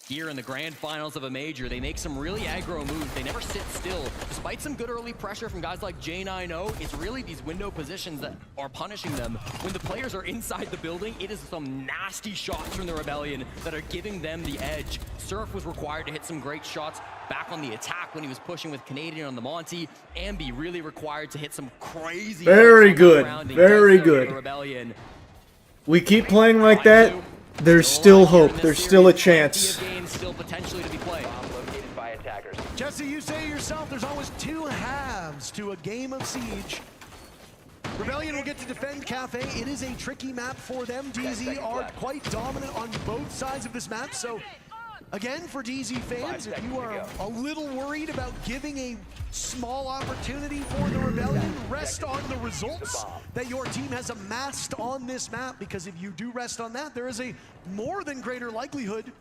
Speaker 1: Here in the grand finals of a major, they make some really aggro moves. They never sit still. Despite some good early pressure from guys like J90, it's really these window positions that are punishing them. When the players are inside the building, it is some nasty shots from the Rebellion that are giving them the edge. Surf was required to hit some great shots back on the attack when he was pushing with Canadian on the Monty. Ambi really required to hit some crazy.
Speaker 2: Very good. Very good.
Speaker 1: Rebellion.
Speaker 2: We keep playing like that. There's still hope. There's still a chance.
Speaker 1: Still potentially to be played.
Speaker 3: Jesse, you say yourself, there's always two halves to a game of Siege. Rebellion will get to defend Cafe. It is a tricky map for them. DZ are quite dominant on both sides of this map. So again, for DZ fans, if you are a little worried about giving a small opportunity for the Rebellion, rest on the results that your team has amassed on this map, because if you do rest on that, there is a more than greater likelihood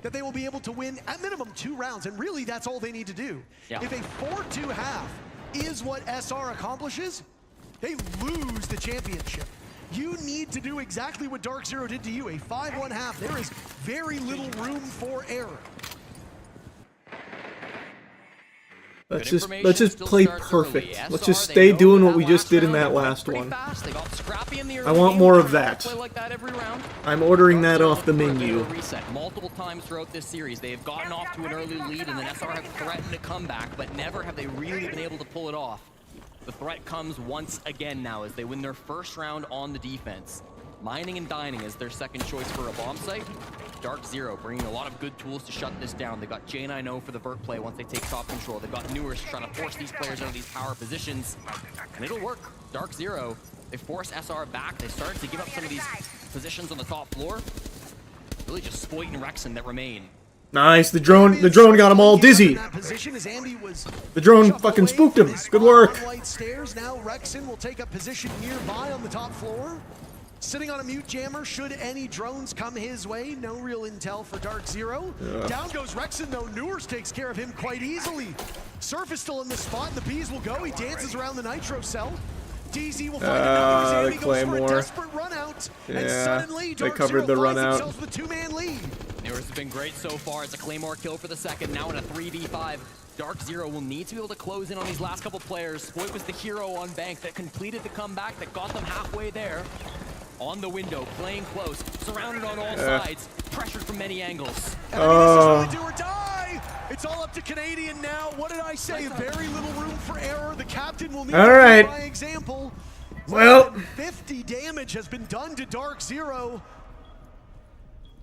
Speaker 3: that they will be able to win at minimum 2 rounds, and really that's all they need to do.
Speaker 1: Yeah.
Speaker 3: If a 4-2 half is what SR accomplishes, they lose the championship. You need to do exactly what Dark Zero did to you, a 5-1 half. There is very little room for error.
Speaker 2: Let's just play perfect. Let's just stay doing what we just did in that last one. I want more of that. I'm ordering that off the menu.
Speaker 1: Multiple times throughout this series, they have gotten off to an early lead, and then SR have threatened a comeback, but never have they really been able to pull it off. The threat comes once again now as they win their first round on the defense. Mining and dining is their second choice for a bomb site. Dark Zero bringing a lot of good tools to shut this down. They got J90 for the vert play once they take top control. They've got Newers trying to force these players out of these power positions. And it'll work. Dark Zero, they force SR back. They started to give up some of these positions on the top floor. Really just Spoit and Rexen that remain.
Speaker 2: Nice, the drone got them all dizzy. The drone fucking spooked him. Good work.
Speaker 3: Now Rexen will take a position nearby on the top floor. Sitting on a mute jammer should any drones come his way. No real intel for Dark Zero.
Speaker 2: Yeah.
Speaker 3: Down goes Rexen though. Newers takes care of him quite easily. Surf is still in the spot and the bees will go. He dances around the nitro cell. DZ will find another as Andy goes for a desperate run out.
Speaker 2: Yeah,
Speaker 3: and suddenly
Speaker 2: they
Speaker 3: Dark
Speaker 2: covered
Speaker 3: Zero
Speaker 2: the run
Speaker 3: finds
Speaker 2: out.
Speaker 3: themselves with a 2-man lead.
Speaker 1: Newers has been great so far. It's a Claymore kill for the second. Now in a 3v5. Dark Zero will need to be able to close in on these last couple players. Spoit was the hero on Bank that completed the comeback, that got them halfway there. On the window, playing close, surrounded on all sides, pressured from many angles.
Speaker 3: And I mean, this is really do or die. It's all up to Canadian now. What did I say? Very little room for error. The captain will need to lead by example.
Speaker 2: Well,
Speaker 3: 50 damage has been done to Dark Zero.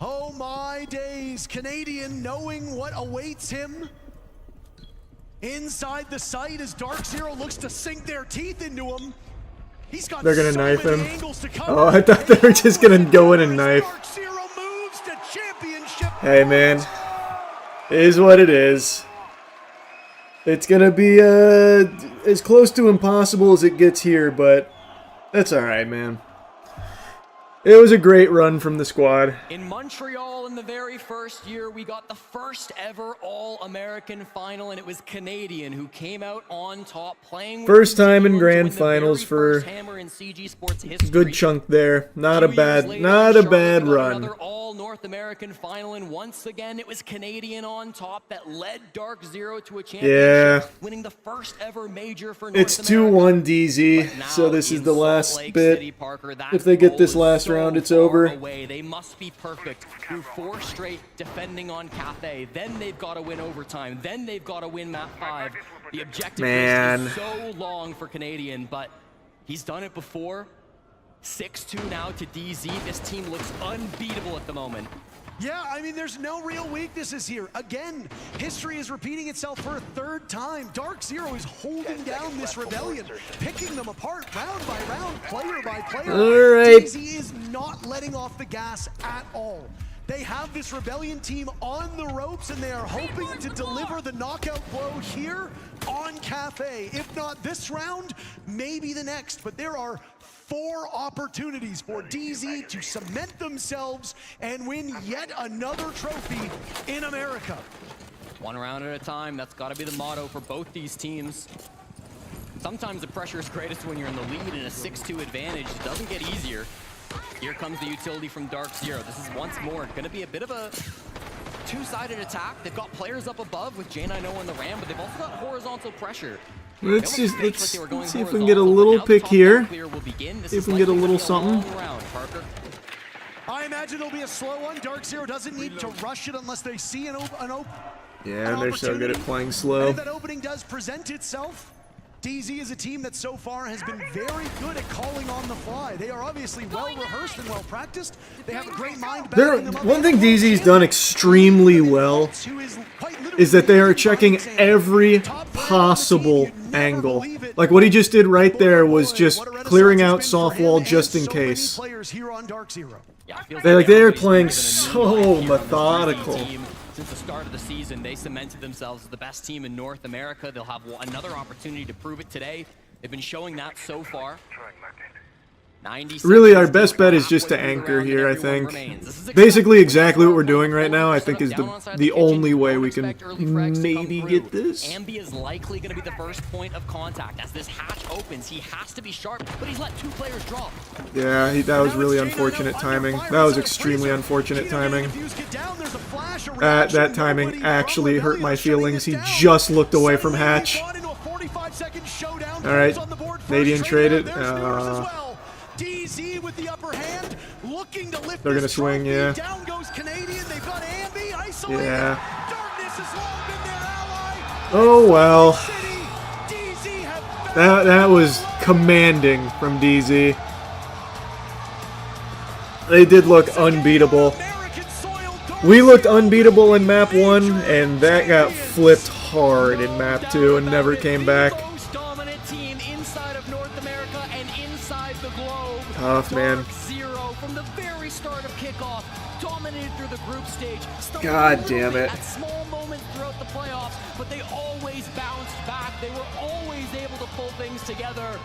Speaker 3: Oh my days. Canadian knowing what awaits him inside the site as Dark Zero looks to sink their teeth into him. He's got
Speaker 2: they're gonna
Speaker 3: so
Speaker 2: knife
Speaker 3: many
Speaker 2: him.
Speaker 3: angles to cover.
Speaker 2: Oh, I thought they were just gonna go in and knife.
Speaker 3: Dark Zero moves to championship.
Speaker 2: Hey man, it is what it is. It's gonna be as close to impossible as it gets here, but that's alright, man. It was a great run from the squad.
Speaker 1: In Montreal in the very first year, we got the first ever All-American final, and it was Canadian who came out on top playing.
Speaker 2: First time in grand finals for
Speaker 1: hammer in CG Sports history.
Speaker 2: good chunk there. Not a bad run.
Speaker 1: Another All-North American final, and once again it was Canadian on top that led Dark Zero to a championship, winning the first ever major for North
Speaker 2: It's 2-1 DZ, so this is the last bit. If they get this last round, it's over.
Speaker 1: They must be perfect through 4 straight defending on Cafe. Then they've got to win overtime. Then they've got to win map 5. The objective is so long for Canadian, but he's done it before. 6-2 now to DZ. This team looks unbeatable at the moment.
Speaker 3: Yeah, I mean, there's no real weaknesses here. Again, history is repeating itself for a 3rd time. Dark Zero is holding down this Rebellion, picking them apart round by round, player by player.
Speaker 2: All right.
Speaker 3: DZ is not letting off the gas at all. They have this Rebellion team on the ropes, and they are hoping to deliver the knockout blow here on Cafe. If not this round, maybe the next. But there are 4 opportunities for DZ to cement themselves and win yet another trophy in America.
Speaker 1: One round at a time, that's got to be the motto for both these teams. Sometimes the pressure is greatest when you're in the lead in a 6-2 advantage. It doesn't get easier. Here comes the utility from Dark Zero. This is once more going to be a bit of a two-sided attack. They've got players up above with J90 on the Ram, but they've also got horizontal pressure.
Speaker 2: Let's see if we can get a little pick here. See if we can get a little something.
Speaker 3: I imagine it'll be a slow one. Dark Zero doesn't need to rush it unless they see an open.
Speaker 2: Yeah, they're so good at playing slow.
Speaker 3: And if that opening does present itself, DZ is a team that so far has been very good at calling on the fly. They are obviously well rehearsed and well practiced. They have a great mind.
Speaker 2: One thing DZ's done extremely well is that they are checking every possible angle. Like what he just did right there was just clearing out soft wall just in case. They are playing so methodical.
Speaker 1: Since the start of the season, they cemented themselves as the best team in North America. They'll have another opportunity to prove it today. They've been showing that so far.
Speaker 2: Really, our best bet is just to anchor here, I think. Basically exactly what we're doing right now, I think, is the only way we can maybe get this.
Speaker 1: Ambi is likely going to be the first point of contact. As this hatch opens, he has to be sharp, but he's let 2 players drop.
Speaker 2: Yeah, that was really unfortunate timing. That was extremely unfortunate timing. That timing actually hurt my feelings. He just looked away from hatch. Alright, Canadian traded.
Speaker 3: DZ with the upper hand, looking to lift.
Speaker 2: They're gonna swing, yeah.
Speaker 3: Down goes Canadian. They've got Ambi isolated.
Speaker 2: Yeah.
Speaker 3: Darkness has long been their ally.
Speaker 2: Oh well. That was commanding from DZ. They did look unbeatable. We looked unbeatable in map 1, and that got flipped hard in map 2 and never came back. Tough, man.
Speaker 1: From the very start of kickoff, dominated through the group stage.
Speaker 2: God damn it.
Speaker 1: At small moments throughout the playoffs, but they always bounced back. They were always able to pull things together.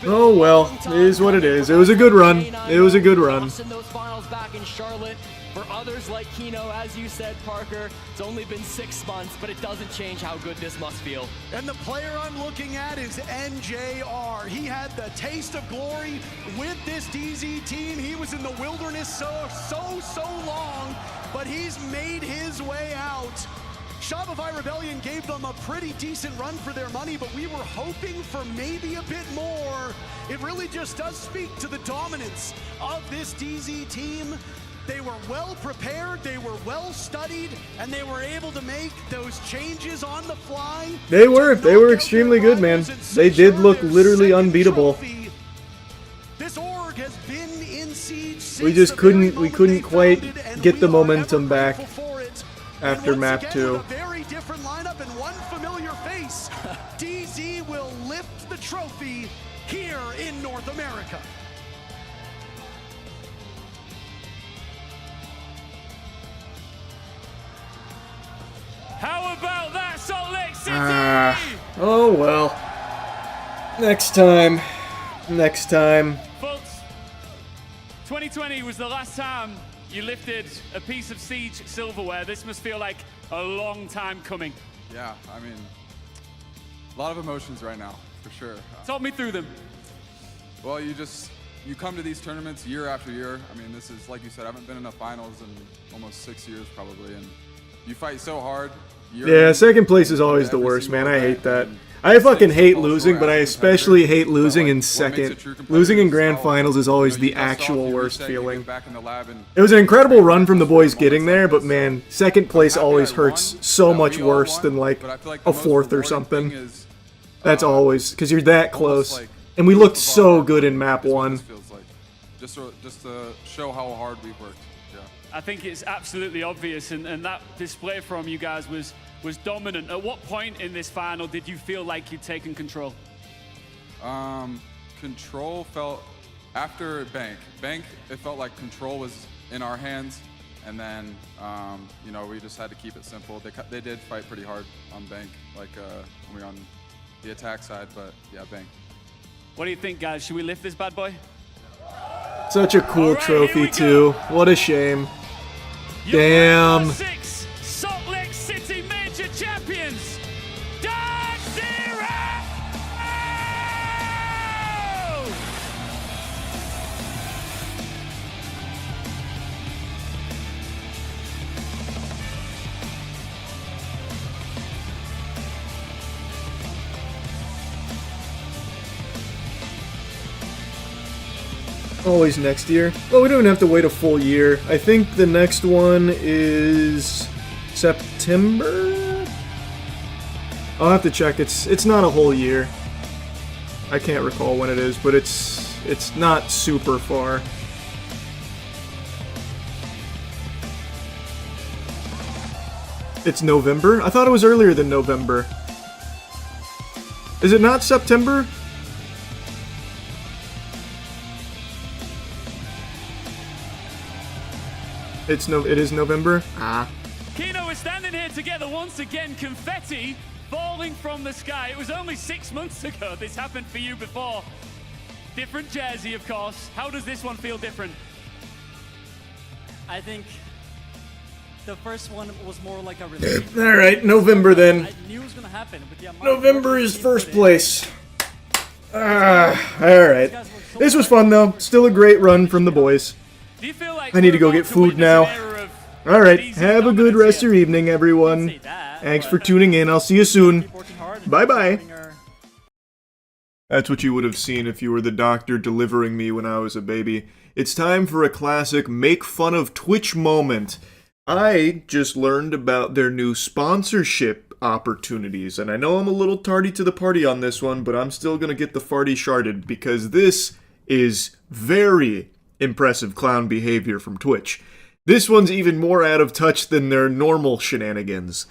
Speaker 2: Oh well, it is what it is. It was a good run. It was a good run.
Speaker 1: In those finals back in Charlotte. For others like Kino, as you said, Parker, it's only been 6 months, but it doesn't change how good this must feel.
Speaker 3: And the player I'm looking at is NJR. He had the taste of glory with this DZ team. He was in the wilderness so long, but he's made his way out. Shopify Rebellion gave them a pretty decent run for their money, but we were hoping for maybe a bit more. It really just does speak to the dominance of this DZ team. They were well prepared, they were well studied, and they were able to make those changes on the fly.
Speaker 2: They were extremely good, man. They did look literally unbeatable.
Speaker 3: This org has been in siege since
Speaker 2: we couldn't quite get the momentum back after map 2.
Speaker 3: A very different lineup and one familiar face. DZ will lift the trophy here in North America.
Speaker 10: How about that, Salt Lake City?
Speaker 2: Oh well. Next time. Next time.
Speaker 10: Folks, 2020 was the last time you lifted a piece of Siege silverware. This must feel like a long time coming.
Speaker 5: Yeah, I mean, a lot of emotions right now, for sure.
Speaker 10: Talk me through them.
Speaker 5: Well, you come to these tournaments year after year. I mean, this is, like you said, I haven't been in a finals in almost 6 years probably, and you fight so hard.
Speaker 2: Yeah, second place is always the worst, man. I hate that. I fucking hate losing, but I especially hate losing in second. Losing in grand finals is always the actual worst feeling. It was an incredible run from the boys getting there, but man, second place always hurts so much worse than like a fourth or something. That's always, because you're that close. And we looked so good in map 1.
Speaker 5: Just to show how hard we've worked. Yeah.
Speaker 10: I think it's absolutely obvious, and that display from you guys was dominant. At what point in this final did you feel like you'd taken control?
Speaker 5: Control felt after Bank. Bank, it felt like control was in our hands. And then, you know, we just had to keep it simple. They did fight pretty hard on Bank, like when we were on the attack side, but yeah, Bank.
Speaker 10: What do you think, guys? Should we lift this bad boy?
Speaker 2: Such a cool trophy, too. What a shame. Damn.
Speaker 10: 6 Salt Lake City Major Champions, Dark Zero!
Speaker 2: Always next year. Well, we don't even have to wait a full year. I think the next one is September? I'll have to check. It's not a whole year. I can't recall when it is, but it's not super far. It's November? I thought it was earlier than November. Is it not September? It is November? Ah.
Speaker 10: Kino is standing here together once again, confetti falling from the sky. It was only 6 months ago this happened for you before. Different jersey, of course. How does this one feel different?
Speaker 16: I think the first one was more like a relief.
Speaker 2: Alright, November then.
Speaker 16: I knew it was gonna happen, but yeah,
Speaker 2: November is first place. Alright. This was fun though. Still a great run from the boys. I need to go get food now. Alright, have a good rest of your evening, everyone. Thanks for tuning in. I'll see you soon. Bye-bye. That's what you would have seen if you were the doctor delivering me when I was a baby. It's time for a classic make fun of Twitch moment. I just learned about their new sponsorship opportunities, and I know I'm a little tardy to the party on this one, but I'm still gonna get the farty sharded because this is very impressive clown behavior from Twitch. This one's even more out of touch than their normal shenanigans.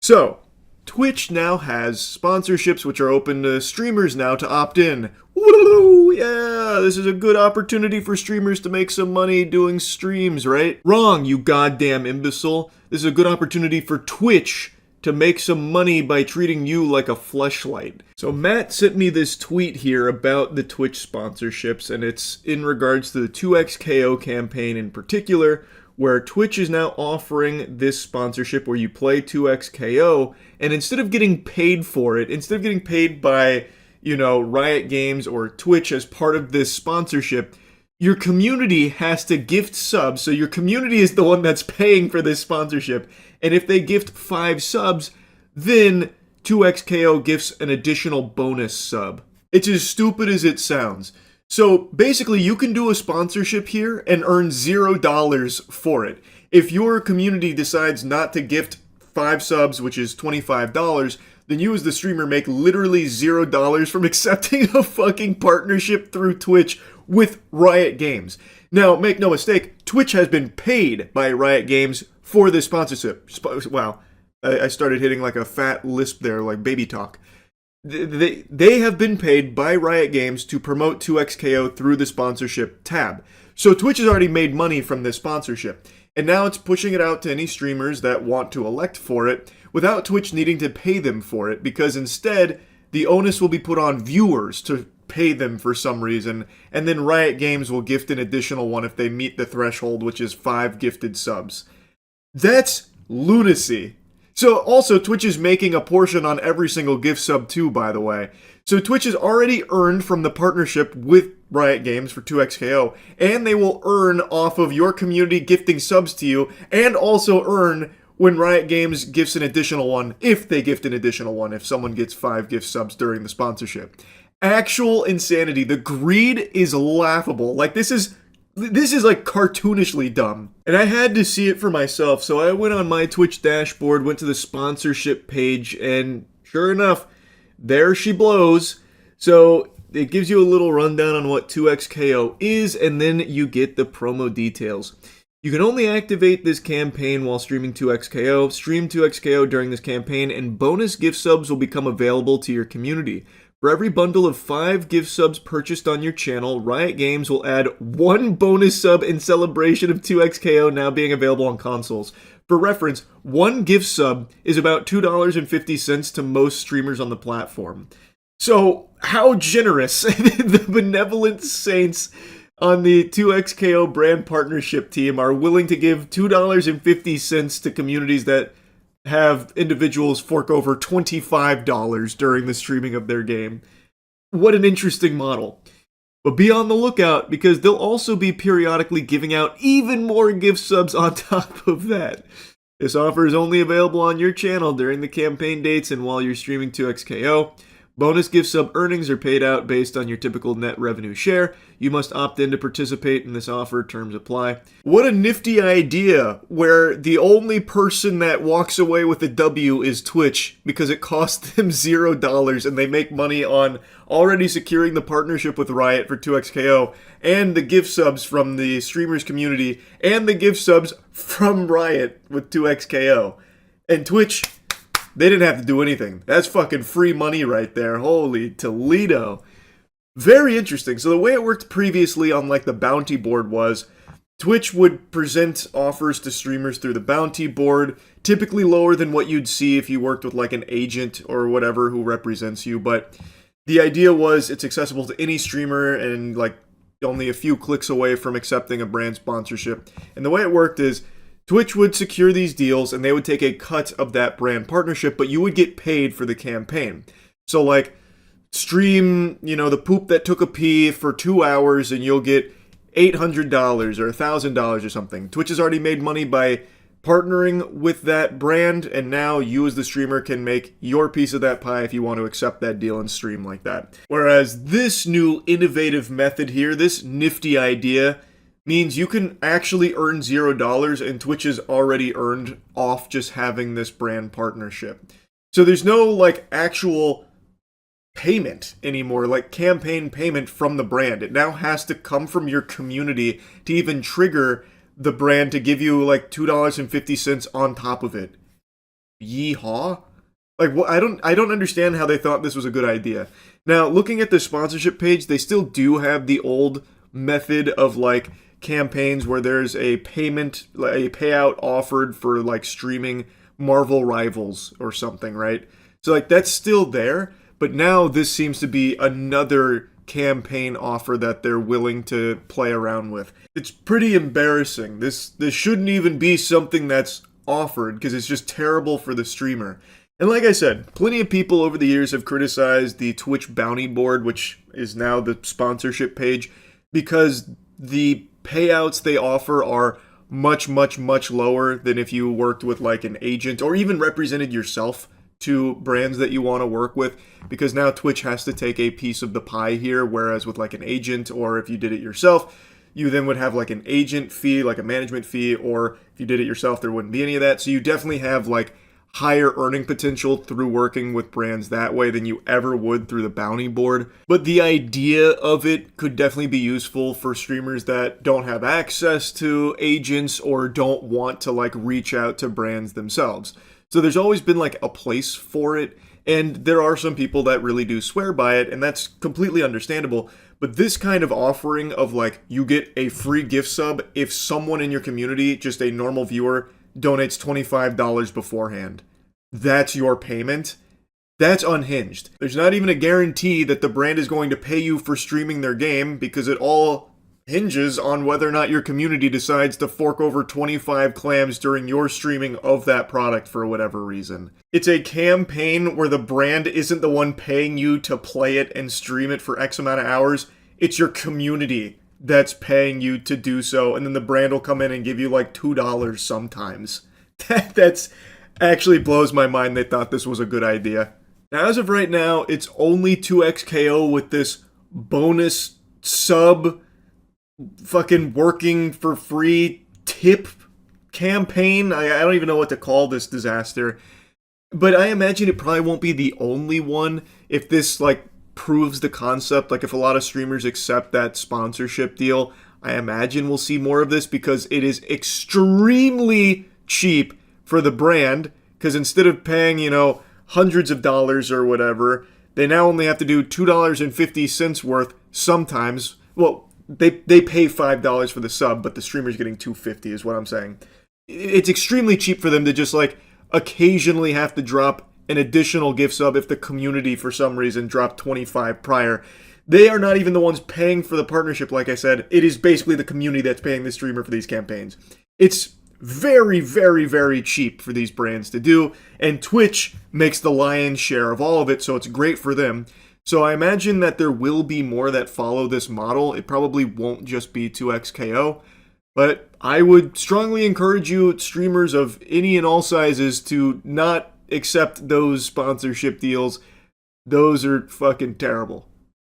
Speaker 2: So, Twitch now has sponsorships which are open to streamers now to opt in. Woo! Yeah, this is a good opportunity for streamers to make some money doing streams, right? Wrong, you goddamn imbecile. This is a good opportunity for Twitch to make some money by treating you like a fleshlight. So Matt sent me this tweet here about the Twitch sponsorships, and it's in regards to the 2xKO campaign in particular, where Twitch is now offering this sponsorship where you play 2xKO, and instead of getting paid for it, instead of getting paid by, you know, Riot Games or Twitch as part of this sponsorship, your community has to gift subs, so your community is the one that's paying for this sponsorship. And if they gift 5 subs, then 2xKO gifts an additional bonus sub. It's as stupid as it sounds. So basically, you can do a sponsorship here and earn $0 for it. If your community decides not to gift 5 subs, which is $25, then you as the streamer make literally $0 from accepting a fucking partnership through Twitch with Riot Games. Now, make no mistake, Twitch has been paid by Riot Games for this sponsorship. Wow, I started hitting like a fat lisp there, like baby talk. They have been paid by Riot Games to promote 2xKO through the sponsorship tab. So Twitch has already made money from this sponsorship. And now it's pushing it out to any streamers that want to elect for it without Twitch needing to pay them for it, because instead the onus will be put on viewers to pay them for some reason, and then Riot Games will gift an additional one if they meet the threshold, which is 5 gifted subs. That's lunacy. So also, Twitch is making a portion on every single gift sub too, by the way. So Twitch has already earned from the partnership with Riot Games for 2xKO, and they will earn off of your community gifting subs to you, and also earn when Riot Games gifts an additional one, if they gift an additional one, if someone gets 5 gift subs during the sponsorship. Actual insanity. The greed is laughable. Like, this is like cartoonishly dumb. And I had to see it for myself, so I went on my Twitch dashboard, went to the sponsorship page, and sure enough, there she blows. So it gives you a little rundown on what 2xKO is, and then you get the promo details. You can only activate this campaign while streaming 2xKO, stream 2xKO during this campaign, and bonus gift subs will become available to your community. For every bundle of 5 gift subs purchased on your channel, Riot Games will add 1 bonus sub in celebration of 2XKO now being available on consoles. For reference, 1 gift sub is about $2.50 to most streamers on the platform. So, how generous the benevolent saints on the 2XKO brand partnership team are willing to give $2.50 to communities that have individuals fork over $25 during the streaming of their game. What an interesting model. But be on the lookout, because they'll also be periodically giving out even more gift subs on top of that. This offer is only available on your channel during the campaign dates and while you're streaming 2XKO. Bonus gift sub earnings are paid out based on your typical net revenue share. You must opt in to participate in this offer. Terms apply. What a nifty idea, where the only person that walks away with a W is Twitch, because it costs them $0 and they make money on already securing the partnership with Riot for 2XKO and the gift subs from the streamers community and the gift subs from Riot with 2XKO. And Twitch, they didn't have to do anything. That's fucking free money right there. Holy Toledo. Very interesting. So the way it worked previously on like the bounty board was Twitch would present offers to streamers through the bounty board, typically lower than what you'd see if you worked with like an agent or whatever who represents you. But the idea was it's accessible to any streamer and like only a few clicks away from accepting a brand sponsorship. And the way it worked is Twitch would secure these deals and they would take a cut of that brand partnership, but you would get paid for the campaign. So like stream, the poop that took a pee for 2 hours and you'll get $800 or $1,000 or something. Twitch has already made money by partnering with that brand, and now you as the streamer can make your piece of that pie if you want to accept that deal and stream like that. Whereas this new innovative method here, this nifty idea, means you can actually earn $0 and Twitch has already earned off just having this brand partnership. So there's no like actual payment anymore, like campaign payment from the brand. It now has to come from your community to even trigger the brand to give you like $2.50 on top of it. Yeehaw? Like, well, I don't understand how they thought this was a good idea. Now, looking at the sponsorship page, they still do have the old method of like campaigns where there's a payout offered for like streaming Marvel Rivals or something, right? So like that's still there, but now this seems to be another campaign offer that they're willing to play around with. It's pretty embarrassing. This shouldn't even be something that's offered because it's just terrible for the streamer. And like I said, plenty of people over the years have criticized the Twitch bounty board, which is now the sponsorship page, because the payouts they offer are much, much, much lower than if you worked with like an agent or even represented yourself to brands that you want to work with, because now Twitch has to take a piece of the pie here, whereas with like an agent or if you did it yourself, you then would have like an agent fee, like a management fee, or if you did it yourself, there wouldn't be any of that. So you definitely have like higher earning potential through working with brands that way than you ever would through the bounty board. But the idea of it could definitely be useful for streamers that don't have access to agents or don't want to like reach out to brands themselves. So there's always been like a place for it, and there are some people that really do swear by it, and that's completely understandable. But this kind of offering of like you get a free gift sub if someone in your community, just a normal viewer, donates $25 beforehand, that's your payment. That's unhinged. There's not even a guarantee that the brand is going to pay you for streaming their game, because it all hinges on whether or not your community decides to fork over 25 clams during your streaming of that product for whatever reason. It's a campaign where the brand isn't the one paying you to play it and stream it for X amount of hours. It's your community that's paying you to do so, and then the brand will come in and give you like $2 sometimes. That's actually blows my mind they thought this was a good idea. Now, as of right now, it's only 2XKO with this bonus sub fucking working for free tip campaign. I don't even know what to call this disaster. But I imagine it probably won't be the only one if this like proves the concept. Like if a lot of streamers accept that sponsorship deal, I imagine we'll see more of this, because it is extremely cheap for the brand, because instead of paying, hundreds of dollars or whatever, They now only have to do $2.50 worth sometimes. Well, they pay $5 for the sub, but the streamer's getting $2.50 is what I'm saying. It's extremely cheap for them to just like occasionally have to drop an additional gift sub if the community for some reason dropped 25 prior. They are not even the ones paying for the partnership, like I said. It is basically the community that's paying the streamer for these campaigns. It's very, very, very cheap for these brands to do, and Twitch makes the lion's share of all of it, so it's great for them. So I imagine that there will be more that follow this model. It probably won't just be 2xKO, but I would strongly encourage you, streamers of any and all sizes, to not accept those sponsorship deals. Those are fucking terrible.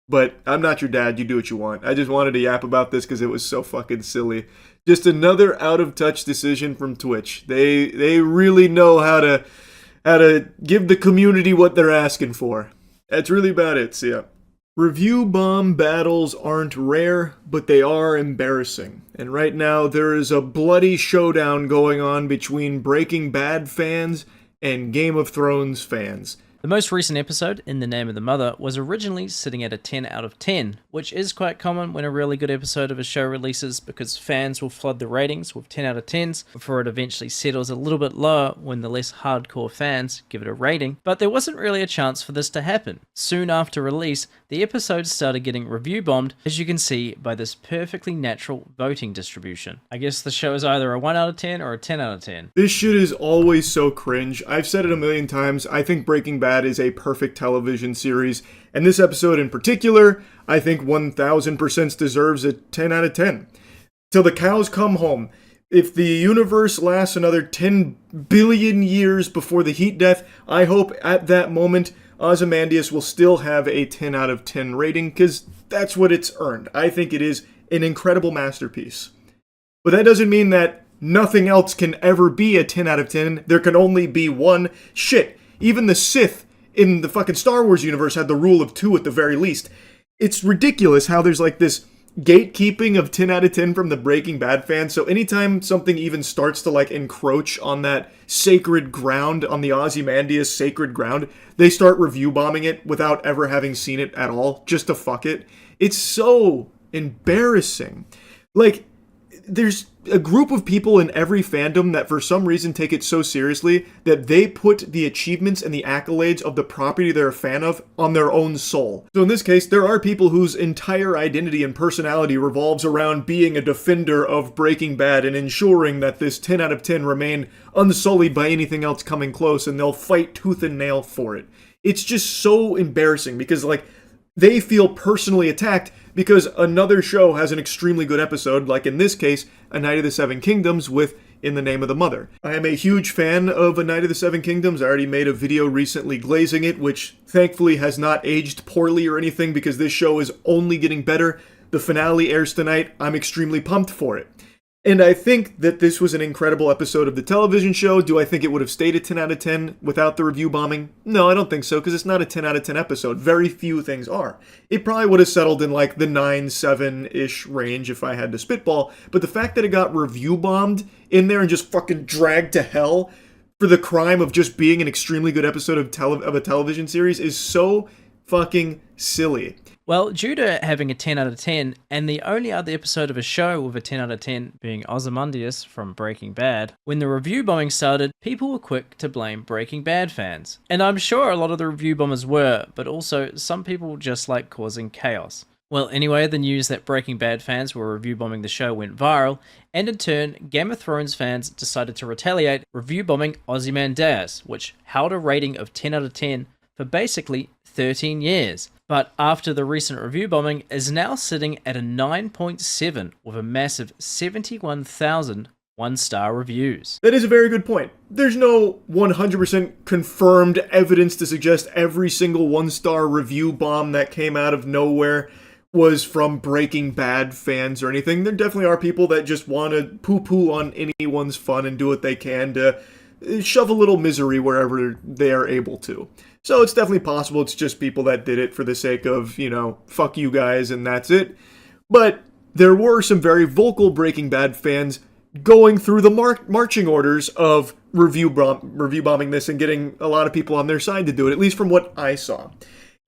Speaker 2: But I'm not your dad, you do what you want. I just wanted to yap about this because it was so fucking silly. Just another out-of-touch decision from Twitch. They really know how to give the community what they're asking for. That's really about it, so yeah. Review bomb battles aren't rare, but they are embarrassing. And right now there is a bloody showdown going on between Breaking Bad fans and Game of Thrones fans.
Speaker 9: The most recent episode, In the Name of the Mother, was originally sitting at a 10 out of 10, which is quite common when a really good episode of a show releases because fans will flood the ratings with 10 out of 10s before it eventually settles a little bit lower when the less hardcore fans give it a rating. But there wasn't really a chance for this to happen. Soon after release, the episode started getting review bombed, as you can see by this perfectly natural voting distribution. I guess the show is either a 1 out of 10 or a 10 out of 10.
Speaker 2: This shit is always so cringe. I've said it a million times. I think Breaking Bad is a perfect television series, and this episode in particular, I think 1000% deserves a 10 out of 10. Till the cows come home. If the universe lasts another 10 billion years before the heat death, I hope at that moment Ozymandias will still have a 10 out of 10 rating, because that's what it's earned. I think it is an incredible masterpiece. But that doesn't mean that nothing else can ever be a 10 out of 10. There can only be one. Shit. Even the Sith in the fucking Star Wars universe had the rule of 2 at the very least. It's ridiculous how there's like this gatekeeping of 10 out of 10 from the Breaking Bad fans. So anytime something even starts to like encroach on that sacred ground, on the Ozymandias sacred ground, they start review bombing it without ever having seen it at all, just to fuck it. It's so embarrassing. Like, there's a group of people in every fandom that for some reason take it so seriously that they put the achievements and the accolades of the property they're a fan of on their own soul. So in this case, there are people whose entire identity and personality revolves around being a defender of Breaking Bad and ensuring that this 10 out of 10 remain unsullied by anything else coming close, and they'll fight tooth and nail for it. It's just so embarrassing because, like, they feel personally attacked because another show has an extremely good episode, like in this case, A Night of the Seven Kingdoms with In the Name of the Mother. I am a huge fan of A Night of the Seven Kingdoms. I already made a video recently glazing it, which thankfully has not aged poorly or anything because this show is only getting better. The finale airs tonight. I'm extremely pumped for it. And I think that this was an incredible episode of the television show. Do I think it would have stayed a 10 out of 10 without the review bombing? No, I don't think so, because it's not a 10 out of 10 episode. Very few things are. It probably would have settled in like the 9-7-ish range if I had to spitball, but the fact that it got review bombed in there and just fucking dragged to hell for the crime of just being an extremely good episode of a television series is so fucking silly.
Speaker 9: Well, due to having a 10 out of 10, and the only other episode of a show with a 10 out of 10 being Ozymandias from Breaking Bad, when the review bombing started, people were quick to blame Breaking Bad fans. And I'm sure a lot of the review bombers were, but also some people just like causing chaos. Well, anyway, the news that Breaking Bad fans were review bombing the show went viral, and in turn, Game of Thrones fans decided to retaliate, review bombing Ozymandias, which held a rating of 10 out of 10 for basically 13 years. But after the recent review bombing, is now sitting at a 9.7 with a massive 71,000 one-star reviews.
Speaker 2: That is a very good point. There's no 100% confirmed evidence to suggest every single one-star review bomb that came out of nowhere was from Breaking Bad fans or anything. There definitely are people that just want to poo-poo on anyone's fun and do what they can to shove a little misery wherever they are able to. So it's definitely possible it's just people that did it for the sake of, you know, fuck you guys and that's it. But there were some very vocal Breaking Bad fans going through the marching orders of review bombing this and getting a lot of people on their side to do it, at least from what I saw.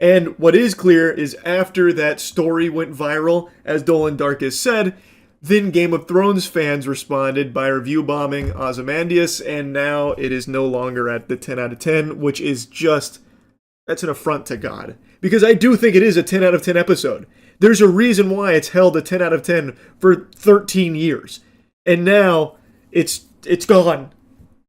Speaker 2: And what is clear is after that story went viral, as Dolan Darkus said, then Game of Thrones fans responded by review bombing Ozymandias, and now it is no longer at the 10 out of 10, which is just, that's an affront to God. Because I do think it is a 10 out of 10 episode. There's a reason why it's held a 10 out of 10 for 13 years. And now it's gone.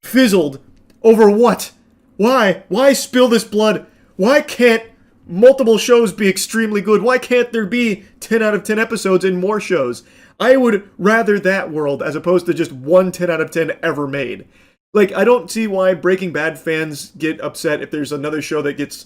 Speaker 2: Fizzled. Over what? Why? Why spill this blood? Why can't multiple shows be extremely good? Why can't there be 10 out of 10 episodes in more shows? I would rather that world as opposed to just one 10 out of 10 ever made. Like, I don't see why Breaking Bad fans get upset if there's another show that gets,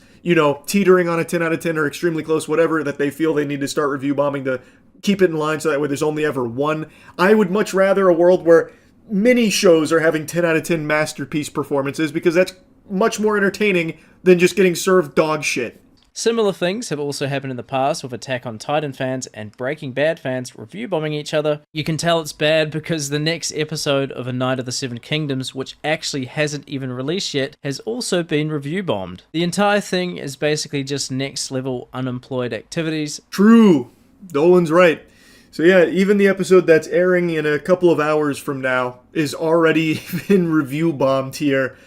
Speaker 2: teetering on a 10 out of 10 or extremely close, whatever, that they feel they need to start review bombing to keep it in line so that way there's only ever one. I would much rather a world where many shows are having 10 out of 10 masterpiece performances because that's much more entertaining than just getting served dog shit.
Speaker 9: Similar things have also happened in the past with Attack on Titan fans and Breaking Bad fans review bombing each other. You can tell it's bad because the next episode of A Night of the Seven Kingdoms, which actually hasn't even released yet, has also been review bombed. The entire thing is basically just next level unemployed activities.
Speaker 2: True. Dolan's right. So yeah, even the episode that's airing in a couple of hours from now is already been review bombed here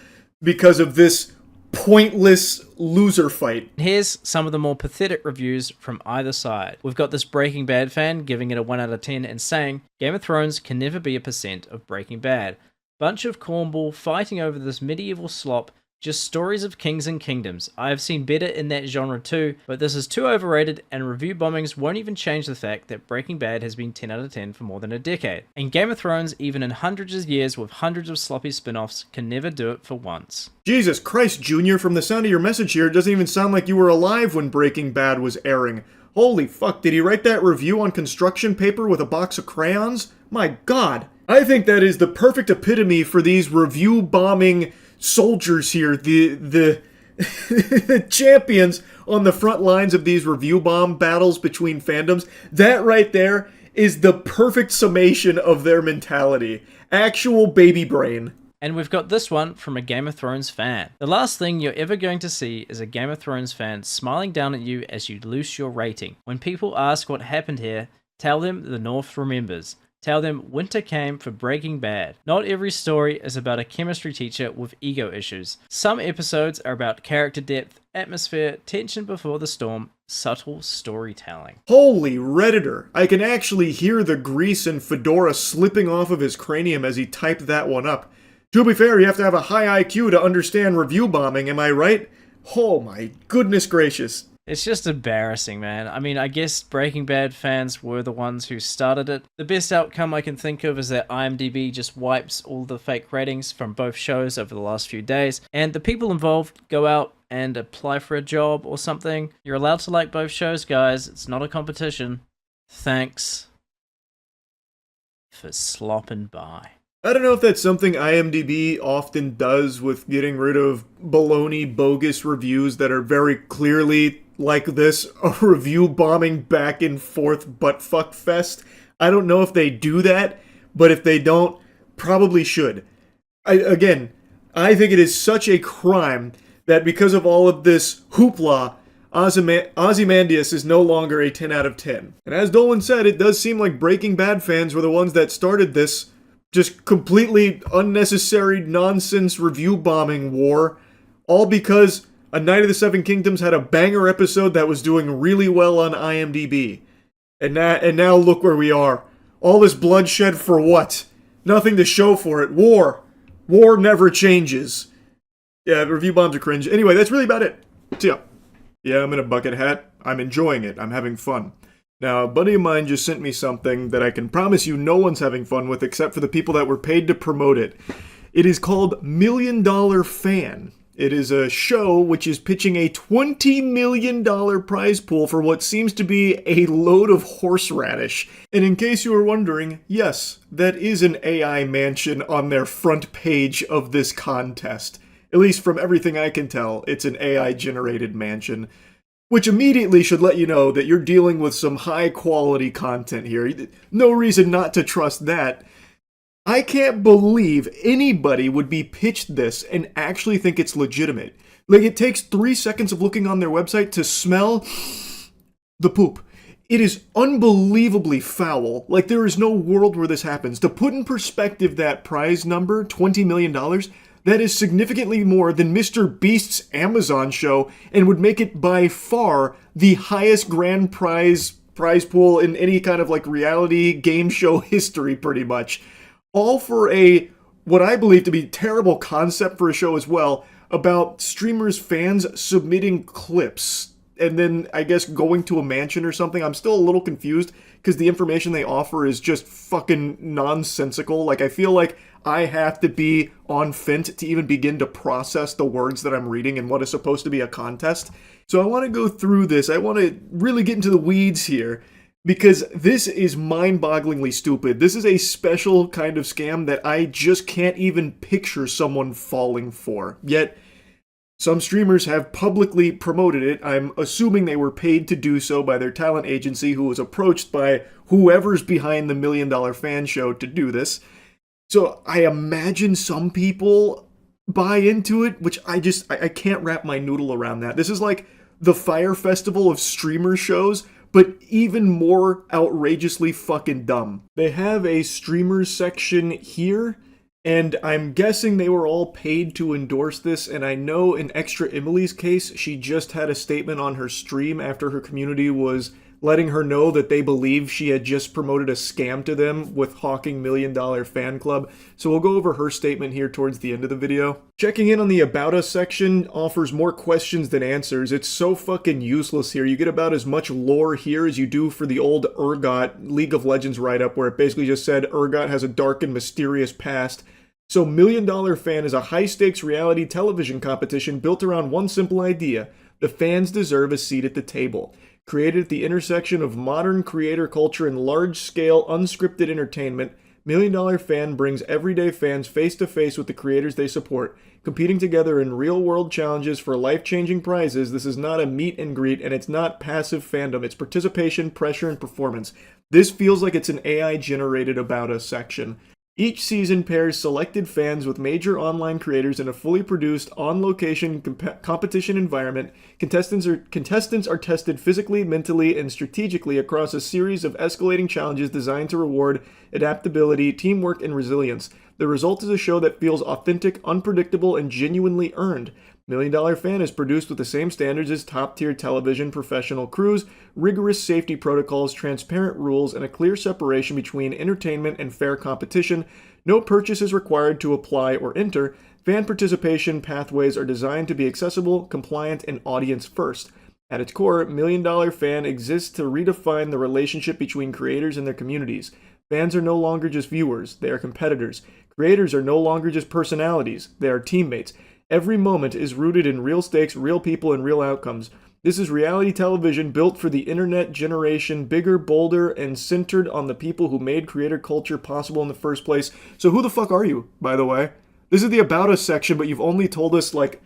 Speaker 2: because of this pointless loser fight.
Speaker 9: Here's some of the more pathetic reviews from either side. We've got this Breaking Bad fan giving it a 1 out of 10 and saying, Game of Thrones can never be a % of Breaking Bad. Bunch of cornball fighting over this medieval slop, just stories of kings and kingdoms. I have seen better in that genre too, but this is too overrated and review bombings won't even change the fact that Breaking Bad has been 10 out of 10 for more than a decade. And Game of Thrones, even in hundreds of years with hundreds of sloppy spin-offs, can never do it for once.
Speaker 2: Jesus Christ, Junior, from the sound of your message here, it doesn't even sound like you were alive when Breaking Bad was airing. Holy fuck, did he write that review on construction paper with a box of crayons? My god. I think that is the perfect epitome for these review bombing soldiers here, the champions on the front lines of these review bomb battles between fandoms. That right there is the perfect summation of their mentality. Actual baby brain.
Speaker 9: And we've got this one from a Game of Thrones fan. The last thing you're ever going to see is a Game of Thrones fan smiling down at you as you loose your rating. When people ask what happened here, tell them the North remembers. Tell them winter came for Breaking Bad. Not every story is about a chemistry teacher with ego issues. Some episodes are about character depth, atmosphere, tension before the storm, subtle storytelling.
Speaker 2: Holy Redditor, I can actually hear the grease and fedora slipping off of his cranium as he typed that one up. To be fair, you have to have a high IQ to understand review bombing, am I right? Oh my goodness gracious.
Speaker 9: It's just embarrassing, man. I mean, I guess Breaking Bad fans were the ones who started it. The best outcome I can think of is that IMDb just wipes all the fake ratings from both shows over the last few days, and the people involved go out and apply for a job or something. You're allowed to like both shows, guys. It's not a competition. Thanks for slopping by.
Speaker 2: I don't know if that's something IMDb often does with getting rid of baloney, bogus reviews that are very clearly like this, a review bombing back and forth buttfuck fest. I don't know if they do that, but if they don't, probably should. I think it is such a crime that because of all of this hoopla, Ozymandias is no longer a 10 out of 10. And as Dolan said, it does seem like Breaking Bad fans were the ones that started this just completely unnecessary nonsense review bombing war, all because A Night of the Seven Kingdoms had a banger episode that was doing really well on IMDb. And now look where we are. All this bloodshed for what? Nothing to show for it. War. War never changes. Yeah, review bombs are cringe. Anyway, that's really about it. See ya. Yeah, I'm in a bucket hat. I'm enjoying it. I'm having fun. Now, a buddy of mine just sent me something that I can promise you no one's having fun with except for the people that were paid to promote it. It is called $1 Million Fan. It is a show which is pitching a $20 million prize pool for what seems to be a load of horseradish. And in case you were wondering, yes, that is an AI mansion on their front page of this contest. At least from everything I can tell, it's an AI-generated mansion. Which immediately should let you know that you're dealing with some high-quality content here. No reason not to trust that. I can't believe anybody would be pitched this and actually think it's legitimate. Like, it takes 3 seconds of looking on their website to smell the poop. It is unbelievably foul. Like, there is no world where this happens. To put in perspective that prize number, $20 million, that is significantly more than Mr. Beast's Amazon show and would make it by far the highest grand prize pool in any kind of like reality game show history, pretty much. All for a, what I believe to be terrible concept for a show as well, about streamers' fans submitting clips and then, I guess, going to a mansion or something. I'm still a little confused because the information they offer is just fucking nonsensical. Like, I feel like I have to be on Fint to even begin to process the words that I'm reading in what is supposed to be a contest. So I want to go through this. I want to really get into the weeds here because this is mind-bogglingly stupid. This is a special kind of scam that I just can't even picture someone falling for. Yet, some streamers have publicly promoted it. I'm assuming they were paid to do so by their talent agency, who was approached by whoever's behind the $1 Million Fan Show to do this. So I imagine some people buy into it, which I can't wrap my noodle around that. This is like the Fire Festival of streamer shows, but even more outrageously fucking dumb. They have a streamers section here, and I'm guessing they were all paid to endorse this, and I know in Extra Emily's case, she just had a statement on her stream after her community was letting her know that they believe she had just promoted a scam to them with hawking $1 Million Fan Club. So we'll go over her statement here towards the end of the video. Checking in on the About Us section offers more questions than answers. It's so fucking useless here. You get about as much lore here as you do for the old Urgot League of Legends write-up, where it basically just said Urgot has a dark and mysterious past. So $1 Million Fan is a high-stakes reality television competition built around one simple idea: the fans deserve a seat at the table. Created at the intersection of modern creator culture and large-scale unscripted entertainment, $1 Million Fan brings everyday fans face-to-face with the creators they support, competing together in real-world challenges for life-changing prizes. This is not a meet and greet, and it's not passive fandom. It's participation, pressure, and performance. This feels like it's an AI-generated About Us section. Each season pairs selected fans with major online creators in a fully produced, on-location competition environment. Contestants are tested physically, mentally, and strategically across a series of escalating challenges designed to reward adaptability, teamwork, and resilience. The result is a show that feels authentic, unpredictable, and genuinely earned. $1 Million Fan is produced with the same standards as top-tier television professional crews, rigorous safety protocols, transparent rules, and a clear separation between entertainment and fair competition. No purchase is required to apply or enter. Fan participation pathways are designed to be accessible, compliant, and audience-first. At its core, $1 Million Fan exists to redefine the relationship between creators and their communities. Fans are no longer just viewers, they are competitors. Creators are no longer just personalities, they are teammates. Every moment is rooted in real stakes, real people, and real outcomes. This is reality television built for the internet generation, bigger, bolder, and centered on the people who made creator culture possible in the first place. So who the fuck are you, by the way? This is the About Us section, but you've only told us, like,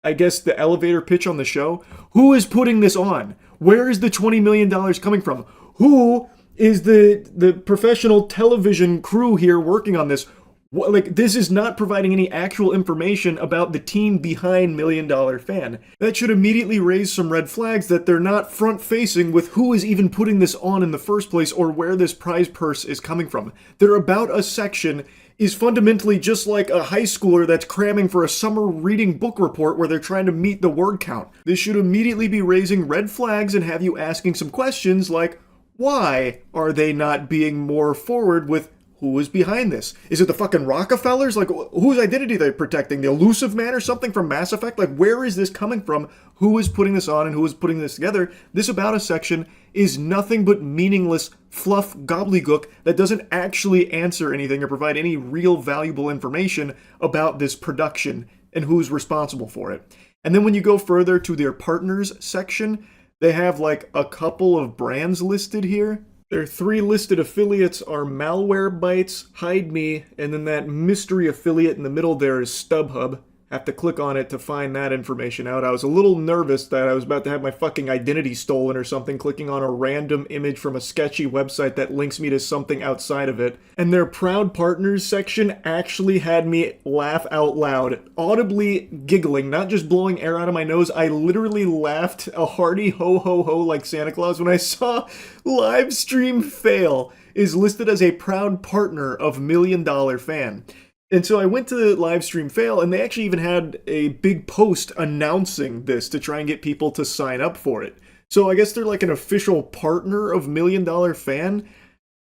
Speaker 2: I guess the elevator pitch on the show. Who is putting this on? Where is the $20 million coming from? Who is the professional television crew here working on this? Like, this is not providing any actual information about the team behind $1 Million Fan. That should immediately raise some red flags that they're not front-facing with who is even putting this on in the first place or where this prize purse is coming from. Their About Us section is fundamentally just like a high schooler that's cramming for a summer reading book report where they're trying to meet the word count. This should immediately be raising red flags and have you asking some questions like, why are they not being more forward with who is behind this? Is it the fucking Rockefellers? Like, whose identity are they protecting? The Elusive Man or something from Mass Effect? Like, where is this coming from? Who is putting this on and who is putting this together? This About Us section is nothing but meaningless fluff gobbledygook that doesn't actually answer anything or provide any real valuable information about this production and who's responsible for it. And then when you go further to their partners section, they have like a couple of brands listed here. Their 3 listed affiliates are Malwarebytes, Hide Me, and then that mystery affiliate in the middle there is StubHub. have to click on it to find that information out. I was a little nervous that I was about to have my fucking identity stolen or something, clicking on a random image from a sketchy website that links me to something outside of it. And their Proud Partners section actually had me laugh out loud, audibly giggling, not just blowing air out of my nose. I literally laughed a hearty ho ho ho like Santa Claus when I saw Livestream Fail is listed as a proud partner of $1 Million Fan. And so I went to Livestream Fail, and they actually even had a big post announcing this to try and get people to sign up for it. So I guess they're like an official partner of $1 Million Fan.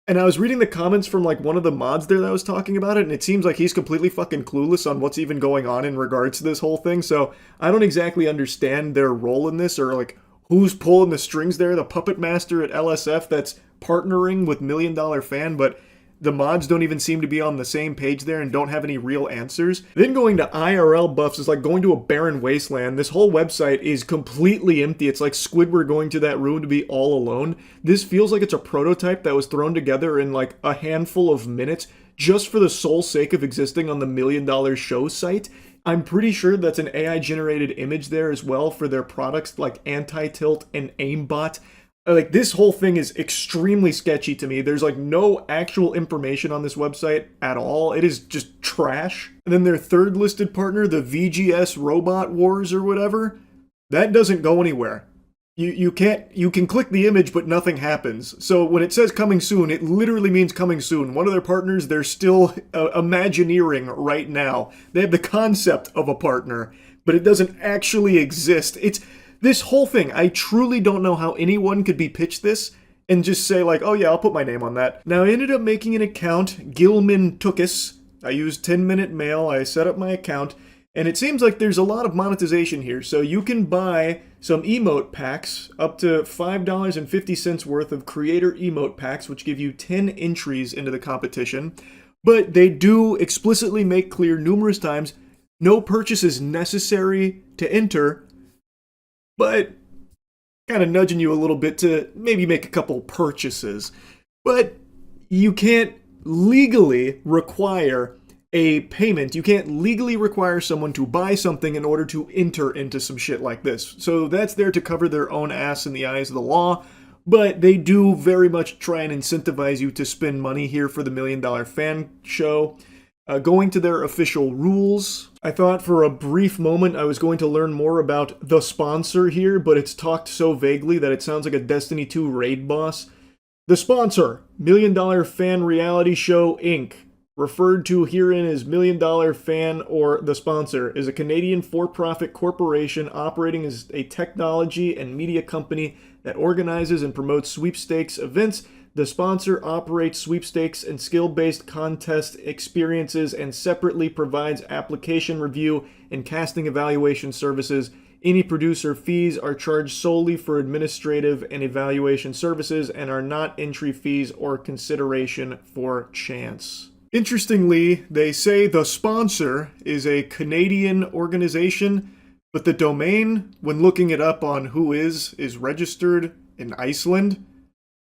Speaker 2: And I was reading the comments from like one of the mods there that was talking about it, and it seems like he's completely fucking clueless on what's even going on in regards to this whole thing. So I don't exactly understand their role in this, or like who's pulling the strings there, the puppet master at LSF that's partnering with $1 Million Fan, but the mods don't even seem to be on the same page there and don't have any real answers. Then going to IRL buffs is like going to a barren wasteland. This whole website is completely empty. It's like Squidward going to that room to be all alone. This feels like it's a prototype that was thrown together in like a handful of minutes just for the sole sake of existing on the $1 Million Show site. I'm pretty sure that's an AI-generated image there as well for their products like Anti-Tilt and Aimbot. Like, this whole thing is extremely sketchy to me. There's like no actual information on this website at all. It is just trash. And then their third listed partner, the VGS Robot Wars or whatever, that doesn't go anywhere. You can click the image, but nothing happens. So when it says coming soon, it literally means coming soon. One of their partners, they're still imagineering right now. They have the concept of a partner, but it doesn't actually exist. This whole thing, I truly don't know how anyone could be pitched this and just say like, oh yeah, I'll put my name on that. Now I ended up making an account, Gilman Tookus. I used 10-minute mail, I set up my account, and it seems like there's a lot of monetization here. So you can buy some emote packs, up to $5.50 worth of creator emote packs, which give you 10 entries into the competition. But they do explicitly make clear numerous times, no purchase is necessary to enter, but kind of nudging you a little bit to maybe make a couple purchases. But you can't legally require a payment. You can't legally require someone to buy something in order to enter into some shit like this. So that's there to cover their own ass in the eyes of the law, but they do very much try and incentivize you to spend money here for the $1 Million Fan show. Going to their official rules, I thought for a brief moment I was going to learn more about the sponsor here, but it's talked so vaguely that it sounds like a Destiny 2 raid boss. The sponsor, $1 Million Fan Reality Show Inc., referred to herein as $1 Million Fan or the sponsor, is a Canadian for-profit corporation operating as a technology and media company that organizes and promotes sweepstakes events. The sponsor operates sweepstakes and skill-based contest experiences and separately provides application review and casting evaluation services. Any producer fees are charged solely for administrative and evaluation services and are not entry fees or consideration for chance. Interestingly, they say the sponsor is a Canadian organization, but the domain, when looking it up on Whois, is registered in Iceland.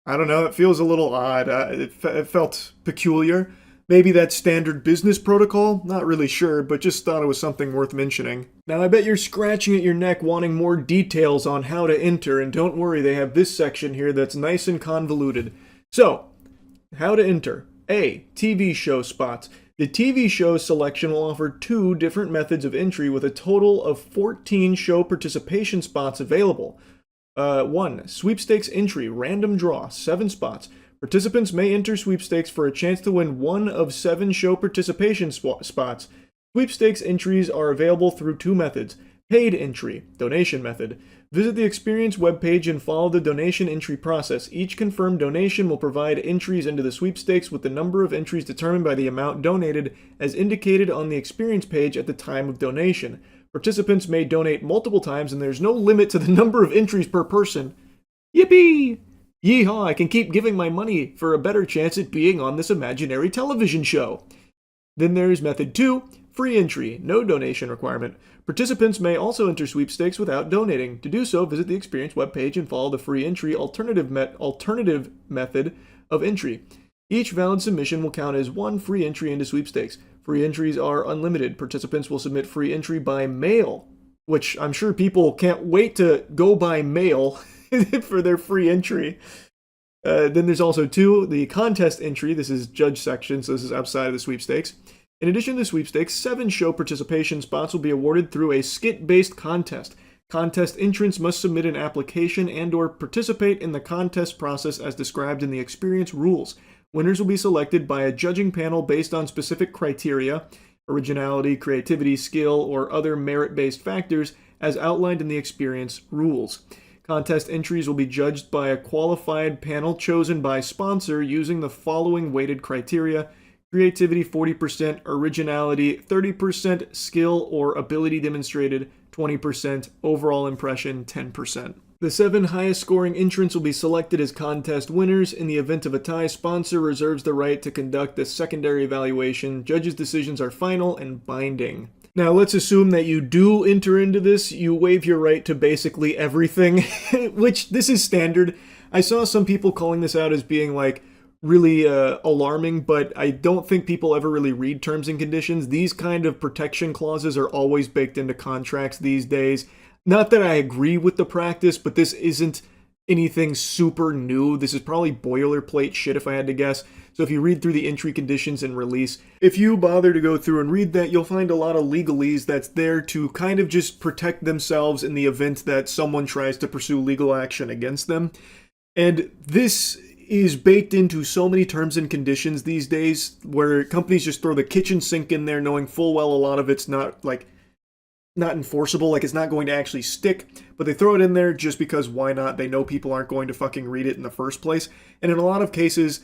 Speaker 2: I don't know, it feels a little odd. It felt peculiar. Maybe that's standard business protocol? Not really sure, but just thought it was something worth mentioning. Now I bet you're scratching at your neck wanting more details on how to enter, and don't worry, they have this section here that's nice and convoluted. So, how to enter. A. TV show spots. The TV show selection will offer 2 different methods of entry with a total of 14 show participation spots available. 1. Sweepstakes entry, random draw, 7 spots. Participants may enter sweepstakes for a chance to win 1 of 7 show participation spots. Sweepstakes entries are available through 2 methods. Paid entry, donation method. Visit the Experience webpage and follow the donation entry process. Each confirmed donation will provide entries into the sweepstakes with the number of entries determined by the amount donated as indicated on the Experience page at the time of donation. Participants may donate multiple times and there's no limit to the number of entries per person. Yippee! Yeehaw, I can keep giving my money for a better chance at being on this imaginary television show. Then there's method 2, free entry, no donation requirement. Participants may also enter sweepstakes without donating. To do so, visit the Experience webpage and follow the free entry alternative method of entry. Each valid submission will count as 1 free entry into sweepstakes. Free entries are unlimited. Participants will submit free entry by mail, which I'm sure people can't wait to go by mail for their free entry. Then there's also 2, the contest entry. This is judge section, so this is outside of the sweepstakes. In addition to the sweepstakes, 7 show participation spots will be awarded through a skit-based contest. Contest entrants must submit an application and/or participate in the contest process as described in the experience rules. Winners will be selected by a judging panel based on specific criteria, originality, creativity, skill, or other merit-based factors as outlined in the experience rules. Contest entries will be judged by a qualified panel chosen by sponsor using the following weighted criteria: creativity 40%, originality 30%, skill or ability demonstrated 20%, overall impression 10%. The 7 highest scoring entrants will be selected as contest winners. In the event of a tie, sponsor reserves the right to conduct a secondary evaluation. Judges' decisions are final and binding. Now, let's assume that you do enter into this. You waive your right to basically everything, which this is standard. I saw some people calling this out as being like really alarming, but I don't think people ever really read terms and conditions. These kind of protection clauses are always baked into contracts these days. Not that I agree with the practice, but this isn't anything super new. This is probably boilerplate shit if I had to guess. So if you read through the entry conditions and release, if you bother to go through and read that, you'll find a lot of legalese that's there to kind of just protect themselves in the event that someone tries to pursue legal action against them. And this is baked into so many terms and conditions these days where companies just throw the kitchen sink in there knowing full well a lot of it's not enforceable, like it's not going to actually stick, but they throw it in there just because why not? They know people aren't going to fucking read it in the first place. And in a lot of cases,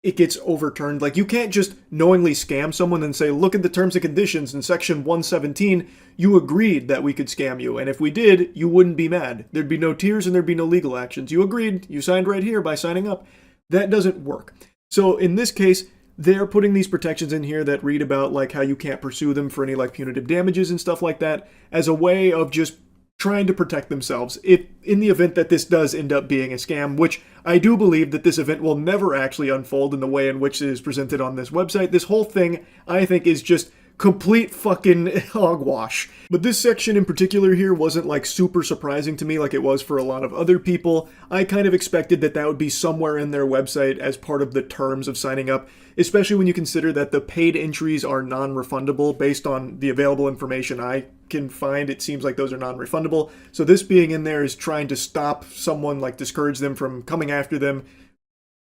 Speaker 2: it gets overturned. Like, you can't just knowingly scam someone and say, look at the terms and conditions in section 117, you agreed that we could scam you, and if we did, you wouldn't be mad. There'd be no tears and there'd be no legal actions. You agreed, you signed right here by signing up. That doesn't work. So in this case, they're putting these protections in here that read about like how you can't pursue them for any like punitive damages and stuff like that as a way of just trying to protect themselves if in the event that this does end up being a scam, which I do believe that this event will never actually unfold in the way in which it is presented on this website. This whole thing, I think, is just complete fucking hogwash. But this section in particular here wasn't like super surprising to me like it was for a lot of other people. I kind of expected that that would be somewhere in their website as part of the terms of signing up, especially when you consider that the paid entries are non-refundable based on the available information I can find. It seems like those are non-refundable. So this being in there is trying to stop someone, like discourage them from coming after them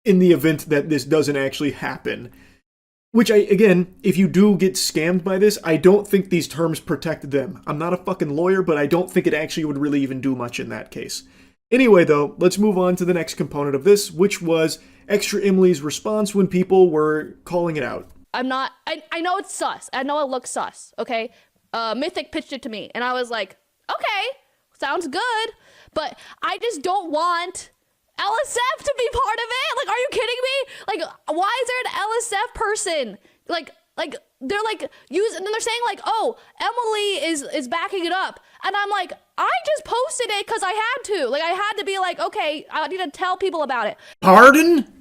Speaker 2: in the event that this doesn't actually happen. Which, again, if you do get scammed by this, I don't think these terms protect them. I'm not a fucking lawyer, but I don't think it actually would really even do much in that case. Anyway, though, let's move on to the next component of this, which was Extra Emily's response when people were calling it out.
Speaker 17: I know it's sus. I know it looks sus, okay? Mythic pitched it to me, and I was like, okay, sounds good, but I just don't want LSF to be part of it. Like, are you kidding me? Like, why is there an LSF person? Like they're like and then they're saying like, oh, Emily is backing it up, and I'm like, I just posted it because I had to. Like, I had to be like, okay, I need to tell people about it. Pardon?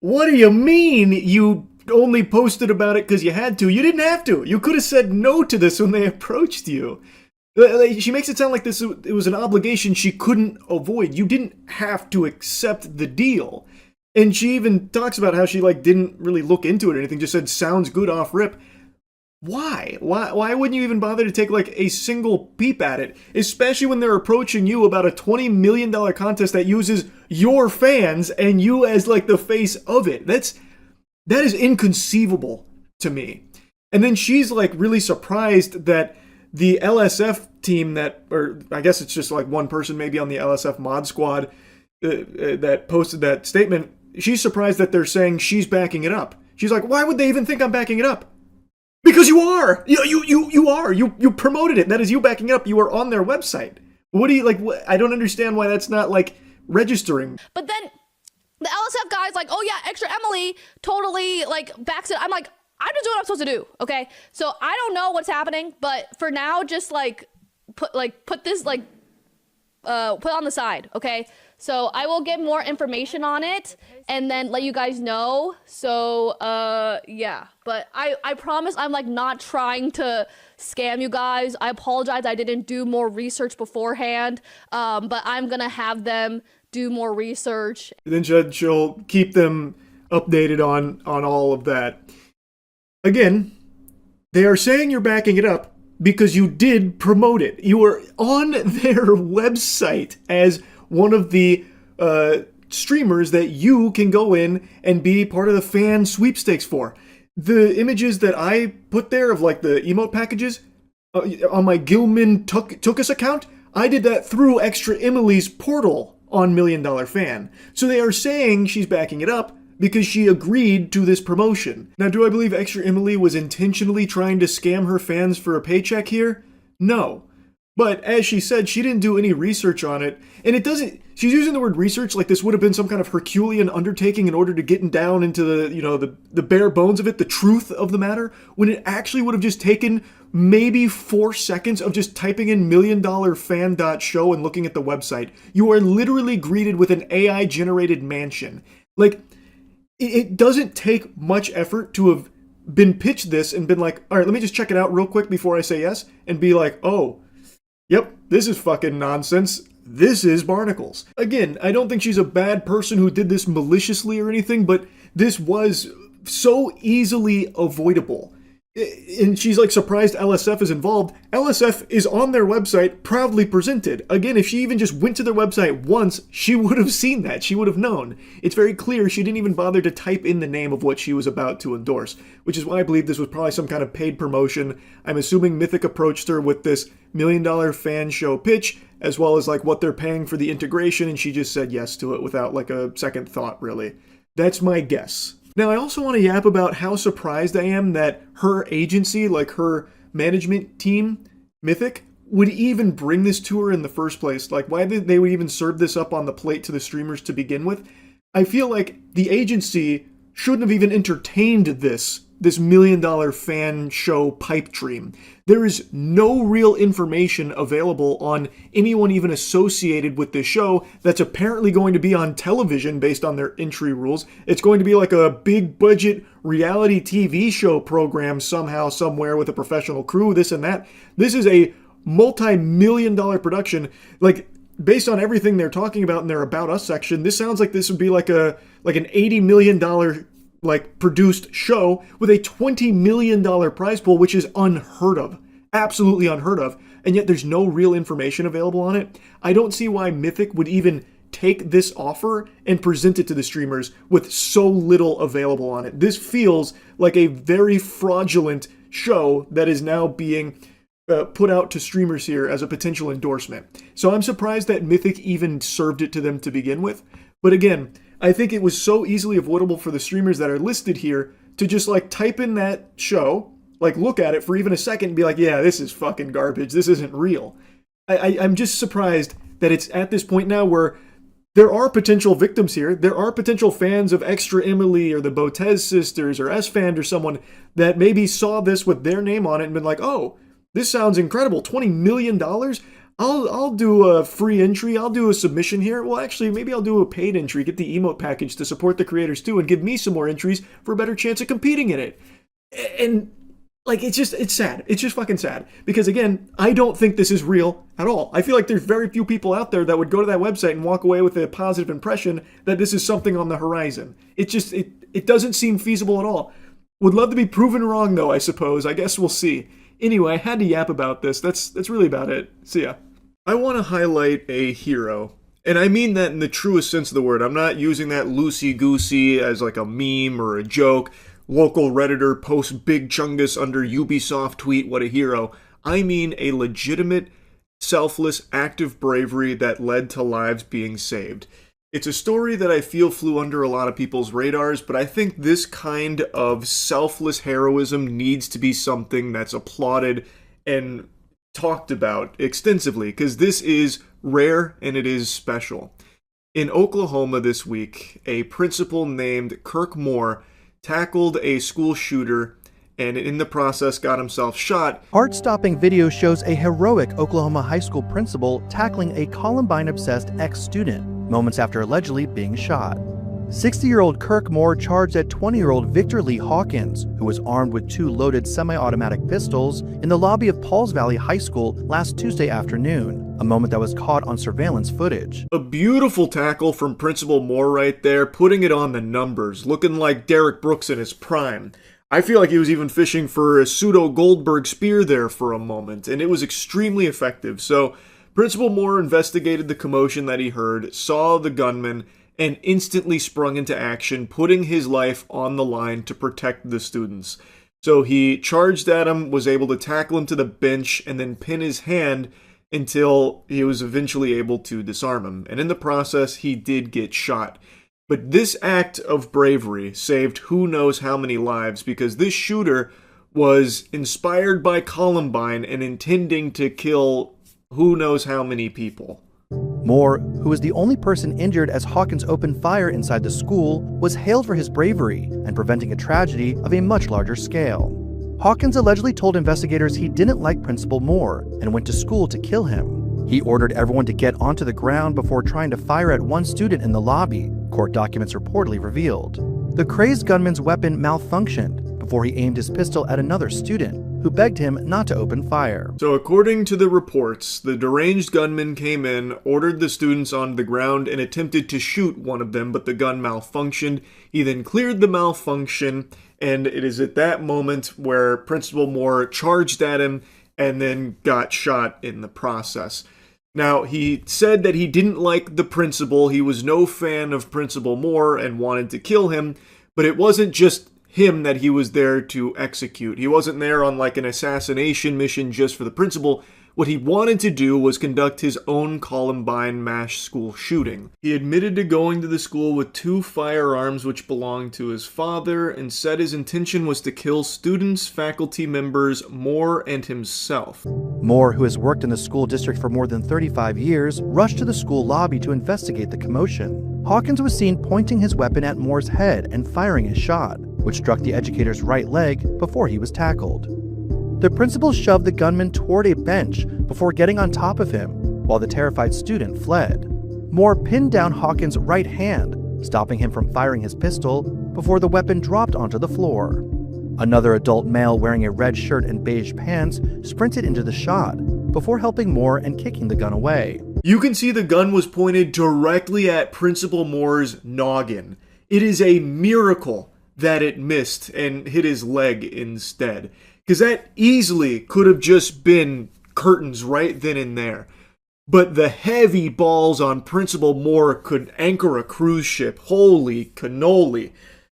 Speaker 2: What do you mean you only posted about it because you had to? You didn't have to. You could have said no to this when they approached you. She makes it sound like it was an obligation she couldn't avoid. You didn't have to accept the deal. And she even talks about how she like didn't really look into it or anything, just said sounds good off rip. Why? Why wouldn't you even bother to take like a single peep at it? Especially when they're approaching you about a $20 million contest that uses your fans and you as like the face of it. That is inconceivable to me. And then she's like really surprised that the LSF team or I guess it's just like one person maybe on the LSF mod squad that posted that statement, she's surprised that they're saying she's backing it up. She's like, why would they even think I'm backing it up? Because you are! You are! You promoted it. That is you backing it up. You are on their website. What do you, like, I don't understand why that's not, like, registering.
Speaker 17: But then the LSF guy's like, oh yeah, Extra Emily totally, like, backs it. I'm like, I'm just doing what I'm supposed to do, okay? So I don't know what's happening, but for now, just, like, put this, like, put on the side, okay? So I will get more information on it and then let you guys know. So yeah, but I promise I'm like not trying to scam you guys. I apologize I didn't do more research beforehand, but I'm gonna have them do more research.
Speaker 2: Then she'll keep them updated on all of that. Again, they are saying you're backing it up because you did promote it. You were on their website as one of the streamers that you can go in and be part of the fan sweepstakes for. The images that I put there of like the emote packages on my Gilman Tookus account, I did that through Extra Emily's portal on $1 Million Fan. So they are saying she's backing it up because she agreed to this promotion. Now, do I believe Extra Emily was intentionally trying to scam her fans for a paycheck here? No. But as she said, she didn't do any research on it, and it doesn't. She's using the word research like this would have been some kind of Herculean undertaking in order to get down into the bare bones of it, the truth of the matter, when it actually would have just taken maybe 4 seconds of just typing in $1million.fan.show and looking at the website. You are literally greeted with an AI-generated mansion. Like, it doesn't take much effort to have been pitched this and been like, all right, let me just check it out real quick before I say yes, and be like, oh, yep, this is fucking nonsense. This is barnacles. Again, I don't think she's a bad person who did this maliciously or anything, but this was so easily avoidable. And she's like surprised LSF is involved. LSF is on their website, proudly presented. Again, if she even just went to their website once, she would have seen that. She would have known. It's very clear she didn't even bother to type in the name of what she was about to endorse, which is why I believe this was probably some kind of paid promotion. I'm assuming Mythic approached her with this $1 Million Fan show pitch, as well as like what they're paying for the integration, and she just said yes to it without like a second thought, really. That's my guess. Now, I also want to yap about how surprised I am that her agency, like her management team, Mythic, would even bring this to her in the first place. Like, why they would even serve this up on the plate to the streamers to begin with. I feel like the agency shouldn't have even entertained this $1 Million Fan show pipe dream. There is no real information available on anyone even associated with this show that's apparently going to be on television based on their entry rules. It's going to be like a big budget reality TV show program somehow, somewhere with a professional crew, this and that. This is a multi-million-dollar production. Like, based on everything they're talking about in their About Us section, this sounds like this would be like an $80 million like produced show with a $20 million prize pool, which is unheard of. Absolutely unheard of. And yet there's no real information available on it. I don't see why Mythic would even take this offer and present it to the streamers with so little available on it. This feels like a very fraudulent show that is now being put out to streamers here as a potential endorsement. So I'm surprised that Mythic even served it to them to begin with. But again, I think it was so easily avoidable for the streamers that are listed here to just like type in that show, like look at it for even a second and be like, yeah, this is fucking garbage. This isn't real. I'm just surprised that it's at this point now where there are potential victims here. There are potential fans of Extra Emily or the Botez sisters or S-Fan or someone that maybe saw this with their name on it and been like, oh, this sounds incredible. $20 million? I'll do a free entry. I'll do a submission here. Well, actually, maybe I'll do a paid entry, get the emote package to support the creators too, and give me some more entries for a better chance of competing in it. And like, it's sad. It's just fucking sad. Because again, I don't think this is real at all. I feel like there's very few people out there that would go to that website and walk away with a positive impression that this is something on the horizon. It doesn't seem feasible at all. Would love to be proven wrong though, I suppose. I guess we'll see. Anyway, I had to yap about this. That's really about it. See ya. I want to highlight a hero. And I mean that in the truest sense of the word. I'm not using that loosey-goosey as like a meme or a joke. Local Redditor posts Big Chungus under Ubisoft tweet, what a hero. I mean a legitimate, selfless act of bravery that led to lives being saved. It's a story that I feel flew under a lot of people's radars, but I think this kind of selfless heroism needs to be something that's applauded and talked about extensively, because this is rare and it is special. In Oklahoma this week, a principal named Kirk Moore tackled a school shooter and in the process got himself shot.
Speaker 18: Heart-stopping video shows a heroic Oklahoma high school principal tackling a Columbine-obsessed ex-student. moments after allegedly being shot. 60-year-old Kirk Moore charged at 20-year-old Victor Lee Hawkins, who was armed with 2 loaded semi-automatic pistols in the lobby of Pauls Valley High School last Tuesday afternoon, a moment that was caught on surveillance footage.
Speaker 2: A beautiful tackle from Principal Moore right there, putting it on the numbers, looking like Derek Brooks in his prime. I feel like he was even fishing for a pseudo Goldberg spear there for a moment, and it was extremely effective. So Principal Moore investigated the commotion that he heard, saw the gunman, and instantly sprung into action, putting his life on the line to protect the students. So he charged at him, was able to tackle him to the bench, and then pin his hand until he was eventually able to disarm him. And in the process, he did get shot. But this act of bravery saved who knows how many lives, because this shooter was inspired by Columbine and intending to kill who knows how many people.
Speaker 18: Moore, who was the only person injured as Hawkins opened fire inside the school, was hailed for his bravery and preventing a tragedy of a much larger scale. Hawkins allegedly told investigators he didn't like Principal Moore and went to school to kill him. He ordered everyone to get onto the ground before trying to fire at one student in the lobby, court documents reportedly revealed. The crazed gunman's weapon malfunctioned before he aimed his pistol at another student, who begged him not to open fire.
Speaker 2: So according to the reports, the deranged gunman came in, ordered the students onto the ground, and attempted to shoot one of them, but the gun malfunctioned. He then cleared the malfunction, and it is at that moment where Principal Moore charged at him and then got shot in the process. Now, he said that he didn't like the principal, he was no fan of Principal Moore and wanted to kill him, but it wasn't just him that he was there to execute. He wasn't there on like an assassination mission just for the principal. What he wanted to do was conduct his own Columbine MASH school shooting. He admitted to going to the school with 2 firearms which belonged to his father, and said his intention was to kill students, faculty members, Moore, and himself.
Speaker 18: Moore, who has worked in the school district for more than 35 years, rushed to the school lobby to investigate the commotion. Hawkins was seen pointing his weapon at Moore's head and firing a shot, which struck the educator's right leg before he was tackled. The principal shoved the gunman toward a bench before getting on top of him, while the terrified student fled. Moore pinned down Hawkins' right hand, stopping him from firing his pistol before the weapon dropped onto the floor. Another adult male wearing a red shirt and beige pants sprinted into the shot before helping Moore and kicking the gun away.
Speaker 2: You can see the gun was pointed directly at Principal Moore's noggin. It is a miracle that it missed and hit his leg instead, because that easily could have just been curtains right then and there. But the heavy balls on Principal Moore could anchor a cruise ship. Holy cannoli.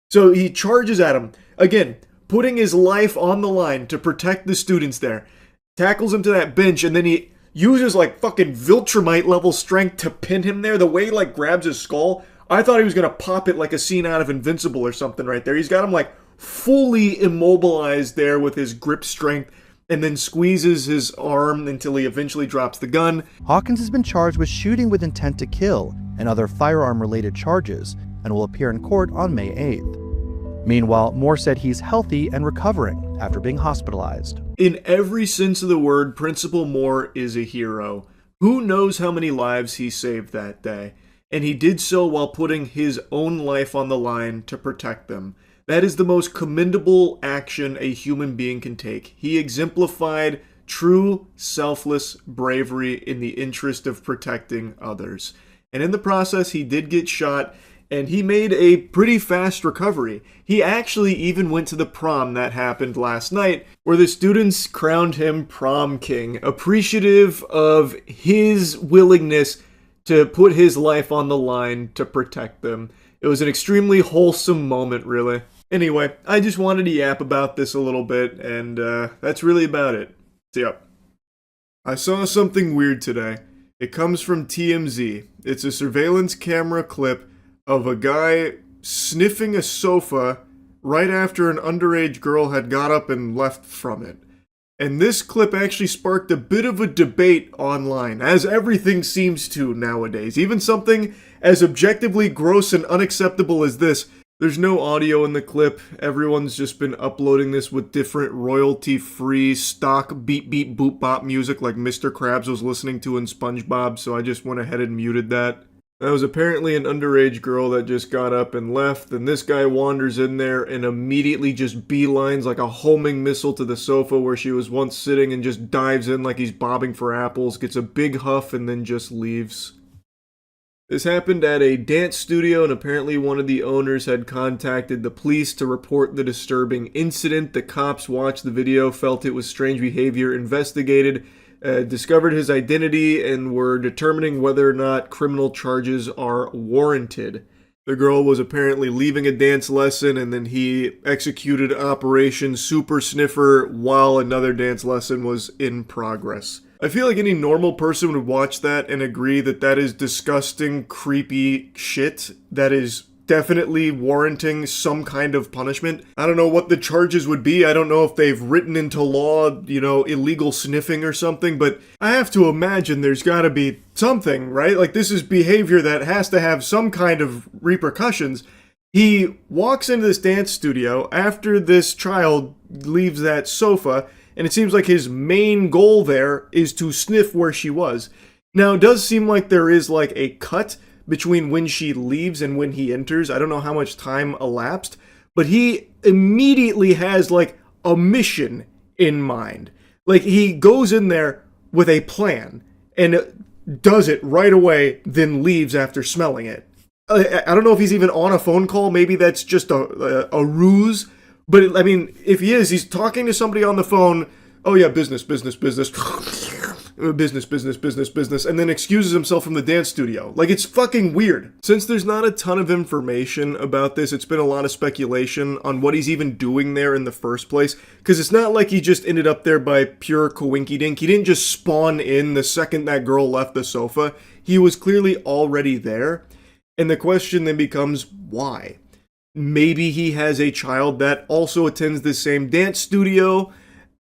Speaker 2: So he charges at him, again, putting his life on the line to protect the students there. Tackles him to that bench, and then he uses like fucking Viltrumite level strength to pin him there. The way he like grabs his skull, I thought he was going to pop it like a scene out of Invincible or something right there. He's got him like fully immobilized there with his grip strength, and then squeezes his arm until he eventually drops the gun.
Speaker 18: Hawkins has been charged with shooting with intent to kill and other firearm-related charges, and will appear in court on May 8th. Meanwhile, Moore said he's healthy and recovering after being hospitalized.
Speaker 2: In every sense of the word, Principal Moore is a hero. Who knows how many lives he saved that day? And he did so while putting his own life on the line to protect them. That is the most commendable action a human being can take. He exemplified true, selfless bravery in the interest of protecting others. And in the process, he did get shot, and he made a pretty fast recovery. He actually even went to the prom that happened last night, where the students crowned him prom king, appreciative of his willingness to put his life on the line to protect them. It was an extremely wholesome moment, really. Anyway, I just wanted to yap about this a little bit, and that's really about it. See ya. I saw something weird today. It comes from TMZ. It's a surveillance camera clip of a guy sniffing a sofa right after an underage girl had got up and left from it. And this clip actually sparked a bit of a debate online, as everything seems to nowadays. Even something as objectively gross and unacceptable as this. There's no audio in the clip. Everyone's just been uploading this with different royalty-free stock beep beep boop bop music like Mr. Krabs was listening to in SpongeBob, so I just went ahead and muted that. That was apparently an underage girl that just got up and left, and this guy wanders in there and immediately just beelines like a homing missile to the sofa where she was once sitting and just dives in like he's bobbing for apples, gets a big huff, and then just leaves. This happened at a dance studio, and apparently one of the owners had contacted the police to report the disturbing incident. The cops watched the video, felt it was strange behavior, investigated, discovered his identity, and were determining whether or not criminal charges are warranted. The girl was apparently leaving a dance lesson, and then he executed Operation Super Sniffer while another dance lesson was in progress. I feel like any normal person would watch that and agree that that is disgusting, creepy shit that is definitely warranting some kind of punishment. I don't know what the charges would be. I don't know if they've written into law, you know, illegal sniffing or something, but I have to imagine there's gotta be something, right? Like, this is behavior that has to have some kind of repercussions. He walks into this dance studio after this child leaves that sofa, and it seems like his main goal there is to sniff where she was. Now, it does seem like there is like a cut between when she leaves and when he enters. I don't know how much time elapsed, but he immediately has like a mission in mind. Like, he goes in there with a plan and does it right away, then leaves after smelling it. I don't know if he's even on a phone call. Maybe that's just a ruse. But, I mean, if he is, he's talking to somebody on the phone. Oh, yeah, business. Business, and then excuses himself from the dance studio. Like, it's fucking weird. Since there's not a ton of information about this, it's been a lot of speculation on what he's even doing there in the first place. Because it's not like he just ended up there by pure coinkydink. He didn't just spawn in the second that girl left the sofa. He was clearly already there. And the question then becomes, why? Maybe he has a child that also attends the same dance studio,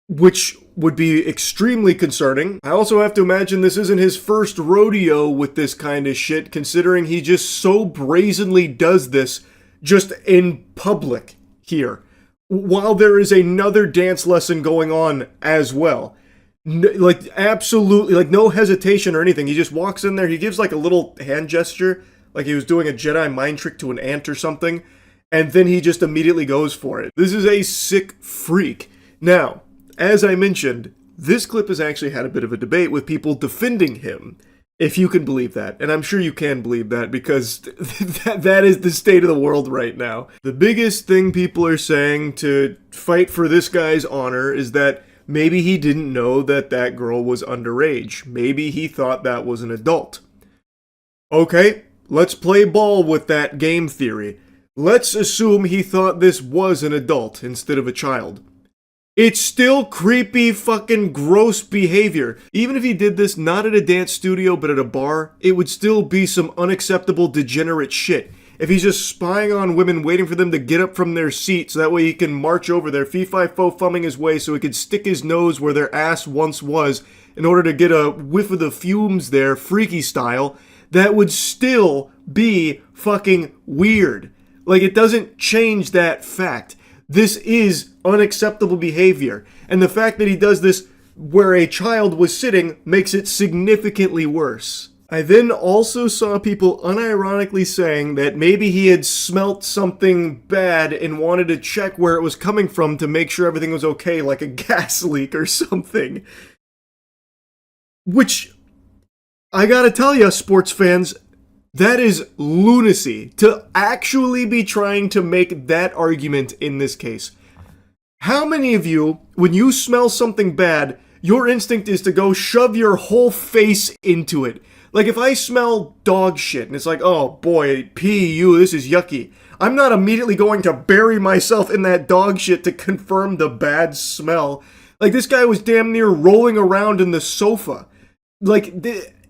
Speaker 2: which would be extremely concerning. I also have to imagine this isn't his first rodeo with this kind of shit, considering he just so brazenly does this just in public here, while there is another dance lesson going on as well. Like, absolutely, like, no hesitation or anything. He just walks in there, he gives like a little hand gesture, like he was doing a Jedi mind trick to an ant or something, and then he just immediately goes for it. This is a sick freak. Now, as I mentioned, this clip has actually had a bit of a debate with people defending him, if you can believe that. And I'm sure you can believe that, because that is the state of the world right now. The biggest thing people are saying to fight for this guy's honor is that maybe he didn't know that that girl was underage. Maybe he thought that was an adult. Okay, let's play ball with that game theory. Let's assume he thought this was an adult instead of a child. It's still creepy, fucking gross behavior. Even if he did this not at a dance studio but at a bar, it would still be some unacceptable degenerate shit. If he's just spying on women, waiting for them to get up from their seat so that way he can march over there, fee-fi-fo-fumming his way so he could stick his nose where their ass once was in order to get a whiff of the fumes there, freaky style, that would still be fucking weird. Like, it doesn't change that fact. This is unacceptable behavior, and the fact that he does this where a child was sitting makes it significantly worse. I then also saw people unironically saying that maybe he had smelt something bad and wanted to check where it was coming from to make sure everything was okay, like a gas leak or something. Which, I gotta tell ya, sports fans, that is lunacy, to actually be trying to make that argument in this case. How many of you, when you smell something bad, your instinct is to go shove your whole face into it? Like, if I smell dog shit and it's like, oh boy, this is yucky, I'm not immediately going to bury myself in that dog shit to confirm the bad smell. Like, this guy was damn near rolling around in the sofa. Like,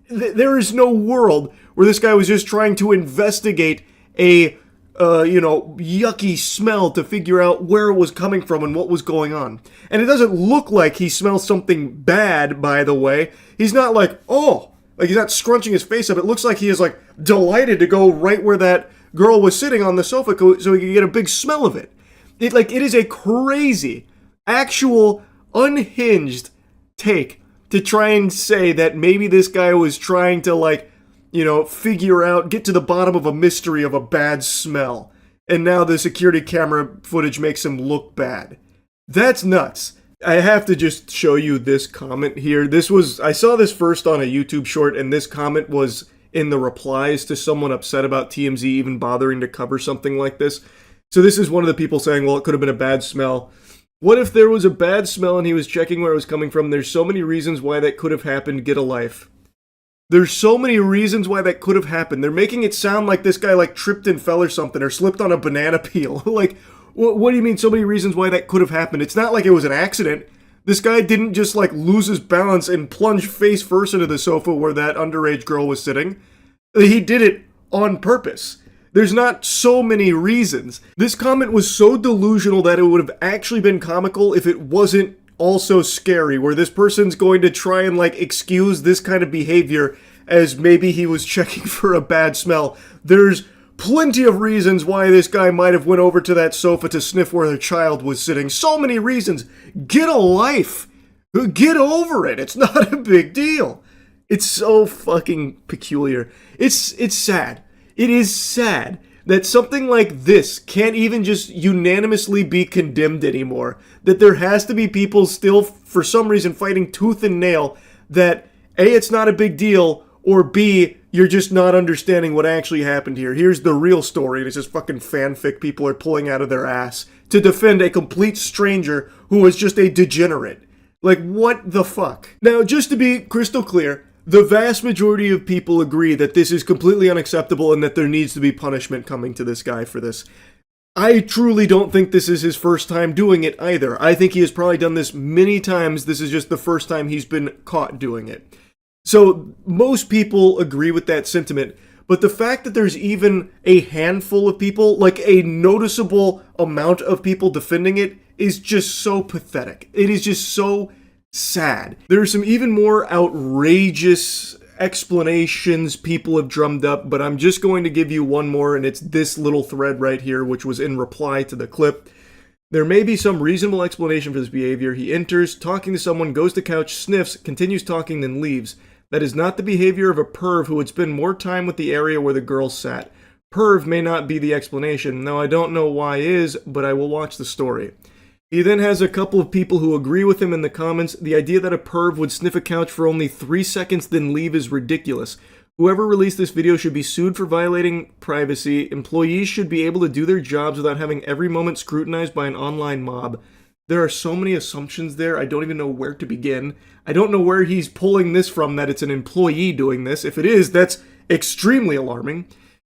Speaker 2: there is no world where this guy was just trying to investigate a, yucky smell to figure out where it was coming from and what was going on. And it doesn't look like he smells something bad, by the way. He's not like, oh, like he's not scrunching his face up. It looks like he is like delighted to go right where that girl was sitting on the sofa so he can get a big smell of it. It is a crazy, actual, unhinged take to try and say that maybe this guy was trying to, like, you know, figure out, get to the bottom of a mystery of a bad smell. And now the security camera footage makes him look bad. That's nuts. I have to just show you this comment here. I saw this first on a YouTube short, and this comment was in the replies to someone upset about TMZ even bothering to cover something like this. So this is one of the people saying, well, it could have been a bad smell. What if there was a bad smell and he was checking where it was coming from? There's so many reasons why that could have happened. Get a life. There's so many reasons why that could have happened. They're making it sound like this guy like tripped and fell or something, or slipped on a banana peel. Like, what do you mean so many reasons why that could have happened? It's not like it was an accident. This guy didn't just like lose his balance and plunge face first into the sofa where that underage girl was sitting. He did it on purpose. There's not so many reasons. This comment was so delusional that it would have actually been comical if it wasn't also scary, where this person's going to try and like excuse this kind of behavior as maybe he was checking for a bad smell. There's plenty of reasons why this guy might have went over to that sofa to sniff where their child was sitting. So many reasons. Get a life. Get over it. It's not a big deal. It's so fucking peculiar. It's sad. It is sad that something like this can't even just unanimously be condemned anymore. That there has to be people still, for some reason, fighting tooth and nail that A, it's not a big deal, or B, you're just not understanding what actually happened here. Here's the real story, and it's just fucking fanfic people are pulling out of their ass to defend a complete stranger who was just a degenerate. Like, what the fuck? Now, just to be crystal clear, the vast majority of people agree that this is completely unacceptable and that there needs to be punishment coming to this guy for this. I truly don't think this is his first time doing it either. I think he has probably done this many times. This is just the first time he's been caught doing it. So most people agree with that sentiment, but the fact that there's even a handful of people, like a noticeable amount of people defending it, is just so pathetic. It is just so sad. There are some even more outrageous explanations people have drummed up, but I'm just going to give you one more, and it's this little thread right here, which was in reply to the clip. There may be some reasonable explanation for this behavior. He enters, talking to someone, goes to couch, sniffs, continues talking, then leaves. That is not the behavior of a perv who would spend more time with the area where the girl sat. Perv may not be the explanation. Now, I don't know why is, but I will watch the story. He then has a couple of people who agree with him in the comments. The idea that a perv would sniff a couch for only 3 seconds then leave is ridiculous. Whoever released this video should be sued for violating privacy. Employees should be able to do their jobs without having every moment scrutinized by an online mob. There are so many assumptions there, I don't even know where to begin. I don't know where he's pulling this from, that it's an employee doing this. If it is, that's extremely alarming.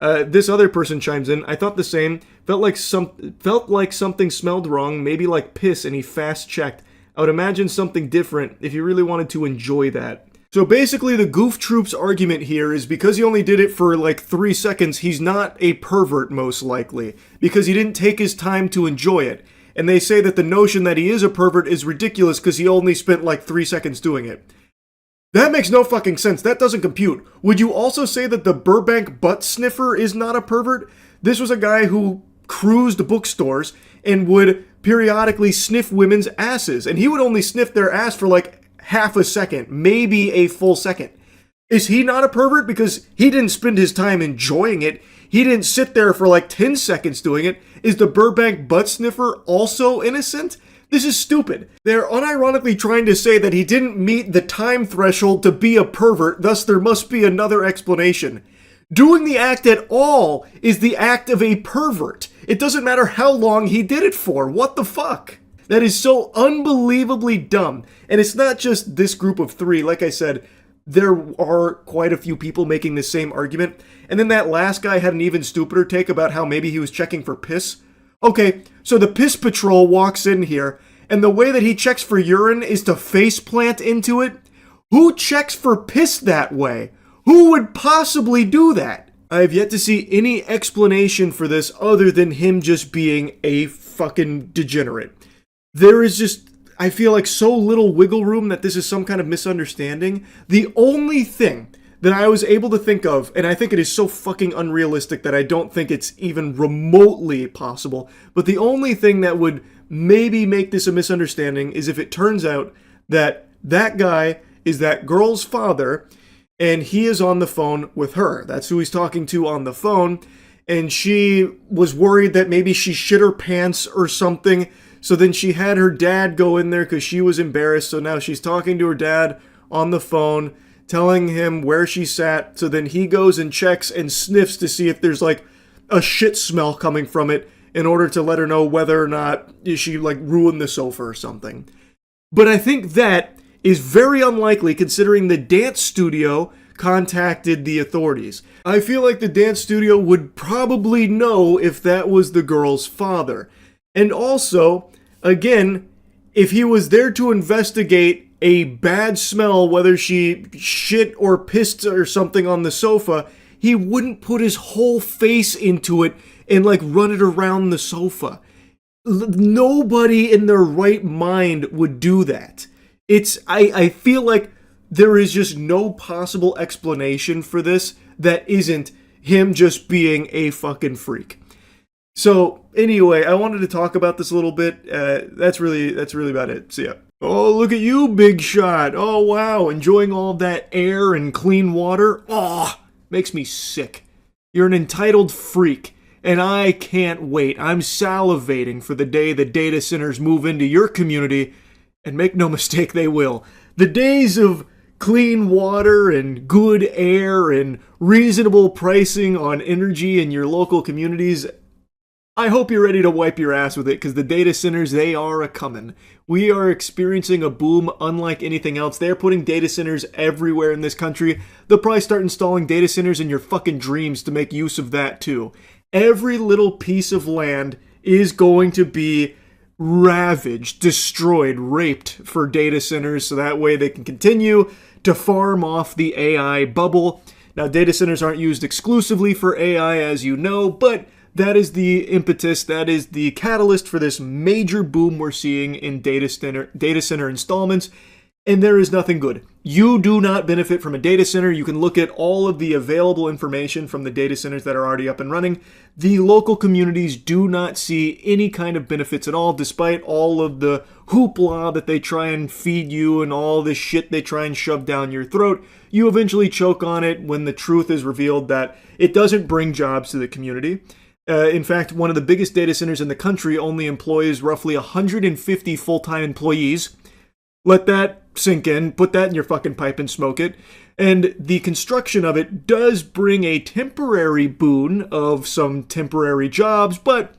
Speaker 2: This other person chimes in. I thought the same. Felt like something smelled wrong, maybe like piss, and he fast checked. I would imagine something different if you really wanted to enjoy that. So basically the Goof Troop's argument here is because he only did it for like 3 seconds, he's not a pervert most likely, because he didn't take his time to enjoy it. And they say that the notion that he is a pervert is ridiculous because he only spent like 3 seconds doing it. That makes no fucking sense. That doesn't compute. Would you also say that the Burbank butt sniffer is not a pervert? This was a guy who cruised bookstores and would periodically sniff women's asses. And he would only sniff their ass for like half a second, maybe a full second. Is he not a pervert because he didn't spend his time enjoying it? He didn't sit there for like 10 seconds doing it. Is the Burbank butt sniffer also innocent? This is stupid. They're unironically trying to say that he didn't meet the time threshold to be a pervert, thus there must be another explanation. Doing the act at all is the act of a pervert. It doesn't matter how long he did it for. What the fuck? That is so unbelievably dumb. And it's not just this group of 3. Like I said, there are quite a few people making the same argument. And then that last guy had an even stupider take about how maybe he was checking for piss. Okay, so the piss patrol walks in here, and the way that he checks for urine is to face plant into it? Who checks for piss that way? Who would possibly do that? I have yet to see any explanation for this other than him just being a fucking degenerate. There is just, I feel like, so little wiggle room that this is some kind of misunderstanding. The only thing that I was able to think of, and I think it is so fucking unrealistic that I don't think it's even remotely possible, but the only thing that would maybe make this a misunderstanding is if it turns out that that guy is that girl's father, and he is on the phone with her. That's who he's talking to on the phone, and she was worried that maybe she shit her pants or something, so then she had her dad go in there because she was embarrassed, so now she's talking to her dad on the phone, telling him where she sat, so then he goes and checks and sniffs to see if there's like a shit smell coming from it in order to let her know whether or not she like ruined the sofa or something. But I think that is very unlikely considering the dance studio contacted the authorities. I feel like the dance studio would probably know if that was the girl's father. And also, again, if he was there to investigate a bad smell, whether she shit or pissed or something on the sofa, he wouldn't put his whole face into it and like run it around the sofa. Nobody in their right mind would do that. I feel like there is just no possible explanation for this that isn't him just being a fucking freak. So anyway, I wanted to talk about this a little bit. That's really about it. See ya. Oh, look at you, big shot. Oh, wow. Enjoying all that air and clean water. Oh, makes me sick. You're an entitled freak, and I can't wait. I'm salivating for the day the data centers move into your community, and make no mistake, they will. The days of clean water and good air and reasonable pricing on energy in your local communities, I hope you're ready to wipe your ass with it, because the data centers, they are a-comin'. We are experiencing a boom unlike anything else. They're putting data centers everywhere in this country. They'll probably start installing data centers in your fucking dreams to make use of that too. Every little piece of land is going to be ravaged, destroyed, raped for data centers, so that way they can continue to farm off the AI bubble. Now, data centers aren't used exclusively for AI, as you know, but that is the impetus, that is the catalyst for this major boom we're seeing in data center installments, and there is nothing good. You do not benefit from a data center. You can look at all of the available information from the data centers that are already up and running. The local communities do not see any kind of benefits at all, despite all of the hoopla that they try and feed you and all the shit they try and shove down your throat. You eventually choke on it when the truth is revealed that it doesn't bring jobs to the community. In fact, one of the biggest data centers in the country only employs roughly 150 full-time employees. Let that sink in, put that in your fucking pipe and smoke it. And the construction of it does bring a temporary boon of some temporary jobs, but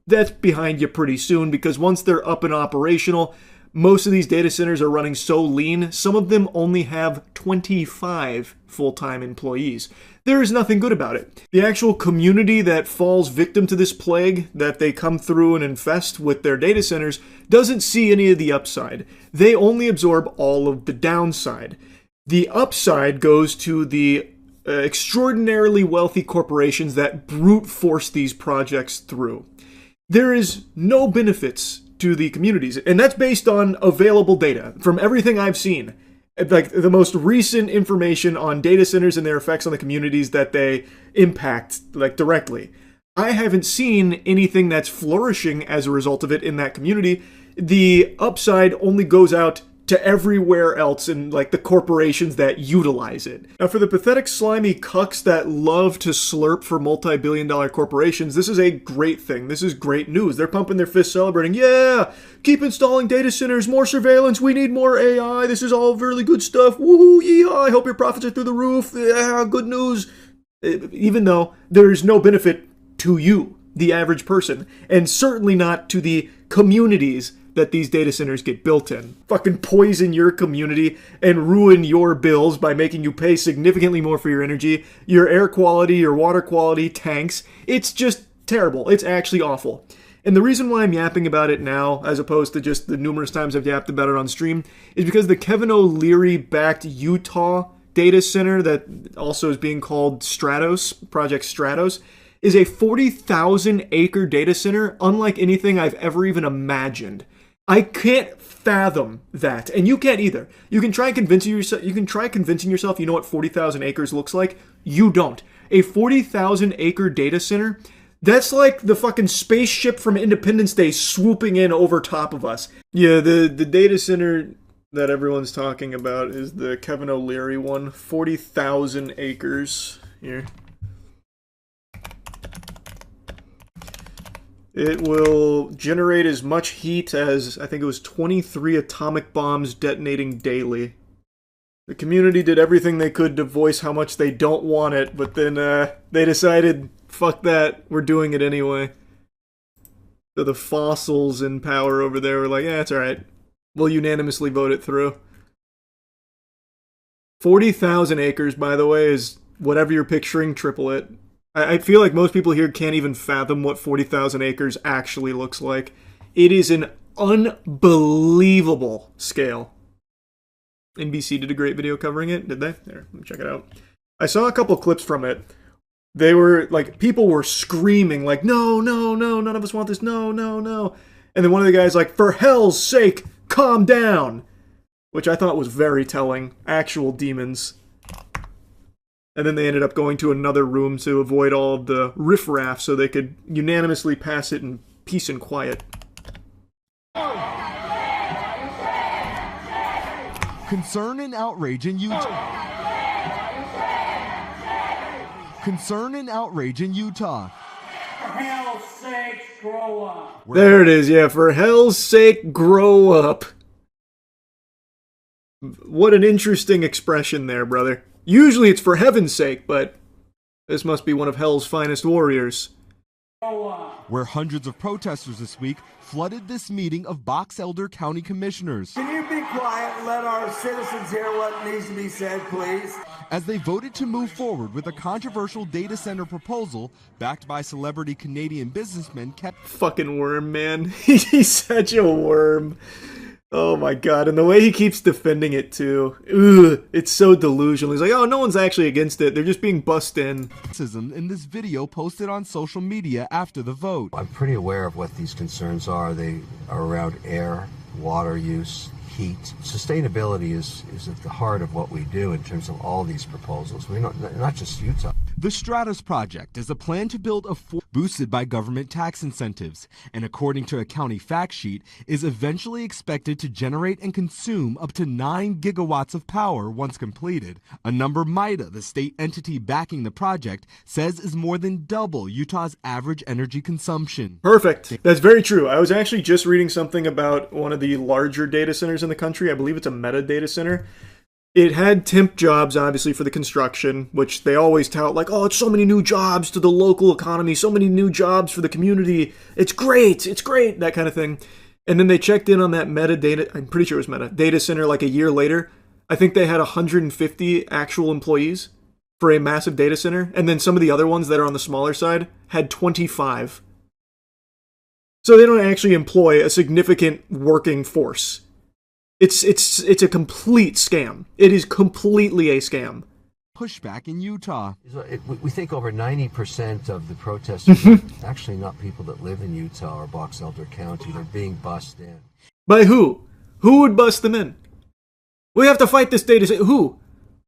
Speaker 2: that's behind you pretty soon, because once they're up and operational, most of these data centers are running so lean, some of them only have 25 full-time employees. There is nothing good about it. The actual community that falls victim to this plague that they come through and infest with their data centers doesn't see any of the upside. They only absorb all of the downside. The upside goes to the extraordinarily wealthy corporations that brute force these projects through. There is no benefits to the communities, and that's based on available data from everything I've seen. Like the most recent information on data centers and their effects on the communities that they impact, like directly. I haven't seen anything that's flourishing as a result of it in that community. The upside only goes out to everywhere else in like the corporations that utilize it. Now, for the pathetic, slimy cucks that love to slurp for multi-billion-dollar corporations, this is a great thing. This is great news. They're pumping their fists celebrating. Yeah, keep installing data centers, more surveillance, we need more AI, this is all really good stuff. Woohoo, yeehaw, I hope your profits are through the roof. Yeah, good news. Even though there's no benefit to you, the average person, and certainly not to the communities that these data centers get built in. Fucking poison your community and ruin your bills by making you pay significantly more for your energy, your air quality, your water quality, tanks. It's just terrible. It's actually awful. And the reason why I'm yapping about it now, as opposed to just the numerous times I've yapped about it on stream, is because the Kevin O'Leary-backed Utah data center that also is being called Stratos, Project Stratos, is a 40,000 acre data center unlike anything I've ever even imagined. I can't fathom that, and you can't either. You can try convincing yourself. You know what 40,000 acres looks like. You don't. A 40,000 acre data center. That's like the fucking spaceship from Independence Day swooping in over top of us. Yeah, the data center that everyone's talking about is the Kevin O'Leary one. 40,000 acres here. It will generate as much heat as, I think it was 23 atomic bombs detonating daily. The community did everything they could to voice how much they don't want it, but then they decided, fuck that, we're doing it anyway. So the fossils in power over there were like, yeah, it's alright. We'll unanimously vote it through. 40,000 acres, by the way, is whatever you're picturing, triple it. I feel like most people here can't even fathom what 40,000 acres actually looks like. It is an unbelievable scale. NBC did a great video covering it, did they? There, let me check it out. I saw a couple clips from it. They were, like, people were screaming, like, no, no, no, none of us want this, no, no, no. And then one of the guys like, for hell's sake, calm down! Which I thought was very telling. Actual demons. And then they ended up going to another room to avoid all of the riffraff so they could unanimously pass it in peace and quiet.
Speaker 19: Concern and outrage in Utah. Concern and outrage in Utah.
Speaker 10: For hell's sake, grow up.
Speaker 2: There it is, yeah, for hell's sake, grow up. What an interesting expression there, brother. Usually it's for heaven's sake, but this must be one of hell's finest warriors.
Speaker 19: Where hundreds of protesters this week flooded this meeting of Box Elder County Commissioners.
Speaker 22: Can you be quiet and let our citizens hear what needs to be said, please?
Speaker 19: As they voted to move forward with a controversial data center proposal backed by celebrity Canadian businessman
Speaker 2: Fucking worm, man. He's such a worm. Oh my god, and the way he keeps defending it too. Ugh, it's so delusional. He's like, oh, no one's actually against it. They're just being bussed in.
Speaker 19: In this video posted on social media after the vote.
Speaker 23: I'm pretty aware of what these concerns are. They are around air, water use, heat. Sustainability is at the heart of what we do in terms of all these proposals. We're not just Utah.
Speaker 19: The Stratus Project is a plan to build a fort boosted by government tax incentives, and according to a county fact sheet, is eventually expected to generate and consume up to 9 gigawatts of power once completed, a number MIDA, the state entity backing the project, says is more than double Utah's average energy consumption.
Speaker 2: Perfect. That's very true. I was actually just reading something about one of the larger data centers in the country. I believe it's a Meta data center. It had temp jobs, obviously, for the construction, which they always tout like, oh, it's so many new jobs to the local economy, so many new jobs for the community. It's great, that kind of thing. And then they checked in on that Meta data, I'm pretty sure it was Meta, data center like a year later. I think they had 150 actual employees for a massive data center. And then some of the other ones that are on the smaller side had 25. So they don't actually employ a significant working force. It's a complete scam. It is completely a scam.
Speaker 19: Pushback in Utah.
Speaker 23: We think over 90% of the protesters are actually not people that live in Utah or Box Elder County. They're being bussed in.
Speaker 2: By who? Who would bust them in? We have to fight this data center. Who?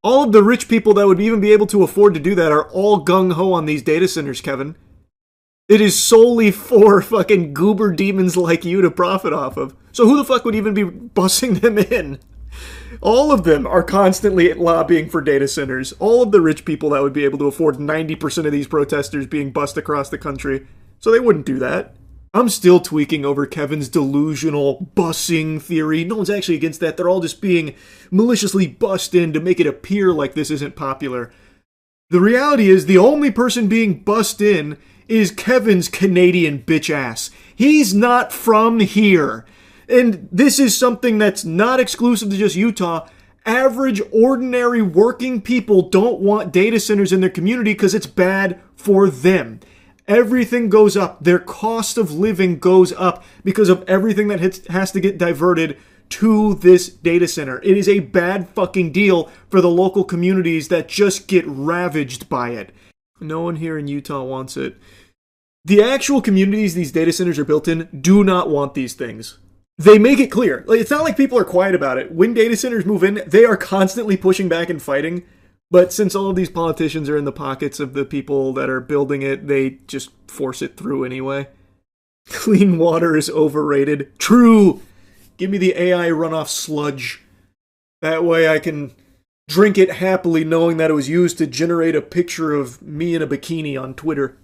Speaker 2: All of the rich people that would even be able to afford to do that are all gung-ho on these data centers, Kevin. It is solely for fucking goober demons like you to profit off of. So who the fuck would even be bussing them in? All of them are constantly lobbying for data centers. All of the rich people that would be able to afford 90% of these protesters being bussed across the country. So they wouldn't do that. I'm still tweaking over Kevin's delusional bussing theory. No one's actually against that. They're all just being maliciously bussed in to make it appear like this isn't popular. The reality is the only person being bussed in is Kevin's Canadian bitch ass. He's not from here. And this is something that's not exclusive to just Utah. Average, ordinary, working people don't want data centers in their community because it's bad for them. Everything goes up. Their cost of living goes up because of everything that has to get diverted to this data center. It is a bad fucking deal for the local communities that just get ravaged by it. No one here in Utah wants it. The actual communities these data centers are built in do not want these things. They make it clear. Like, it's not like people are quiet about it. When data centers move in, they are constantly pushing back and fighting. But since all of these politicians are in the pockets of the people that are building it, they just force it through anyway. Clean water is overrated. True! Give me the AI runoff sludge. That way I can drink it happily knowing that it was used to generate a picture of me in a bikini on Twitter.